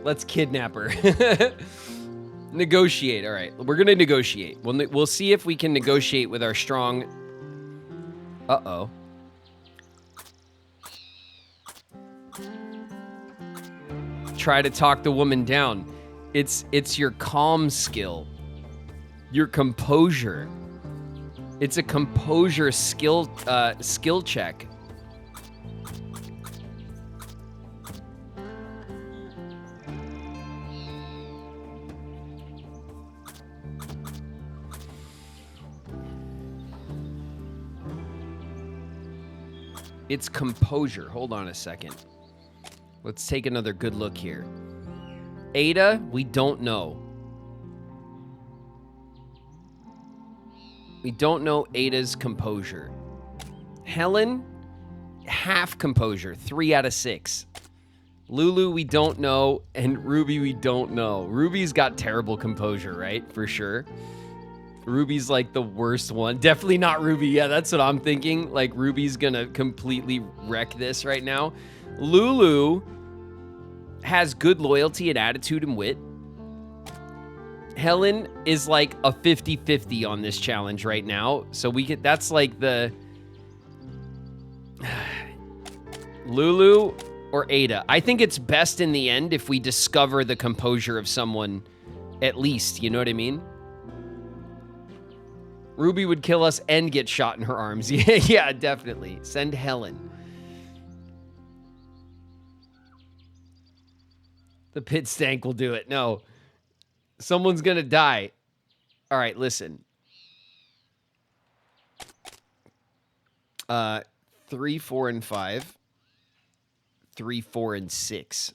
Let's kidnap her. Negotiate. All right. We're going to negotiate. We'll see if we can negotiate with our strong... Uh-oh. Try to talk the woman down. It's your calm skill. Your composure. It's a composure skill check. It's composure. Hold on a second. Let's take another good look here. Ada, we don't know. We don't know Ada's composure. Helen, half composure, 3 out of 6. Lulu, we don't know, and Ruby, we don't know. Ruby's got terrible composure, right? For sure. Ruby's like the worst one. Definitely not Ruby. Yeah, that's what I'm thinking. Like, Ruby's gonna completely wreck this right now. Lulu has good loyalty and attitude and wit. Helen is like a 50-50 on this challenge right now. So that's like the Lulu or Ada. I think it's best in the end if we discover the composure of someone at least, you know what I mean? Ruby would kill us and get shot in her arms. Yeah, definitely. Send Helen. The pit stank will do it. No. Someone's going to die. All right, listen. 3, 4, and 5. 3, 4, and 6.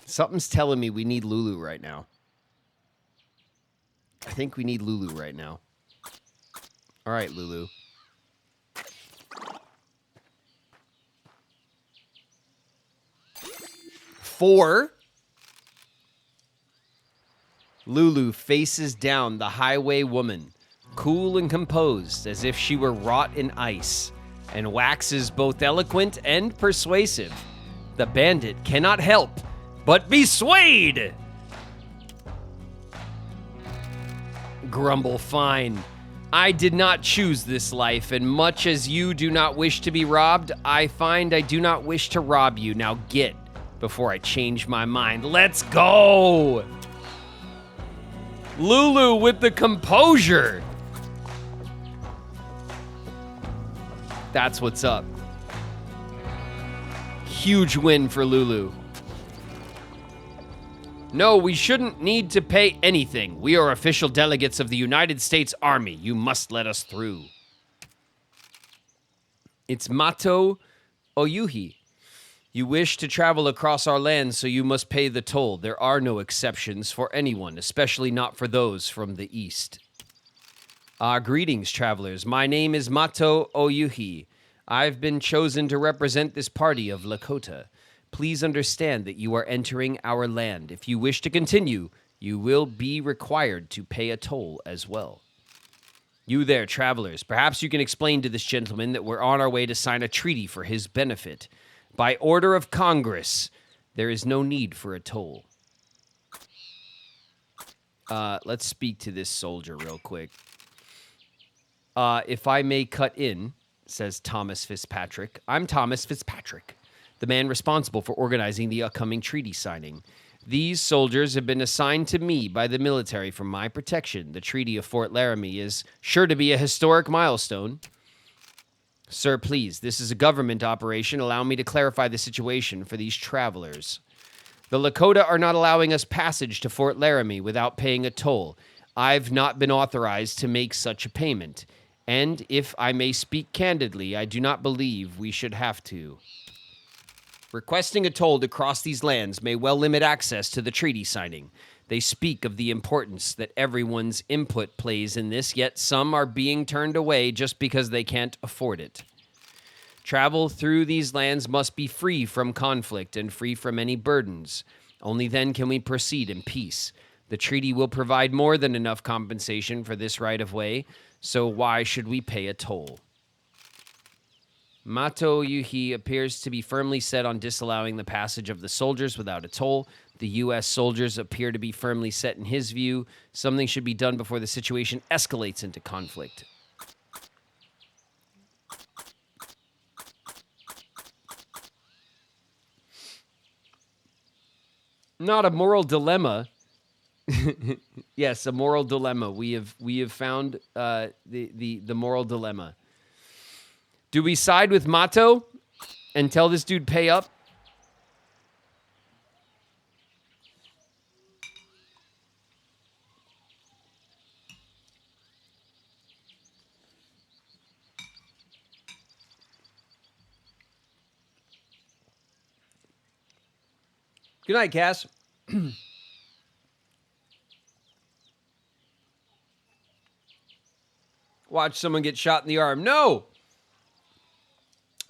Something's telling me we need Lulu right now. I think we need Lulu right now. All right, Lulu. Four. Lulu faces down the highway woman, cool and composed as if she were wrought in ice, and waxes both eloquent and persuasive. The bandit cannot help but be swayed. Grumble fine. I did not choose this life, and much as you do not wish to be robbed, I find I do not wish to rob you. Now get, before I change my mind. Let's go! Lulu with the composure. That's what's up. Huge win for Lulu. No, we shouldn't need to pay anything. We are official delegates of the United States Army. You must let us through. It's Mato Oyuhi. You wish to travel across our land, so you must pay the toll. There are no exceptions for anyone, especially not for those from the east. Greetings, travelers. My name is Mato Oyuhi. I've been chosen to represent this party of Lakota. Please understand that you are entering our land. If you wish to continue, you will be required to pay a toll as well. You there, travelers, perhaps you can explain to this gentleman that we're on our way to sign a treaty for his benefit. By order of Congress, there is no need for a toll. Let's speak to this soldier real quick. If I may cut in, says Thomas Fitzpatrick. I'm Thomas Fitzpatrick, the man responsible for organizing the upcoming treaty signing. These soldiers have been assigned to me by the military for my protection. The Treaty of Fort Laramie is sure to be a historic milestone. Sir, please, this is a government operation. Allow me to clarify the situation for these travelers. The Lakota are not allowing us passage to Fort Laramie without paying a toll. I've not been authorized to make such a payment. And if I may speak candidly, I do not believe we should have to. Requesting a toll to cross these lands may well limit access to the treaty signing. They speak of the importance that everyone's input plays in this, yet some are being turned away just because they can't afford it. Travel through these lands must be free from conflict and free from any burdens. Only then can we proceed in peace. The treaty will provide more than enough compensation for this right of way, so why should we pay a toll? Mato Yuhi appears to be firmly set on disallowing the passage of the soldiers without a toll. The U.S. soldiers appear to be firmly set in his view. Something should be done before the situation escalates into conflict. Not a moral dilemma. Yes, a moral dilemma. We have found the moral dilemma. Do we side with Mato and tell this dude pay up? Good night, Cass. Watch someone get shot in the arm. No!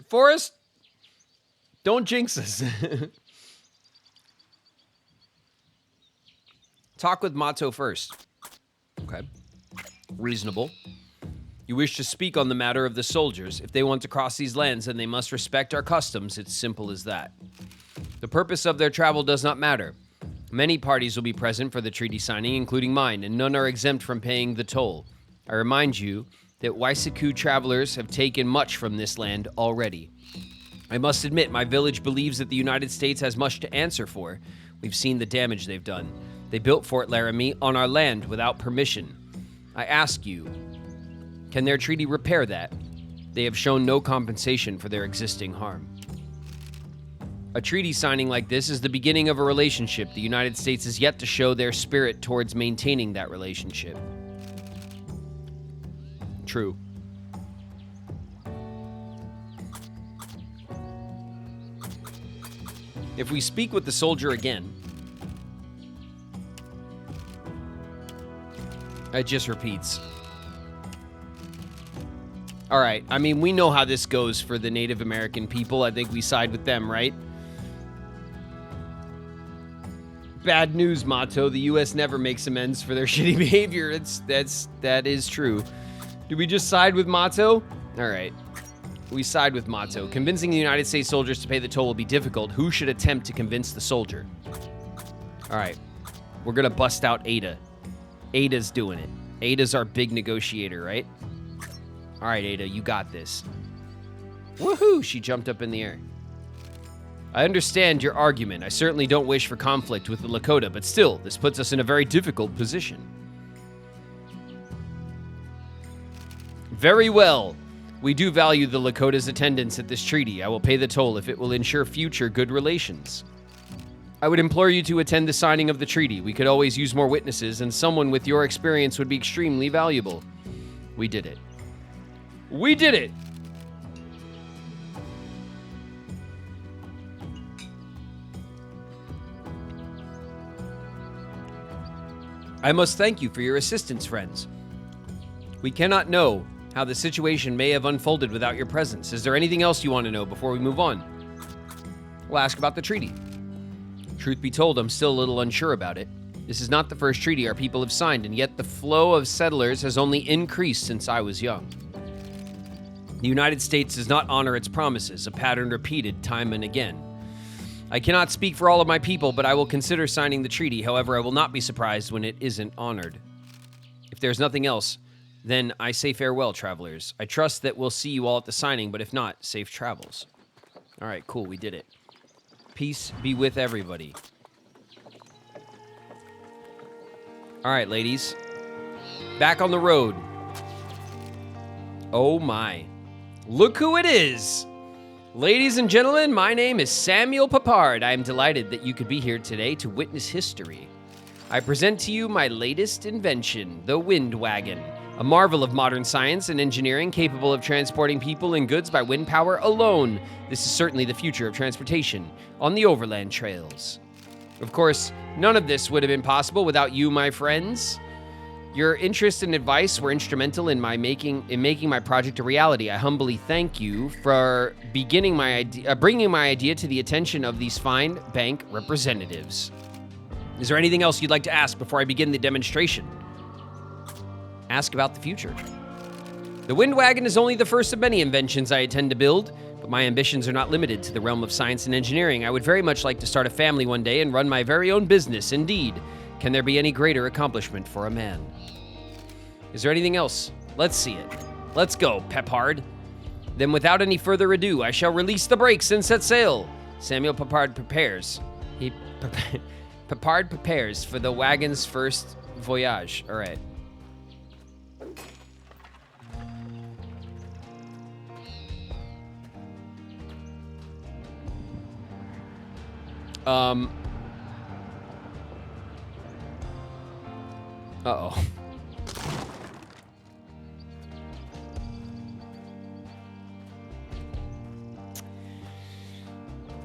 Forrest, don't jinx us. Talk with Mato first. Okay. Reasonable. You wish to speak on the matter of the soldiers. If they want to cross these lands, then they must respect our customs. It's simple as that. The purpose of their travel does not matter. Many parties will be present for the treaty signing, including mine, and none are exempt from paying the toll. I remind you that Waisaku travelers have taken much from this land already. I must admit, my village believes that the United States has much to answer for. We've seen the damage they've done. They built Fort Laramie on our land without permission. I ask you, can their treaty repair that? They have shown no compensation for their existing harm. A treaty signing like this is the beginning of a relationship. The United States is yet to show their spirit towards maintaining that relationship. True. If we speak with the soldier again, it just repeats. All right. I mean, we know how this goes for the Native American people. I think we side with them, right? Bad news, Mato. The U.S. never makes amends for their shitty behavior. That is true. Do we just side with Mato? All right. We side with Mato. Convincing the United States soldiers to pay the toll will be difficult. Who should attempt to convince the soldier? All right. We're going to bust out Ada. Ada's doing it. Ada's our big negotiator, right? All right, Ada, you got this. Woohoo! She jumped up in the air. I understand your argument. I certainly don't wish for conflict with the Lakota, but still, this puts us in a very difficult position. Very well. We do value the Lakota's attendance at this treaty. I will pay the toll if it will ensure future good relations. I would implore you to attend the signing of the treaty. We could always use more witnesses, and someone with your experience would be extremely valuable. We did it. We did it! I must thank you for your assistance, friends. We cannot know how the situation may have unfolded without your presence. Is there anything else you want to know before we move on? We'll ask about the treaty. Truth be told, I'm still a little unsure about it. This is not the first treaty our people have signed, and yet the flow of settlers has only increased since I was young. The United States does not honor its promises, a pattern repeated time and again. I cannot speak for all of my people, but I will consider signing the treaty. However, I will not be surprised when it isn't honored. If there's nothing else, then I say farewell, travelers. I trust that we'll see you all at the signing, but if not, safe travels. All right, cool, we did it. Peace be with everybody. All right, ladies. Back on the road. Oh my. Look who it is! Ladies and gentlemen, my name is Samuel Papard. I am delighted that you could be here today to witness history. I present to you my latest invention, the Wind Wagon, a marvel of modern science and engineering capable of transporting people and goods by wind power alone. This is certainly the future of transportation on the overland trails. Of course, none of this would have been possible without you, my friends. Your interest and advice were instrumental in making my project a reality. I humbly thank you for bringing my idea to the attention of these fine bank representatives. Is there anything else you'd like to ask before I begin the demonstration? Ask about the future. The Wind Wagon is only the first of many inventions I intend to build, but my ambitions are not limited to the realm of science and engineering. I would very much like to start a family one day and run my very own business. Indeed, can there be any greater accomplishment for a man? Is there anything else? Let's see it. Let's go, Papard. Then without any further ado, I shall release the brakes and set sail. Samuel Papard prepares. Papard prepares for the wagon's first voyage. All right. Uh-oh.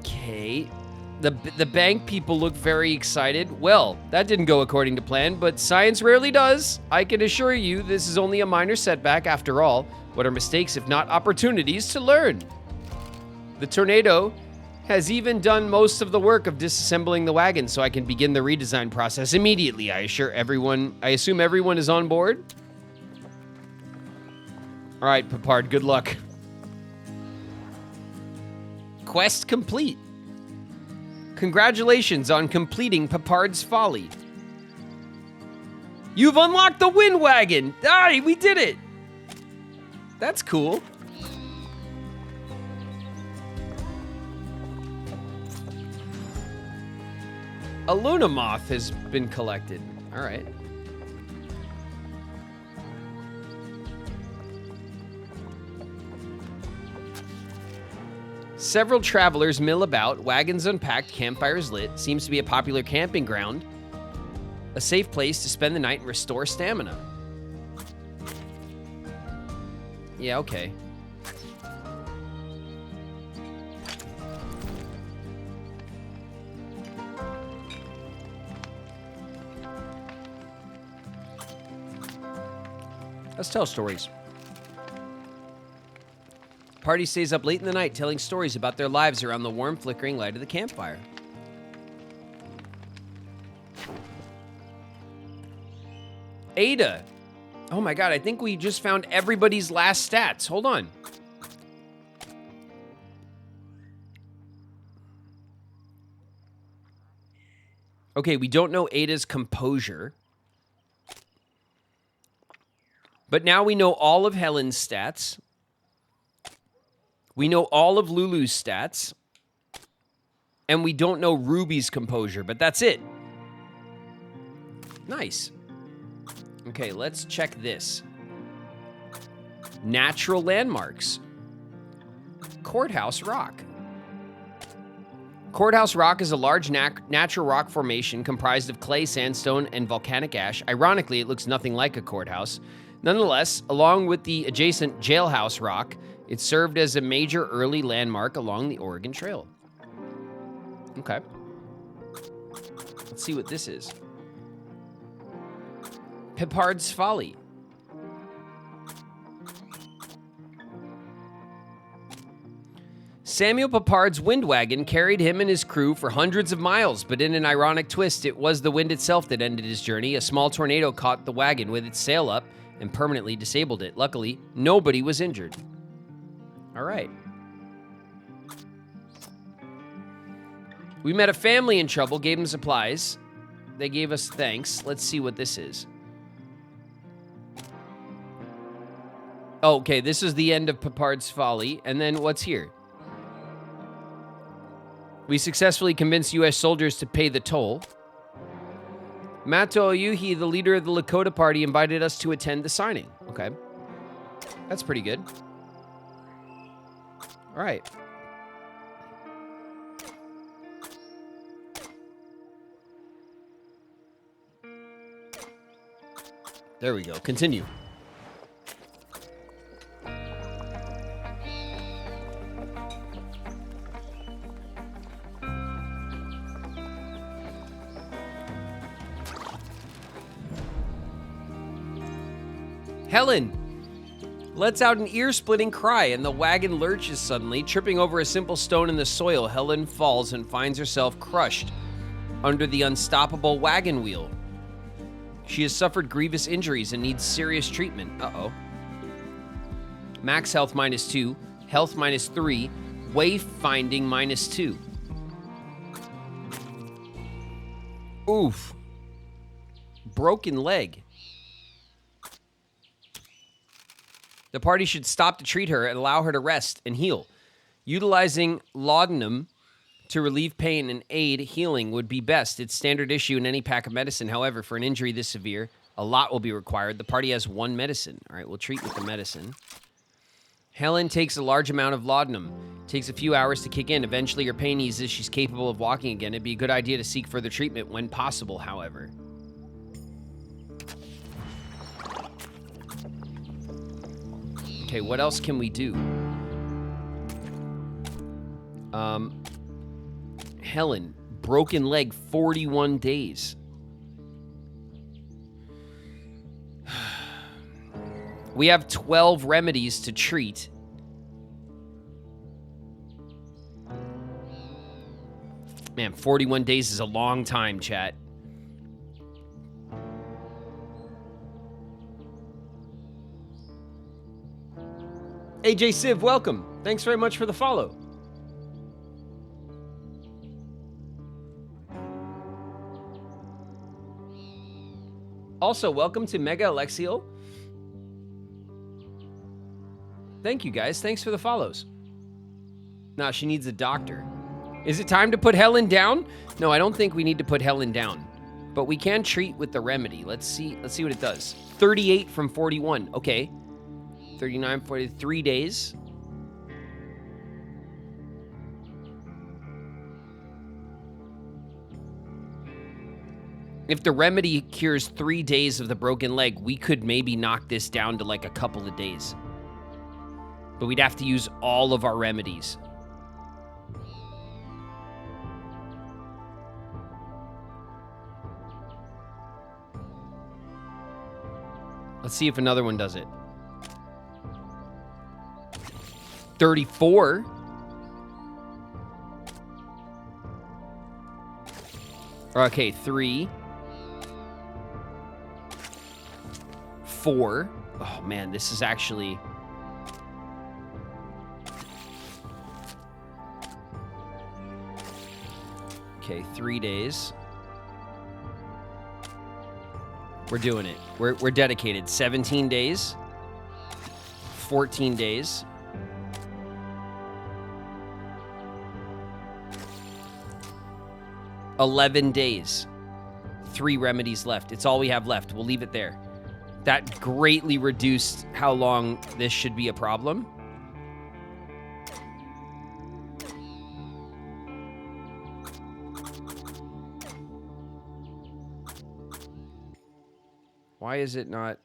Okay. The bank people look very excited. Well, that didn't go according to plan, but science rarely does. I can assure you this is only a minor setback after all. What are mistakes if not opportunities to learn? The tornado has even done most of the work of disassembling the wagon, so I can begin the redesign process immediately. I assume everyone is on board? All right, Papard, good luck. Quest complete. Congratulations on completing Papard's Folly. You've unlocked the Wind Wagon! Aye, we did it! That's cool. A Luna Moth has been collected. All right. Several travelers mill about, wagons unpacked, campfires lit. Seems to be a popular camping ground. A safe place to spend the night and restore stamina. Yeah, okay. Let's tell stories. Party stays up late in the night telling stories about their lives around the warm, flickering light of the campfire. Ada. Oh my god, I think we just found everybody's last stats. Hold on. Okay, we don't know Ada's composure. But now we know all of Helen's stats. We know all of Lulu's stats. And we don't know Ruby's composure, but that's it. Nice. Okay, let's check this. Natural landmarks. Courthouse Rock. Courthouse Rock is a large natural rock formation comprised of clay, sandstone, and volcanic ash. Ironically, it looks nothing like a courthouse. Nonetheless, along with the adjacent Jailhouse Rock, it served as a major early landmark along the Oregon Trail. Okay. Let's see what this is. Pipard's Folly. Samuel Pipard's wind wagon carried him and his crew for hundreds of miles, but in an ironic twist, it was the wind itself that ended his journey. A small tornado caught the wagon with its sail up and permanently disabled it. Luckily, nobody was injured. All right. We met a family in trouble, gave them supplies. They gave us thanks. Let's see what this is. Oh, okay, this is the end of Pipard's Folly. And then what's here? We successfully convinced U.S. soldiers to pay the toll. Mato Oyuhi, the leader of the Lakota Party, invited us to attend the signing. Okay. That's pretty good. All right. There we go. Continue. Helen lets out an ear-splitting cry, and the wagon lurches suddenly. Tripping over a simple stone in the soil, Helen falls and finds herself crushed under the unstoppable wagon wheel. She has suffered grievous injuries and needs serious treatment. Uh-oh. Max health -2, health -3, wayfinding -2. Oof. Broken leg. The party should stop to treat her and allow her to rest and heal. Utilizing laudanum to relieve pain and aid healing would be best. It's standard issue in any pack of medicine. However, for an injury this severe, a lot will be required. The party has one medicine. All right, we'll treat with the medicine. Helen takes a large amount of laudanum. It takes a few hours to kick in. Eventually, her pain eases. She's capable of walking again. It'd be a good idea to seek further treatment when possible, however. Okay, what else can we do? Helen, broken leg, 41 days. We have 12 remedies to treat. Man, 41 days is a long time, chat. AJ Civ, welcome. Thanks very much for the follow. Also, welcome to Mega Alexiel. Thank you, guys. Thanks for the follows. Nah, she needs a doctor. Is it time to put Helen down? No, I don't think we need to put Helen down. But we can treat with the remedy. Let's see what it does. 38 from 41. Okay. 39, 43 days. If the remedy cures 3 days of the broken leg, we could maybe knock this down to like a couple of days. But we'd have to use all of our remedies. Let's see if another one does it. 34. Okay, 3. 4. Oh man, this is actually... Okay, 3 days. We're doing it. We're dedicated. 17 days. 14 days. 11 days. 3 remedies left. It's all we have left. We'll leave it there. That greatly reduced how long this should be a problem. Why is it not?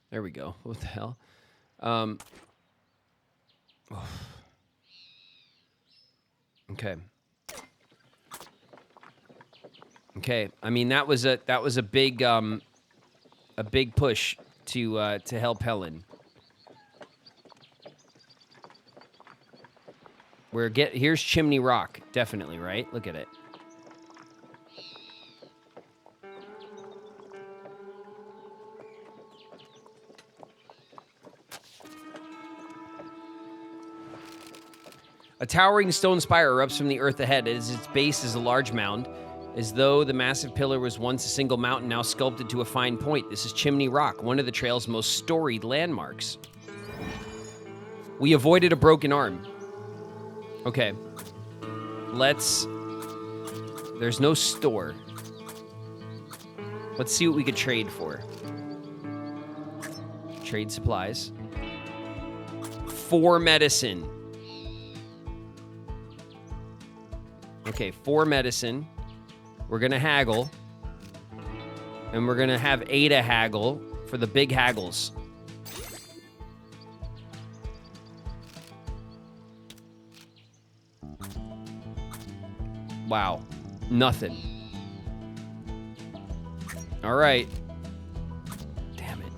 There we go. What the hell? Okay. Okay. I mean, that was a big push to help Helen. Here's Chimney Rock, definitely, right? Look at it. A towering stone spire erupts from the earth ahead. Its base is a large mound, as though the massive pillar was once a single mountain, now sculpted to a fine point. This is Chimney Rock, one of the trail's most storied landmarks. We avoided a broken arm. Okay. There's no store. Let's see what we could trade for. Trade supplies. 4 medicine. Okay, 4 medicine. We're gonna haggle. And we're gonna have Ada haggle for the big haggles. Wow. Nothing. All right. Damn it.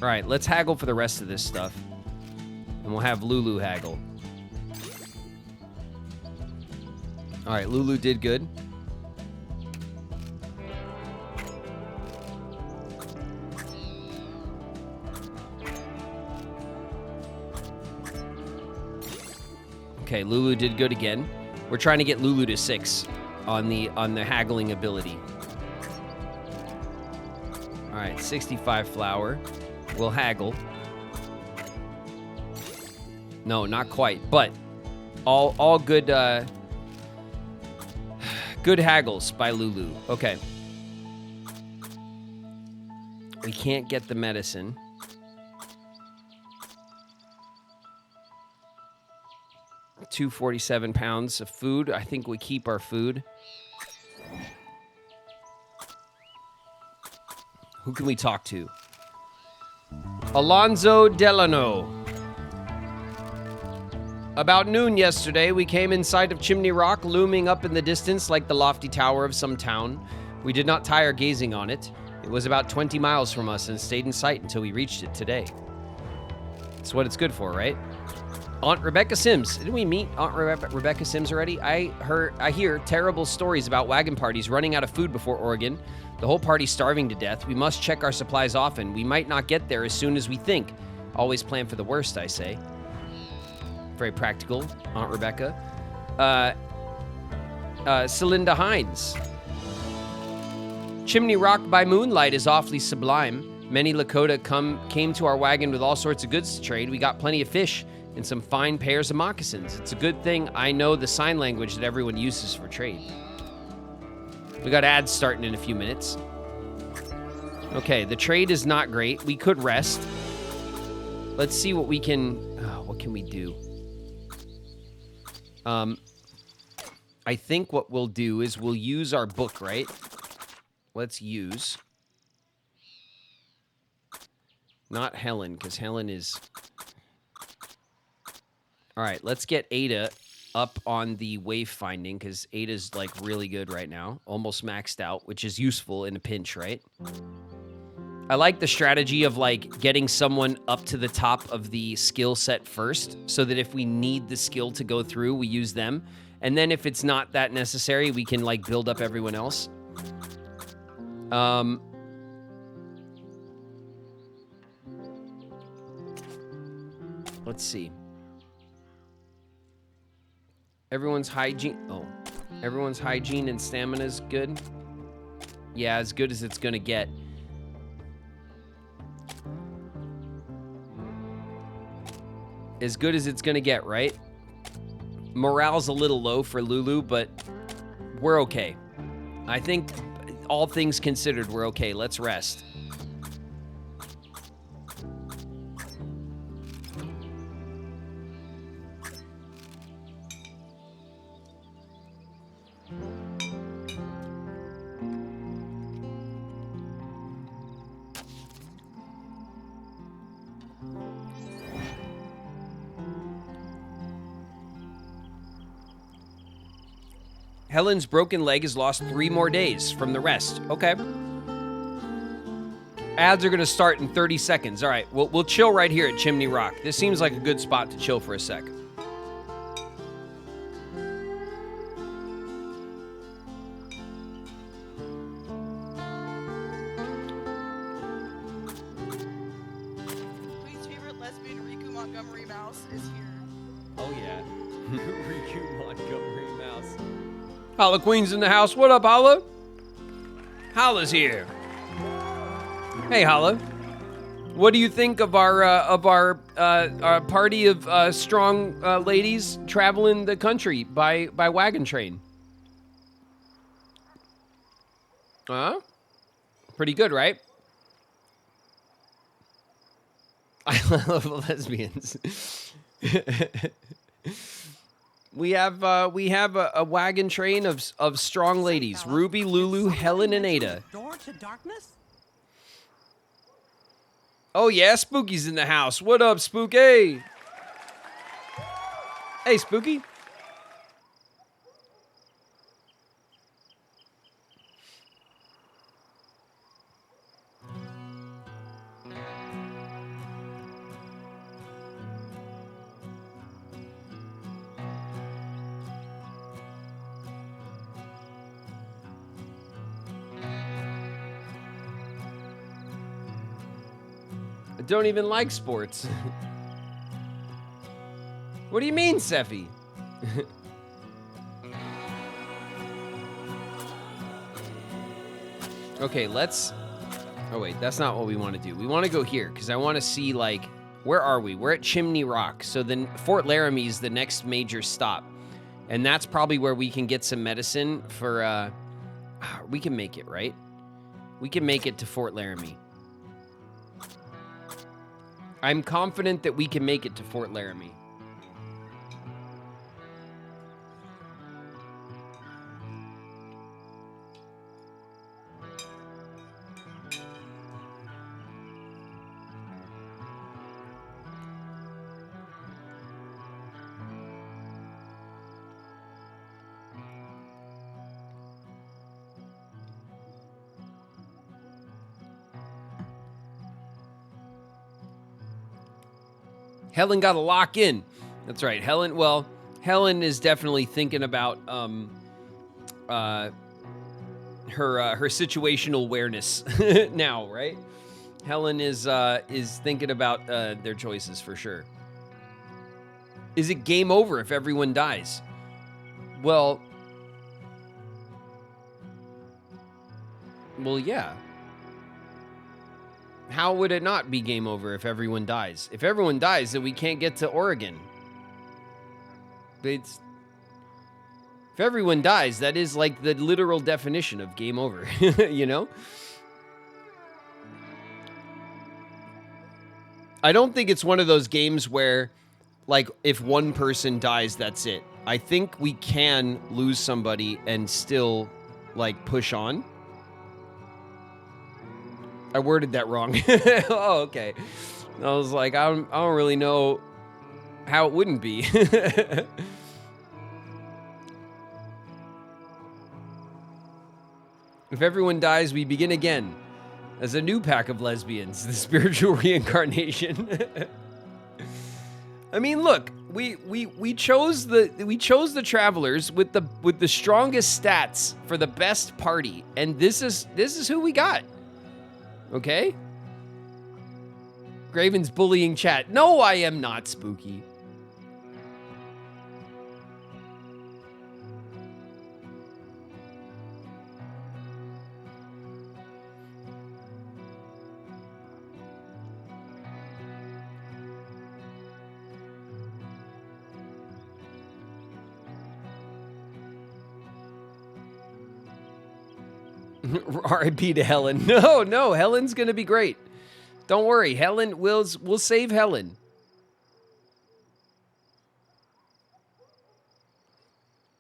All right, let's haggle for the rest of this stuff. And we'll have Lulu haggle. All right, Lulu did good. Okay, Lulu did good again. We're trying to get Lulu to 6 on the haggling ability. All right, 65 flour. We'll haggle. No, not quite, but all good good haggles by Lulu. Okay. We can't get the medicine. 247 pounds of food. I think we keep our food. Who can we talk to? Alonzo Delano. About noon yesterday, we came in sight of Chimney Rock, looming up in the distance like the lofty tower of some town. We did not tire gazing on it. It was about 20 miles from us and stayed in sight until we reached it today. That's what it's good for, right? Aunt Rebecca Sims. Didn't we meet Aunt Rebecca Sims already? I hear terrible stories about wagon parties running out of food before Oregon. The whole party's starving to death. We must check our supplies often. We might not get there as soon as we think. Always plan for the worst, I say. Very practical, Aunt Rebecca. Celinda Hines. Chimney Rock by moonlight is awfully sublime. Many Lakota came to our wagon with all sorts of goods to trade. We got plenty of fish and some fine pairs of moccasins. It's a good thing I know the sign language that everyone uses for trade. We got ads starting in a few minutes. Okay, the trade is not great. We could rest. Let's see what we can... what can we do? I think what we'll do is we'll use our book, right? Let's use... Not Helen, because Helen is... All right, let's get Ada up on the wayfinding, because Ada's, like, really good right now. Almost maxed out, which is useful in a pinch, right? I like the strategy of, like, getting someone up to the top of the skill set first, so that if we need the skill to go through, we use them. And then if it's not that necessary, we can, like, build up everyone else. Let's see. Everyone's hygiene... Oh. Everyone's hygiene and stamina is good? Yeah, as good as it's gonna get. As good as it's gonna get, right? Morale's a little low for Lulu, but we're okay. I think all things considered, we're okay. Let's rest. Helen's broken leg has lost 3 more days from the rest. Okay. Ads are going to start in 30 seconds. All right, we'll chill right here at Chimney Rock. This seems like a good spot to chill for a sec. Least favorite lesbian Riku Montgomery Mouse is here. Oh, yeah. Riku Montgomery Mouse. Holla Queen's in the house. What up, Holla? Holla's here. Hey, Holla. What do you think of our party of strong ladies traveling the country by wagon train? Pretty good, right? I love lesbians. We have a wagon train of strong ladies: Ruby, Lulu, Helen, and Ada. Door to darkness? Oh yeah, Spooky's in the house. What up, Spooky? Hey, Spooky. I don't even like sports. What do you mean, Seffi? Okay, let's... Oh, wait, that's not what we want to do. We want to go here, because I want to see, like... Where are we? We're at Chimney Rock. So then Fort Laramie is the next major stop. And that's probably where we can get some medicine for... We can make it, right? We can make it to Fort Laramie. I'm confident that we can make it to Fort Laramie. Helen got to lock in. That's right. Helen is definitely thinking about her situational awareness now, right? Helen is thinking about their choices for sure. Is it game over if everyone dies? Well, yeah. How would it not be game over if everyone dies? If everyone dies, then we can't get to Oregon. If everyone dies, that is like the literal definition of game over, you know? I don't think it's one of those games where, like, if one person dies, that's it. I think we can lose somebody and still, like, push on. I worded that wrong. Oh, okay. I was like, I don't really know how it wouldn't be. If everyone dies, we begin again as a new pack of lesbians, the spiritual reincarnation. I mean, look, we chose the travelers with the strongest stats for the best party, and this is who we got. Okay? Graven's bullying chat. No, I am not, Spooky. R.I.P. to Helen. No, Helen's gonna be great. Don't worry, Helen, we'll save Helen.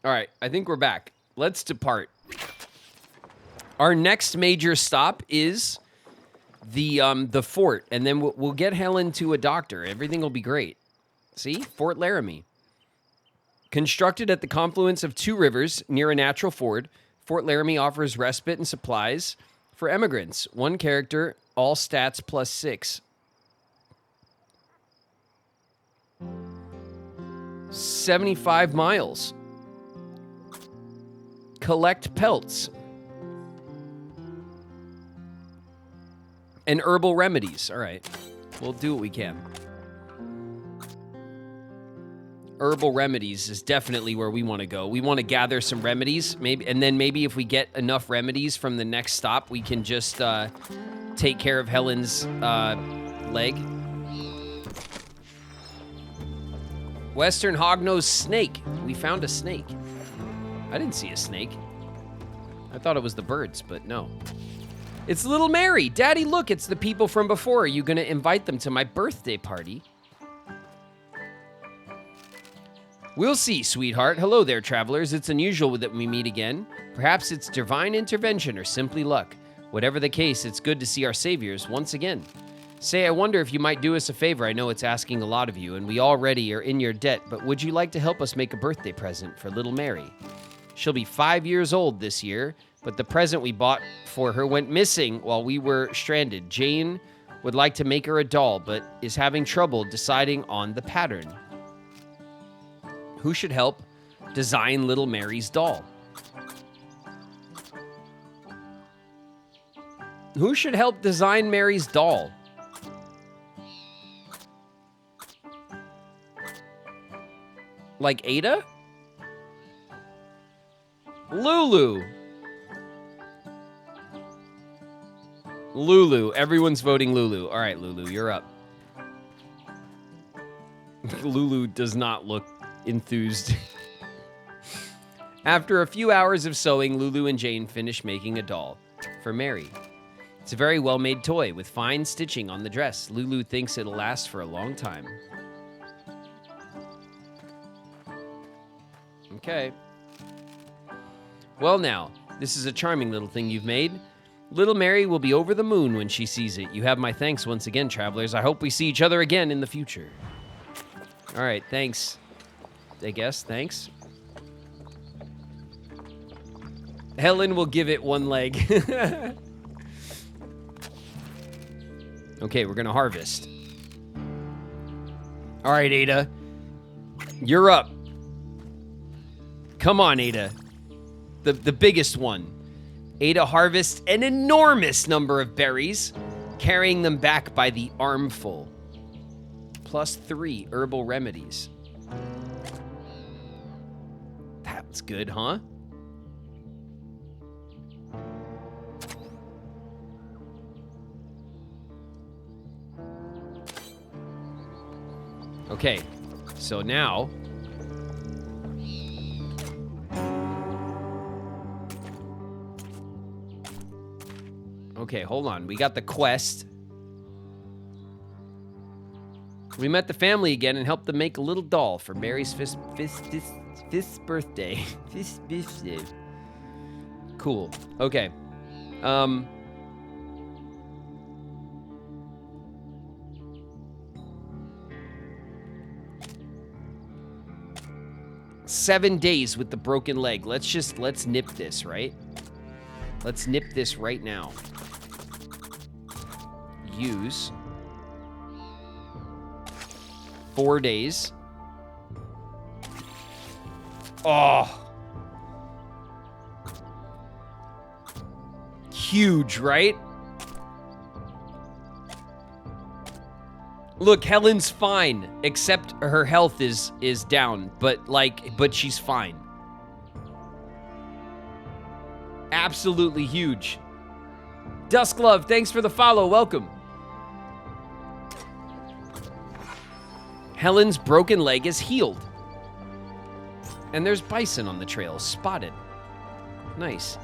All right, I think we're back. Let's depart. Our next major stop is the fort, and then we'll get Helen to a doctor. Everything will be great. See? Fort Laramie. Constructed at the confluence of two rivers near a natural ford, Fort Laramie offers respite and supplies for emigrants. One character, all stats +6. 75 miles. Collect pelts. And herbal remedies. All right. We'll do what we can. Herbal remedies is definitely where we want to go. We want to gather some remedies, maybe, and then maybe if we get enough remedies from the next stop, we can just take care of Helen's leg. Western hognose snake. We found a snake. I didn't see a snake. I thought it was the birds, but no. It's little Mary. Daddy, look, it's the people from before. Are you going to invite them to my birthday party? We'll see, sweetheart. Hello there, travelers. It's unusual that we meet again. Perhaps it's divine intervention or simply luck. Whatever the case, it's good to see our saviors once again. Say, I wonder if you might do us a favor. I know it's asking a lot of you, and we already are in your debt, but would you like to help us make a birthday present for little Mary? She'll be 5 years old this year, but the present we bought for her went missing while we were stranded. Jane would like to make her a doll, but is having trouble deciding on the pattern. Who should help design little Mary's doll? Who should help design Mary's doll? Like Ada? Lulu. Lulu. Everyone's voting Lulu. All right, Lulu, you're up. Lulu does not look enthused. After a few hours of sewing, Lulu and Jane finish making a doll for Mary. It's a very well-made toy with fine stitching on the dress. Lulu thinks it'll last for a long time. Okay. Well now, this is a charming little thing you've made. Little Mary will be over the moon when she sees it. You have my thanks once again, travelers. I hope we see each other again in the future. All right, thanks. I guess, thanks. Helen will give it one leg. Okay, we're gonna harvest. All right, Ada. You're up. Come on, Ada. The biggest one. Ada harvests an enormous number of berries, carrying them back by the armful. +3 herbal remedies. That's good, huh? Okay, so now... Okay, hold on. We got the quest. We met the family again and helped them make a little doll for Mary's Fifth birthday. Fifth birthday. Cool. Okay. 7 days with the broken leg. Let's nip this, right? Let's nip this right now. Use 4 days. Oh. Huge, right? Look, Helen's fine, except her health is down, but she's fine. Absolutely huge. Dusklove, thanks for the follow. Welcome. Helen's broken leg is healed. And there's bison on the trail, spotted. Nice.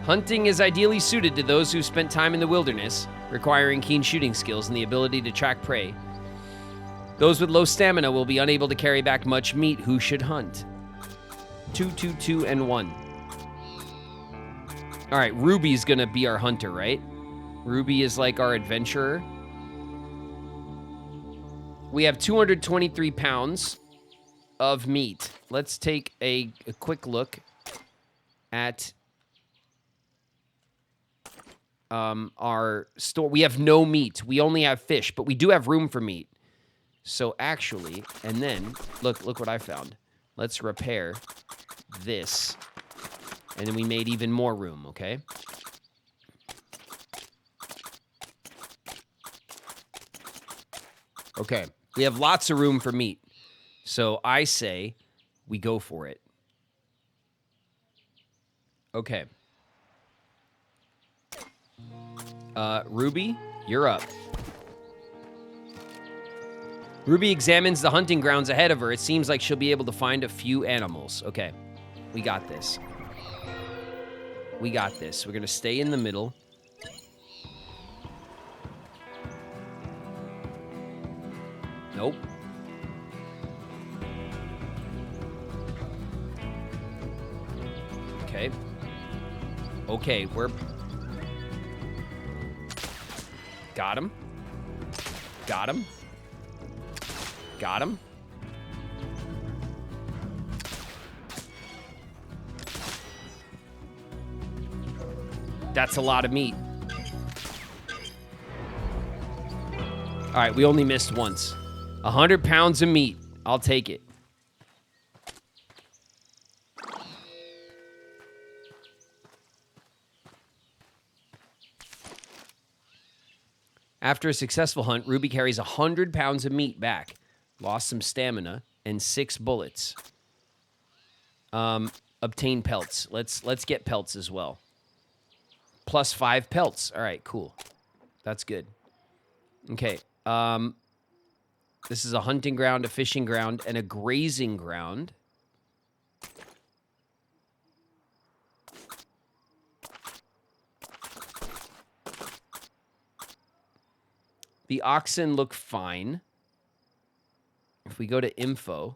Hunting is ideally suited to those who spent time in the wilderness, requiring keen shooting skills and the ability to track prey. Those with low stamina will be unable to carry back much meat. Who should hunt? 2, 2, 2, and 1. All right, Ruby's gonna be our hunter, right? Ruby is like our adventurer. We have 223 pounds of meat. Let's take a quick look at our store. We have no meat. We only have fish, but we do have room for meat. So actually, and then look what I found. Let's repair this. And then we made even more room, okay? Okay, we have lots of room for meat. So I say we go for it. Okay. Ruby, you're up. Ruby examines the hunting grounds ahead of her. It seems like she'll be able to find a few animals. Okay, we got this. We got this. We're going to stay in the middle. Nope. Okay. Okay, we're... Got him. Got him. Got him. That's a lot of meat. All right, we only missed once. 100 pounds of meat. I'll take it. After a successful hunt, Ruby carries 100 pounds of meat back. Lost some stamina and 6 bullets. Obtain pelts. Let's get pelts as well. Plus 5 pelts. All right, cool. That's good. Okay. This is a hunting ground, a fishing ground, and a grazing ground. The oxen look fine. If we go to info,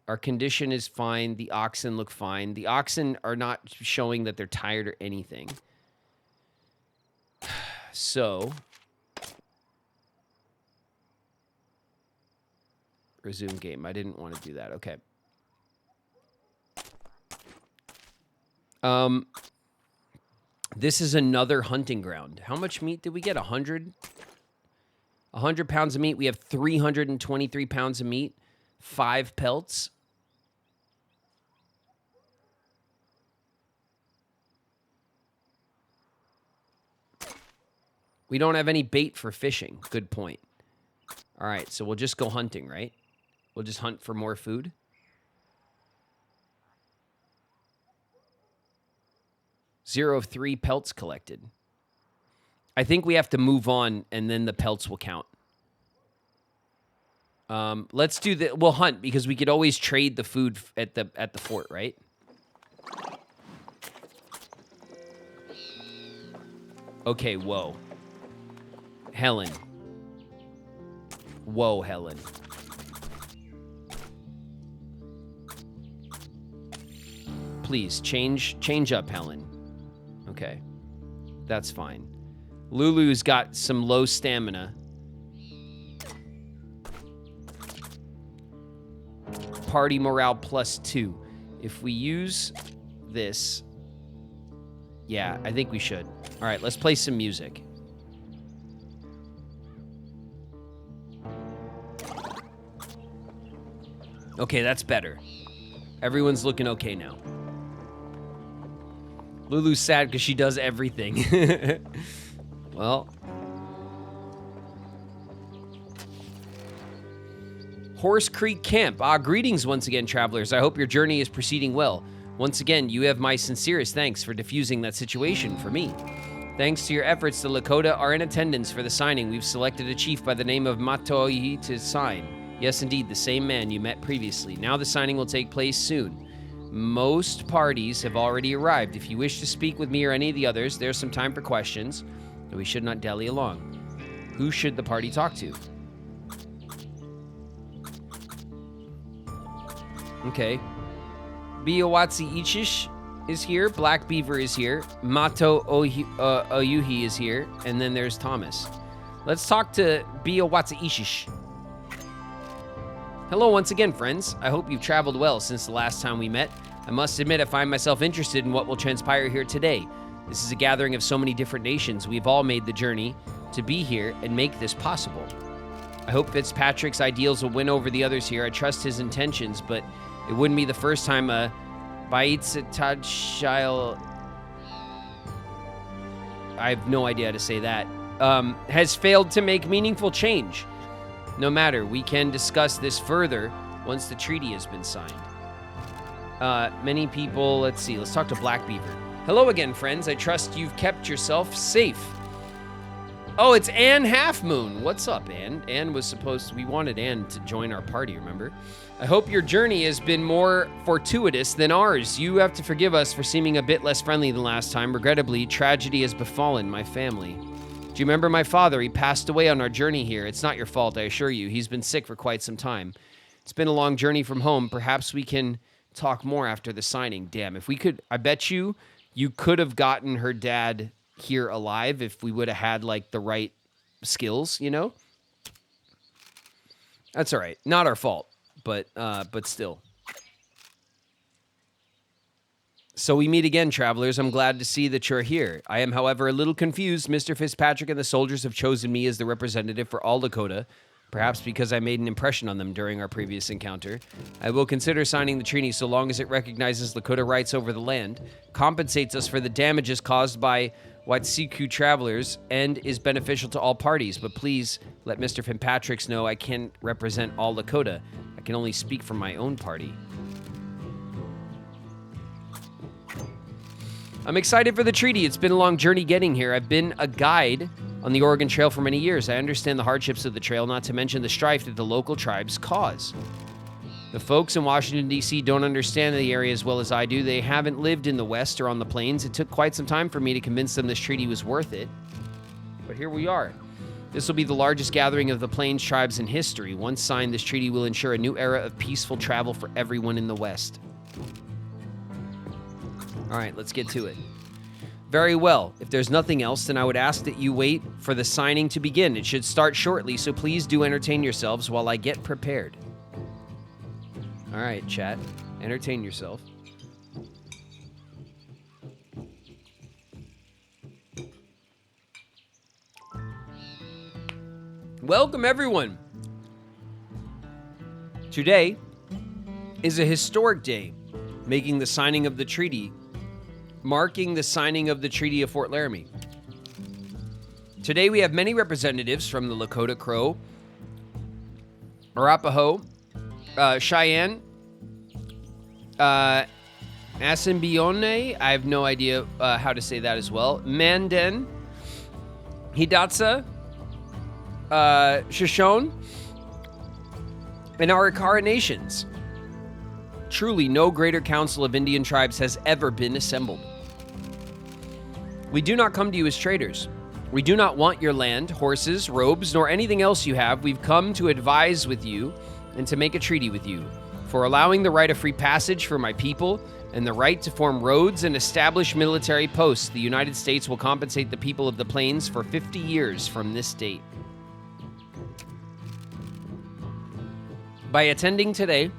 our condition is fine. The oxen look fine. The oxen are not showing that they're tired or anything. So, resume game. I didn't want to do that. Okay. This is another hunting ground. How much meat did we get? 100? 100 pounds of meat. We have 323 pounds of meat. 5 pelts. We don't have any bait for fishing. Good point. All right, so we'll just go hunting, right? We'll just hunt for more food. Zero of 3 pelts collected. I think we have to move on, and then the pelts will count. Let's do the... We'll hunt, because we could always trade the food at the fort, right? Okay, whoa. Helen. Whoa, Helen. Please, change up, Helen. Okay. That's fine. Lulu's got some low stamina. Party morale +2. If we use this... Yeah, I think we should. All right, let's play some music. Okay, that's better. Everyone's looking okay now. Lulu's sad because she does everything. Well. Horse Creek Camp. Greetings once again, travelers. I hope your journey is proceeding well. Once again, you have my sincerest thanks for diffusing that situation for me. Thanks to your efforts, the Lakota are in attendance for the signing. We've selected a chief by the name of Matoi to sign. Yes, indeed, the same man you met previously. Now the signing will take place soon. Most parties have already arrived. If you wish to speak with me or any of the others, there's some time for questions. We should not dally along. Who should the party talk to? Okay. Biawatsi Ichish is here. Black Beaver is here. Mato Oyuhi is here. And then there's Thomas. Let's talk to Biawatsi Ichish. Hello once again, friends. I hope you've traveled well since the last time we met. I must admit I find myself interested in what will transpire here today. This is a gathering of so many different nations. We've all made the journey to be here and make this possible. I hope Fitzpatrick's ideals will win over the others here. I trust his intentions, but it wouldn't be the first time a Baitsatadshile... I have no idea how to say that. Has failed to make meaningful change. No matter, we can discuss this further once the treaty has been signed. Many people, let's talk to Black Beaver. Hello again, friends. I trust you've kept yourself safe. Oh, it's Anne Half Moon. What's up, Anne? Anne was we wanted Anne to join our party, remember? I hope your journey has been more fortuitous than ours. You have to forgive us for seeming a bit less friendly than last time. Regrettably, tragedy has befallen my family. Do you remember my father? He passed away on our journey here. It's not your fault, I assure you. He's been sick for quite some time. It's been a long journey from home. Perhaps we can talk more after the signing. Damn, if we could, I bet you could have gotten her dad here alive if we would have had, like, the right skills, you know? That's all right. Not our fault, but still. So we meet again, travelers. I'm glad to see that you're here. I am, however, a little confused. Mr. Fitzpatrick and the soldiers have chosen me as the representative for all Lakota, perhaps because I made an impression on them during our previous encounter. I will consider signing the treaty so long as it recognizes Lakota rights over the land, compensates us for the damages caused by Watsiku travelers, and is beneficial to all parties. But please let Mr. Fitzpatrick know I can't represent all Lakota. I can only speak for my own party. I'm excited for the treaty. It's been a long journey getting here. I've been a guide on the Oregon Trail for many years. I understand the hardships of the trail, not to mention the strife that the local tribes cause. The folks in Washington, D.C. don't understand the area as well as I do. They haven't lived in the West or on the plains. It took quite some time for me to convince them this treaty was worth it. But here we are. This will be the largest gathering of the Plains tribes in history. Once signed, this treaty will ensure a new era of peaceful travel for everyone in the West. All right, let's get to it. Very well. If there's nothing else, then I would ask that you wait for the signing to begin. It should start shortly, so please do entertain yourselves while I get prepared. All right, chat. Entertain yourself. Welcome, everyone. Today is a historic day, marking the signing of the Treaty of Fort Laramie. Today we have many representatives from the Lakota Crow, Arapaho, Cheyenne, Assiniboine, I have no idea how to say that as well, Mandan, Hidatsa, Shoshone, and Arikara nations. Truly, no greater council of Indian tribes has ever been assembled. We do not come to you as traders. We do not want your land, horses, robes, nor anything else you have. We've come to advise with you and to make a treaty with you. For allowing the right of free passage for my people and the right to form roads and establish military posts, the United States will compensate the people of the plains for 50 years from this date. By attending today,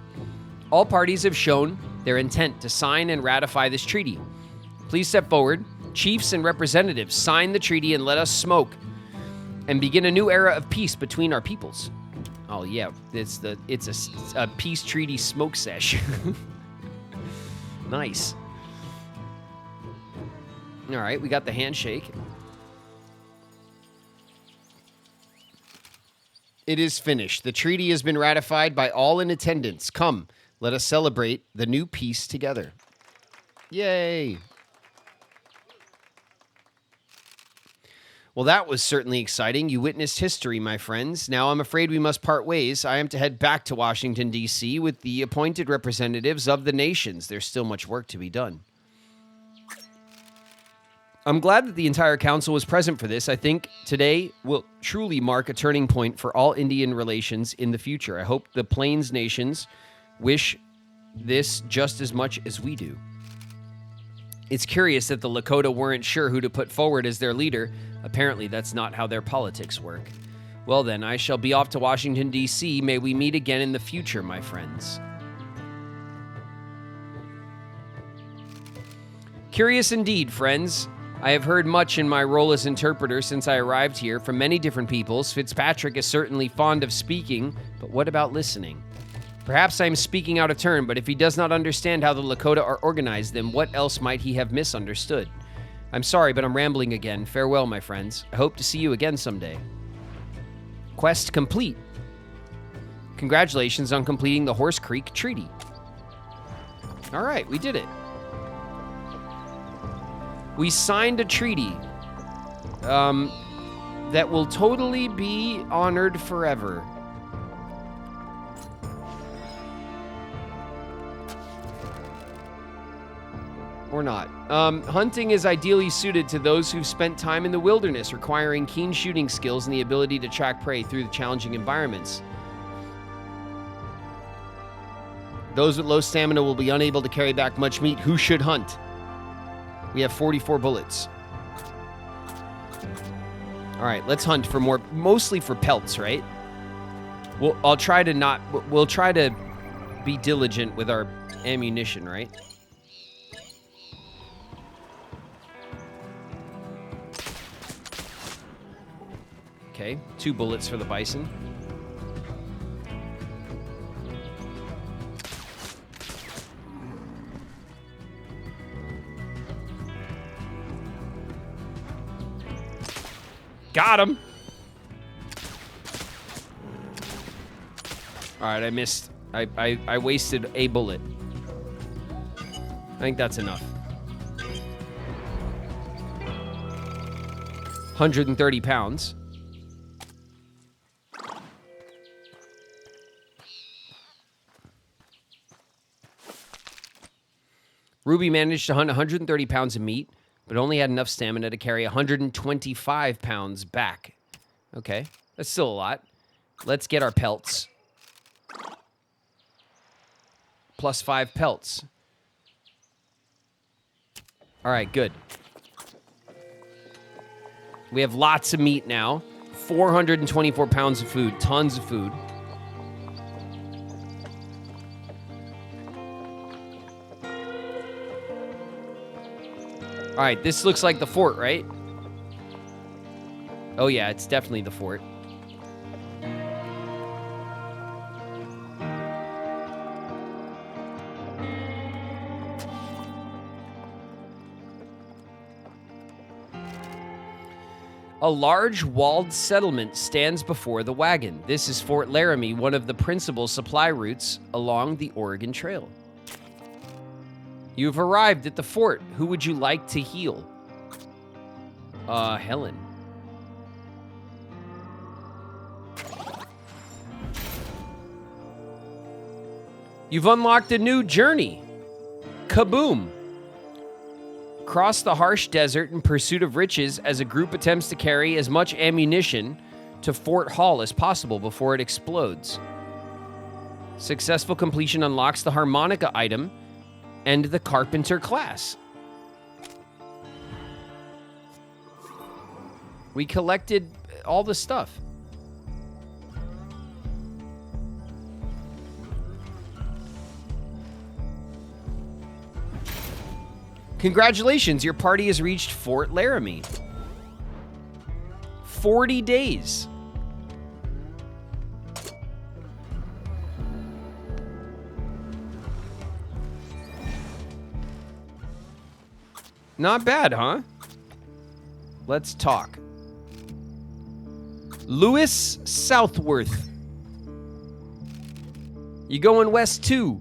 all parties have shown their intent to sign and ratify this treaty. Please step forward. Chiefs and representatives, sign the treaty and let us smoke and begin a new era of peace between our peoples. Oh yeah, it's a peace treaty smoke sesh. Nice. All right, we got the handshake. It is finished. The treaty has been ratified by all in attendance. Come, let us celebrate the new peace together. Yay. Well, that was certainly exciting. You witnessed history, my friends. Now I'm afraid we must part ways. I am to head back to Washington, D.C. with the appointed representatives of the nations. There's still much work to be done. I'm glad that the entire council was present for this. I think today will truly mark a turning point for all Indian relations in the future. I hope the Plains nations wish this just as much as we do. It's curious that the Lakota weren't sure who to put forward as their leader. Apparently, that's not how their politics work. Well then, I shall be off to Washington, D.C. May we meet again in the future, my friends. Curious indeed, friends. I have heard much in my role as interpreter since I arrived here from many different peoples. Fitzpatrick is certainly fond of speaking, but what about listening? Perhaps I am speaking out of turn, but if he does not understand how the Lakota are organized, then what else might he have misunderstood? I'm sorry, but I'm rambling again. Farewell, my friends. I hope to see you again someday. Quest complete. Congratulations on completing the Horse Creek Treaty. All right, we did it. We signed a treaty that will totally be honored forever. Or not. Hunting is ideally suited to those who've spent time in the wilderness, requiring keen shooting skills and the ability to track prey through the challenging environments. Those with low stamina will be unable to carry back much meat. Who should hunt? We have 44 bullets. All right, let's hunt for more, mostly for pelts, right? We'll try to be diligent with our ammunition, right? Okay, 2 bullets for the bison. Got him. All right, I missed. I wasted a bullet. I think that's enough. 130 pounds. Ruby managed to hunt 130 pounds of meat, but only had enough stamina to carry 125 pounds back. Okay, that's still a lot. Let's get our pelts. Plus 5 pelts. All right, good. We have lots of meat now. 424 pounds of food, tons of food. All right, this looks like the fort, right? Oh yeah, it's definitely the fort. A large walled settlement stands before the wagon. This is Fort Laramie, one of the principal supply routes along the Oregon Trail. You've arrived at the fort. Who would you like to heal? Helen. You've unlocked a new journey. Kaboom. cross the harsh desert in pursuit of riches as a group attempts to carry as much ammunition to Fort Hall as possible before it explodes. Successful completion unlocks the harmonica item and the carpenter class. We collected all the stuff. Congratulations, your party has reached Fort Laramie. 40 days. Not bad, huh? Let's talk. Lewis Southworth. You going west too?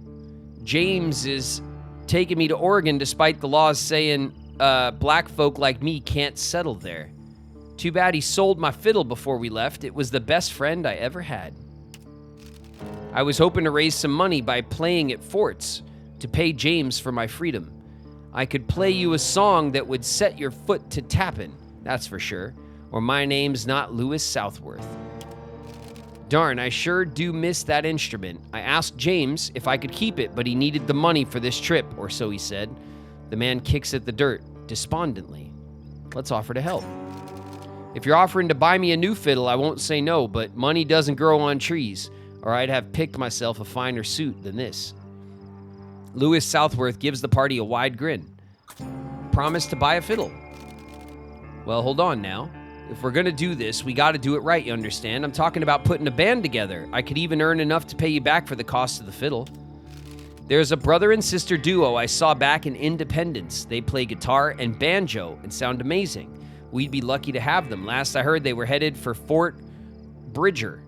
James is taking me to Oregon despite the laws saying black folk like me can't settle there. Too bad he sold my fiddle before we left. It was the best friend I ever had. I was hoping to raise some money by playing at forts to pay James for my freedom. I could play you a song that would set your foot to tappin', that's for sure, or my name's not Lewis Southworth. Darn, I sure do miss that instrument. I asked James if I could keep it, but he needed the money for this trip, or so he said. The man kicks at the dirt, despondently. Let's offer to help. If you're offering to buy me a new fiddle, I won't say no, but money doesn't grow on trees, or I'd have picked myself a finer suit than this. Lewis Southworth gives the party a wide grin. Promise to buy a fiddle. Well, hold on now. If we're gonna do this, we gotta do it right, you understand? I'm talking about putting a band together. I could even earn enough to pay you back for the cost of the fiddle. There's a brother and sister duo I saw back in Independence. They play guitar and banjo and sound amazing. We'd be lucky to have them. Last I heard, they were headed for Fort Bridger.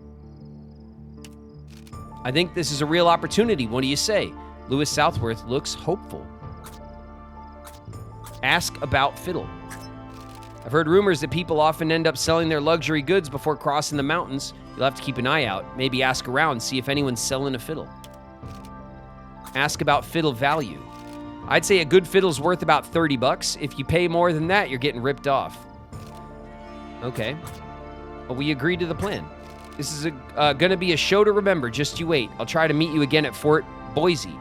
I think this is a real opportunity. What do you say? Lewis Southworth looks hopeful. Ask about fiddle. I've heard rumors that people often end up selling their luxury goods before crossing the mountains. You'll have to keep an eye out. Maybe ask around, see if anyone's selling a fiddle. Ask about fiddle value. I'd say a good fiddle's worth about $30. If you pay more than that, you're getting ripped off. Okay. Well, we agree to the plan. This is gonna be a show to remember. Just you wait. I'll try to meet you again at Fort Boise.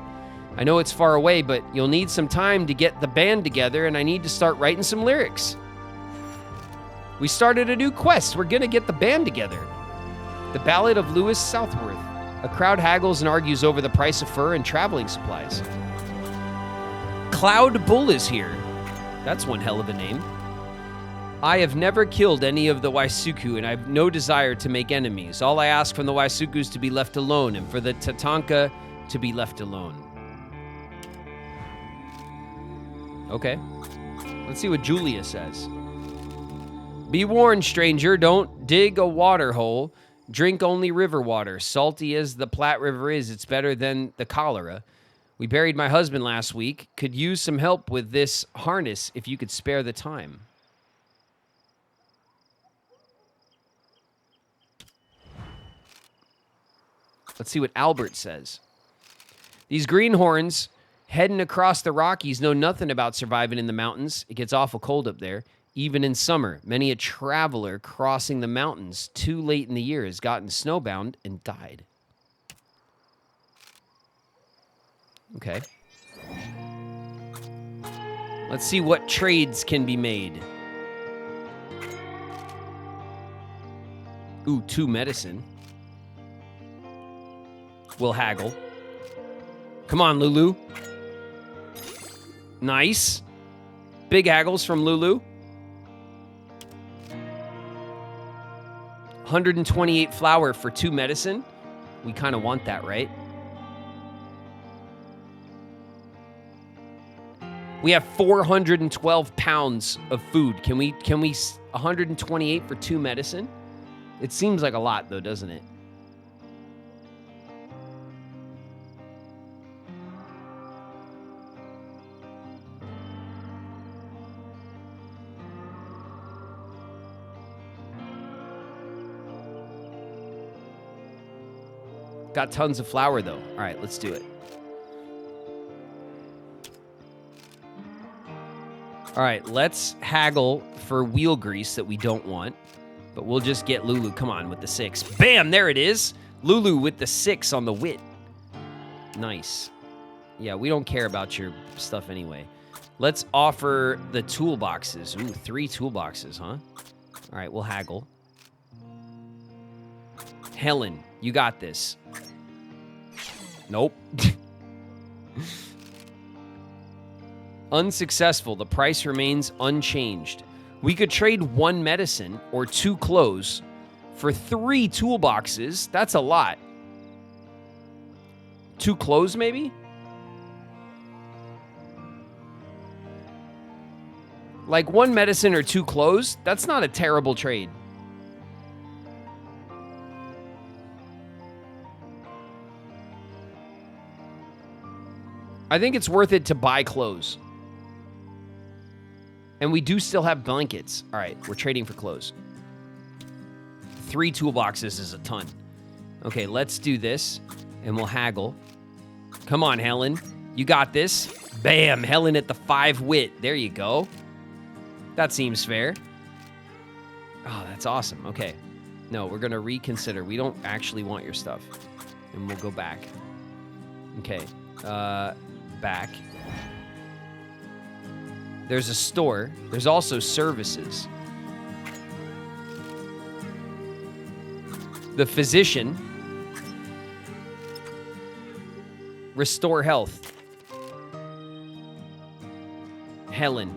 I know it's far away, but you'll need some time to get the band together, and I need to start writing some lyrics. We started a new quest. We're gonna get the band together. The Ballad of Lewis Southworth. A crowd haggles and argues over the price of fur and traveling supplies. Cloud Bull is here. That's one hell of a name. I have never killed any of the Waisuku, and I have no desire to make enemies. All I ask from the Waisuku is to be left alone, and for the Tatanka to be left alone. Okay. Let's see what Julia says. Be warned, stranger, don't dig a water hole. Drink only river water. Salty as the Platte River is, it's better than the cholera. We buried my husband last week. Could use some help with this harness if you could spare the time. Let's see what Albert says. These greenhorns heading across the Rockies know nothing about surviving in the mountains. It gets awful cold up there. Even in summer, many a traveler crossing the mountains too late in the year has gotten snowbound and died. Okay. Let's see what trades can be made. Ooh, 2 medicine. We'll haggle. Come on, Lulu. Nice. Big haggles from Lulu. 128 flour for 2 medicine. We kind of want that, right? We have 412 pounds of food. Can we 128 for 2 medicine? It seems like a lot though, doesn't it? Got tons of flour, though. All right, let's do it. All All right, let's haggle for wheel grease that we don't want. But we'll just get Lulu. Come on with the 6. Bam, there it is. Lulu with the 6 on the wit. Nice. Yeah, we don't care about your stuff anyway. Let's offer the toolboxes. Ooh, 3 toolboxes, huh? All right, we'll haggle. Helen, you got this. Nope. Unsuccessful. The price remains unchanged. We could trade 1 medicine or 2 clothes for 3 toolboxes. That's a lot. 2 clothes, maybe? Like 1 medicine or 2 clothes? That's not a terrible trade. I think it's worth it to buy clothes. And we do still have blankets. All right, we're trading for clothes. 3 toolboxes is a ton. Okay, let's do this, and we'll haggle. Come on, Helen. You got this. Bam, Helen at the 5 wit. There you go. That seems fair. Oh, that's awesome. Okay. No, we're going to reconsider. We don't actually want your stuff. And we'll go back. Okay. Back. There's a store. There's also services. The physician. Restore health. Helen.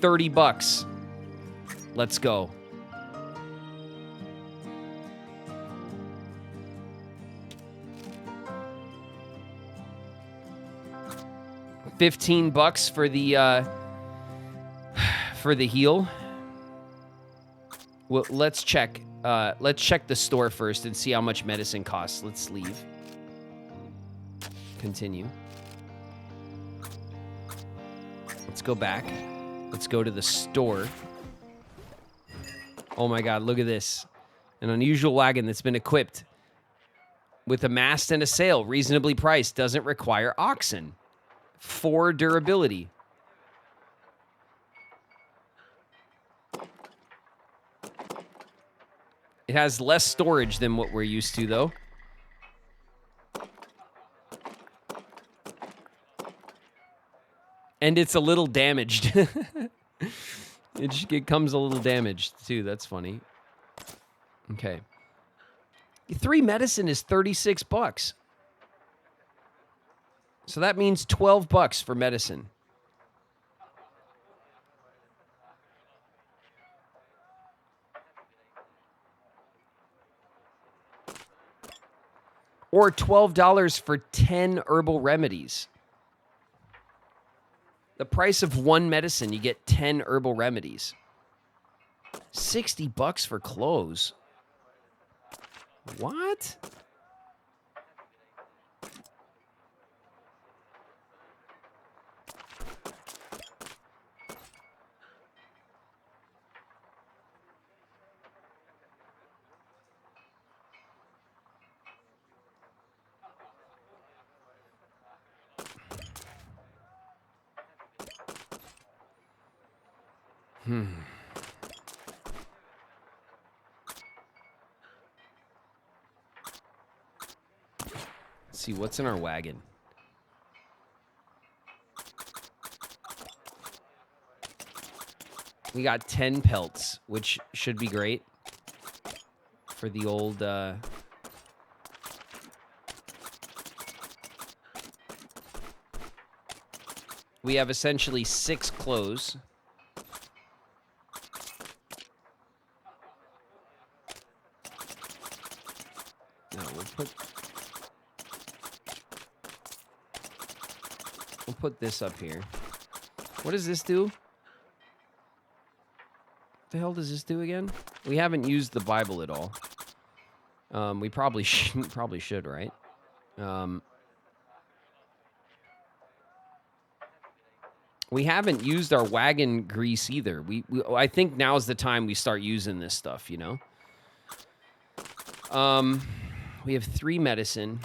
$30. Let's go. $15 for the heal. Well, let's check. Let's check the store first and see how much medicine costs. Let's leave. Continue. Let's go back. Let's go to the store. Oh my God, look at this. An unusual wagon that's been equipped with a mast and a sail, reasonably priced, doesn't require oxen. 4 durability. It has less storage than what we're used to, though. And it's a little damaged. It comes a little damaged, too. That's funny. Okay. 3 medicine is $36. So that means $12 for medicine. Or $12 for 10 herbal remedies. The price of 1 medicine, you get 10 herbal remedies. $60 for clothes. What? Let's see, what's in our wagon? We got 10 pelts, which should be great for the old... We have essentially 6 clothes. No, we'll put this up here. What does this do? What the hell does this do again? We haven't used the Bible at all. We probably should, right? We haven't used our wagon grease either. I think now's the time we start using this stuff, you know? We have 3 medicine.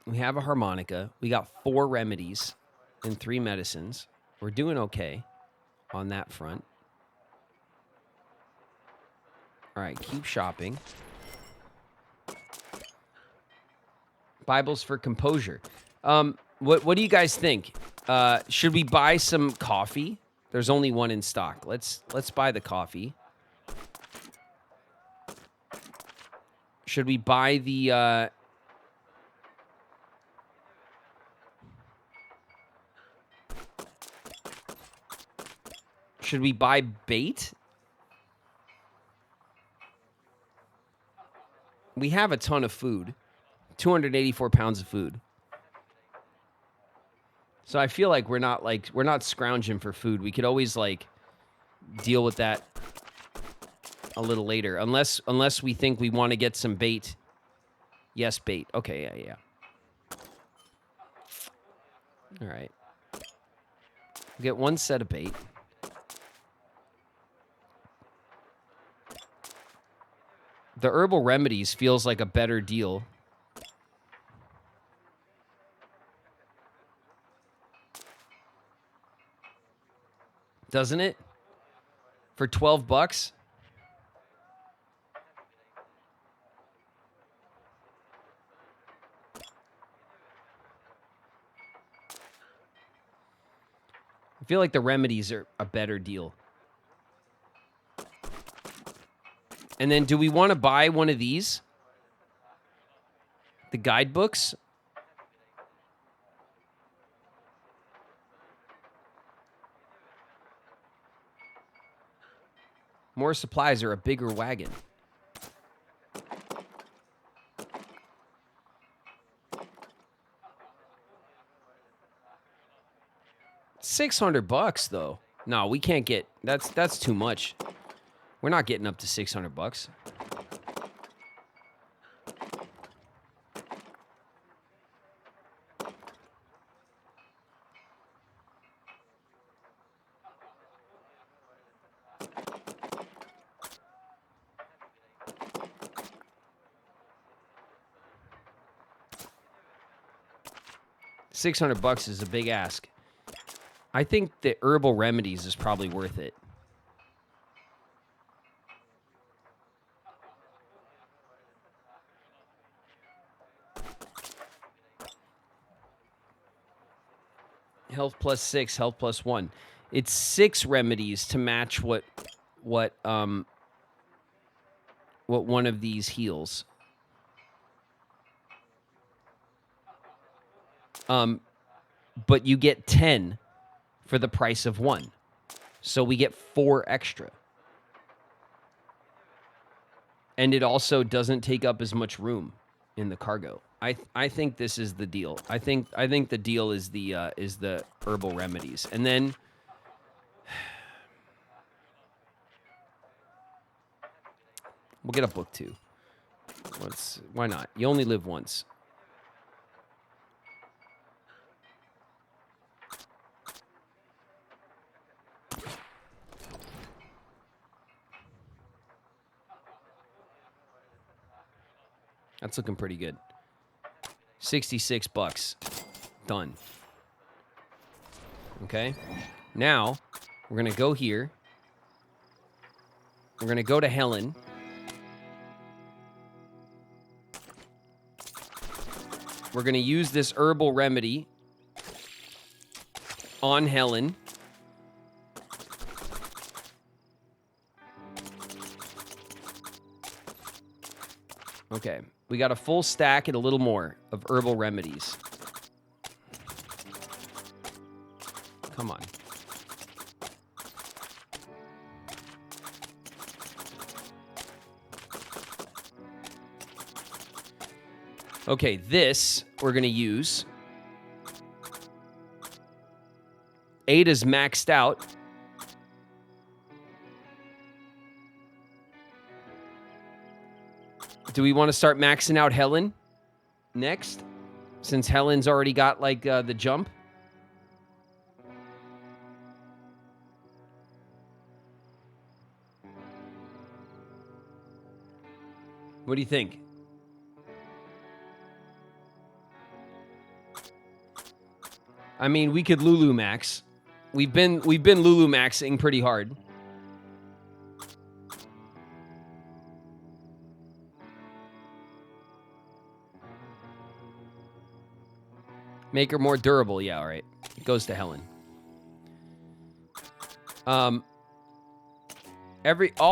We have a harmonica. We got 4 remedies and 3 medicines. We're doing okay on that front. All right, keep shopping. Bibles for composure. What do you guys think? Should we buy some coffee? There's only one in stock. Let's buy the coffee. Should we buy the should we buy bait? We have a ton of food. 284 pounds of food. So I feel like we're not scrounging for food. We could always like deal with that a little later. Unless we think we want to get some bait. Yes, bait. Okay, yeah. All right. We'll get 1 set of bait. The herbal remedies feels like a better deal. Doesn't it? For 12 bucks? I feel like the remedies are a better deal. And then do we want to buy one of these? The guidebooks? More supplies or a bigger wagon? $600 though. No, we can't get that's too much. We're not getting up to $600. $600 is a big ask. I think the herbal remedies is probably worth it. Health plus 6, health plus 1. It's 6 remedies to match what one of these heals. But you get 10 for the price of 1. So we get 4 extra. And it also doesn't take up as much room in the cargo. I think this is the deal. I think the deal is the herbal remedies. And then we'll get a book too. Why not? You only live once. That's looking pretty good. $66. Done. Okay. Now, we're going to go here. We're going to go to Helen. We're going to use this herbal remedy on Helen. Okay. We got a full stack and a little more of herbal remedies. Come on. Okay, this we're going to use. Ada's maxed out. Do we want to start maxing out Helen next? Since Helen's already got, like, the jump? What do you think? I mean, we could Lulu Max. We've been Lulu Maxing pretty hard. Make her more durable. Yeah, all right. It goes to Helen. All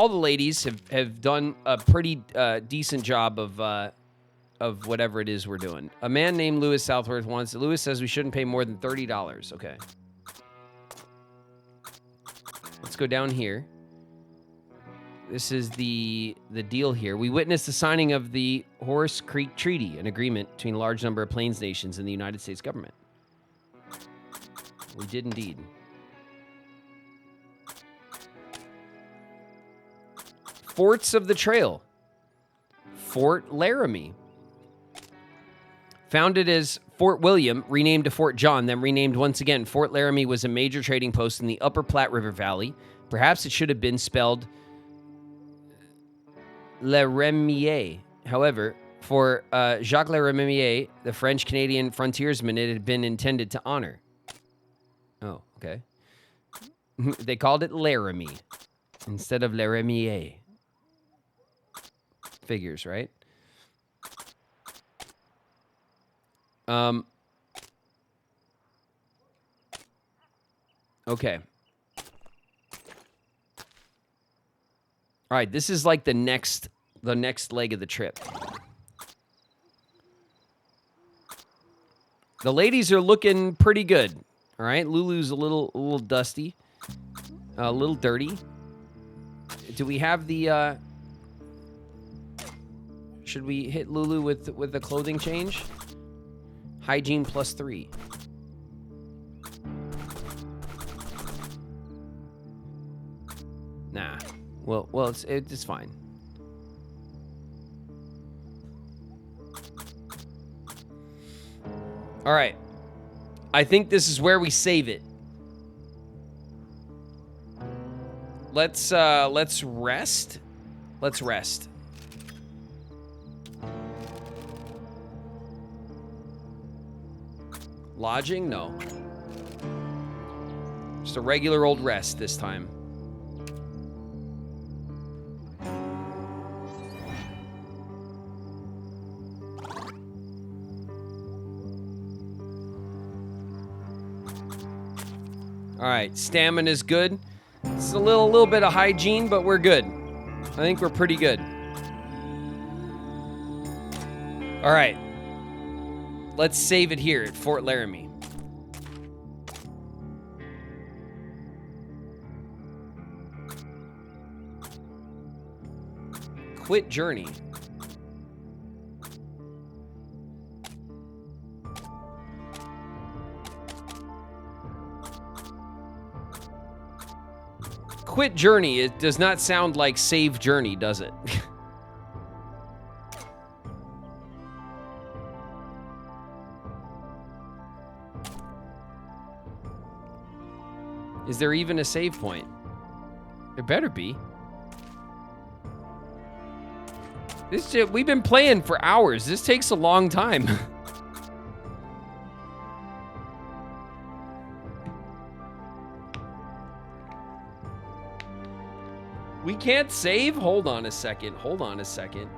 the ladies have done a pretty decent job of whatever it is we're doing. A man named Lewis Southworth wants. Lewis says we shouldn't pay more than $30. Okay. Let's go down here. This is the deal here. We witnessed the signing of the Horse Creek Treaty, an agreement between a large number of Plains nations and the United States government. We did indeed. Forts of the Trail. Fort Laramie. Founded as Fort William, renamed to Fort John, then renamed once again, Fort Laramie was a major trading post in the upper Platte River Valley. Perhaps it should have been spelled Laramie. However, for Jacques Laramie, the French-Canadian frontiersman, it had been intended to honor. Oh, okay. They called it Laramie instead of Laramie. Figures, right? Okay. All right, this is like the next leg of the trip. The ladies are looking pretty good. All right, Lulu's a little dusty, a little dirty. Do we have the? Should we hit Lulu with the clothing change? Hygiene +3. Nah. Well, it's fine. All right. I think this is where we save it. Let's rest. Let's rest. Lodging? No. Just a regular old rest this time. All right, stamina's good. It's a little bit of hygiene, but we're good. I think we're pretty good. All right. Let's save it here at Fort Laramie. Quit journey. Quit journey, it does not sound like save journey, does it? Is there even a save point? There better be. We've been playing for hours. This takes a long time. We can't save? Hold on a second. Hold on a second.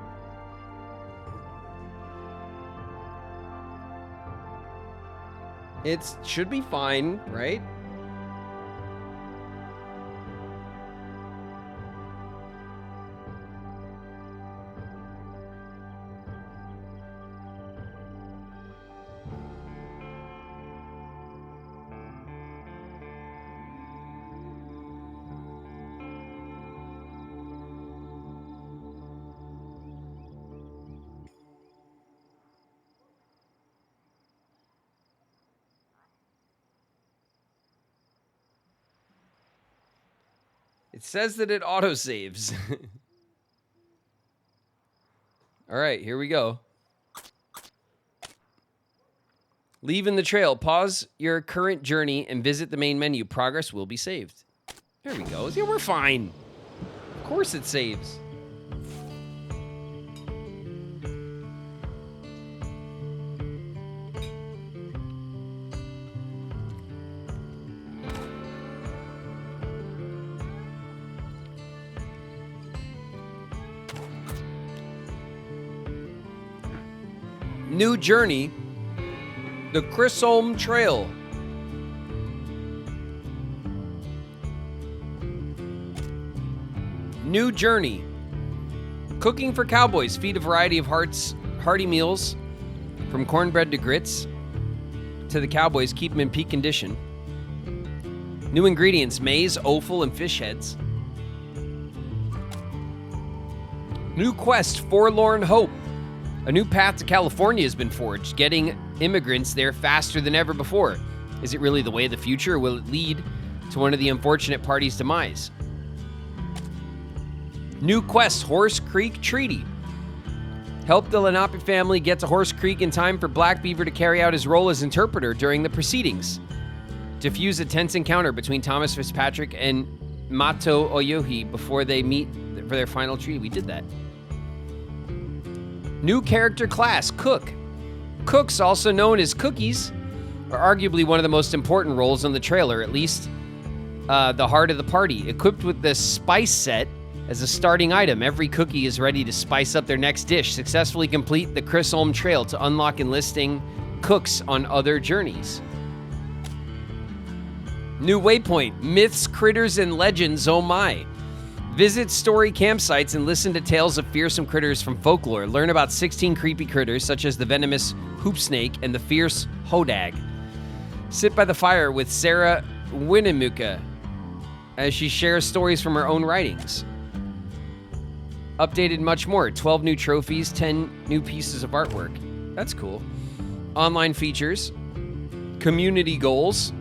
It should be fine, right? It says that it autosaves. All right, here we go. Leaving the trail. Pause your current journey and visit the main menu. Progress will be saved. There we go. Yeah, we're fine. Of course it saves. New journey. The Chisholm Trail. New journey. Cooking for cowboys. Feed a variety of hearty meals, from cornbread to grits, to the cowboys. Keep them in peak condition. New ingredients: maize, offal, and fish heads. New quest: Forlorn Hope. A new path to California has been forged, getting immigrants there faster than ever before. Is it really the way of the future, or will it lead to one of the unfortunate parties' demise? New quest: Horse Creek Treaty. Help the Lenape family get to Horse Creek in time for Black Beaver to carry out his role as interpreter during the proceedings. Diffuse a tense encounter between Thomas Fitzpatrick and Mato Oyohi before they meet for their final treaty. We did that. New character class: Cook. Cooks, also known as cookies, are arguably one of the most important roles on the trailer, at least the heart of the party. Equipped with the spice set as a starting item, every cookie is ready to spice up their next dish. Successfully complete the Chisholm Trail to unlock enlisting cooks on other journeys. New waypoint: Myths, Critters, and Legends, oh my. Visit story campsites and listen to tales of fearsome critters from folklore. Learn about 16 creepy critters, such as the venomous hoop snake and the fierce hodag. Sit by the fire with Sarah Winnemucca as she shares stories from her own writings. Updated much more. 12 new trophies, 10 new pieces of artwork. That's cool. Online features. Community goals.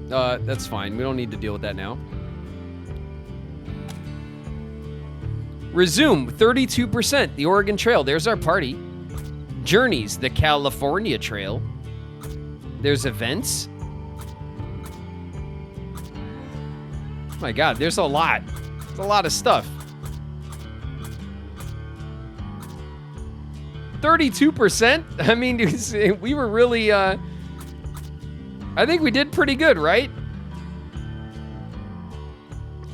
That's fine. We don't need to deal with that now. Resume, 32%. The Oregon Trail. There's our party. Journeys, the California Trail. There's events. Oh my God, there's a lot. There's a lot of stuff. 32%? I mean, we were really, I think we did pretty good, right?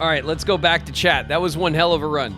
All right, let's go back to chat. That was one hell of a run.